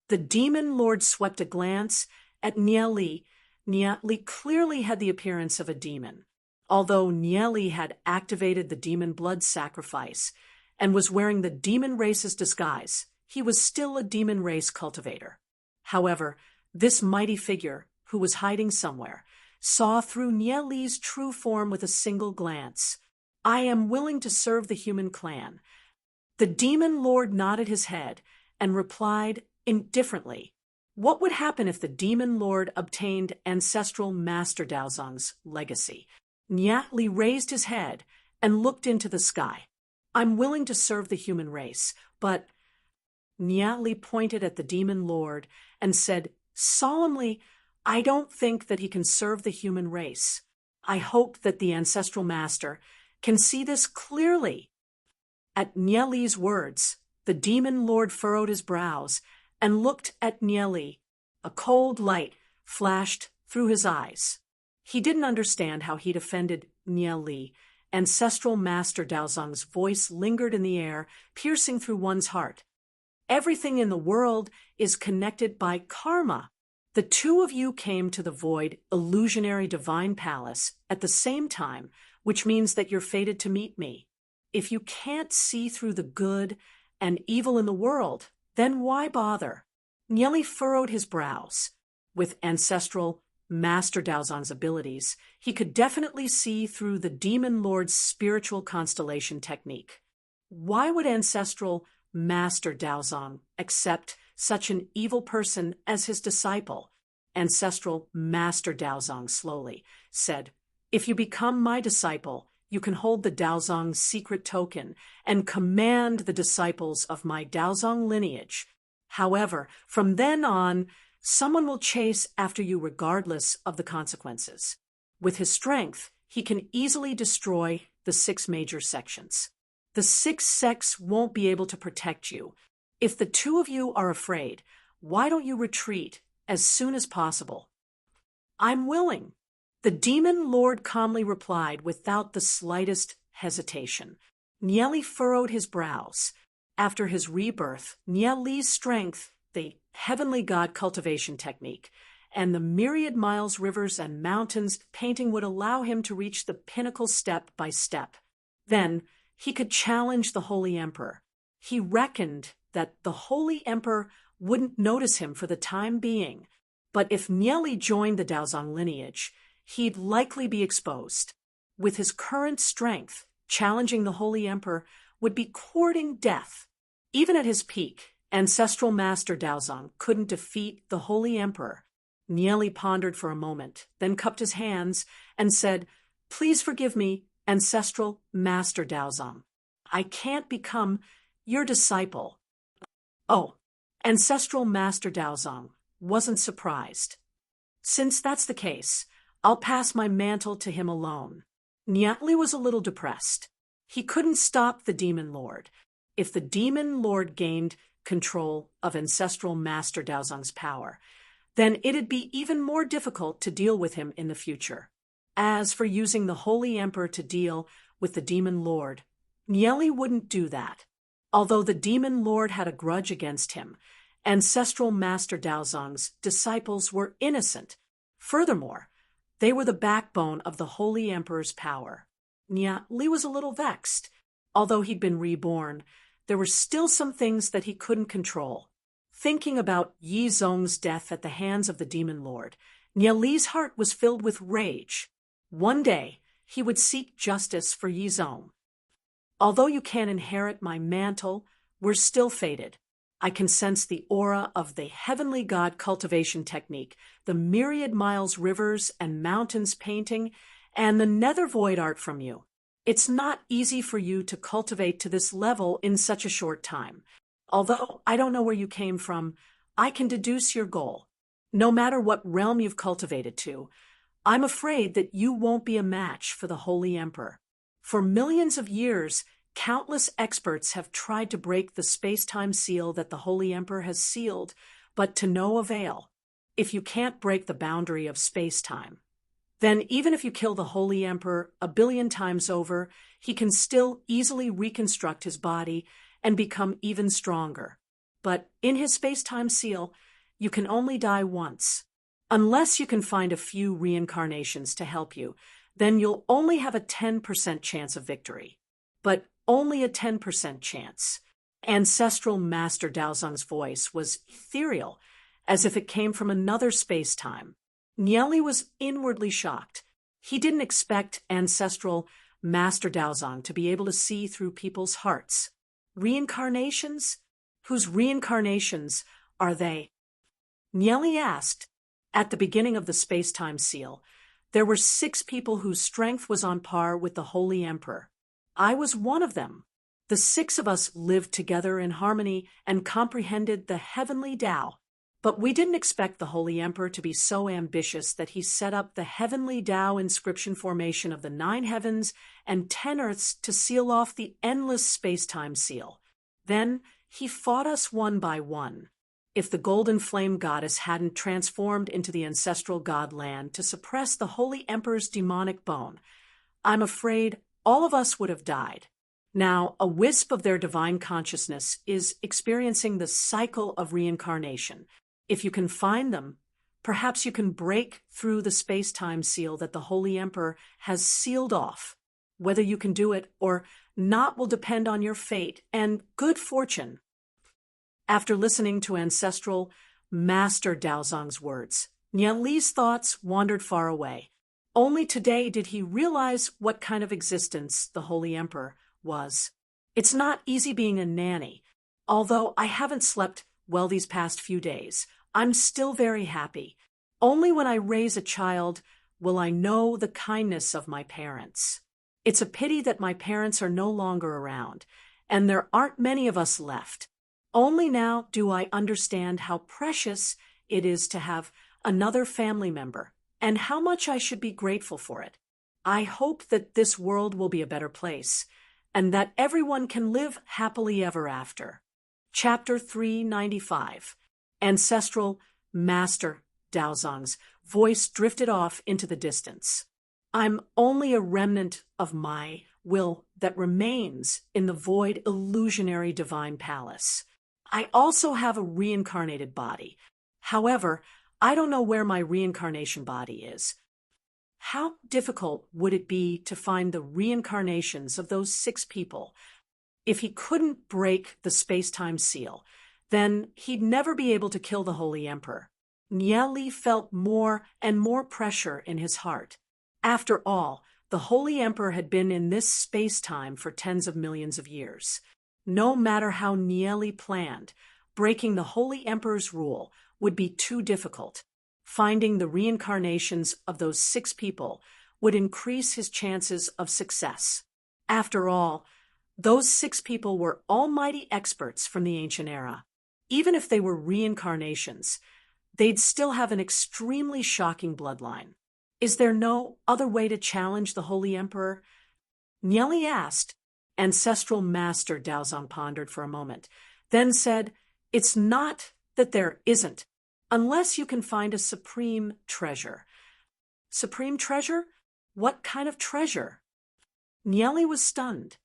The demon lord swept a glance at Nieli. Nieli clearly had the appearance of a demon. Although Nieli had activated the demon blood sacrifice and was wearing the demon race's disguise, he was still a demon race cultivator. However, this mighty figure, who was hiding somewhere, saw through Nieli's true form with a single glance. I am willing to serve the human clan. The demon lord nodded his head and replied indifferently. What would happen if the demon lord obtained ancestral Master Daozong's legacy? Nieli raised his head and looked into the sky. I'm willing to serve the human race, but Nieli pointed at the demon lord and said solemnly, I don't think that he can serve the human race. I hope that the ancestral master can see this clearly. At Nieli's words, the demon lord furrowed his brows and looked at Nieli. A cold light flashed through his eyes. He didn't understand how he'd offended Nieli. Ancestral Master Daozong's voice lingered in the air, piercing through one's heart. Everything in the world is connected by karma. The 2 of you came to the void illusionary divine palace at the same time, which means that you're fated to meet me. If you can't see through the good and evil in the world, then why bother? Nieli furrowed his brows. With ancestral Master Daozong's abilities, he could definitely see through the demon lord's spiritual constellation technique. Why would ancestral Master Daozong accept such an evil person as his disciple? Ancestral Master Daozong slowly said, If you become my disciple, you can hold the Daozong secret token and command the disciples of my Daozong lineage. However, from then on, someone will chase after you regardless of the consequences. With his strength, he can easily destroy the 6 major sections. The 6 sects won't be able to protect you. If the 2 of you are afraid, why don't you retreat as soon as possible? I'm willing. The demon lord calmly replied without the slightest hesitation. Nieli furrowed his brows. After his rebirth, Nieli's strength, the heavenly god cultivation technique, and the myriad miles rivers and mountains painting would allow him to reach the pinnacle step by step. Then he could challenge the Holy Emperor. He reckoned that the Holy Emperor wouldn't notice him for the time being, but if Nieli joined the Daozong lineage, he'd likely be exposed. With his current strength, challenging the Holy Emperor would be courting death. Even at his peak, Ancestral Master Daozong couldn't defeat the Holy Emperor. Nieli pondered for a moment, then cupped his hands and said, Please forgive me, Ancestral Master Daozong. I can't become your disciple. Oh, Ancestral Master Daozong wasn't surprised. Since that's the case, I'll pass my mantle to him alone. Nieli was a little depressed. He couldn't stop the Demon Lord. If the Demon Lord gained control of Ancestral Master Daozong's power, then it'd be even more difficult to deal with him in the future. As for using the Holy Emperor to deal with the Demon Lord, Nieli wouldn't do that. Although the Demon Lord had a grudge against him, Ancestral Master Daozong's disciples were innocent. Furthermore, they were the backbone of the Holy Emperor's power. Nieli was a little vexed. Although he'd been reborn, there were still some things that he couldn't control. Thinking about Yi Zhong's death at the hands of the Demon Lord, Nieli's heart was filled with rage. One day, he would seek justice for Yi Zhong. Although you can't inherit my mantle, we're still fated. I can sense the aura of the heavenly god cultivation technique, the myriad miles rivers and mountains painting, and the nether void art from you. It's not easy for you to cultivate to this level in such a short time. Although I don't know where you came from, I can deduce your goal. No matter what realm you've cultivated to, I'm afraid that you won't be a match for the Holy Emperor. For millions of years, countless experts have tried to break the space-time seal that the Holy Emperor has sealed, but to no avail. If you can't break the boundary of space-time, then even if you kill the Holy Emperor 1 billion times over, he can still easily reconstruct his body and become even stronger. But in his space-time seal, you can only die once. Unless you can find a few reincarnations to help you, then you'll only have a 10% chance of victory. But only a 10% chance. Ancestral Master Daozong's voice was ethereal, as if it came from another space-time. Nieli was inwardly shocked. He didn't expect Ancestral Master Daozong to be able to see through people's hearts. Reincarnations? Whose reincarnations are they? Nieli asked. At the beginning of the space-time seal, there were 6 people whose strength was on par with the Holy Emperor. I was one of them. The 6 of us lived together in harmony and comprehended the heavenly Tao. But we didn't expect the Holy Emperor to be so ambitious that he set up the heavenly Tao inscription formation of the 9 heavens and 10 earths to seal off the endless space-time seal. Then he fought us one by one. If the golden flame goddess hadn't transformed into the ancestral god land to suppress the Holy Emperor's demonic bone, I'm afraid all of us would have died. Now, a wisp of their divine consciousness is experiencing the cycle of reincarnation. If you can find them, perhaps you can break through the space-time seal that the Holy Emperor has sealed off. Whether you can do it or not will depend on your fate and good fortune. After listening to Ancestral Master Daozong's words, Nieli's thoughts wandered far away. Only today did he realize what kind of existence the Holy Emperor was. It's not easy being a nanny. Although I haven't slept well these past few days, I'm still very happy. Only when I raise a child will I know the kindness of my parents. It's a pity that my parents are no longer around, and there aren't many of us left. Only now do I understand how precious it is to have another family member, and how much I should be grateful for it. I hope that this world will be a better place, and that everyone can live happily ever after. Chapter 395. Ancestral Master Daozong's voice drifted off into the distance. I'm only a remnant of my will that remains in the void illusionary divine palace. I also have a reincarnated body. However, I don't know where my reincarnation body is. How difficult would it be to find the reincarnations of those 6 people? If he couldn't break the space-time seal, then he'd never be able to kill the Holy Emperor. Nieli felt more and more pressure in his heart. After all, the Holy Emperor had been in this space-time for tens of millions of years. No matter how Nieli planned, breaking the Holy Emperor's rule would be too difficult. Finding the reincarnations of those 6 people would increase his chances of success. After all, those 6 people were almighty experts from the ancient era. Even if they were reincarnations, they'd still have an extremely shocking bloodline. Is there no other way to challenge the Holy Emperor? Nieli asked. Ancestral Master Daozong pondered for a moment, then said, "It's not that there isn't, unless you can find a supreme treasure." Supreme treasure? What kind of treasure? Nieli was stunned.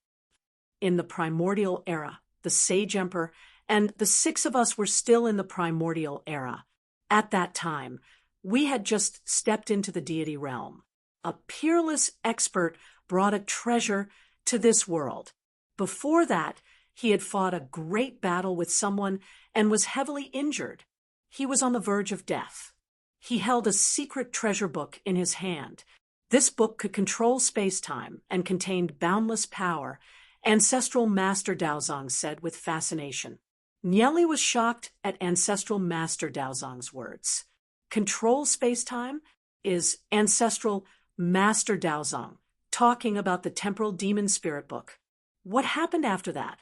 In the primordial era, the Sage Emperor and the 6 of us were still in the primordial era. At that time, we had just stepped into the deity realm. A peerless expert brought a treasure to this world. Before that, he had fought a great battle with someone and was heavily injured. He was on the verge of death. He held a secret treasure book in his hand. This book could control space-time and contained boundless power, Ancestral Master Daozong said with fascination. Nieli was shocked at Ancestral Master Daozong's words. Control space-time is Ancestral Master Daozong talking about the Temporal Demon Spirit Book. What happened after that?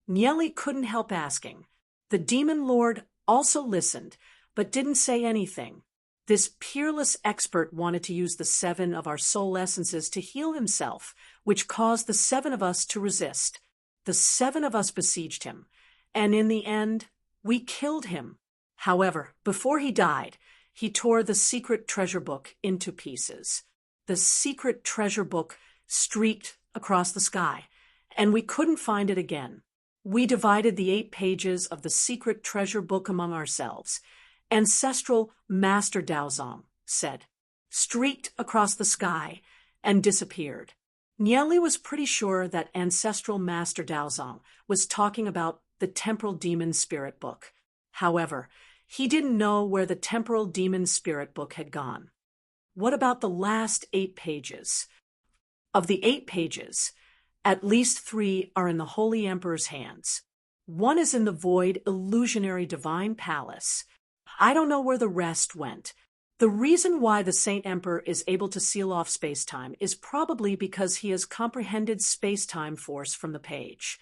Nieli couldn't help asking. The Demon Lord also listened, but didn't say anything. This peerless expert wanted to use the 7 of our soul essences to heal himself, which caused the 7 of us to resist. The 7 of us besieged him, and in the end, we killed him. However, before he died, he tore the secret treasure book into pieces. The secret treasure book streaked across the sky, and we couldn't find it again. We divided the 8 pages of the secret treasure book among ourselves. Ancestral Master Daozong said, streaked across the sky, and disappeared. Nieli was pretty sure that Ancestral Master Daozong was talking about the Temporal Demon Spirit Book. However, he didn't know where the Temporal Demon Spirit Book had gone. What about the last 8 pages? Of the 8 pages, at least 3 are in the Holy Emperor's hands. 1 is in the void illusionary divine palace. I don't know where the rest went. The reason why the Saint Emperor is able to seal off space-time is probably because he has comprehended space-time force from the page.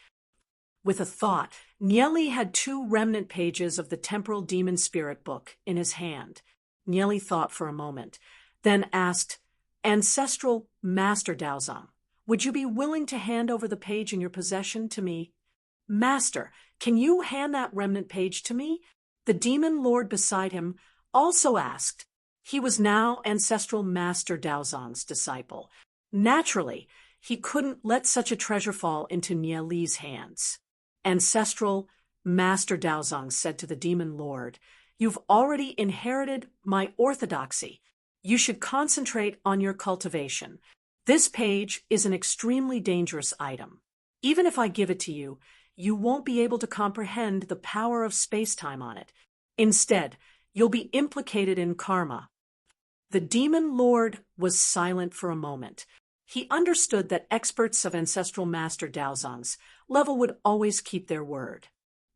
With a thought, Nieli had 2 remnant pages of the Temporal Demon Spirit Book in his hand. Nieli thought for a moment, then asked, Ancestral Master Daozong, would you be willing to hand over the page in your possession to me? Master, can you hand that remnant page to me? The Demon Lord beside him also asked. He was now Ancestral Master Daozong's disciple. Naturally, he couldn't let such a treasure fall into Nieli's hands. Ancestral Master Daozong said to the Demon Lord, you've already inherited my orthodoxy. You should concentrate on your cultivation. This page is an extremely dangerous item. Even if I give it to you, you won't be able to comprehend the power of space-time on it. Instead, you'll be implicated in karma. The Demon Lord was silent for a moment. He understood that experts of Ancestral Master Daozong's level would always keep their word.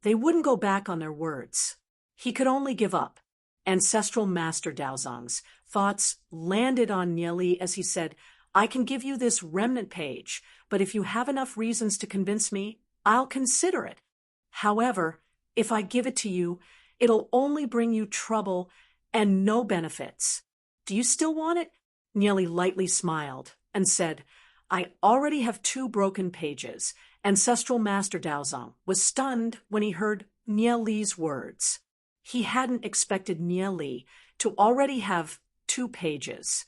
They wouldn't go back on their words. He could only give up. Ancestral Master Daozong's thoughts landed on Nieli as he said, I can give you this remnant page, but if you have enough reasons to convince me, I'll consider it. However, if I give it to you, it'll only bring you trouble and no benefits. Do you still want it? Nieli lightly smiled and said, I already have 2 broken pages. Ancestral Master Daozong was stunned when he heard Nieli's words. He hadn't expected Nieli to already have 2 pages.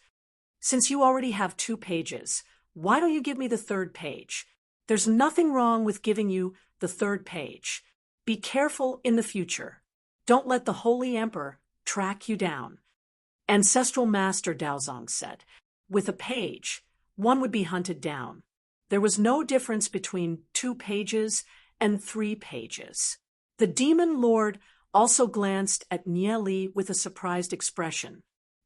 Since you already have 2 pages, why don't you give me the 3rd page? There's nothing wrong with giving you the 3rd page. Be careful in the future. Don't let the Holy Emperor track you down. Ancestral Master Daozong said, with a page, one would be hunted down. There was no difference between 2 pages and 3 pages. The Demon Lord also glanced at Nieli with a surprised expression.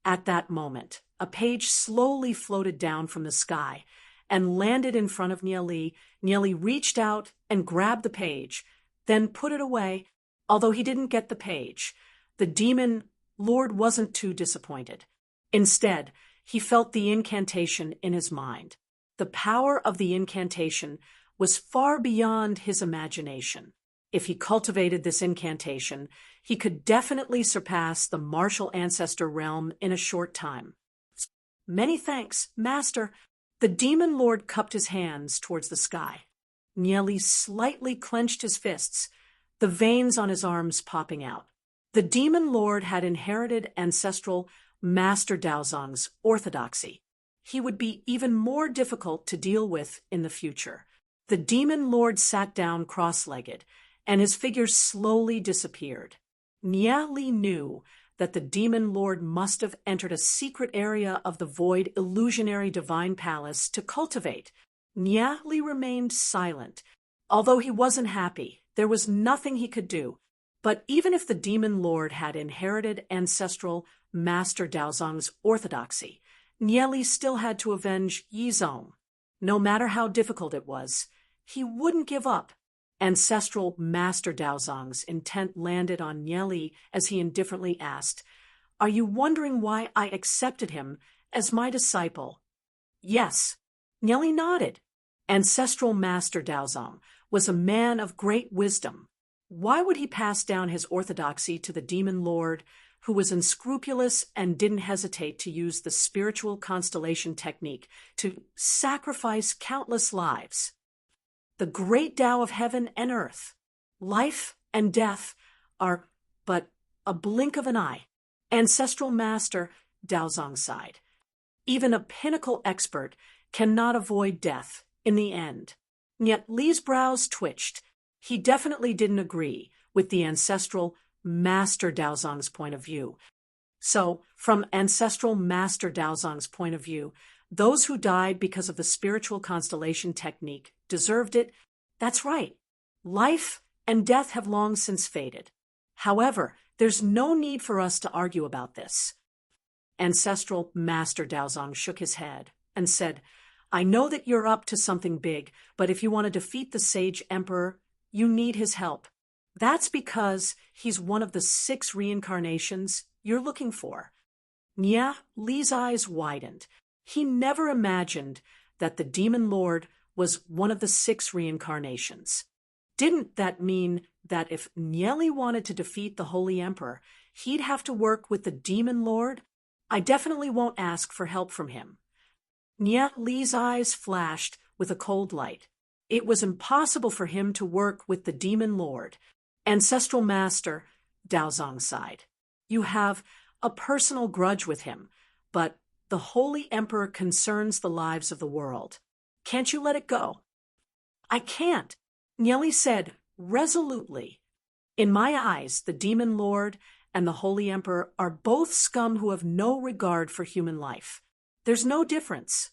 At that moment, a page slowly floated down from the sky and landed in front of Nieli. Nieli reached out and grabbed the page, then put it away. Although he didn't get the page, the Demon Lord wasn't too disappointed. Instead, he felt the incantation in his mind. The power of the incantation was far beyond his imagination. If he cultivated this incantation, he could definitely surpass the martial ancestor realm in a short time. Many thanks, Master. The Demon Lord cupped his hands towards the sky. Nieli slightly clenched his fists, the veins on his arms popping out. The Demon Lord had inherited Ancestral Master Daozong's orthodoxy. He would be even more difficult to deal with in the future. The Demon Lord sat down cross-legged, and his figure slowly disappeared. Nieli knew that the Demon Lord must have entered a secret area of the void illusionary divine palace to cultivate. Nieli remained silent. Although he wasn't happy, there was nothing he could do. But even if the Demon Lord had inherited Ancestral Master Daozong's orthodoxy, Nieli still had to avenge Yizong. No matter how difficult it was, he wouldn't give up. Ancestral Master Daozong's intent landed on Nieli as he indifferently asked, "Are you wondering why I accepted him as my disciple?" "Yes." Nieli nodded. Ancestral Master Daozong was a man of great wisdom. Why would he pass down his orthodoxy to the demon lord, who was unscrupulous and didn't hesitate to use the spiritual constellation technique to sacrifice countless lives? The great Tao of heaven and earth, life and death, are but a blink of an eye. Ancestral Master Daozong sighed. Even a pinnacle expert cannot avoid death in the end. Yet Li's brows twitched. He definitely didn't agree with the Ancestral Master Daozong's point of view. So, from Ancestral Master Daozong's point of view, those who died because of the spiritual constellation technique deserved it. That's right. Life and death have long since faded. However, there's no need for us to argue about this. Ancestral Master Daozong shook his head and said, "I know that you're up to something big, but if you want to defeat the Sage Emperor, you need his help. That's because he's one of the 6 reincarnations you're looking for." Li's eyes widened. He never imagined that the Demon Lord was one of the 6 reincarnations. Didn't that mean that if Nieli wanted to defeat the Holy Emperor, he'd have to work with the Demon Lord? I definitely won't ask for help from him. Li's eyes flashed with a cold light. It was impossible for him to work with the Demon Lord. Ancestral Master Daozong sighed. "You have a personal grudge with him, but the Holy Emperor concerns the lives of the world. Can't you let it go?" "I can't," Nieli said resolutely. "In my eyes, the Demon Lord and the Holy Emperor are both scum who have no regard for human life. There's no difference."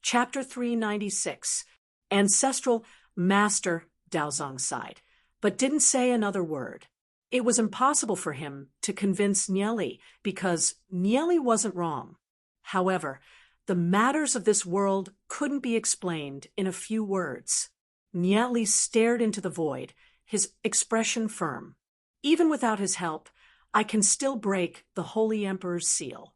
Chapter 396. Ancestral Master Daozong sighed, but didn't say another word. It was impossible for him to convince Nieli because Nieli wasn't wrong. However, the matters of this world couldn't be explained in a few words. Nieli stared into the void, his expression firm. "Even without his help, I can still break the Holy Emperor's seal."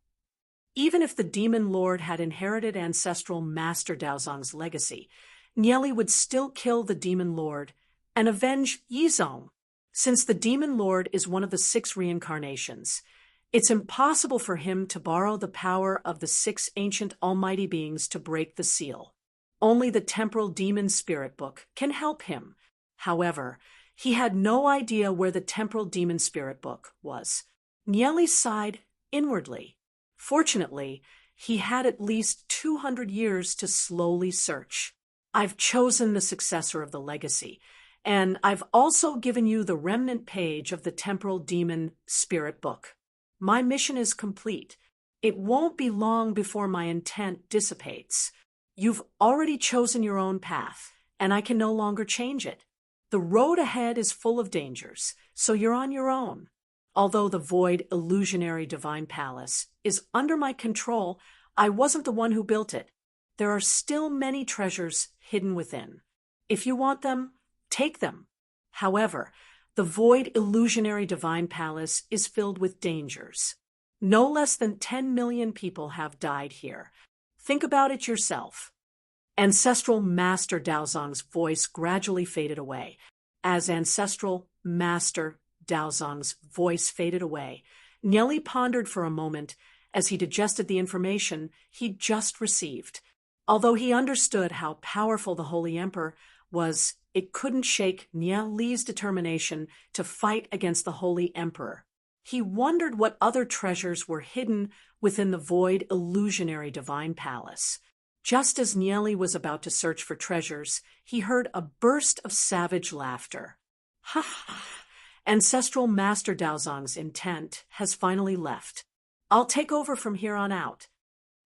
Even if the Demon Lord had inherited Ancestral Master Daozong's legacy, Nieli would still kill the Demon Lord and avenge Yizong. Since the Demon Lord is one of the 6 reincarnations, it's impossible for him to borrow the power of the 6 ancient almighty beings to break the seal. Only the Temporal Demon Spirit Book can help him. However, he had no idea where the Temporal Demon Spirit Book was. Nieli sighed inwardly. Fortunately, he had at least 200 years to slowly search. "I've chosen the successor of the legacy, and I've also given you the remnant page of the Temporal Demon Spirit Book. My mission is complete. It won't be long before my intent dissipates. You've already chosen your own path, and I can no longer change it. The road ahead is full of dangers, so you're on your own. Although the Void Illusionary Divine Palace is under my control, I wasn't the one who built it. There are still many treasures hidden within. If you want them, take them. However, the Void Illusionary Divine Palace is filled with dangers. No less than 10 million people have died here. Think about it yourself." Ancestral Master Daozong's voice gradually faded away. As Ancestral Master Daozong's voice faded away, Nieli pondered for a moment as he digested the information he'd just received. Although he understood how powerful the Holy Emperor was, it couldn't shake Nieli's determination to fight against the Holy Emperor. He wondered what other treasures were hidden within the Void Illusionary Divine Palace. Just as Nieli was about to search for treasures, he heard a burst of savage laughter. "Ha ha! Ancestral Master Daozong's intent has finally left. I'll take over from here on out."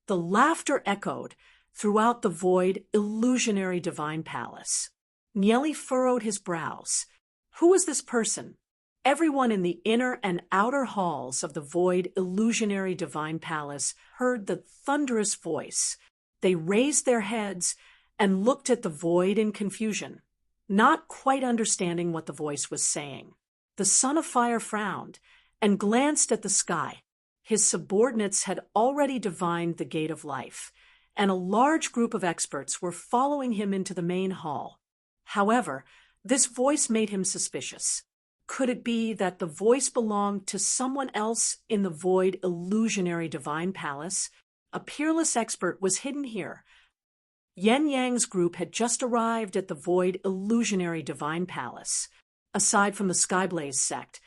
The laughter echoed throughout the Void Illusionary Divine Palace. Nieli furrowed his brows. Who was this person? Everyone in the inner and outer halls of the Void Illusionary Divine Palace heard the thunderous voice. They raised their heads and looked at the void in confusion. not quite understanding what the voice was saying. The Son of Fire frowned and glanced at the sky. His subordinates had already divined the gate of life, and a large group of experts were following him into the main hall. However, this voice made him suspicious. Could it be that the voice belonged to someone else in the void illusionary divine palace? A peerless expert was hidden here. Yen Yang's group had just arrived at the void illusionary divine palace. Aside from the Skyblaze sect,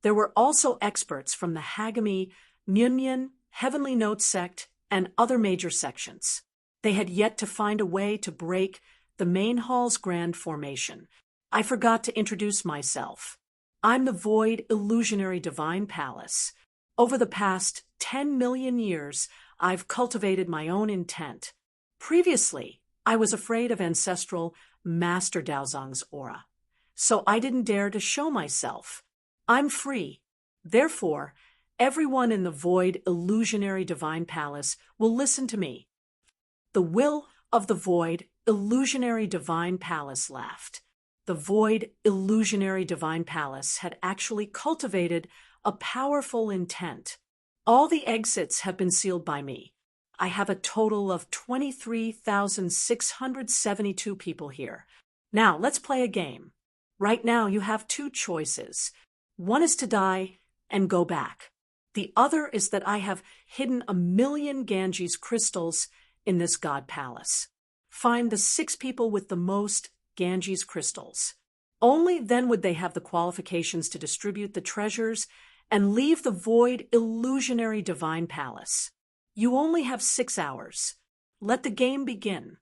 there were also experts from the Hagami, Nyunyan, Heavenly Note sect, and other major sections. They had yet to find a way to break the main hall's grand formation. I forgot to introduce myself. I'm the Void Illusionary Divine Palace. Over the past 10 million years, I've cultivated my own intent. Previously, I was afraid of ancestral Master Daozong's aura, so I didn't dare to show myself. I'm free. Therefore, everyone in the Void Illusionary Divine Palace will listen to me. The will of the Void Illusionary Divine Palace laughed. The Void Illusionary Divine Palace had actually cultivated a powerful intent. All the exits have been sealed by me. I have a total of 23,672 people here. Now, let's play a game. Right now, you have two choices. One is to die and go back. The other is that I have hidden 1,000,000 Ganges crystals in this God Palace. Find the 6 people with the most Ganges crystals. Only then would they have the qualifications to distribute the treasures and leave the void illusionary divine palace. You only have 6 hours. Let the game begin.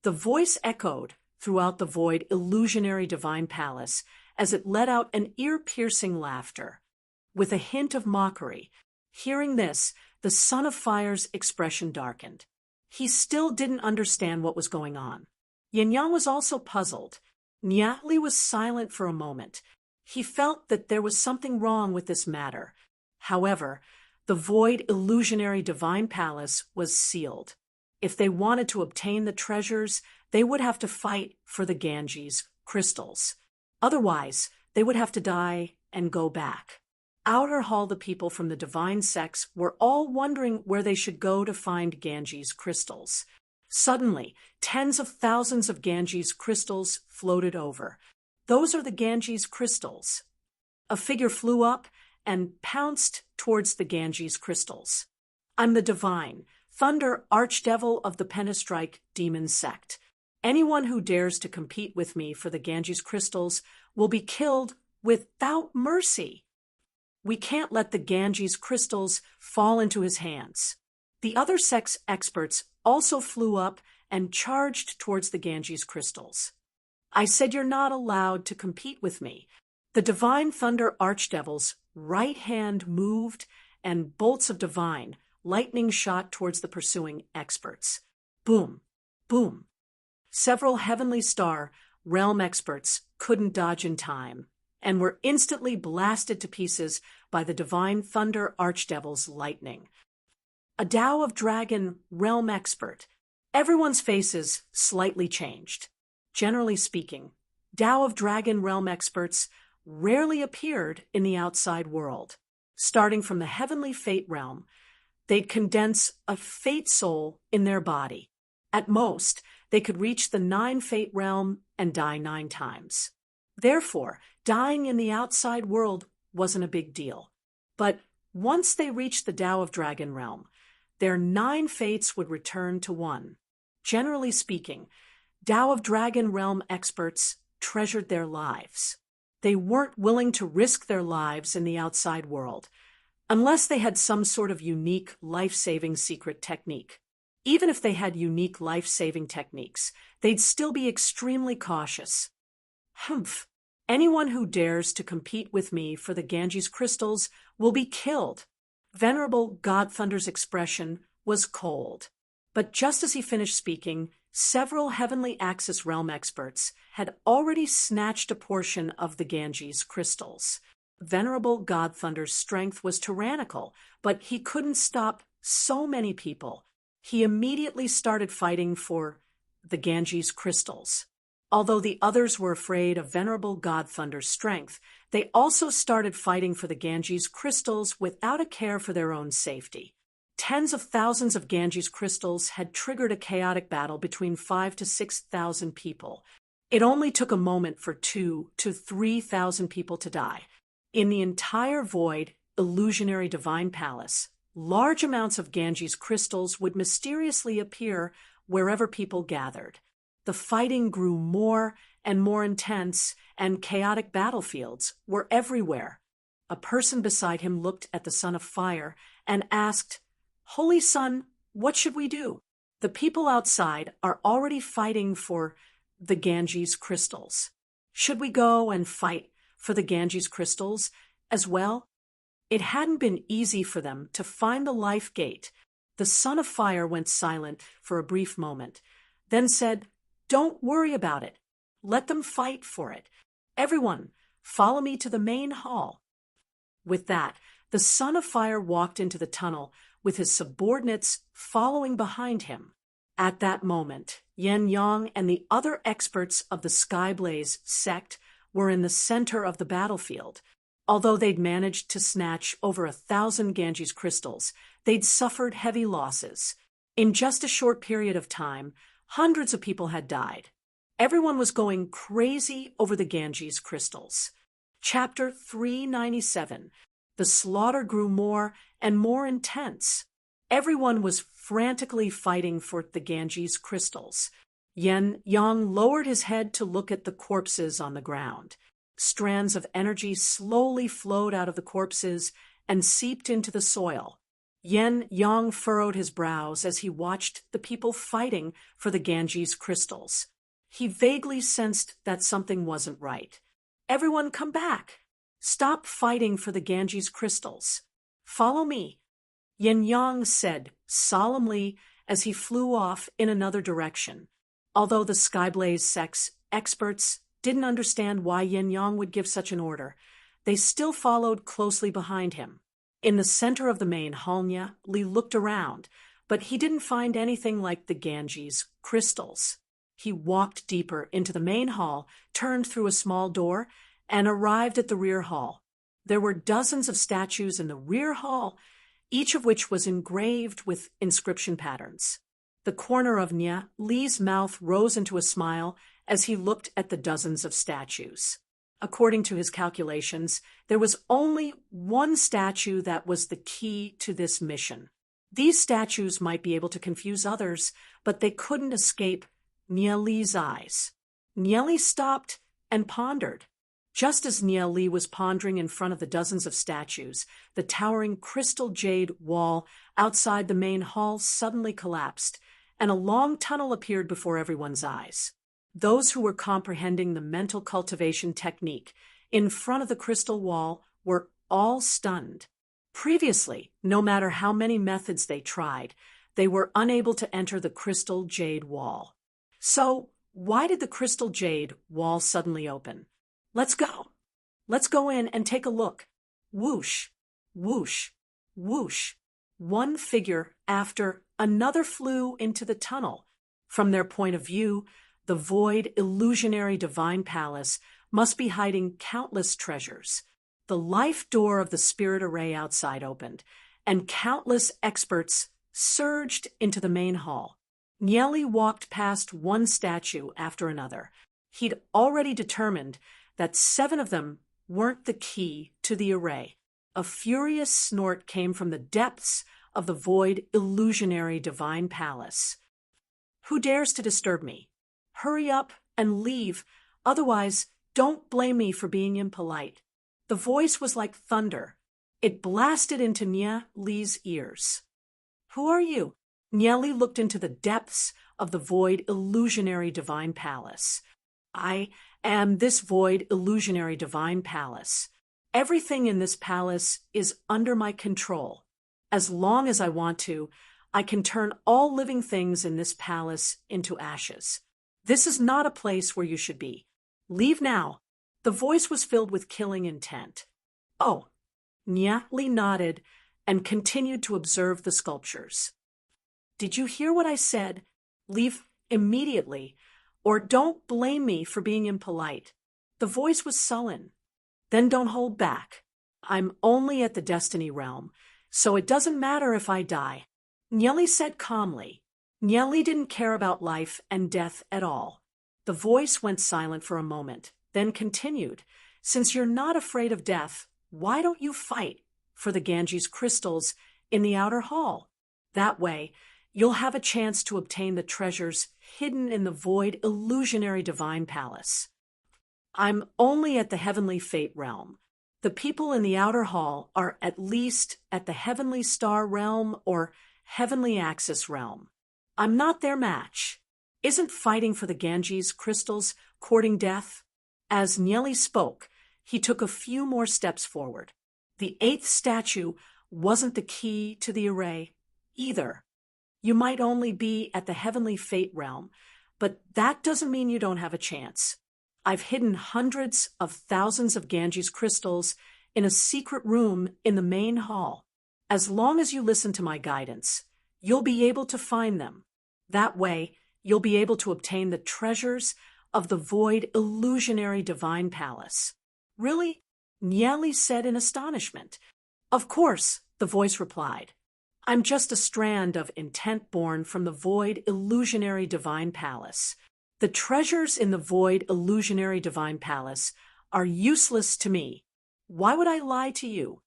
The voice echoed throughout the void illusionary divine palace as it let out an ear-piercing laughter, with a hint of mockery. Hearing this, the Son of Fire's expression darkened. He still didn't understand what was going on. Yin Yang was also puzzled. Nyatli was silent for a moment. He felt that there was something wrong with this matter. However, the void illusionary divine palace was sealed. If they wanted to obtain the treasures, they would have to fight for the Ganges crystals. Otherwise, they would have to die and go back. Outer Hall, the people from the divine sects were all wondering where they should go to find Ganges crystals. Suddenly, tens of thousands of Ganges crystals floated over. Those are the Ganges crystals. A figure flew up and pounced towards the Ganges crystals. I'm the divine, thunder archdevil of the Pentastrike demon sect. Anyone who dares to compete with me for the Ganges crystals will be killed without mercy. We can't let the Ganges crystals fall into his hands. The other sect's experts also flew up and charged towards the Ganges crystals. I said you're not allowed to compete with me. The divine thunder archdevil's right hand moved, and bolts of divine lightning shot towards the pursuing experts. Boom, boom. Several heavenly star realm experts couldn't dodge in time and were instantly blasted to pieces by the divine thunder archdevil's lightning. A Tao of Dragon realm expert. Everyone's faces slightly changed. Generally speaking, Tao of Dragon realm experts rarely appeared in the outside world. Starting from the heavenly fate realm, they'd condense a fate soul in their body. At most, they could reach the 9 fate realm and die 9 times. Therefore, dying in the outside world wasn't a big deal. But once they reached the Tao of Dragon realm, their 9 fates would return to 1. Generally speaking, Tao of Dragon realm experts treasured their lives. They weren't willing to risk their lives in the outside world, unless they had some sort of unique life-saving secret technique. Even if they had unique life-saving techniques, they'd still be extremely cautious. Humph! Anyone who dares to compete with me for the Ganges crystals will be killed. Venerable God Thunder's expression was cold. But just as he finished speaking, several Heavenly Axis realm experts had already snatched a portion of the Ganges crystals. Venerable God Thunder's strength was tyrannical, but he couldn't stop so many people. He immediately started fighting for the Ganges crystals. Although the others were afraid of venerable god Thunder's strength, they also started fighting for the Ganges crystals without a care for their own safety. Tens of thousands of Ganges crystals had triggered a chaotic battle between 5,000 to 6,000 people. It only took a moment for 2,000 to 3,000 people to die. In the entire void, illusionary divine palace, large amounts of Ganges crystals would mysteriously appear wherever people gathered. The fighting grew more and more intense, and chaotic battlefields were everywhere. A person beside him looked at the Son of Fire and asked, "Holy Son, what should we do? The people outside are already fighting for the Ganges crystals. Should we go and fight for the Ganges crystals as well?" It hadn't been easy for them to find the life gate. The Son of Fire went silent for a brief moment, then said, "Don't worry about it. Let them fight for it. Everyone, follow me to the main hall." With that, the Son of Fire walked into the tunnel with his subordinates following behind him. At that moment, Yin Yang and the other experts of the Skyblaze sect were in the center of the battlefield. Although they'd managed to snatch over 1,000 Ganges crystals, they'd suffered heavy losses. In just a short period of time, hundreds of people had died. Everyone was going crazy over the Ganges crystals. Chapter 397. The slaughter grew more and more intense. Everyone was frantically fighting for the Ganges crystals. Yin Yang lowered his head to look at the corpses on the ground. Strands of energy slowly flowed out of the corpses and seeped into the soil. Yin Yang furrowed his brows as he watched the people fighting for the Ganges crystals. He vaguely sensed that something wasn't right. "Everyone come back! Stop fighting for the Ganges crystals. Follow me," Yin Yang said solemnly as he flew off in another direction. Although the Skyblaze sect's experts didn't understand why Yin Yang would give such an order, they still followed closely behind him. In the center of the main hall, Li looked around, but he didn't find anything like the Ganges crystals. He walked deeper into the main hall, turned through a small door, and arrived at the rear hall. There were dozens of statues in the rear hall, each of which was engraved with inscription patterns. The corner of Li's mouth rose into a smile as he looked at the dozens of statues. According to his calculations, there was only one statue that was the key to this mission. These statues might be able to confuse others, but they couldn't escape Li's eyes. Li stopped and pondered. Just as Li was pondering in front of the dozens of statues, the towering crystal jade wall outside the main hall suddenly collapsed, and a long tunnel appeared before everyone's eyes. Those who were comprehending the mental cultivation technique in front of the crystal wall were all stunned. Previously, no matter how many methods they tried, they were unable to enter the crystal jade wall. So, why did the crystal jade wall suddenly open? Let's go. Let's go in and take a look. Whoosh, whoosh, whoosh. One figure after another flew into the tunnel. From their point of view, the void, illusionary divine palace must be hiding countless treasures. The life door of the spirit array outside opened, and countless experts surged into the main hall. Li walked past one statue after another. He'd already determined that 7 of them weren't the key to the array. A furious snort came from the depths of the void, illusionary divine palace. "Who dares to disturb me? Hurry up and leave, otherwise don't blame me for being impolite." The voice was like thunder. It blasted into Li's ears. "Who are you?" Li looked into the depths of the void, illusionary divine palace. "I am this void, illusionary divine palace. Everything in this palace is under my control. As long as I want to, I can turn all living things in this palace into ashes. This is not a place where you should be. Leave now." The voice was filled with killing intent. "Oh." Li nodded and continued to observe the sculptures. "Did you hear what I said? Leave immediately, Or don't blame me for being impolite. The voice was sullen. Then don't hold back. I'm only at the destiny realm, so it doesn't matter if I die. Nyeli said calmly. Nyeli didn't care about life and death at all. The voice went silent for a moment, then continued. Since you're not afraid of death, why don't you fight for the Ganges crystals in the outer hall? That way, you'll have a chance to obtain the treasures hidden in the void illusionary divine palace. I'm only at the heavenly fate realm. The people in the outer hall are at least at the heavenly star realm or heavenly axis realm. I'm not their match. Isn't fighting for the Ganges crystals courting death? As Nyeli spoke, he took a few more steps forward. The 8th statue wasn't the key to the array either. You might only be at the heavenly fate realm, but that doesn't mean you don't have a chance. I've hidden hundreds of thousands of Ganges crystals in a secret room in the main hall. As long as you listen to my guidance, you'll be able to find them. That way, you'll be able to obtain the treasures of the void illusionary divine palace. Really? Nyeli said in astonishment. Of course, the voice replied. I'm just a strand of intent born from the void illusionary divine palace. The treasures in the void illusionary divine palace are useless to me. Why would I lie to you?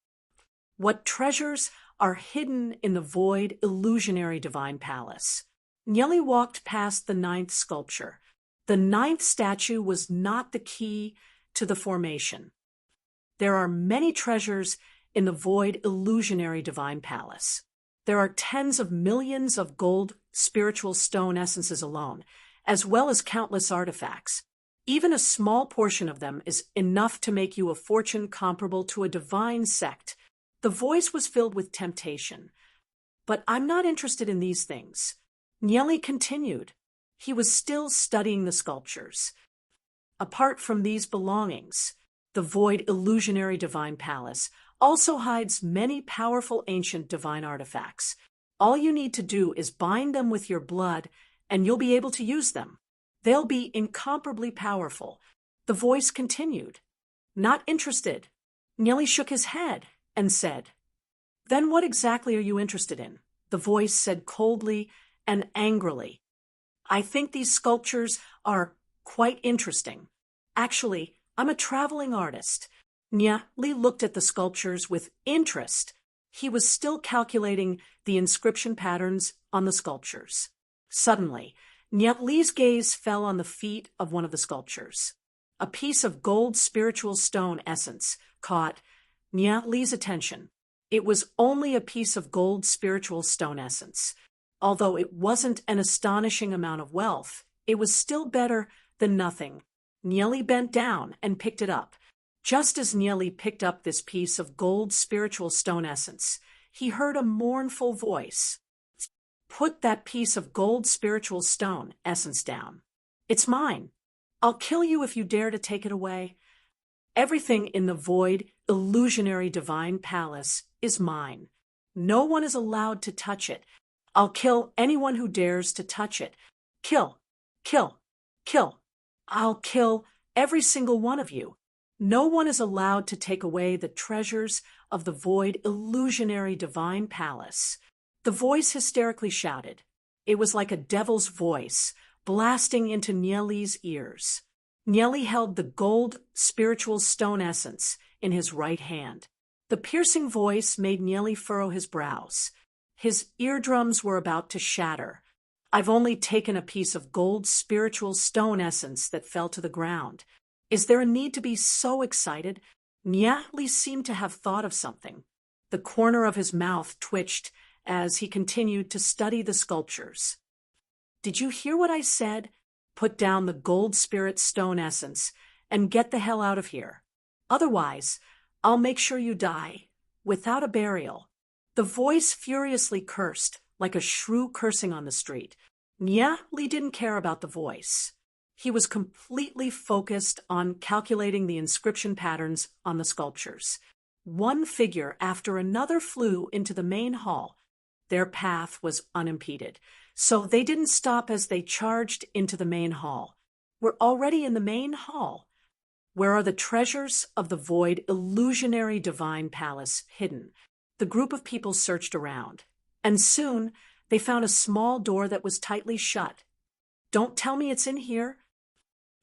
What treasures are hidden in the void illusionary divine palace? Nyeli walked past the 9th sculpture. The 9th statue was not the key to the formation. There are many treasures in the void illusionary divine palace. There are tens of millions of gold spiritual stone essences alone, as well as countless artifacts. Even a small portion of them is enough to make you a fortune comparable to a divine sect. The voice was filled with temptation. But I'm not interested in these things. Nyeli continued. He was still studying the sculptures. Apart from these belongings, the void illusionary divine palace also hides many powerful ancient divine artifacts. All you need to do is bind them with your blood, and you'll be able to use them. They'll be incomparably powerful. The voice continued. Not interested. Nyeli shook his head and said, Then what exactly are you interested in? The voice said coldly and angrily. I think these sculptures are quite interesting. Actually, I'm a traveling artist. Nyeli looked at the sculptures with interest. He was still calculating the inscription patterns on the sculptures. Suddenly, Nyeli's gaze fell on the feet of one of the sculptures. A piece of gold spiritual stone essence caught Nyeli's attention. It was only a piece of gold spiritual stone essence. Although it wasn't an astonishing amount of wealth, it was still better than nothing. Nyeli bent down and picked it up. Just as Nyeli picked up this piece of gold spiritual stone essence, he heard a mournful voice. Put that piece of gold spiritual stone essence down. It's mine. I'll kill you if you dare to take it away. Everything in the void, illusionary divine palace is mine. No one is allowed to touch it. I'll kill anyone who dares to touch it. Kill, kill, kill. I'll kill every single one of you. No one is allowed to take away the treasures of the void, illusionary divine palace. The voice hysterically shouted. It was like a devil's voice, blasting into Nyeli's ears. Nyeli held the gold spiritual stone essence in his right hand. The piercing voice made Nyeli furrow his brows. His eardrums were about to shatter. I've only taken a piece of gold spiritual stone essence that fell to the ground. Is there a need to be so excited? Nyeli seemed to have thought of something. The corner of his mouth twitched as he continued to study the sculptures. Did you hear what I said? Put down the gold spirit stone essence and get the hell out of here. Otherwise, I'll make sure you die without a burial. The voice furiously cursed, like a shrew cursing on the street. Nyeli didn't care about the voice. He was completely focused on calculating the inscription patterns on the sculptures. One figure after another flew into the main hall. Their path was unimpeded, so they didn't stop as they charged into the main hall. We're already in the main hall. Where are the treasures of the void illusionary divine palace hidden? The group of people searched around, and soon they found a small door that was tightly shut. Don't tell me it's in here.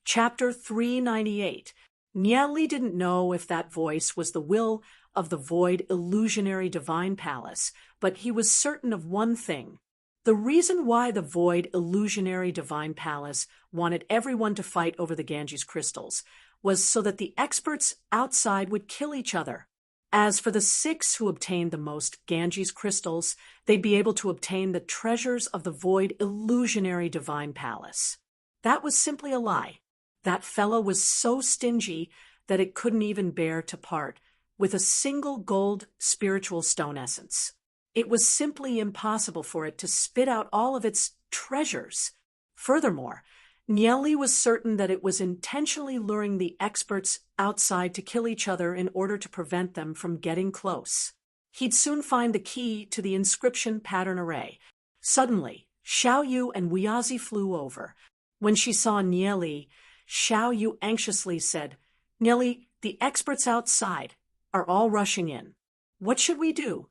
Chapter 398. Nieli didn't know if that voice was the will of the void illusionary divine palace, but he was certain of one thing. The reason why the void illusionary divine palace wanted everyone to fight over the Ganges crystals was so that the experts outside would kill each other. As for the 6 who obtained the most Ganges crystals, they'd be able to obtain the treasures of the void illusionary divine palace. That was simply a lie. That fellow was so stingy that it couldn't even bear to part with a single gold spiritual stone essence. It was simply impossible for it to spit out all of its treasures. Furthermore, Nieli was certain that it was intentionally luring the experts outside to kill each other in order to prevent them from getting close. He'd soon find the key to the inscription pattern array. Suddenly, Xiao Yu and Wuyazi flew over. When she saw Nieli, Xiao Yu anxiously said, "Nieli, the experts outside are all rushing in. What should we do?"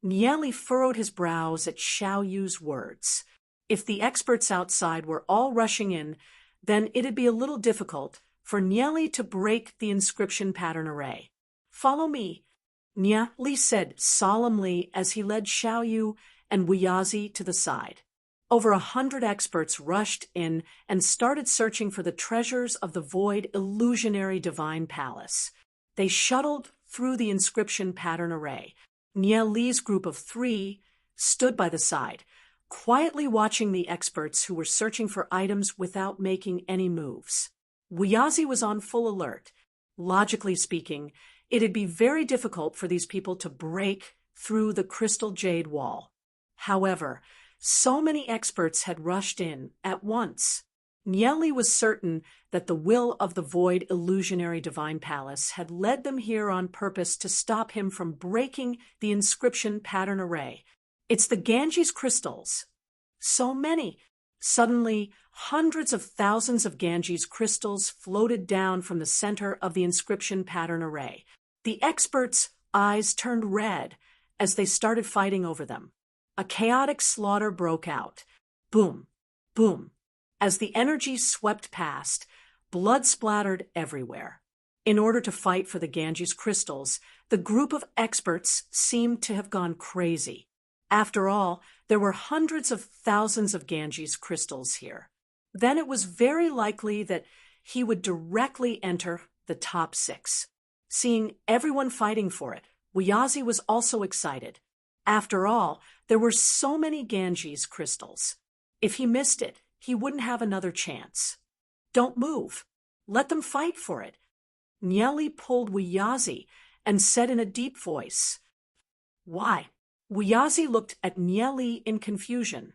Nieli furrowed his brows at Xiao Yu's words. If the experts outside were all rushing in, then it'd be a little difficult for Nieli to break the inscription pattern array. "Follow me," Nieli said solemnly as he led Xiao Yu and Wuyazi to the side. Over 100 experts rushed in and started searching for the treasures of the void illusionary divine palace. They shuttled through the inscription pattern array. Nieli's group of 3 stood by the side, quietly watching the experts who were searching for items without making any moves. Wuyazi was on full alert. Logically speaking, it'd be very difficult for these people to break through the crystal jade wall. However, so many experts had rushed in at once. Nieli was certain that the will of the void illusionary divine palace had led them here on purpose to stop him from breaking the inscription pattern array. "It's the Ganges crystals." So many. Suddenly, hundreds of thousands of Ganges crystals floated down from the center of the inscription pattern array. The experts' eyes turned red as they started fighting over them. A chaotic slaughter broke out. Boom, boom. As the energy swept past, blood splattered everywhere. In order to fight for the Ganges crystals, the group of experts seemed to have gone crazy. After all, there were hundreds of thousands of Ganges crystals here. Then it was very likely that he would directly enter the top 6. Seeing everyone fighting for it, Wuyazi was also excited. After all, there were so many Ganges crystals. If he missed it, he wouldn't have another chance. "Don't move. Let them fight for it." Nieli pulled Wuyazi and said in a deep voice, "Why?" Wuyazi looked at Nieli in confusion.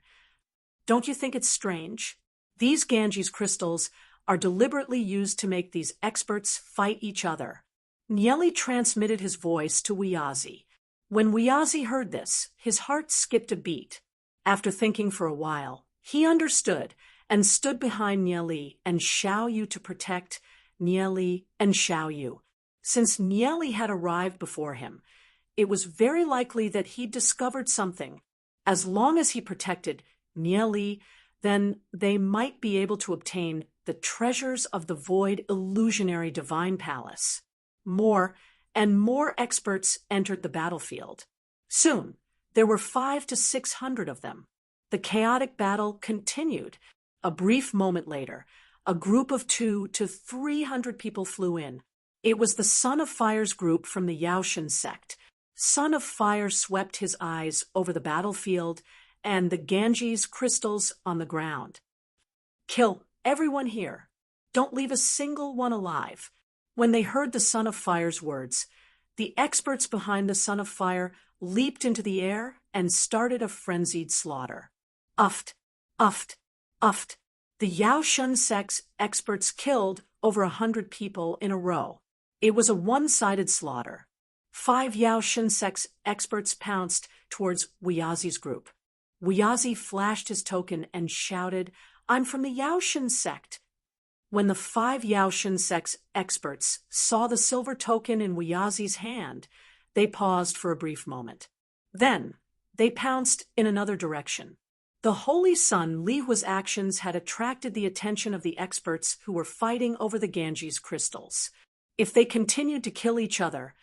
"Don't you think it's strange? These Ganges crystals are deliberately used to make these experts fight each other." Nieli transmitted his voice to Wuyazi. When Wuyazi heard this, his heart skipped a beat. After thinking for a while, he understood and stood behind Nieli and Xiao Yu to protect Nieli and Xiao Yu. Since Nieli had arrived before him, it was very likely that he'd discovered something. As long as he protected Nieli, then they might be able to obtain the treasures of the void illusionary divine palace. More and more experts entered the battlefield. Soon, there were 500 to 600 of them. The chaotic battle continued. A brief moment later, a group of 200 to 300 people flew in. It was the Son of Fire's group from the Yaoshan sect. Son of Fire swept his eyes over the battlefield and the Ganges crystals on the ground. "Kill everyone here. Don't leave a single one alive." When they heard the Son of Fire's words, the experts behind the Son of Fire leaped into the air and started a frenzied slaughter. Uft, uft, uft. The Yaoshan sect's experts killed over 100 people in a row. It was a one-sided slaughter. 5 Yaoshan sect's experts pounced towards Wuyazi's group. Wuyazi flashed his token and shouted, "I'm from the Yaoshan sect." When the 5 Yaoshan sex experts saw the silver token in Wuyazi's hand, they paused for a brief moment. Then, they pounced in another direction. The Holy Sun Li Hua's actions had attracted the attention of the experts who were fighting over the Ganges crystals. If they continued to kill each other,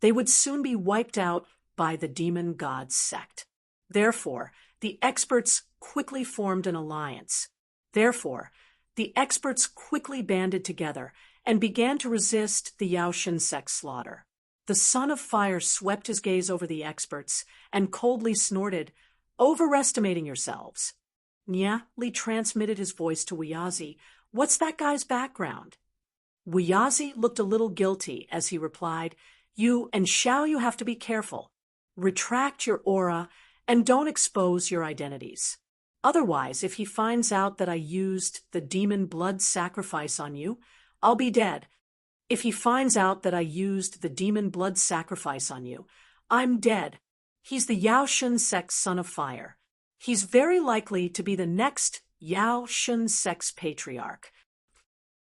they would soon be wiped out by the demon god's sect. Therefore, the experts quickly formed an alliance. Therefore, the experts quickly banded together and began to resist the Yaoshan sect slaughter. The Son of Fire swept his gaze over the experts and coldly snorted, "Overestimating yourselves." Nya Li transmitted his voice to Wuyazi. "What's that guy's background?" Wuyazi looked a little guilty as he replied, "You and Xiao Yu have to be careful. Retract your aura and don't expose your identities. Otherwise, if he finds out that I used the demon blood sacrifice on you, I'll be dead. If he finds out that I used the demon blood sacrifice on you, I'm dead. He's the Yaoshan sect's Son of Fire. He's very likely to be the next Yaoshan sect's patriarch."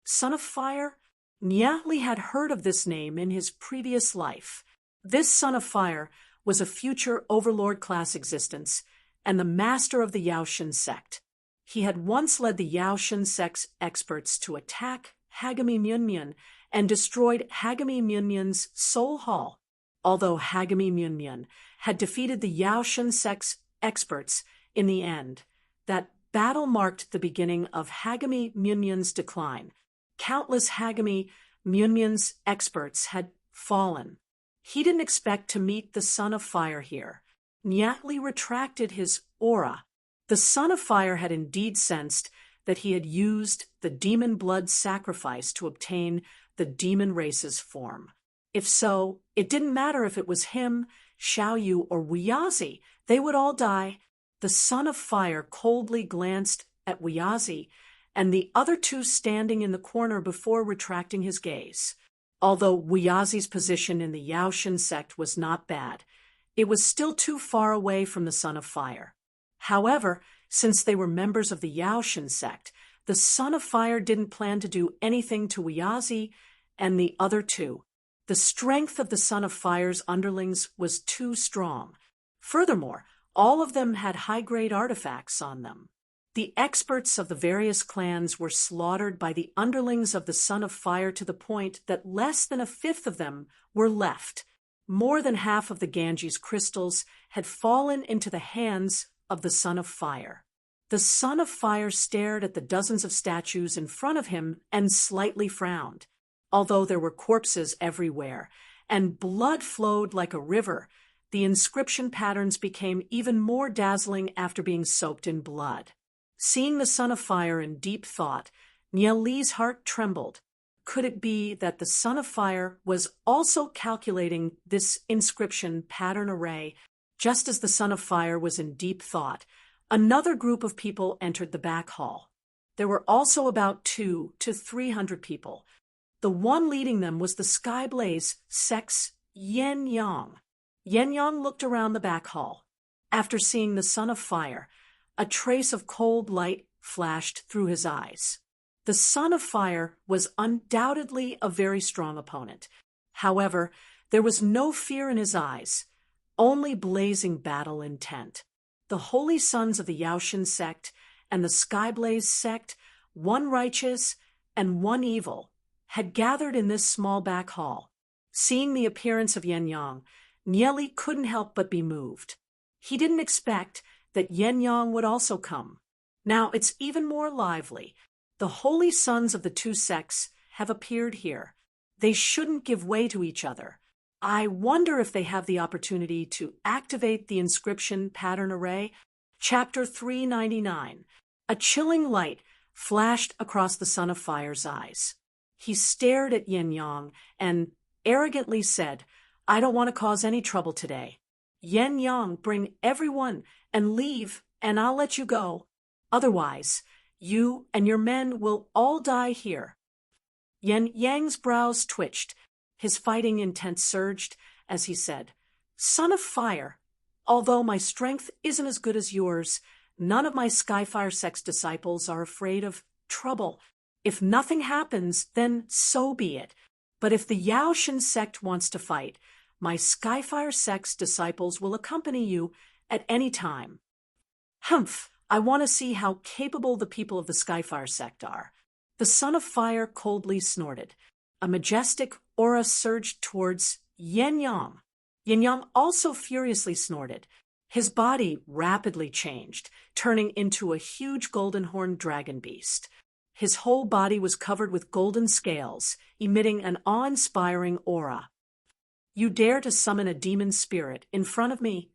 Son of Fire? Nya Li had heard of this name in his previous life. This Son of Fire was a future overlord-class existence and the master of the Yaoshan sect. He had once led the Yaoshan sect's experts to attack Hagami Myunmyun and destroyed Hagami Myunmyun's soul hall. Although Hagami Myunmyun had defeated the Yaoshan sect's experts in the end, that battle marked the beginning of Hagami Myunmyun's decline. Countless Hagami Myunmyun's experts had fallen. He didn't expect to meet the Son of Fire here. Nya Li retracted his aura. The Son of Fire had indeed sensed that he had used the demon blood sacrifice to obtain the demon race's form. If so, it didn't matter if it was him, Xiao Yu, or Wuyazi. They would all die. The Son of Fire coldly glanced at Wuyazi and the other two standing in the corner before retracting his gaze. Although Wuyazi's position in the Yaoshan sect was not bad, it was still too far away from the Son of Fire. However, since they were members of the Yaoshan sect, the Son of Fire didn't plan to do anything to Wuyazi and the other two. The strength of the Son of Fire's underlings was too strong. Furthermore, all of them had high-grade artifacts on them. The experts of the various clans were slaughtered by the underlings of the Son of Fire to the point that less than 1/5 of them were left. More than half of the Ganges crystals had fallen into the hands of the Son of Fire. The Son of Fire stared at the dozens of statues in front of him and slightly frowned. Although there were corpses everywhere and blood flowed like a river, the inscription patterns became even more dazzling after being soaked in blood. Seeing the Son of Fire in deep thought, Nya Li's heart trembled. Could it be that the Son of Fire was also calculating this inscription pattern array? Just as the Son of Fire was in deep thought, another group of people entered the back hall. There were also about 200 to 300 people. The one leading them was the Skyblaze sect's Yen Yang. Yen Yang looked around the back hall. After seeing the Son of Fire, a trace of cold light flashed through his eyes. The Son of Fire was undoubtedly a very strong opponent. However, there was no fear in his eyes, only blazing battle intent. The Holy Sons of the Yaoshan sect and the Skyblaze sect, one righteous and one evil, had gathered in this small back hall. Seeing the appearance of Yen Yang, Nya Li couldn't help but be moved. He didn't expect that Yen Yang would also come. Now it's even more lively. The Holy Sons of the two sects have appeared here. They shouldn't give way to each other. I wonder if they have the opportunity to activate the inscription pattern array. Chapter 399. A chilling light flashed across the Son of Fire's eyes. He stared at Yen Yang and arrogantly said, "I don't want to cause any trouble today. Yen Yang, bring everyone and leave, and I'll let you go. Otherwise, you and your men will all die here." Yen Yang's brows twitched. His fighting intent surged as he said, "Son of Fire, although my strength isn't as good as yours, none of my Skyfire sect's disciples are afraid of trouble. If nothing happens, then so be it. But if the Yaoshan sect wants to fight, my Skyfire sect's disciples will accompany you at any time. Humph, I want to see how capable the people of the Skyfire sect are. The Son of Fire coldly snorted. A majestic aura surged towards Yen Yang. Yen Yang also furiously snorted. His body rapidly changed, turning into a huge golden-horned dragon beast. His whole body was covered with golden scales, emitting an awe-inspiring aura. You dare to summon a demon spirit in front of me?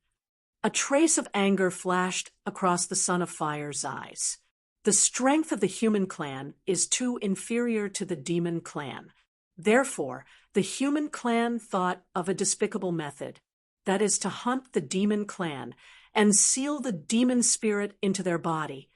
A trace of anger flashed across the Son of Fire's eyes. The strength of the human clan is too inferior to the demon clan. Therefore, the human clan thought of a despicable method, that is to hunt the demon clan and seal the demon spirit into their body,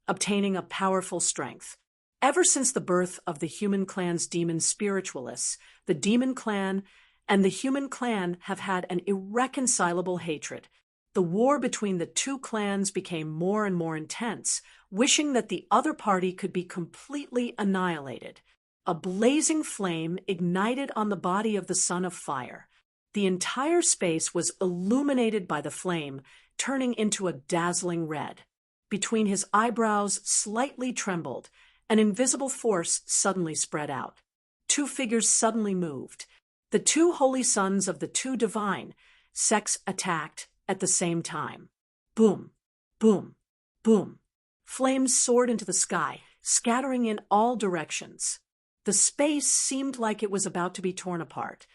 obtaining a powerful strength. Ever since the birth of the human clan's demon spiritualists, the demon clan and the human clan have had an irreconcilable hatred. The war between the two clans became more and more intense, wishing that the other party could be completely annihilated. A blazing flame ignited on the body of the Son of Fire. The entire space was illuminated by the flame, turning into a dazzling red. Between his eyebrows slightly trembled. An invisible force suddenly spread out. Two figures suddenly moved. The two holy sons of the two divine sects attacked at the same time. Boom, boom, boom. Flames soared into the sky, scattering in all directions. The space seemed like it was about to be torn apart.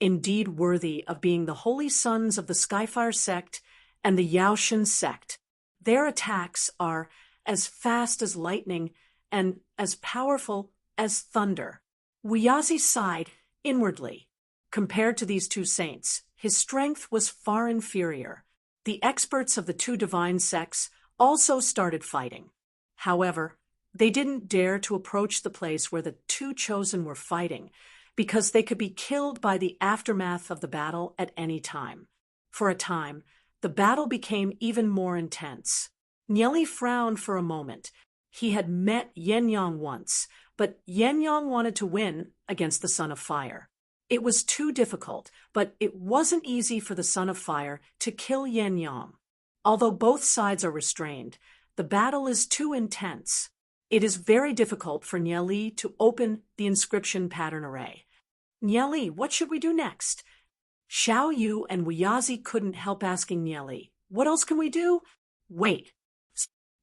Indeed worthy of being the holy sons of the Skyfire sect and the Yaoshan sect. Their attacks are as fast as lightning and as powerful as thunder. Wuyazi sighed inwardly. Compared to these two saints, his strength was far inferior. The experts of the two divine sects also started fighting. However, they didn't dare to approach the place where the two chosen were fighting, because they could be killed by the aftermath of the battle at any time. For a time, the battle became even more intense. Nieli frowned for a moment. He had met Yen Yang once, but Yen Yang wanted to win against the Son of Fire. It was too difficult, but it wasn't easy for the Son of Fire to kill Yen Yang. Although both sides are restrained, the battle is too intense. It is very difficult for Nieli to open the inscription pattern array. Nieli, what should we do next? Xiao Yu and Wuyazi couldn't help asking Nieli, what else can we do? Wait.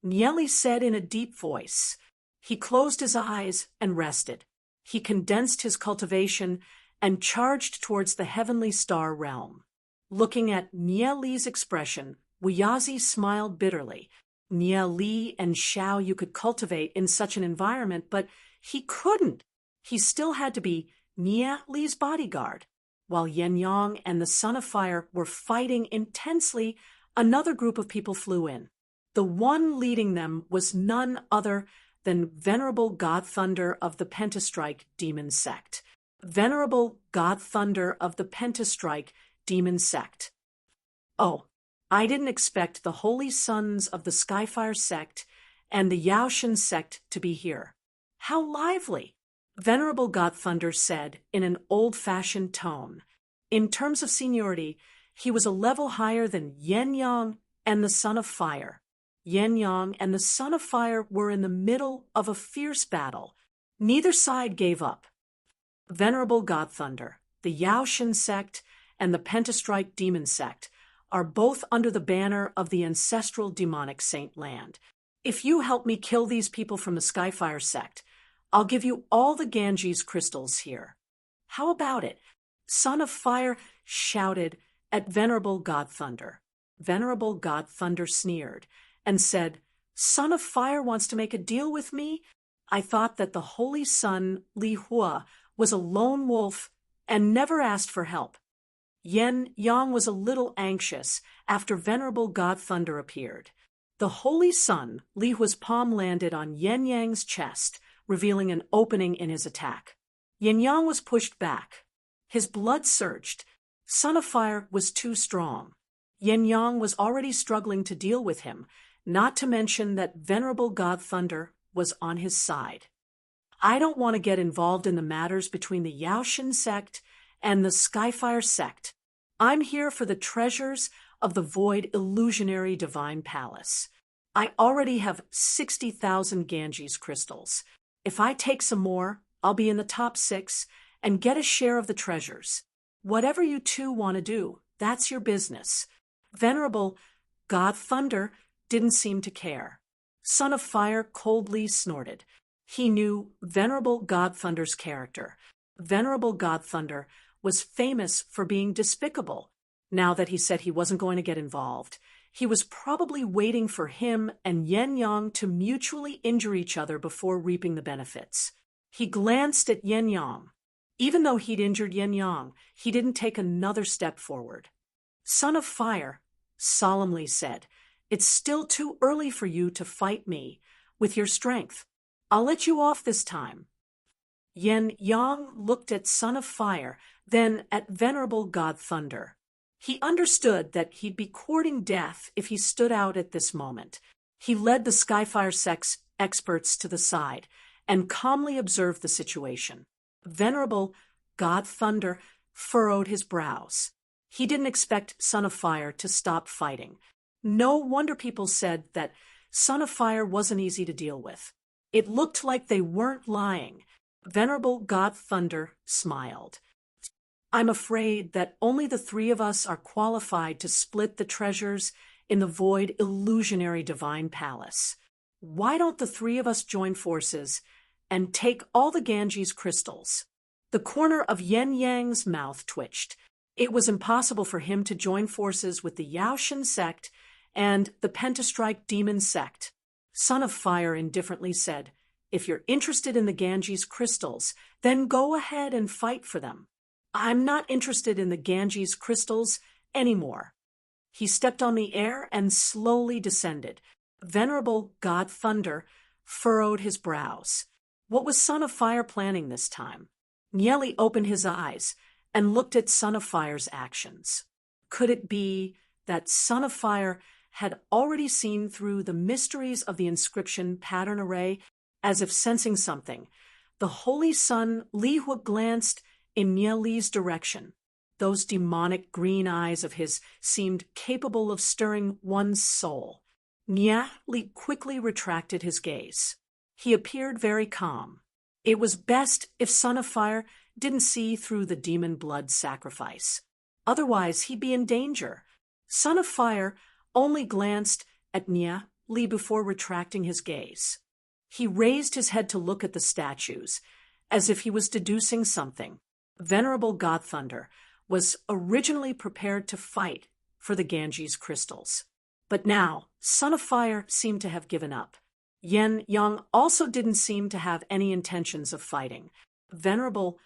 Nieli said in a deep voice. He closed his eyes and rested. He condensed his cultivation and charged towards the heavenly star realm. Looking at Nieli's expression, Wuyazi smiled bitterly. Nieli and Xiao Yu could cultivate in such an environment, but he couldn't. He still had to be Nieli's bodyguard. While Yen Yang and the Son of Fire were fighting intensely, another group of people flew in. The one leading them was none other than Venerable God Thunder of the Pentastrike Demon Sect. Venerable God Thunder of the Pentastrike Demon Sect. Oh, I didn't expect the Holy Sons of the Skyfire Sect and the Yaoshan Sect to be here. How lively! Venerable God Thunder said in an old-fashioned tone. In terms of seniority, he was a level higher than Yen Yang and the Son of Fire. Yen Yang and the Son of Fire were in the middle of a fierce battle. Neither side gave up. Venerable God Thunder, the Yaoshan Sect, and the Pentastrike Demon Sect are both under the banner of the ancestral demonic Saint Land. If you help me kill these people from the Skyfire Sect, I'll give you all the Ganges crystals here. How about it? Son of Fire shouted at Venerable God Thunder. Venerable God Thunder sneered and said, Son of Fire wants to make a deal with me? I thought that the Holy Son, Li Hua, was a lone wolf and never asked for help. Yen Yang was a little anxious after Venerable God Thunder appeared. The Holy Sun, Li Hua's palm landed on Yen Yang's chest, revealing an opening in his attack. Yen Yang was pushed back. His blood surged. Son of Fire was too strong. Yen Yang was already struggling to deal with him, not to mention that Venerable God Thunder was on his side. I don't want to get involved in the matters between the Yaoshin sect and the Skyfire sect. I'm here for the treasures of the Void Illusionary Divine Palace. I already have 60,000 Ganges crystals. If I take some more, I'll be in the top 6 and get a share of the treasures. Whatever you two want to do, that's your business. Venerable God Thunder didn't seem to care. Son of Fire coldly snorted. He knew Venerable God Thunder's character. Venerable God Thunder was famous for being despicable. Now that he said he wasn't going to get involved, he was probably waiting for him and Yen Yang to mutually injure each other before reaping the benefits. He glanced at Yen Yang. Even though he'd injured Yen Yang, he didn't take another step forward. Son of Fire solemnly said, "It's still too early for you to fight me with your strength. I'll let you off this time." Yen Yang looked at Son of Fire, then at Venerable God Thunder. He understood that he'd be courting death if he stood out at this moment. He led the Skyfire sect's experts to the side and calmly observed the situation. Venerable God Thunder furrowed his brows. He didn't expect Son of Fire to stop fighting. No wonder people said that Son of Fire wasn't easy to deal with. It looked like they weren't lying. Venerable God Thunder smiled. "I'm afraid that only the 3 of us are qualified to split the treasures in the Void Illusionary Divine Palace. Why don't the 3 of us join forces and take all the Ganges crystals?" The corner of Yen Yang's mouth twitched. It was impossible for him to join forces with the Yaoshin sect and the Pentastrike Demon sect. Son of Fire indifferently said, "If you're interested in the Ganges crystals, then go ahead and fight for them. I'm not interested in the Ganges crystals anymore." He stepped on the air and slowly descended. Venerable God Thunder furrowed his brows. What was Son of Fire planning this time? Nieli opened his eyes and looked at Son of Fire's actions. Could it be that Son of Fire had already seen through the mysteries of the inscription pattern array? As if sensing something, the Holy Sun Lihua glanced in Nieli's direction. Those demonic green eyes of his seemed capable of stirring one's soul. Nieli quickly retracted his gaze. He appeared very calm. It was best if Son of Fire didn't see through the demon blood sacrifice. Otherwise, he'd be in danger. Son of Fire only glanced at Nieli before retracting his gaze. He raised his head to look at the statues, as if he was deducing something. Venerable God Thunder was originally prepared to fight for the Ganges crystals. But now, Son of Fire seemed to have given up. Yen Yang also didn't seem to have any intentions of fighting. Venerable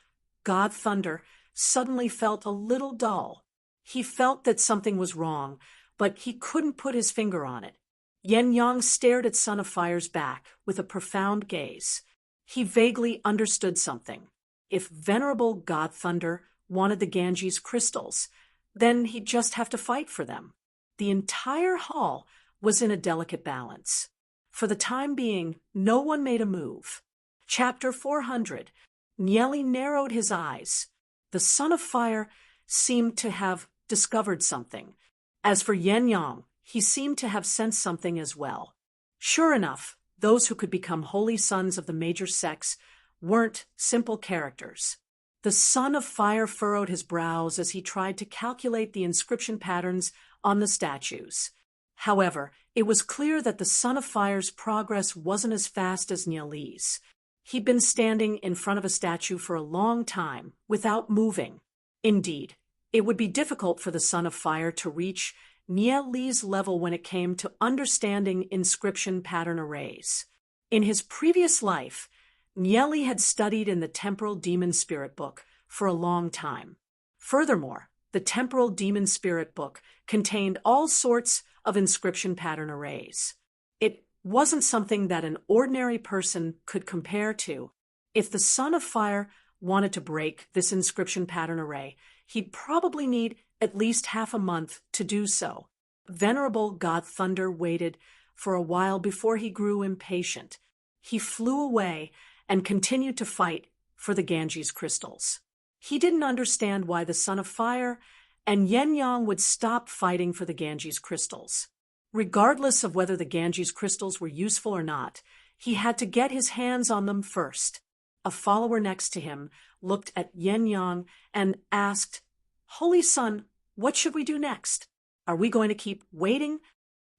God Thunder suddenly felt a little dull. He felt that something was wrong, but he couldn't put his finger on it. Yen Yang stared at Son of Fire's back with a profound gaze. He vaguely understood something. If Venerable God Thunder wanted the Ganges crystals, then he'd just have to fight for them. The entire hall was in a delicate balance. For the time being, no one made a move. Chapter 400. Nieli narrowed his eyes. The Son of Fire seemed to have discovered something. As for Yen Yang, he seemed to have sensed something as well. Sure enough, those who could become holy sons of the major sects weren't simple characters. The Son of Fire furrowed his brows as he tried to calculate the inscription patterns on the statues. However, it was clear that the Son of Fire's progress wasn't as fast as Nieli's. He'd been standing in front of a statue for a long time, without moving. Indeed, it would be difficult for the Son of Fire to reach Nieli's level when it came to understanding inscription pattern arrays. In his previous life, Nieli had studied in the Temporal Demon Spirit Book for a long time. Furthermore, the Temporal Demon Spirit Book contained all sorts of inscription pattern arrays. It wasn't something that an ordinary person could compare to. If the Son of Fire wanted to break this inscription pattern array, he'd probably need at least half a month to do so. Venerable God Thunder waited for a while before he grew impatient. He flew away and continued to fight for the Ganges crystals. He didn't understand why the Son of Fire and Yin Yang would stop fighting for the Ganges crystals. Regardless of whether the Ganges crystals were useful or not, he had to get his hands on them first. A follower next to him looked at Yin Yang and asked, "Holy Son, what should we do next? Are we going to keep waiting?"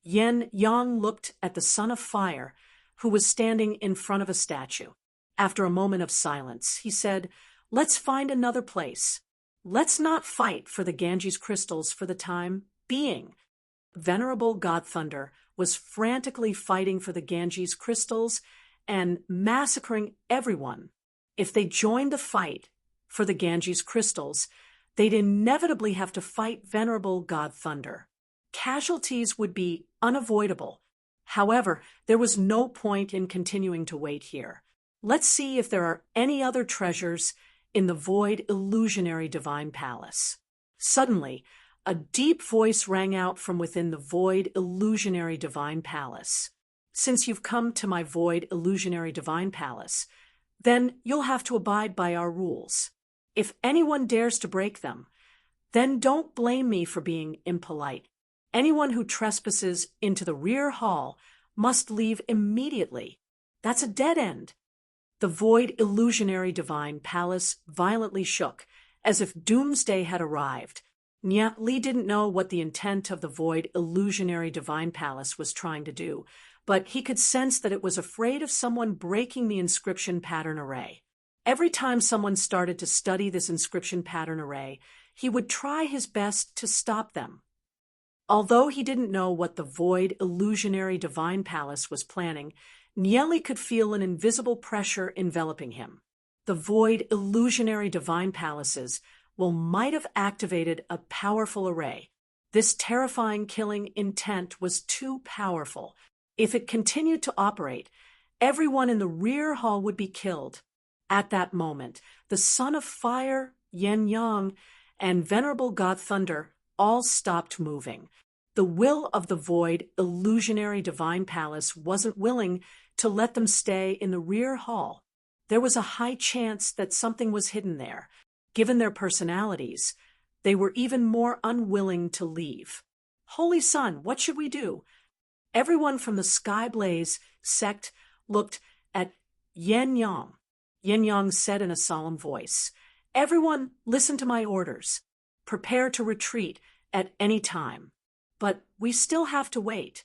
Yin Yang looked at the Son of Fire, who was standing in front of a statue. After a moment of silence, he said, "Let's find another place. Let's not fight for the Ganges crystals for the time being." Venerable God Thunder was frantically fighting for the Ganges crystals and massacring everyone. If they joined the fight for the Ganges crystals, they'd inevitably have to fight Venerable God Thunder. Casualties would be unavoidable. However, there was no point in continuing to wait here. Let's see if there are any other treasures in the void illusionary divine palace. Suddenly, a deep voice rang out from within the void illusionary divine palace. "Since you've come to my void illusionary divine palace, then you'll have to abide by our rules. If anyone dares to break them, then don't blame me for being impolite. Anyone who trespasses into the rear hall must leave immediately. That's a dead end." The void illusionary divine palace violently shook, as if doomsday had arrived. Nya Li didn't know what the intent of the void illusionary divine palace was trying to do, but he could sense that it was afraid of someone breaking the inscription pattern array. Every time someone started to study this inscription pattern array, he would try his best to stop them. Although he didn't know what the void illusionary divine palace was planning, Nieli could feel an invisible pressure enveloping him. The void illusionary divine palaces might have activated a powerful array. This terrifying killing intent was too powerful. If it continued to operate, everyone in the rear hall would be killed. At that moment, the Son of Fire, Yin Yang, and Venerable God Thunder all stopped moving. The will of the void illusionary divine palace wasn't willing to let them stay in the rear hall. There was a high chance that something was hidden there. Given their personalities, they were even more unwilling to leave. "Holy Son, what should we do?" Everyone from the Skyblaze sect looked at Yin Yang. Yin Yang said in a solemn voice, "Everyone, listen to my orders. Prepare to retreat at any time. But we still have to wait."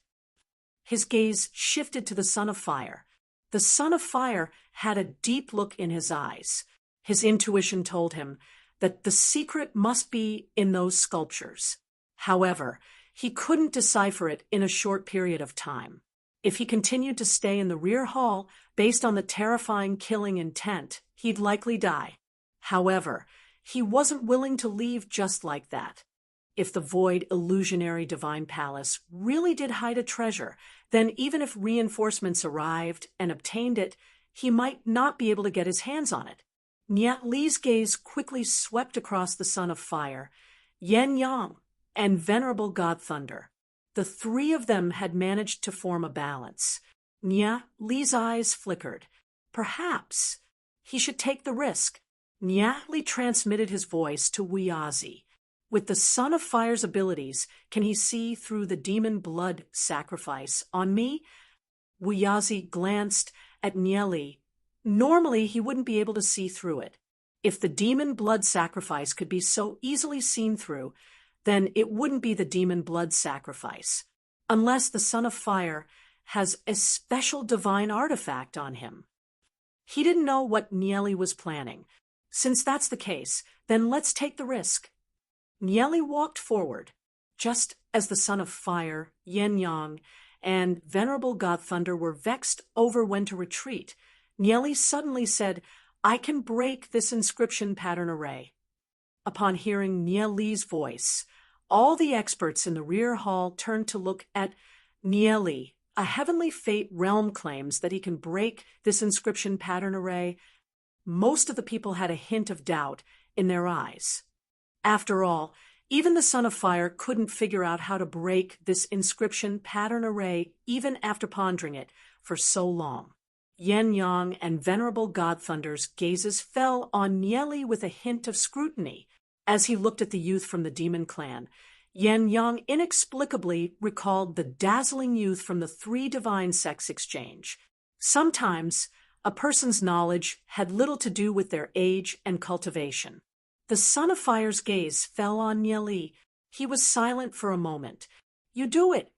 His gaze shifted to the Son of Fire. The Son of Fire had a deep look in his eyes. His intuition told him that the secret must be in those sculptures. However, he couldn't decipher it in a short period of time. If he continued to stay in the rear hall based on the terrifying killing intent, he'd likely die. However, he wasn't willing to leave just like that. If the void illusionary divine palace really did hide a treasure, then even if reinforcements arrived and obtained it, he might not be able to get his hands on it. Nyat Li's gaze quickly swept across the Son of Fire, Yin Yang, and Venerable God Thunder. The three of them had managed to form a balance. Nyat Li's eyes flickered. Perhaps he should take the risk. Nyat Li transmitted his voice to Wuyazi. With the Son of Fire's abilities, can he see through the demon blood sacrifice on me? Wuyazi glanced at Nieli. Normally, he wouldn't be able to see through it. If the demon blood sacrifice could be so easily seen through, then it wouldn't be the demon blood sacrifice, unless the Son of Fire has a special divine artifact on him. He didn't know what Nieli was planning. Since that's the case, then let's take the risk. Nieli walked forward. Just as the Son of Fire, Yin Yang, and Venerable God Thunder were vexed over when to retreat, Nieli suddenly said, "I can break this inscription pattern array." Upon hearing Nieli's voice, all the experts in the rear hall turned to look at Nieli. A heavenly fate realm claims that he can break this inscription pattern array. Most of the people had a hint of doubt in their eyes. After all, even the Son of Fire couldn't figure out how to break this inscription pattern array even after pondering it for so long. Yen Yang and Venerable God Thunder's gazes fell on Nieli with a hint of scrutiny. As he looked at the youth from the demon clan, Yen Yang inexplicably recalled the dazzling youth from the three divine sex exchange. Sometimes, a person's knowledge had little to do with their age and cultivation. The Son of Fire's gaze fell on Nieli. He was silent for a moment. "You do it,"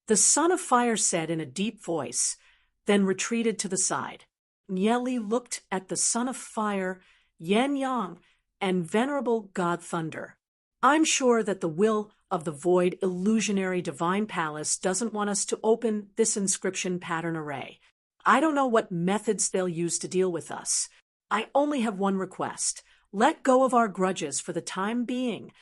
the Son of Fire said in a deep voice, then retreated to the side. Nieli looked at the Son of Fire, Yen Yang, and Venerable God Thunder. "I'm sure that the will of the Void Illusionary Divine Palace doesn't want us to open this inscription pattern array. I don't know what methods they'll use to deal with us. I only have one request. Let go of our grudges for the time being."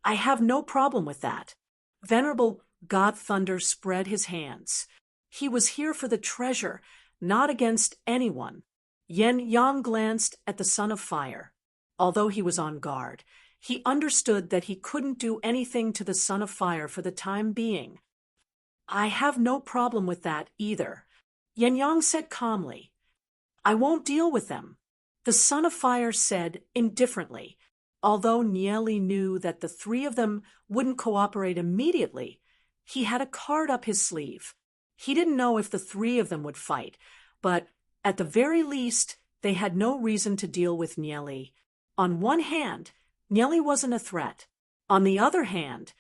"I have no problem with that." Venerable God Thunder spread his hands. He was here for the treasure, not against anyone. Yen Yang glanced at the Son of Fire. Although he was on guard, he understood that he couldn't do anything to the Son of Fire for the time being. "I have no problem with that either," Yen Yang said calmly. "I won't deal with them," the Son of Fire said indifferently. Although Nieli knew that the three of them wouldn't cooperate immediately, he had a card up his sleeve. He didn't know if the three of them would fight, but at the very least, they had no reason to deal with Nieli. On one hand, Nieli wasn't a threat. On the other hand,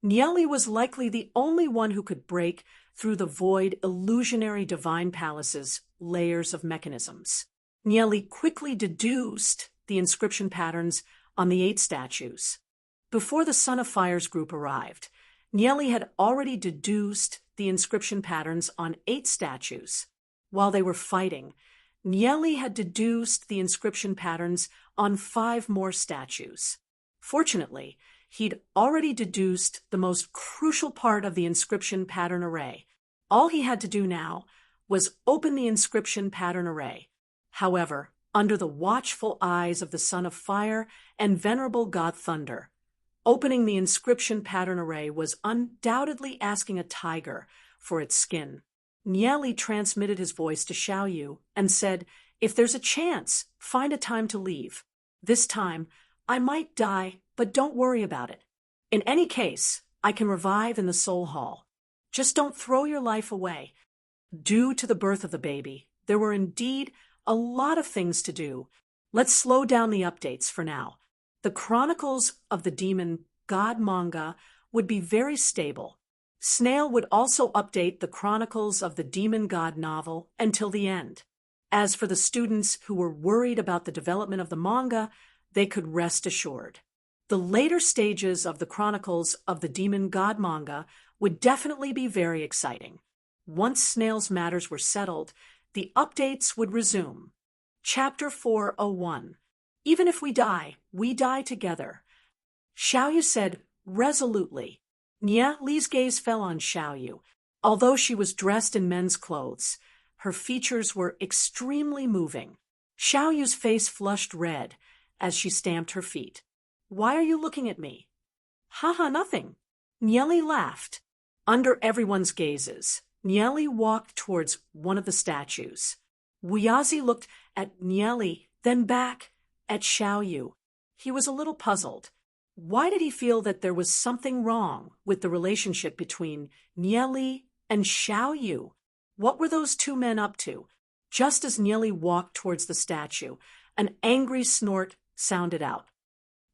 Nieli was likely the only one who could break through the Void Illusionary Divine Palace's layers of mechanisms. Nieli quickly deduced the inscription patterns on the 8 statues. Before the Son of Fire's group arrived, Nieli had already deduced the inscription patterns on 8 statues. While they were fighting, Nieli had deduced the inscription patterns on 5 more statues. Fortunately, he'd already deduced the most crucial part of the inscription pattern array. All he had to do now was open the inscription pattern array. However, under the watchful eyes of the Son of Fire and Venerable God Thunder, opening the inscription pattern array was undoubtedly asking a tiger for its skin. Nieli transmitted his voice to Xiaoyu and said, "If there's a chance, find a time to leave. This time, I might die, but don't worry about it. In any case, I can revive in the Soul Hall. Just don't throw your life away." Due to the birth of the baby, there were indeed a lot of things to do. Let's slow down the updates for now. The Chronicles of the Demon God manga would be very stable. Snail would also update the Chronicles of the Demon God novel until the end. As for the students who were worried about the development of the manga, they could rest assured. The later stages of the Chronicles of the Demon God manga would definitely be very exciting. Once Snail's matters were settled, the updates would resume. Chapter 401. Even if we die together. Xiaoyu said resolutely. Nieli's gaze fell on Xiaoyu. Although she was dressed in men's clothes, her features were extremely moving. Xiaoyu's face flushed red as she stamped her feet. "Why are you looking at me?" "Haha, nothing." Nieli laughed. Under everyone's gazes, Nieli walked towards one of the statues. Wuyazi looked at Nieli, then back at Xiaoyu. He was a little puzzled. Why did he feel that there was something wrong with the relationship between Nieli and Xiaoyu? What were those two men up to? Just as Nieli walked towards the statue, an angry snort sounded out.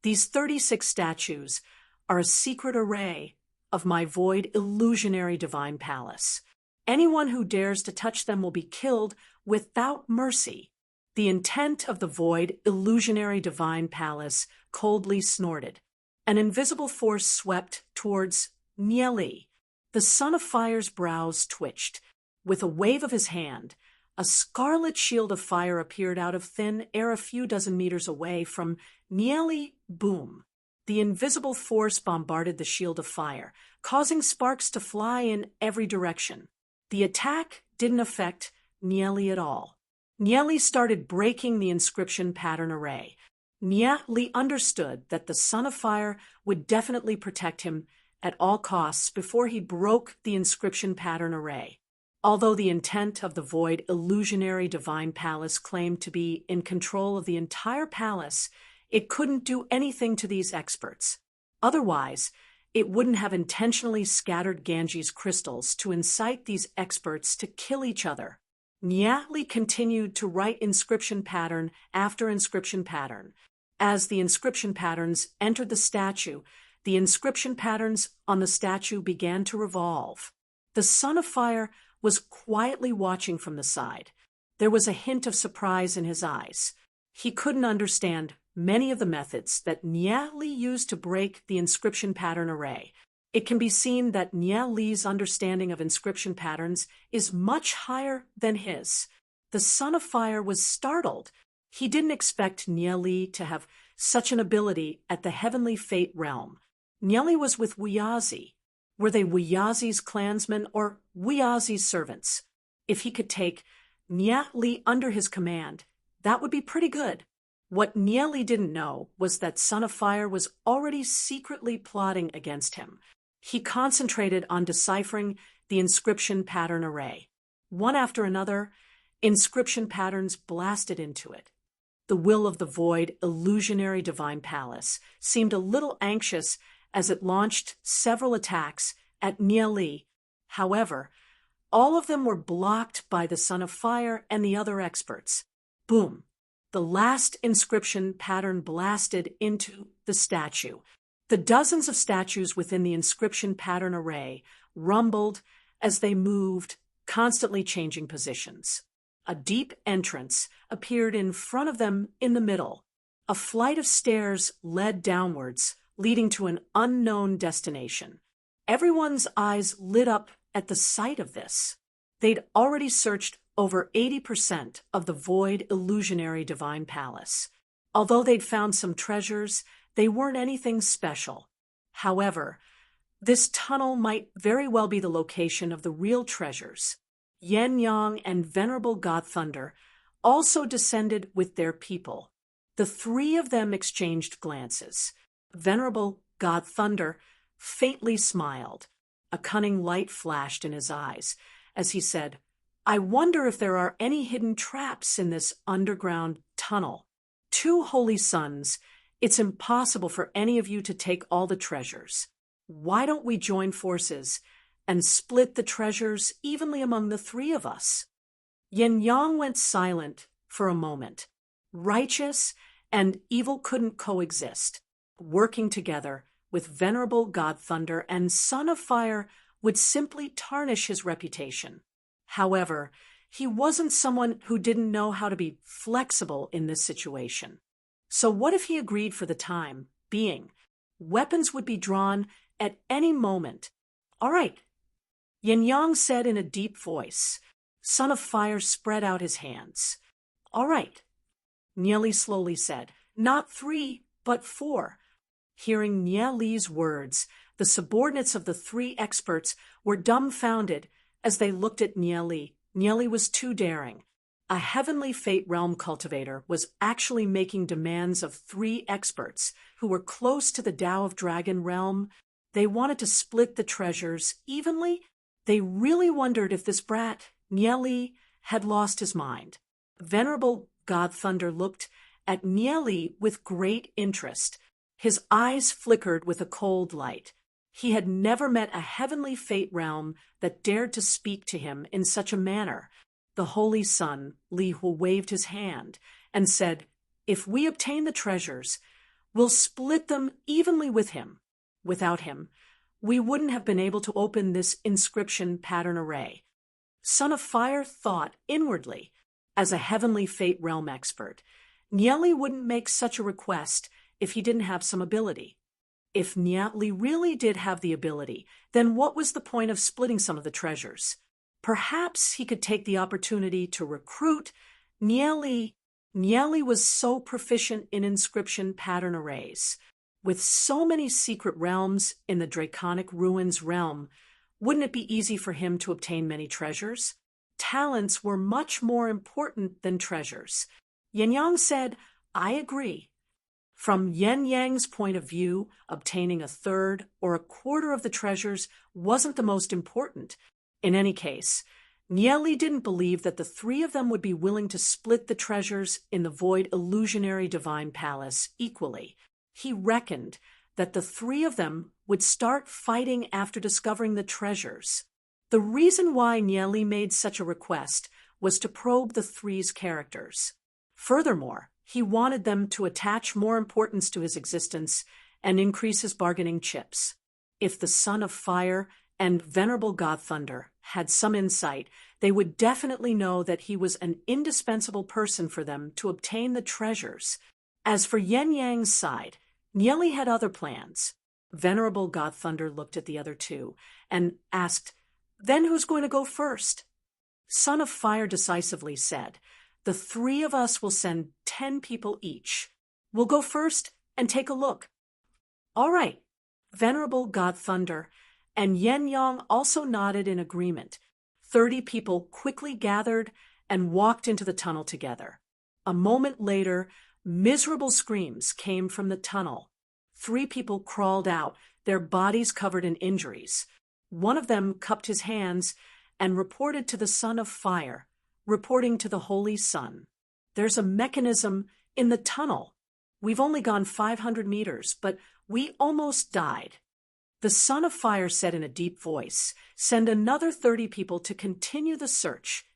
"These 36 statues are a secret array of my Void Illusionary Divine Palace. Anyone who dares to touch them will be killed without mercy." The intent of the Void Illusionary Divine Palace coldly snorted. An invisible force swept towards Nieli. The Son of Fire's brows twitched. With a wave of his hand, a scarlet shield of fire appeared out of thin air a few dozen meters away from Nieli. Boom! The invisible force bombarded the shield of fire, causing sparks to fly in every direction. The attack didn't affect Nieli at all. Nieli started breaking the inscription pattern array. Nieli understood that the Son of Fire would definitely protect him at all costs before he broke the inscription pattern array. Although the intent of the void illusionary divine palace claimed to be in control of the entire palace, it couldn't do anything to these experts. Otherwise, it wouldn't have intentionally scattered Ganges crystals to incite these experts to kill each other. Nyatli continued to write inscription pattern after inscription pattern. As the inscription patterns entered the statue, the inscription patterns on the statue began to revolve. The Son of Fire was quietly watching from the side. There was a hint of surprise in his eyes. He couldn't understand many of the methods that Nyatli used to break the inscription pattern array. It can be seen that Nyatli's understanding of inscription patterns is much higher than his. The Son of Fire was startled. He didn't expect Nyatli to have such an ability at the heavenly fate realm. Nyatli was with Wuyazi. Were they Wuyazi's clansmen or Wuyazi's servants? If he could take Nyatli under his command, that would be pretty good. What Nyatli didn't know was that Son of Fire was already secretly plotting against him. He concentrated on deciphering the inscription pattern array. One after another, inscription patterns blasted into it. The will of the void illusionary divine palace seemed a little anxious as it launched several attacks at Nyatli. However, all of them were blocked by the Son of Fire and the other experts. Boom! The last inscription pattern blasted into the statue. The dozens of statues within the inscription pattern array rumbled as they moved, constantly changing positions. A deep entrance appeared in front of them in the middle. A flight of stairs led downwards, leading to an unknown destination. Everyone's eyes lit up at the sight of this. They'd already searched over 80% of the void illusionary divine palace. Although they'd found some treasures, they weren't anything special. However, this tunnel might very well be the location of the real treasures. Yen Yang and Venerable God Thunder also descended with their people. The three of them exchanged glances. Venerable God Thunder faintly smiled. A cunning light flashed in his eyes as he said, "I wonder if there are any hidden traps in this underground tunnel. Two holy sons, it's impossible for any of you to take all the treasures. Why don't we join forces and split the treasures evenly among the three of us?" Yin Yang went silent for a moment. Righteous and evil couldn't coexist. Working together with Venerable God Thunder and Son of Fire would simply tarnish his reputation. However, he wasn't someone who didn't know how to be flexible in this situation. So what if he agreed for the time being? Weapons would be drawn at any moment. "All right," Yin Yang said in a deep voice. Son of Fire spread out his hands. "All right," Nyatli slowly said. "Not 3, but 4. Hearing Nyatli's words, the subordinates of the 3 experts were dumbfounded as they looked at Nyatli. Nyatli was too daring. A heavenly fate realm cultivator was actually making demands of 3 experts who were close to the Tao of Dragon realm. They wanted to split the treasures evenly. They really wondered if this brat, Nyatli, had lost his mind. Venerable God Thunder looked at Nyatli with great interest. His eyes flickered with a cold light. He had never met a heavenly fate realm that dared to speak to him in such a manner. The Holy Son, Li Hu, waved his hand and said, "If we obtain the treasures, we'll split them evenly with him. Without him, we wouldn't have been able to open this inscription pattern array." Son of Fire thought inwardly. As a heavenly fate realm expert, Nyatli wouldn't make such a request if he didn't have some ability. If Nyatli really did have the ability, then what was the point of splitting some of the treasures? Perhaps he could take the opportunity to recruit Nyatli. Nyatli was so proficient in inscription pattern arrays. With so many secret realms in the Draconic Ruins realm, wouldn't it be easy for him to obtain many treasures? Talents were much more important than treasures. Yin Yang said, "I agree." From Yin Yang's point of view, obtaining a third or a quarter of the treasures wasn't the most important. In any case, Nieli didn't believe that the three of them would be willing to split the treasures in the void illusionary divine palace equally. He reckoned that the three of them would start fighting after discovering the treasures. The reason why Nieli made such a request was to probe the three's characters. Furthermore, he wanted them to attach more importance to his existence and increase his bargaining chips. If the Son of Fire and Venerable God Thunder had some insight, they would definitely know that he was an indispensable person for them to obtain the treasures. As for Yin Yang's side, Nieli had other plans. Venerable God Thunder looked at the other two and asked, "Then who's going to go first?" Son of Fire decisively said, "The three of us will send 10 people each. We'll go first and take a look." "All right." Venerable God Thunder and Yin Yang also nodded in agreement. 30 people quickly gathered and walked into the tunnel together. A moment later, miserable screams came from the tunnel. 3 people crawled out, their bodies covered in injuries. One of them cupped his hands and reported to the Son of Fire, reporting to the Holy Sun. "There's a mechanism in the tunnel. We've only gone 500 meters, but we almost died." The Son of Fire said in a deep voice, "Send another 30 people to continue the search."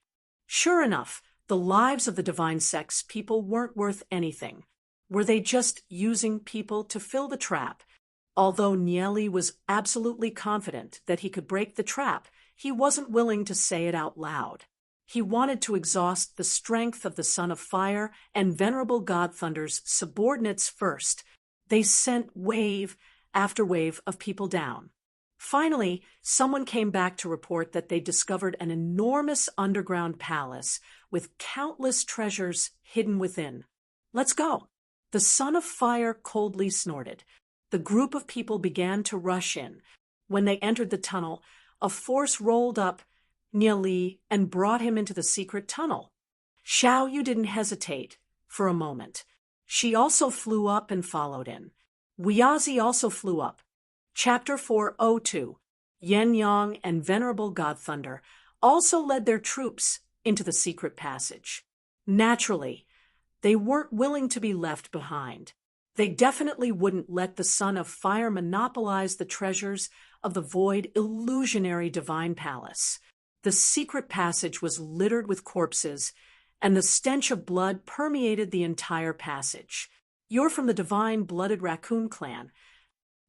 Sure enough, the lives of the Divine Sect's people weren't worth anything. Were they just using people to fill the trap? Although Nieli was absolutely confident that he could break the trap, he wasn't willing to say it out loud. He wanted to exhaust the strength of the Son of Fire and Venerable God Thunder's subordinates first. They sent wave after wave of people down. Finally, someone came back to report that they discovered an enormous underground palace with countless treasures hidden within. "Let's go." The Son of Fire coldly snorted. The group of people began to rush in. When they entered the tunnel, a force rolled up Nieli and brought him into the secret tunnel. Xiao Yu didn't hesitate for a moment. She also flew up and followed in. Wuyazi also flew up. Chapter 402. Yin Yang and Venerable God Thunder also led their troops into the secret passage. Naturally, they weren't willing to be left behind. They definitely wouldn't let the Son of Fire monopolize the treasures of the void illusionary divine palace. The secret passage was littered with corpses, and the stench of blood permeated the entire passage. "You're from the divine blooded raccoon clan?"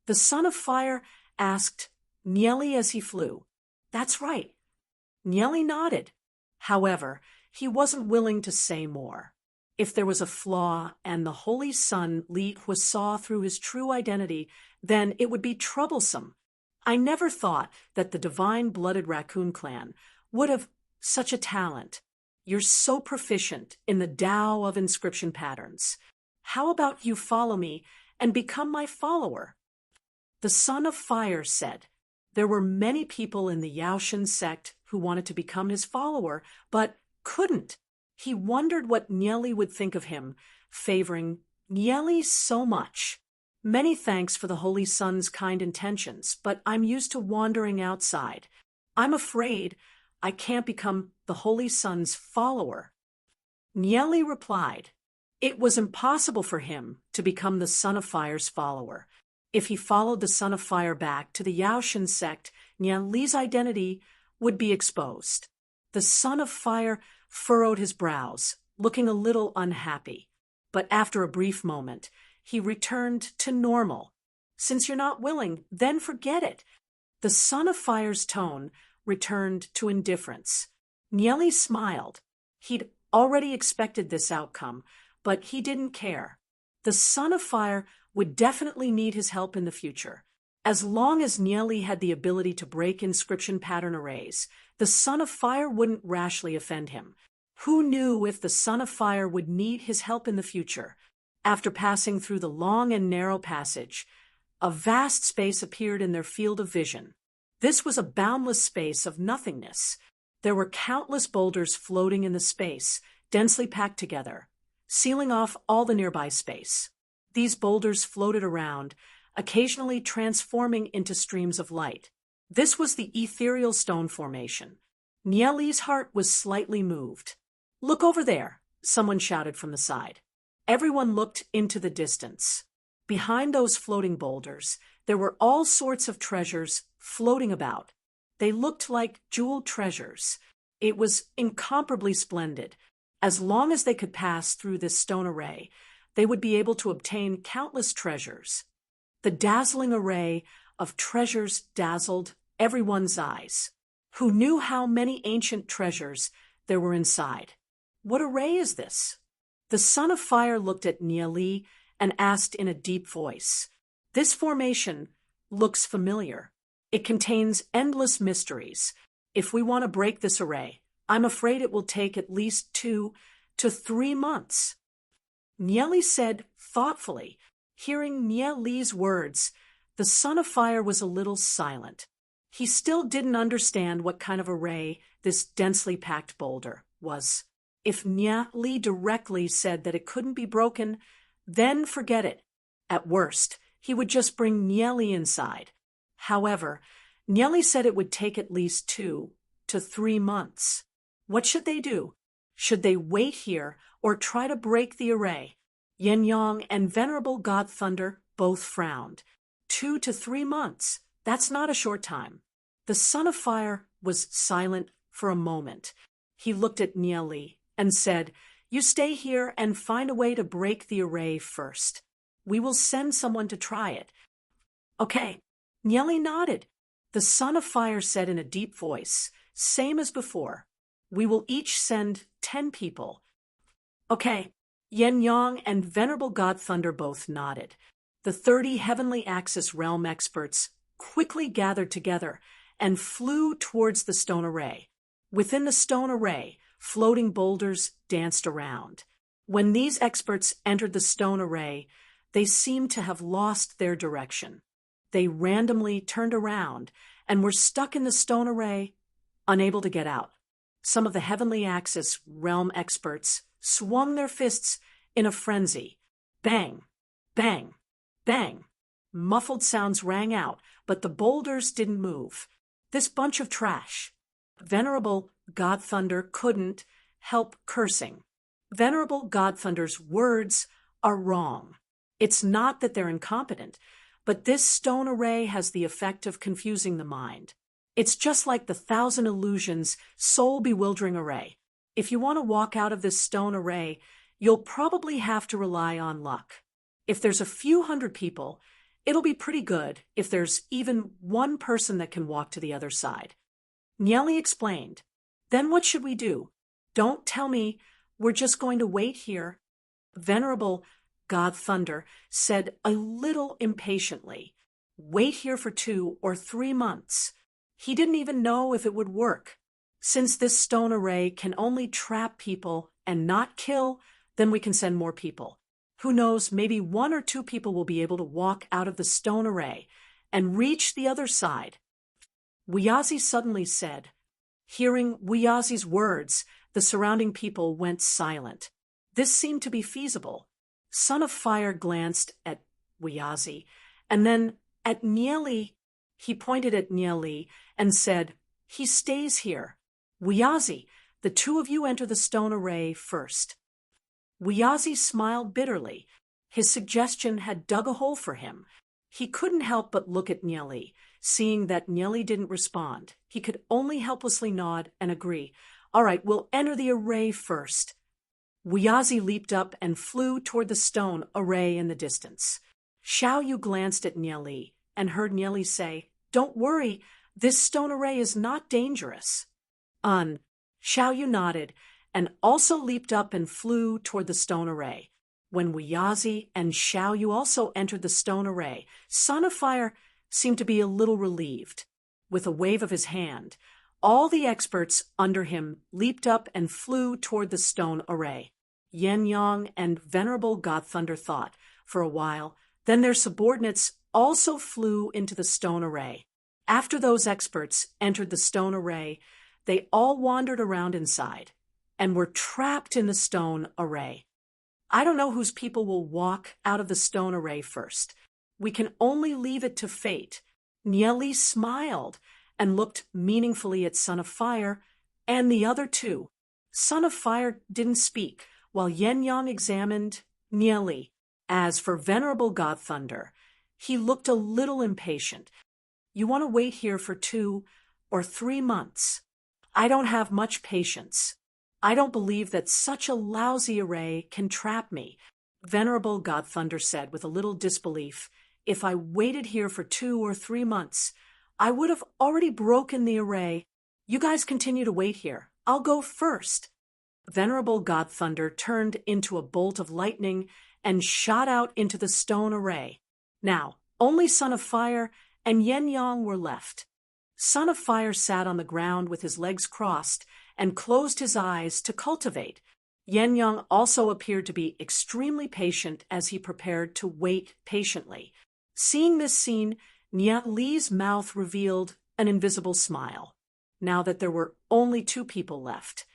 The Son of Fire asked Nieli as he flew. "That's right." Nieli nodded. However, he wasn't willing to say more. If there was a flaw and the Holy Sun Li saw through his true identity, then it would be troublesome. "I never thought that the divine blooded raccoon clan would have such a talent. You're so proficient in the Tao of inscription patterns. How about you follow me and become my follower?" The Son of Fire said. There were many people in the Yaoshan sect who wanted to become his follower, but couldn't. He wondered what Nieli would think of him, favoring Nieli so much. "Many thanks for the Holy Sun's kind intentions, but I'm used to wandering outside. I'm afraid I can't become the Holy Sun's follower." Nieli replied, it was impossible for him to become the Son of Fire's follower. If he followed the Son of Fire back to the Yaoshan sect, Nieli's identity would be exposed. The Son of Fire furrowed his brows, looking a little unhappy. But after a brief moment, he returned to normal. "Since you're not willing, then forget it." The Son of Fire's tone returned to indifference. Nieli smiled. He'd already expected this outcome, but he didn't care. The Son of Fire would definitely need his help in the future. As long as Nieli had the ability to break inscription pattern arrays, the Son of Fire wouldn't rashly offend him. Who knew if the Son of Fire would need his help in the future? After passing through the long and narrow passage, a vast space appeared in their field of vision. This was a boundless space of nothingness. There were countless boulders floating in the space, densely packed together, sealing off all the nearby space. These boulders floated around, occasionally transforming into streams of light. This was the ethereal stone formation. Nieli's heart was slightly moved. "Look over there," someone shouted from the side. Everyone looked into the distance. Behind those floating boulders, there were all sorts of treasures floating about. They looked like jeweled treasures. It was incomparably splendid. As long as they could pass through this stone array, they would be able to obtain countless treasures. The dazzling array of treasures dazzled everyone's eyes. Who knew how many ancient treasures there were inside? "What array is this?" The Son of Fire looked at Nieli and asked in a deep voice, "This formation looks familiar. It contains endless mysteries. If we want to break this array, I'm afraid it will take at least 2 to 3 months." Nieli said thoughtfully. Hearing Nieli's words, the Son of Fire was a little silent. He still didn't understand what kind of array this densely packed boulder was. If Nieli directly said that it couldn't be broken, then forget it. At worst, he would just bring Nieli inside. However, Nieli said it would take at least 2 to 3 months. What should they do? Should they wait here or try to break the array? Yin Yang and Venerable God Thunder both frowned. 2 to 3 months. That's not a short time. The Son of Fire was silent for a moment. He looked at Nieli and said, "You stay here and find a way to break the array first. We will send someone to try it." "Okay." Nieli nodded. The Son of Fire said in a deep voice, same as before, "We will each send 10 people." "Okay." Yin Yang and Venerable God Thunder both nodded. The 30 Heavenly Axis realm experts quickly gathered together and flew towards the stone array. Within the stone array, floating boulders danced around. When these experts entered the stone array, they seemed to have lost their direction. They randomly turned around and were stuck in the stone array, unable to get out. Some of the Heavenly Axis realm experts swung their fists in a frenzy. Bang, bang, bang. Muffled sounds rang out, but the boulders didn't move. This bunch of trash. Venerable God Thunder couldn't help cursing. Venerable God Thunder's words are wrong. It's not that they're incompetent, but this stone array has the effect of confusing the mind. It's just like the 1,000 illusions soul-bewildering array. If you want to walk out of this stone array, you'll probably have to rely on luck. If there's a few hundred people, it'll be pretty good if there's even one person that can walk to the other side. Nieli explained. Then what should we do? Don't tell me we're just going to wait here. Venerable God Thunder said a little impatiently. Wait here for 2 or 3 months. He didn't even know if it would work. Since this stone array can only trap people and not kill, then we can send more people. Who knows, maybe 1 or 2 people will be able to walk out of the stone array and reach the other side. Wiyazi suddenly said. Hearing Wiyazi's words, the surrounding people went silent. This seemed to be feasible. Son of Fire glanced at Wiyazi, and then at Nieli. He pointed at Nieli and said, "He stays here. Wiyazi, the 2 of you enter the stone array first." Wiyazi smiled bitterly. His suggestion had dug a hole for him. He couldn't help but look at Nieli. Seeing that Nieli didn't respond, he could only helplessly nod and agree. "All right, we'll enter the array first." Wiyazi leaped up and flew toward the stone array in the distance. Xiaoyu glanced at Nieli and heard Nieli say, "Don't worry, this stone array is not dangerous." Xiaoyu nodded and also leaped up and flew toward the stone array. When Wiyazi and Xiaoyu also entered the stone array, Son of Fire seemed to be a little relieved. With a wave of his hand, all the experts under him leaped up and flew toward the stone array. Yin Yang and Venerable God Thunder thought for a while, then their subordinates also flew into the stone array. After those experts entered the stone array, they all wandered around inside and were trapped in the stone array. I don't know whose people will walk out of the stone array first. We can only leave it to fate. Nieli smiled and looked meaningfully at Son of Fire And the other two. Son of Fire didn't speak, while Yen Yang examined Nieli. As for Venerable God Thunder, he looked a little impatient. You want to wait here for 2 or 3 months? I don't have much patience. I don't believe that such a lousy array can trap me, Venerable God Thunder said with a little disbelief. If I waited here for 2 or 3 months, I would have already broken the array. You guys continue to wait here. I'll go first. Venerable God Thunder turned into a bolt of lightning and shot out into the stone array. Now, only Son of Fire and Yen Yang were left. Son of Fire sat on the ground with his legs crossed and closed his eyes to cultivate. Yen Yang also appeared to be extremely patient as he prepared to wait patiently. Seeing this scene, Nia Li's mouth revealed an invisible smile. Now that there were only 2 people left,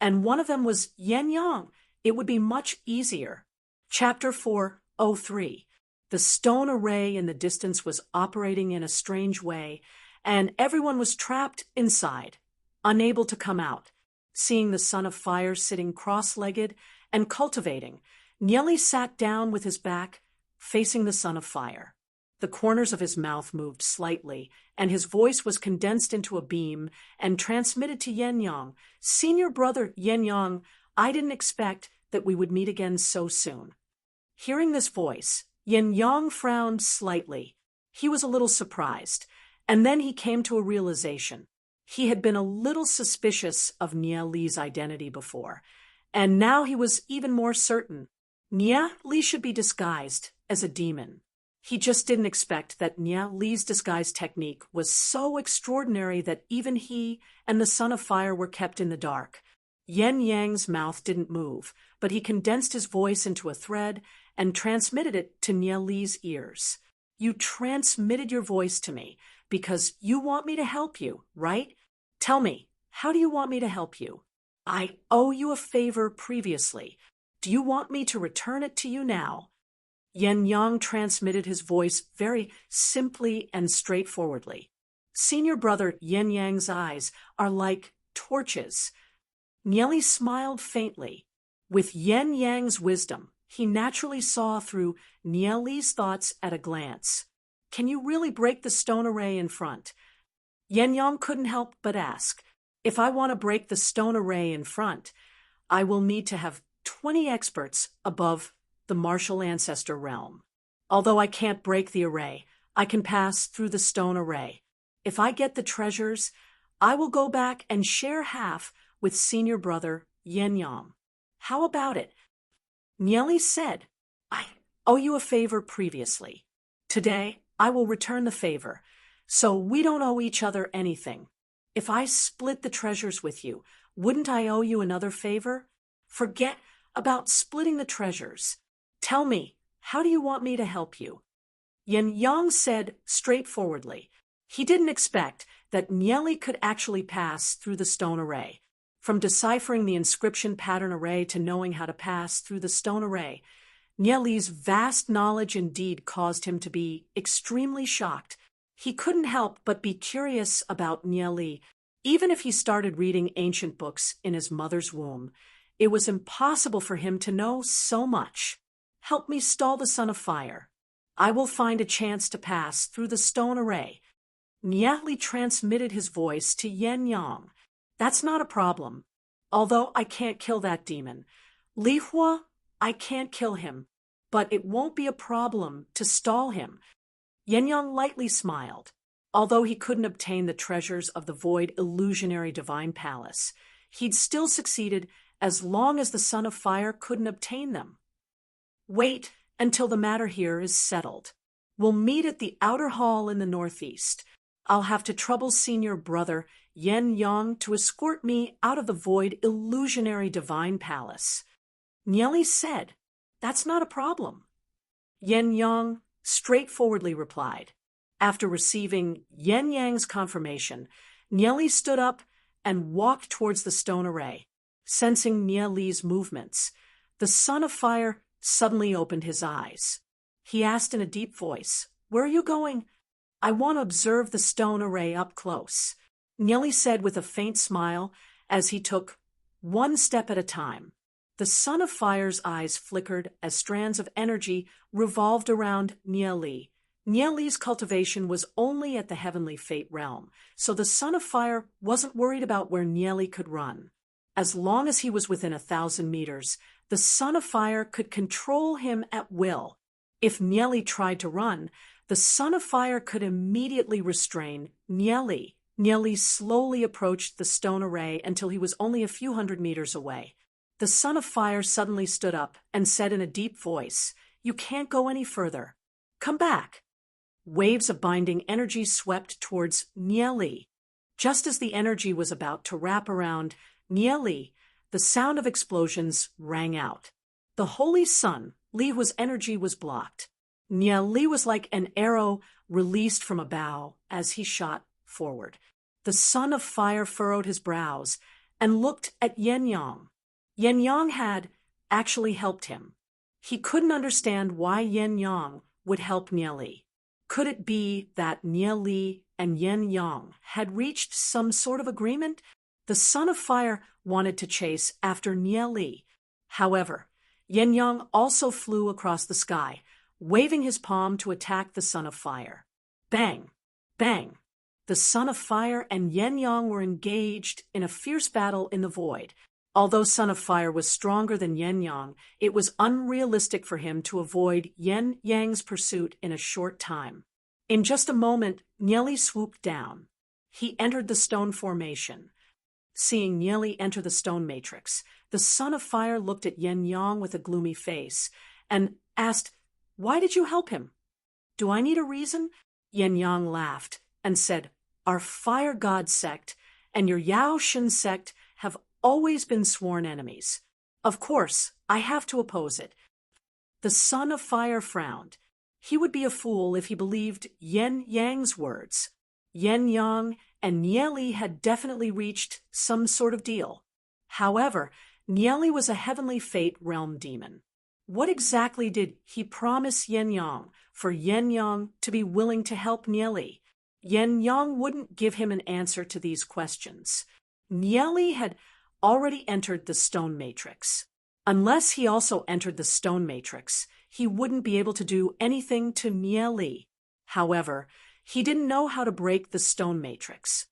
and one of them was Yen Yang, it would be much easier. Chapter 4:03. The stone array in the distance was operating in a strange way, and everyone was trapped inside, unable to come out. Seeing the Son of Fire sitting cross-legged and cultivating, Nieli sat down with his back facing the Son of Fire. The corners of his mouth moved slightly, and his voice was condensed into a beam and transmitted to Yen Yang. Senior brother Yen Yang, I didn't expect that we would meet again so soon. Hearing this voice, Yen Yang frowned slightly. He was a little surprised, and then he came to a realization. He had been a little suspicious of Nia Li's identity before, and now he was even more certain. Nia Li should be disguised as a demon. He just didn't expect that Nia Li's disguise technique was so extraordinary that even he and the Son of Fire were kept in the dark. Yen Yang's mouth didn't move, but he condensed his voice into a thread and transmitted it to Nia Li's ears. You transmitted your voice to me because you want me to help you, right? Tell me, how do you want me to help you? I owe you a favor previously. Do you want me to return it to you now? Yen Yang transmitted his voice very simply and straightforwardly. Senior brother Yen Yang's eyes are like torches. Nieli smiled faintly. With Yen Yang's wisdom, he naturally saw through Nieli's thoughts at a glance. Can you really break the stone array in front? Yen Yang couldn't help but ask. If I want to break the stone array in front, I will need to have 20 experts above the martial ancestor realm. Although I can't break the array, I can pass through the stone array. If I get the treasures, I will go back and share half with senior brother Yen Yang. How about it? Nieli said, I owe you a favor previously. Today, I will return the favor, so we don't owe each other anything. If I split the treasures with you, wouldn't I owe you another favor? Forget about splitting the treasures. Tell me, how do you want me to help you? Yen Yang said straightforwardly. He didn't expect that Nieli could actually pass through the stone array. From deciphering the inscription pattern array to knowing how to pass through the stone array, Nieli's vast knowledge indeed caused him to be extremely shocked. He couldn't help but be curious about Nieli. Even if he started reading ancient books in his mother's womb, it was impossible for him to know so much. Help me stall the Son of Fire. I will find a chance to pass through the stone array. Nieli transmitted his voice to Yen Yang. That's not a problem. Although I can't kill that demon. Li Hua, I can't kill him, but it won't be a problem to stall him. Yen Yang lightly smiled. Although he couldn't obtain the treasures of the void illusionary divine palace, he'd still succeeded as long as the Son of Fire couldn't obtain them. Wait until the matter here is settled. We'll meet at the outer hall in the northeast. I'll have to trouble senior brother Yen Yang to escort me out of the void illusionary divine palace. Nieli said, That's not a problem. Yen Yang straightforwardly replied. After receiving Yen Yang's confirmation, Nieli stood up and walked towards the stone array. Sensing Nieli's movements, the Son of Fire suddenly opened his eyes. He asked in a deep voice, Where are you going? I want to observe the stone array up close, Nieli said with a faint smile as he took one step at a time. The Son of Fire's eyes flickered as strands of energy revolved around Nieli. Nieli's cultivation was only at the heavenly fate realm, so the Son of Fire wasn't worried about where Nieli could run. As long as he was within 1,000 meters, the Son of Fire could control him at will. If Nieli tried to run, the Son of Fire could immediately restrain Nieli. Nieli slowly approached the stone array until he was only a few hundred meters away. The Son of Fire suddenly stood up and said in a deep voice, "You can't go any further. Come back." Waves of binding energy swept towards Nieli. Just as the energy was about to wrap around Nieli, the sound of explosions rang out. The Holy Sun, Li, whose energy was blocked. Nieli was like an arrow released from a bow as he shot forward. The Son of Fire furrowed his brows and looked at Yen Yang. Yen Yang had actually helped him. He couldn't understand why Yen Yang would help Nieli. Could it be that Nieli and Yen Yang had reached some sort of agreement? The Son of Fire wanted to chase after Nieli. However, Yen Yang also flew across the sky, waving his palm to attack the Son of Fire. Bang! Bang! The Son of Fire and Yen Yang were engaged in a fierce battle in the void. Although Son of Fire was stronger than Yen Yang, it was unrealistic for him to avoid Yen Yang's pursuit in a short time. In just a moment, Nieli swooped down. He entered the stone formation. Seeing Nieli enter the stone matrix, the Son of Fire looked at Yen Yang with a gloomy face and asked, "Why did you help him?" "Do I need a reason?" Yen Yang laughed and said, "Our Fire God sect and your Yao Shen sect have always been sworn enemies. Of course, I have to oppose it." The Son of Fire frowned. He would be a fool if he believed Yen Yang's words. Yen Yang and Nieli had definitely reached some sort of deal. However, Nieli was a heavenly fate realm demon. What exactly did he promise Yen Yang for Yen Yang to be willing to help Nieli? Yen Yang wouldn't give him an answer to these questions. Nieli had already entered the stone matrix. Unless he also entered the stone matrix, he wouldn't be able to do anything to Nieli. However, he didn't know how to break the stone matrix.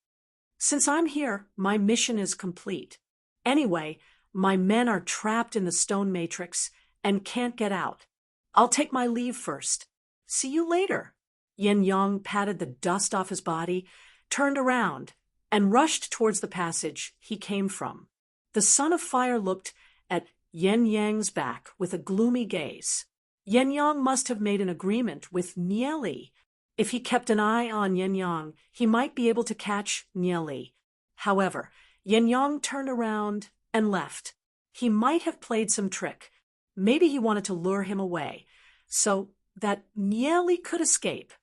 "Since I'm here, my mission is complete. Anyway, my men are trapped in the stone matrix and can't get out. I'll take my leave first. See you later." Yen Yang patted the dust off his body, turned around, and rushed towards the passage he came from. The Son of Fire looked at Yen Yang's back with a gloomy gaze. Yen Yang must have made an agreement with Nieli. If he kept an eye on Yen Yang, he might be able to catch Nieli. However, Yen Yang turned around and left. He might have played some trick. Maybe he wanted to lure him away, so that Nieli could escape.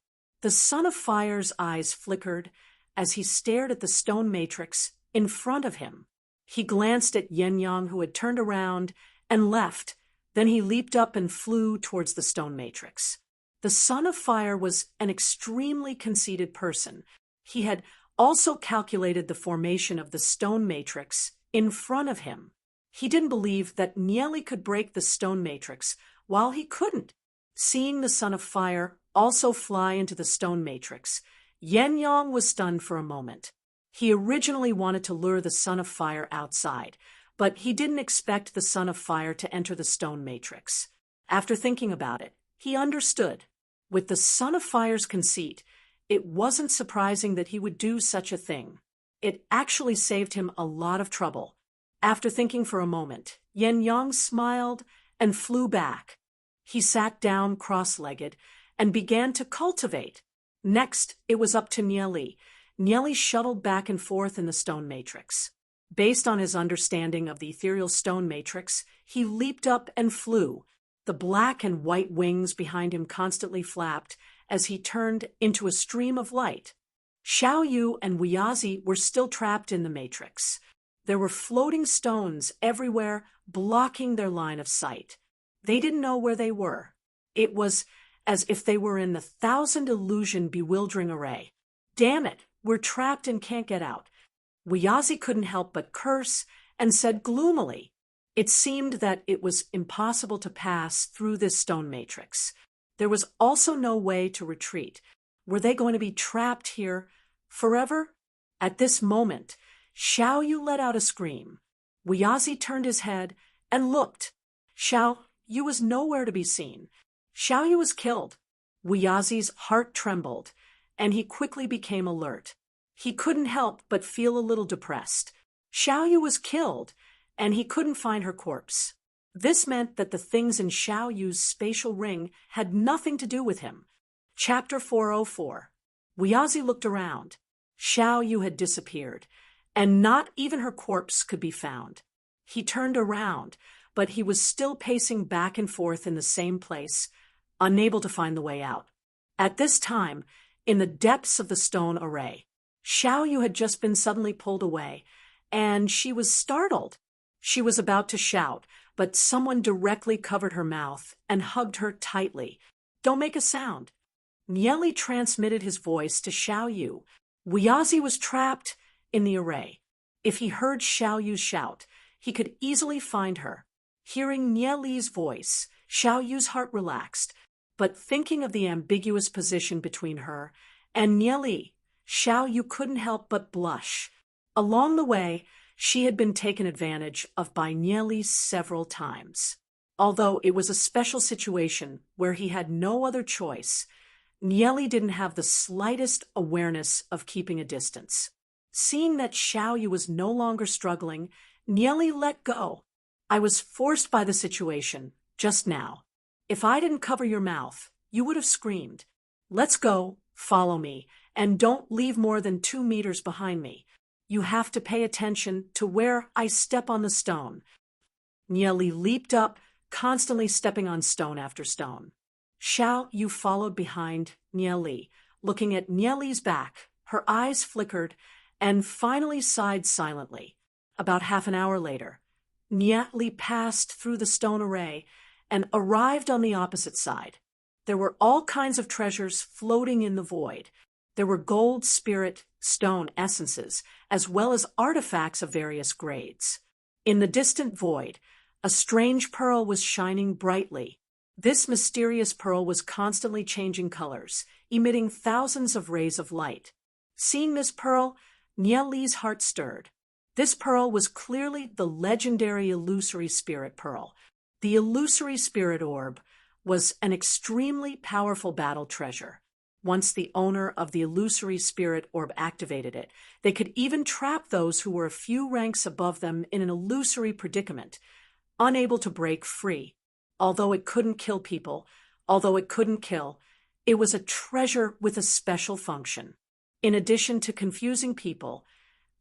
The Son of Fire's eyes flickered as he stared at the stone matrix in front of him. He glanced at Yen Yang, who had turned around and left. Then he leaped up and flew towards the stone matrix. The Son of Fire was an extremely conceited person. He had also calculated the formation of the stone matrix in front of him. He didn't believe that Nieli could break the stone matrix, while he couldn't. Seeing the Son of Fire also fly into the stone matrix, Yen Yang was stunned for a moment. He originally wanted to lure the Son of Fire outside, but he didn't expect the Son of Fire to enter the stone matrix. After thinking about it, he understood. With the Son of Fire's conceit, it wasn't surprising that he would do such a thing. It actually saved him a lot of trouble. After thinking for a moment, Yen Yang smiled and flew back. He sat down cross-legged and began to cultivate. Next, it was up to Nieli. Nieli shuttled back and forth in the stone matrix. Based on his understanding of the ethereal stone matrix, he leaped up and flew. The black and white wings behind him constantly flapped as he turned into a stream of light. Xiao Yu and Wuyazi were still trapped in the matrix. There were floating stones everywhere, blocking their line of sight. They didn't know where they were. It was as if they were in the thousand illusion bewildering array. "Damn it, we're trapped and can't get out." Wuyazi couldn't help but curse and said gloomily, it seemed that it was impossible to pass through this stone matrix. There was also no way to retreat. Were they going to be trapped here forever? At this moment, Xiao Yu let out a scream. Wuyazi turned his head and looked. Xiao Yu was nowhere to be seen. Xiao Yu was killed. Wuyazi's heart trembled, and he quickly became alert. He couldn't help but feel a little depressed. Xiao Yu was killed, and he couldn't find her corpse. This meant that the things in Xiao Yu's spatial ring had nothing to do with him. Chapter 404. Wuyazi looked around. Xiao Yu had disappeared, and not even her corpse could be found. He turned around, but he was still pacing back and forth in the same place, unable to find the way out. At this time, in the depths of the stone array, Xiao Yu had just been suddenly pulled away, and she was startled. She was about to shout, but someone directly covered her mouth and hugged her tightly. Don't make a sound. Nieli transmitted his voice to Xiao Yu. Wuyazi was trapped in the array. If he heard Xiao Yu shout, he could easily find her. Hearing Nieli's voice, Xiao Yu's heart relaxed, but thinking of the ambiguous position between her and Nieli, Xiao Yu couldn't help but blush. Along the way, she had been taken advantage of by Nieli several times. Although it was a special situation where he had no other choice, Nieli didn't have the slightest awareness of keeping a distance. Seeing that Xiao Yu was no longer struggling, Nieli let go. I was forced by the situation, just now. If I didn't cover your mouth, you would have screamed. Let's go, follow me, and don't leave more than 2 meters behind me. You have to pay attention to where I step on the stone. Nieli leaped up, constantly stepping on stone after stone. Xiao Yu followed behind Nieli, looking at Nieli's back. Her eyes flickered and finally sighed silently. About half an hour later, Nieli passed through the stone array and arrived on the opposite side. There were all kinds of treasures floating in the void. There were gold, spirit, stone essences, as well as artifacts of various grades. In the distant void, a strange pearl was shining brightly. This mysterious pearl was constantly changing colors, emitting thousands of rays of light. Seeing this pearl, Nieli's heart stirred. This pearl was clearly the legendary illusory spirit pearl. The illusory spirit orb was an extremely powerful battle treasure. Once the owner of the illusory spirit orb activated it, they could even trap those who were a few ranks above them in an illusory predicament, unable to break free. Although it couldn't kill people, it was a treasure with a special function. In addition to confusing people,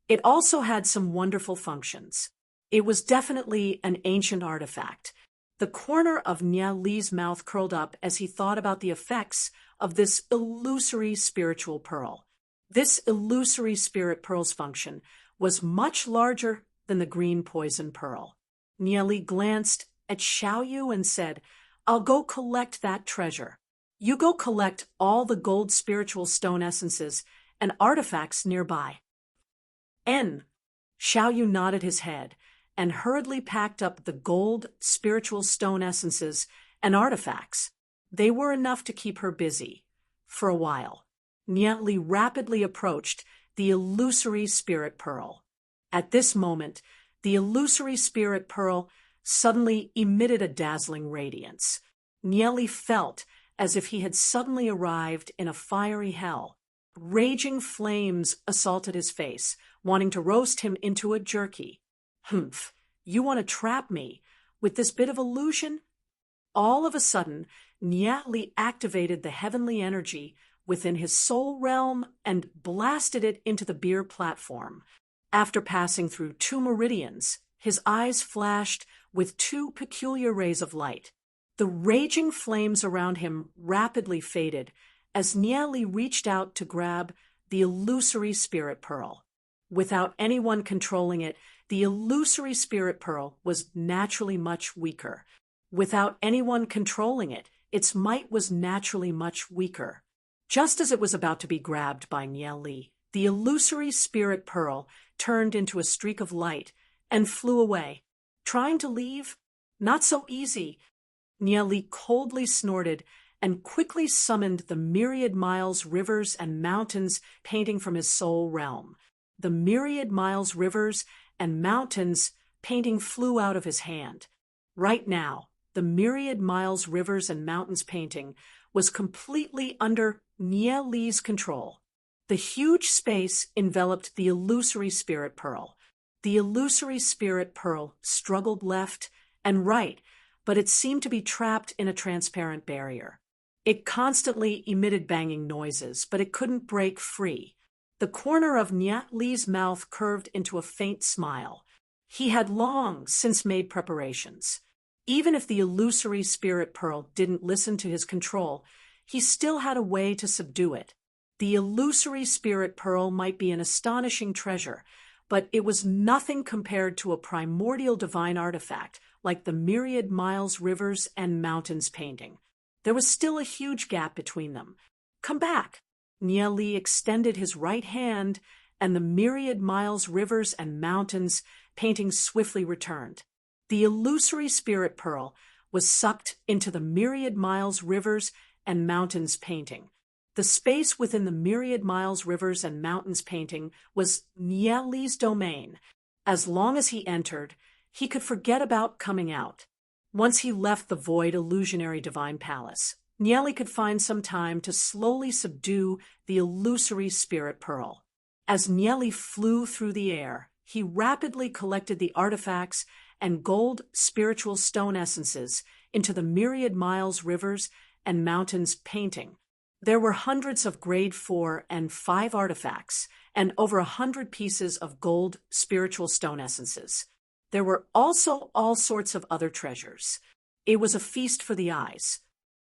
it also had some wonderful functions. It was definitely an ancient artifact. The corner of Nieli's mouth curled up as he thought about the effects of this illusory spiritual pearl. This illusory spirit pearl's function was much larger than the green poison pearl. Nieli glanced at Xiao Yu and said, I'll go collect that treasure. You go collect all the gold spiritual stone essences and artifacts nearby. Xiao Yu nodded his head and hurriedly packed up the gold spiritual stone essences and artifacts. They were enough to keep her busy for a while. Nieli rapidly approached the illusory spirit pearl. At this moment, the illusory spirit pearl suddenly emitted a dazzling radiance. Nieli felt as if he had suddenly arrived in a fiery hell. Raging flames assaulted his face, wanting to roast him into a jerky. Humph, you want to trap me with this bit of illusion? All of a sudden, Nieli activated the heavenly energy within his soul realm and blasted it into the beer platform. After passing through 2 meridians, his eyes flashed with 2 peculiar rays of light. The raging flames around him rapidly faded as Nieli reached out to grab the illusory spirit pearl. Without anyone controlling it, the illusory spirit pearl was naturally much weaker. Without anyone controlling it, its might was naturally much weaker. Just as it was about to be grabbed by Nieli, The illusory spirit pearl turned into a streak of light and flew away. Trying to leave? Not so easy. Niali coldly snorted and quickly summoned the myriad miles, rivers, and mountains painting from his soul realm. The myriad miles, rivers, and mountains painting flew out of his hand. Right now, the myriad miles, rivers, and mountains painting was completely under Niali's control. The huge space enveloped the illusory spirit pearl. The illusory spirit pearl struggled left and right, but it seemed to be trapped in a transparent barrier. It constantly emitted banging noises, but it couldn't break free. The corner of Niali's mouth curved into a faint smile. He had long since made preparations. Even if the illusory spirit pearl didn't listen to his control, he still had a way to subdue it. The illusory spirit pearl might be an astonishing treasure, but it was nothing compared to a primordial divine artifact like the myriad miles, rivers, and mountains painting. There was still a huge gap between them. Come back! Niali extended his right hand, and the myriad miles, rivers, and mountains painting swiftly returned. The illusory spirit pearl was sucked into the myriad miles, rivers, and mountains painting. The space within the myriad miles, rivers, and mountains painting was Niali's domain. As long as he entered, he could forget about coming out. Once he left the void illusionary divine palace, Niali could find some time to slowly subdue the illusory spirit pearl. As Niali flew through the air, he rapidly collected the artifacts and gold spiritual stone essences into the myriad miles, rivers, and mountains painting. There were hundreds of grade 4 and 5 artifacts and over 100 pieces of gold spiritual stone essences. There were also all sorts of other treasures. It was a feast for the eyes.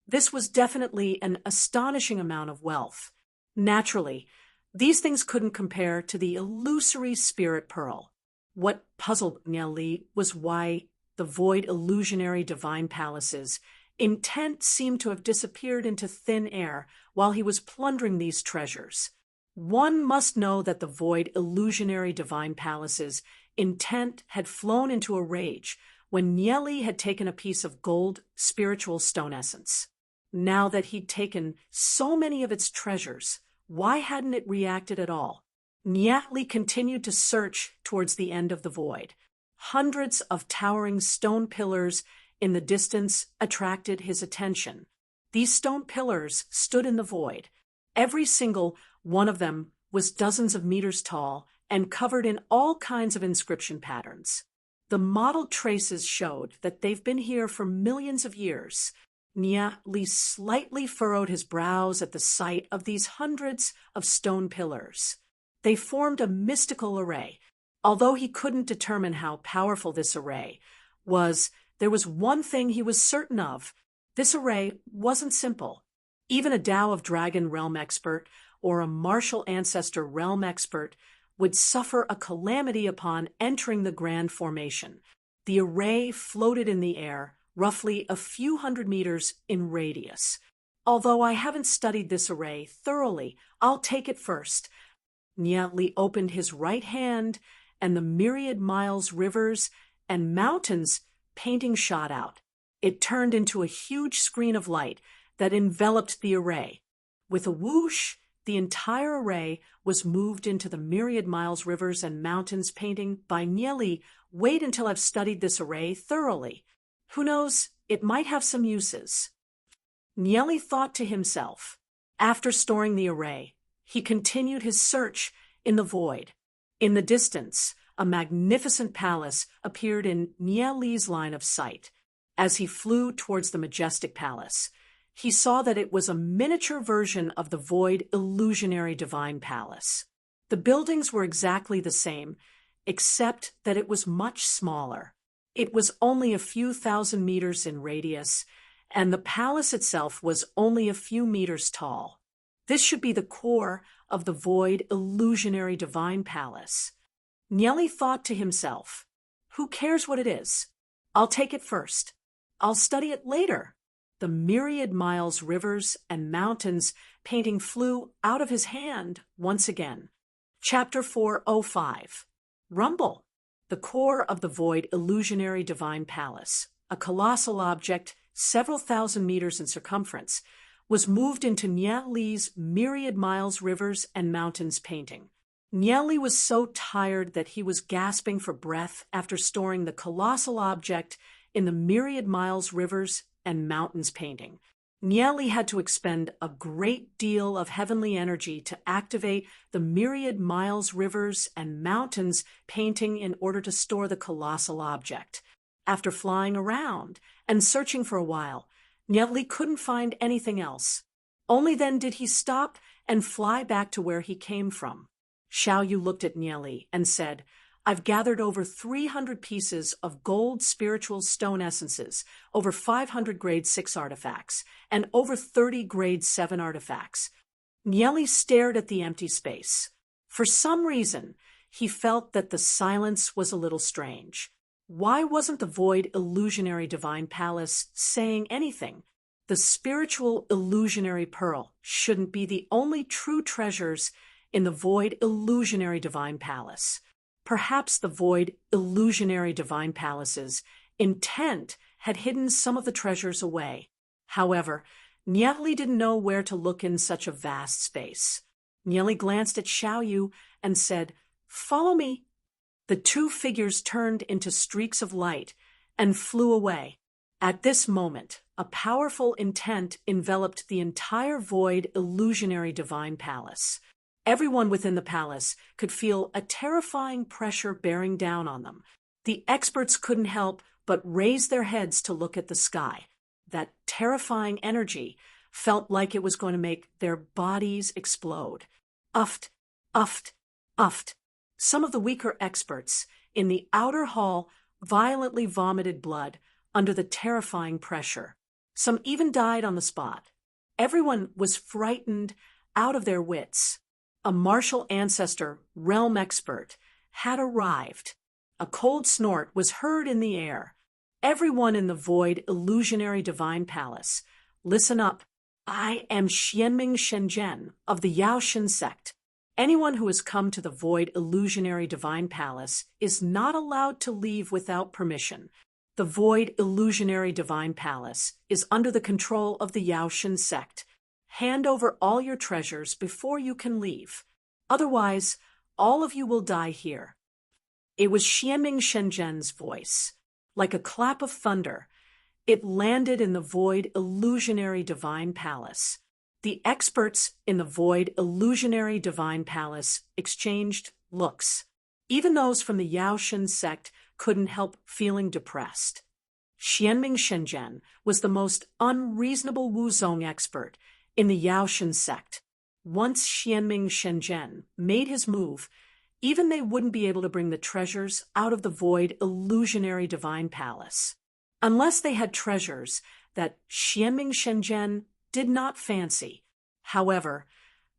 This was definitely an astonishing amount of wealth. Naturally, these things couldn't compare to the illusory spirit pearl. What puzzled Niali was why the void illusionary divine palace's intent seemed to have disappeared into thin air while he was plundering these treasures. One must know that the void illusionary divine palace's intent had flown into a rage when Niali had taken a piece of gold spiritual stone essence. Now that he'd taken so many of its treasures, why hadn't it reacted at all? Niali continued to search towards the end of the void. Hundreds of towering stone pillars in the distance attracted his attention. These stone pillars stood in the void. Every single one of them was dozens of meters tall and covered in all kinds of inscription patterns. The mottled traces showed that they've been here for millions of years. Niali slightly furrowed his brows at the sight of these hundreds of stone pillars. They formed a mystical array. Although he couldn't determine how powerful this array was, there was one thing he was certain of. This array wasn't simple. Even a Tao of Dragon realm expert or a martial ancestor realm expert would suffer a calamity upon entering the grand formation. The array floated in the air, roughly a few hundred meters in radius. Although I haven't studied this array thoroughly, I'll take it first. Niali opened his right hand, and the myriad miles, rivers, and mountains painting shot out. It turned into a huge screen of light that enveloped the array. With a whoosh, the entire array was moved into the myriad miles, rivers, and mountains painting by Niali. Wait until I've studied this array thoroughly. Who knows, it might have some uses. Niali thought to himself. After storing the array, he continued his search in the void. In the distance, a magnificent palace appeared in Niali's line of sight. As he flew towards the majestic palace, he saw that it was a miniature version of the void illusionary divine palace. The buildings were exactly the same, except that it was much smaller. It was only a few thousand meters in radius, and the palace itself was only a few meters tall. This should be the core of the void illusionary divine palace. Niali thought to himself, who cares what it is? I'll take it first. I'll study it later. The myriad miles, rivers, and mountains painting flew out of his hand once again. Chapter 405. Rumble. The core of the void illusionary divine palace, a colossal object several thousand meters in circumference, was moved into Li's myriad miles rivers and mountains painting. Li was so tired that he was gasping for breath after storing the colossal object in the myriad miles rivers and mountains painting. Li had to expend a great deal of heavenly energy to activate the myriad miles rivers and mountains painting in order to store the colossal object. After flying around and searching for a while, Li couldn't find anything else. Only then did he stop and fly back to where he came from. Xiaoyu looked at Li and said, "I've gathered over 300 pieces of gold spiritual stone essences, over 500 grade 6 artifacts, and over 30 grade 7 artifacts." Li stared at the empty space. For some reason, he felt that the silence was a little strange. Why wasn't the void illusionary divine palace saying anything? The spiritual illusionary pearl shouldn't be the only true treasures in the void illusionary divine palace. Perhaps the void illusionary divine palace's intent had hidden some of the treasures away. However, Li didn't know where to look in such a vast space. Li glanced at Xiaoyu and said, "Follow me." The two figures turned into streaks of light and flew away. At this moment, a powerful intent enveloped the entire void illusionary divine palace. Everyone within the palace could feel a terrifying pressure bearing down on them. The experts couldn't help but raise their heads to look at the sky. That terrifying energy felt like it was going to make their bodies explode. Uft, uft, uft. Some of the weaker experts in the outer hall violently vomited blood under the terrifying pressure. Some even died on the spot. Everyone was frightened out of their wits. A martial ancestor, realm expert, had arrived. A cold snort was heard in the air. Everyone in the void illusionary divine palace, listen up. I am Xianming Shenzhen of the Yaoshin sect. Anyone who has come to the void illusionary divine palace is not allowed to leave without permission. The void illusionary divine palace is under the control of the Yaoshin sect. Hand over all your treasures before you can leave. Otherwise, all of you will die here. It was Xianming Shenzhen's voice. Like a clap of thunder, it landed in the void illusionary divine palace. The experts in the void illusionary divine palace exchanged looks. Even those from the Yaoshin sect couldn't help feeling depressed. Xianming Shenzhen was the most unreasonable Wuzong expert in the Yaoshin sect. Once Xianming Shenzhen made his move, even they wouldn't be able to bring the treasures out of the void illusionary divine palace. Unless they had treasures that Xianming Shenzhen did not fancy. However,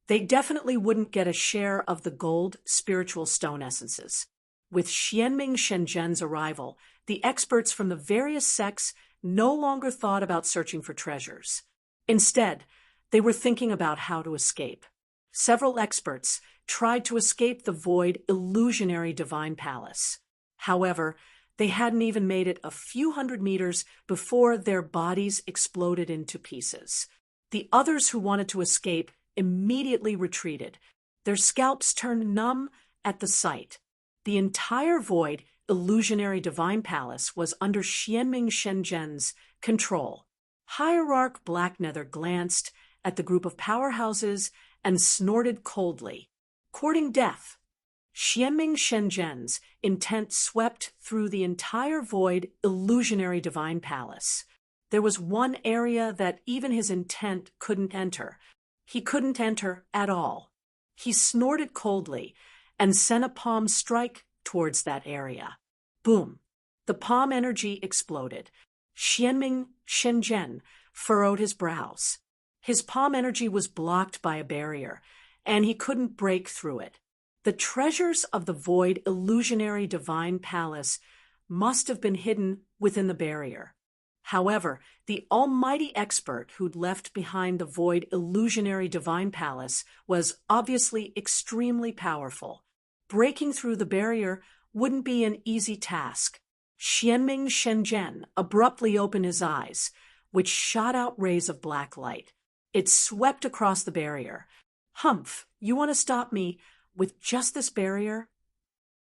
they definitely wouldn't get a share of the gold spiritual stone essences. With Xianming Shenzhen's arrival, the experts from the various sects no longer thought about searching for treasures. Instead, they were thinking about how to escape. Several experts tried to escape the void illusionary divine palace. However, they hadn't even made it a few hundred meters before their bodies exploded into pieces. The others who wanted to escape immediately retreated. Their scalps turned numb at the sight. The entire void illusionary divine palace was under Xianming Shenzhen's control. Hierarch Blacknether glanced at the group of powerhouses and snorted coldly. Courting death. Xianming Shenzhen's intent swept through the entire void illusionary divine palace. There was one area that even his intent couldn't enter. He couldn't enter at all. He snorted coldly and sent a palm strike towards that area. Boom! The palm energy exploded. Xianming Shenzhen furrowed his brows. His palm energy was blocked by a barrier, and he couldn't break through it. The treasures of the void illusionary divine palace must have been hidden within the barrier. However, the almighty expert who'd left behind the void illusionary divine palace was obviously extremely powerful. Breaking through the barrier wouldn't be an easy task. Xianming Shenzhen abruptly opened his eyes, which shot out rays of black light. It swept across the barrier. Humph, you want to stop me with just this barrier?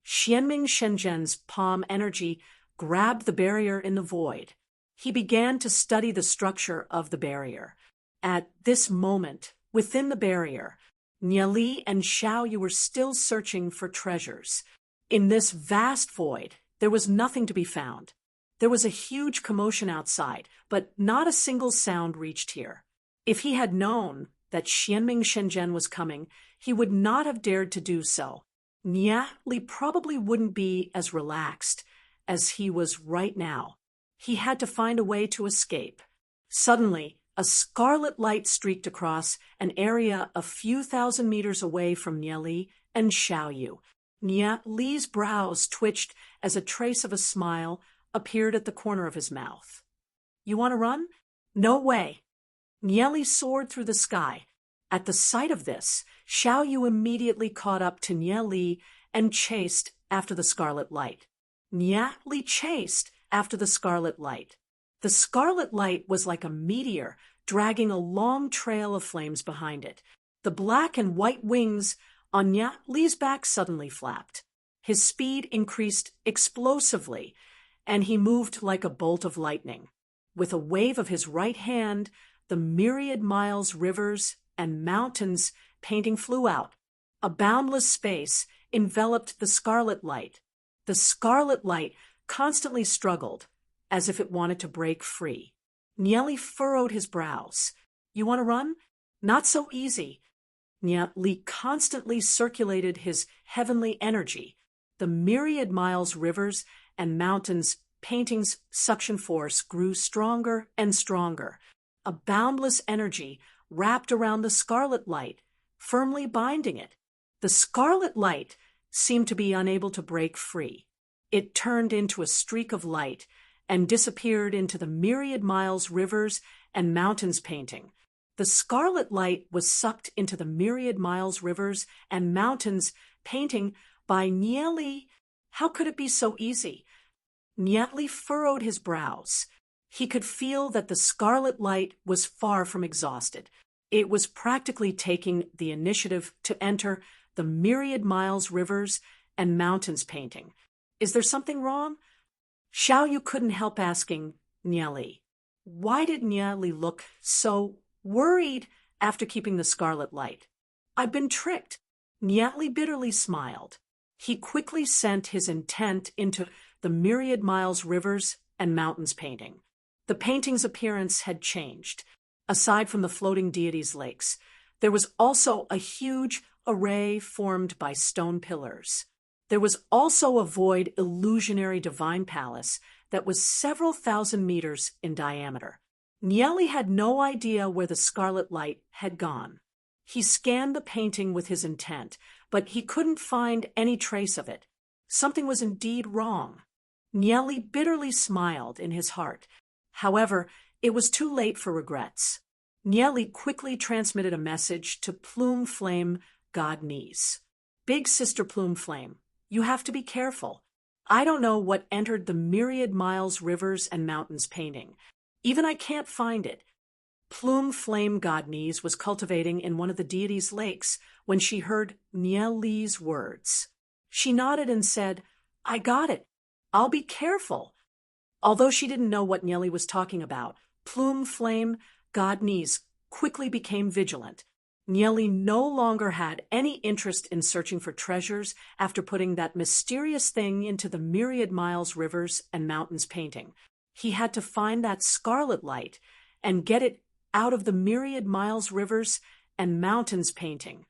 Xianming Shenzhen's palm energy grabbed the barrier in the void. He began to study the structure of the barrier. At this moment, within the barrier, Niali and Xiaoyu were still searching for treasures. In this vast void, there was nothing to be found. There was a huge commotion outside, but not a single sound reached here. If he had known that Xianming Shenzhen was coming, he would not have dared to do so. Li probably wouldn't be as relaxed as he was right now. He had to find a way to escape. Suddenly, a scarlet light streaked across an area a few thousand meters away from Niali and Xiaoyu. Li's brows twitched as a trace of a smile appeared at the corner of his mouth. You want to run? No way. Niali soared through the sky. At the sight of this, Xiaoyu immediately caught up to Niali and chased after the scarlet light. Niali chased after the scarlet light. The scarlet light was like a meteor, dragging a long trail of flames behind it. The black and white wings on Li's back suddenly flapped. His speed increased explosively, and he moved like a bolt of lightning. With a wave of his right hand, the myriad miles, rivers, and mountains painting flew out. A boundless space enveloped the scarlet light. The scarlet light constantly struggled, as if it wanted to break free. Niali furrowed his brows. You want to run? Not so easy. Niali constantly circulated his heavenly energy. The myriad miles, rivers, and mountains painting's suction force grew stronger and stronger. A boundless energy wrapped around the scarlet light, firmly binding it. The scarlet light seemed to be unable to break free. It turned into a streak of light and disappeared into the myriad miles, rivers, and mountains painting. The scarlet light was sucked into the myriad miles, rivers, and mountains painting by Niali. How could it be so easy? Niali furrowed his brows. He could feel that the scarlet light was far from exhausted. It was practically taking the initiative to enter the myriad miles, rivers, and mountains painting. Is there something wrong? Xiaoyu couldn't help asking Niali. Why did Niali look so worried after keeping the scarlet light? I've been tricked. Niali bitterly smiled. He quickly sent his intent into the myriad miles, rivers, and mountains painting. The painting's appearance had changed. Aside from the floating deities' lakes, there was also a huge array formed by stone pillars. There was also a void illusionary divine palace that was several thousand meters in diameter. Niali had no idea where the scarlet light had gone. He scanned the painting with his intent, but he couldn't find any trace of it. Something was indeed wrong. Niali bitterly smiled in his heart. However, it was too late for regrets. Niali quickly transmitted a message to Plume Flame God Niece. Big Sister Plume Flame, you have to be careful. I don't know what entered the myriad miles, rivers, and mountains painting. Even I can't find it. Plume Flame God Niece was cultivating in one of the deities' lakes when she heard Niali's words. She nodded and said, I got it. I'll be careful. Although she didn't know what Niali was talking about, Plume Flame God Niece quickly became vigilant. Niali no longer had any interest in searching for treasures after putting that mysterious thing into the myriad miles, rivers, and mountains painting. He had to find that scarlet light and get it out of the myriad miles, rivers, and mountains painting.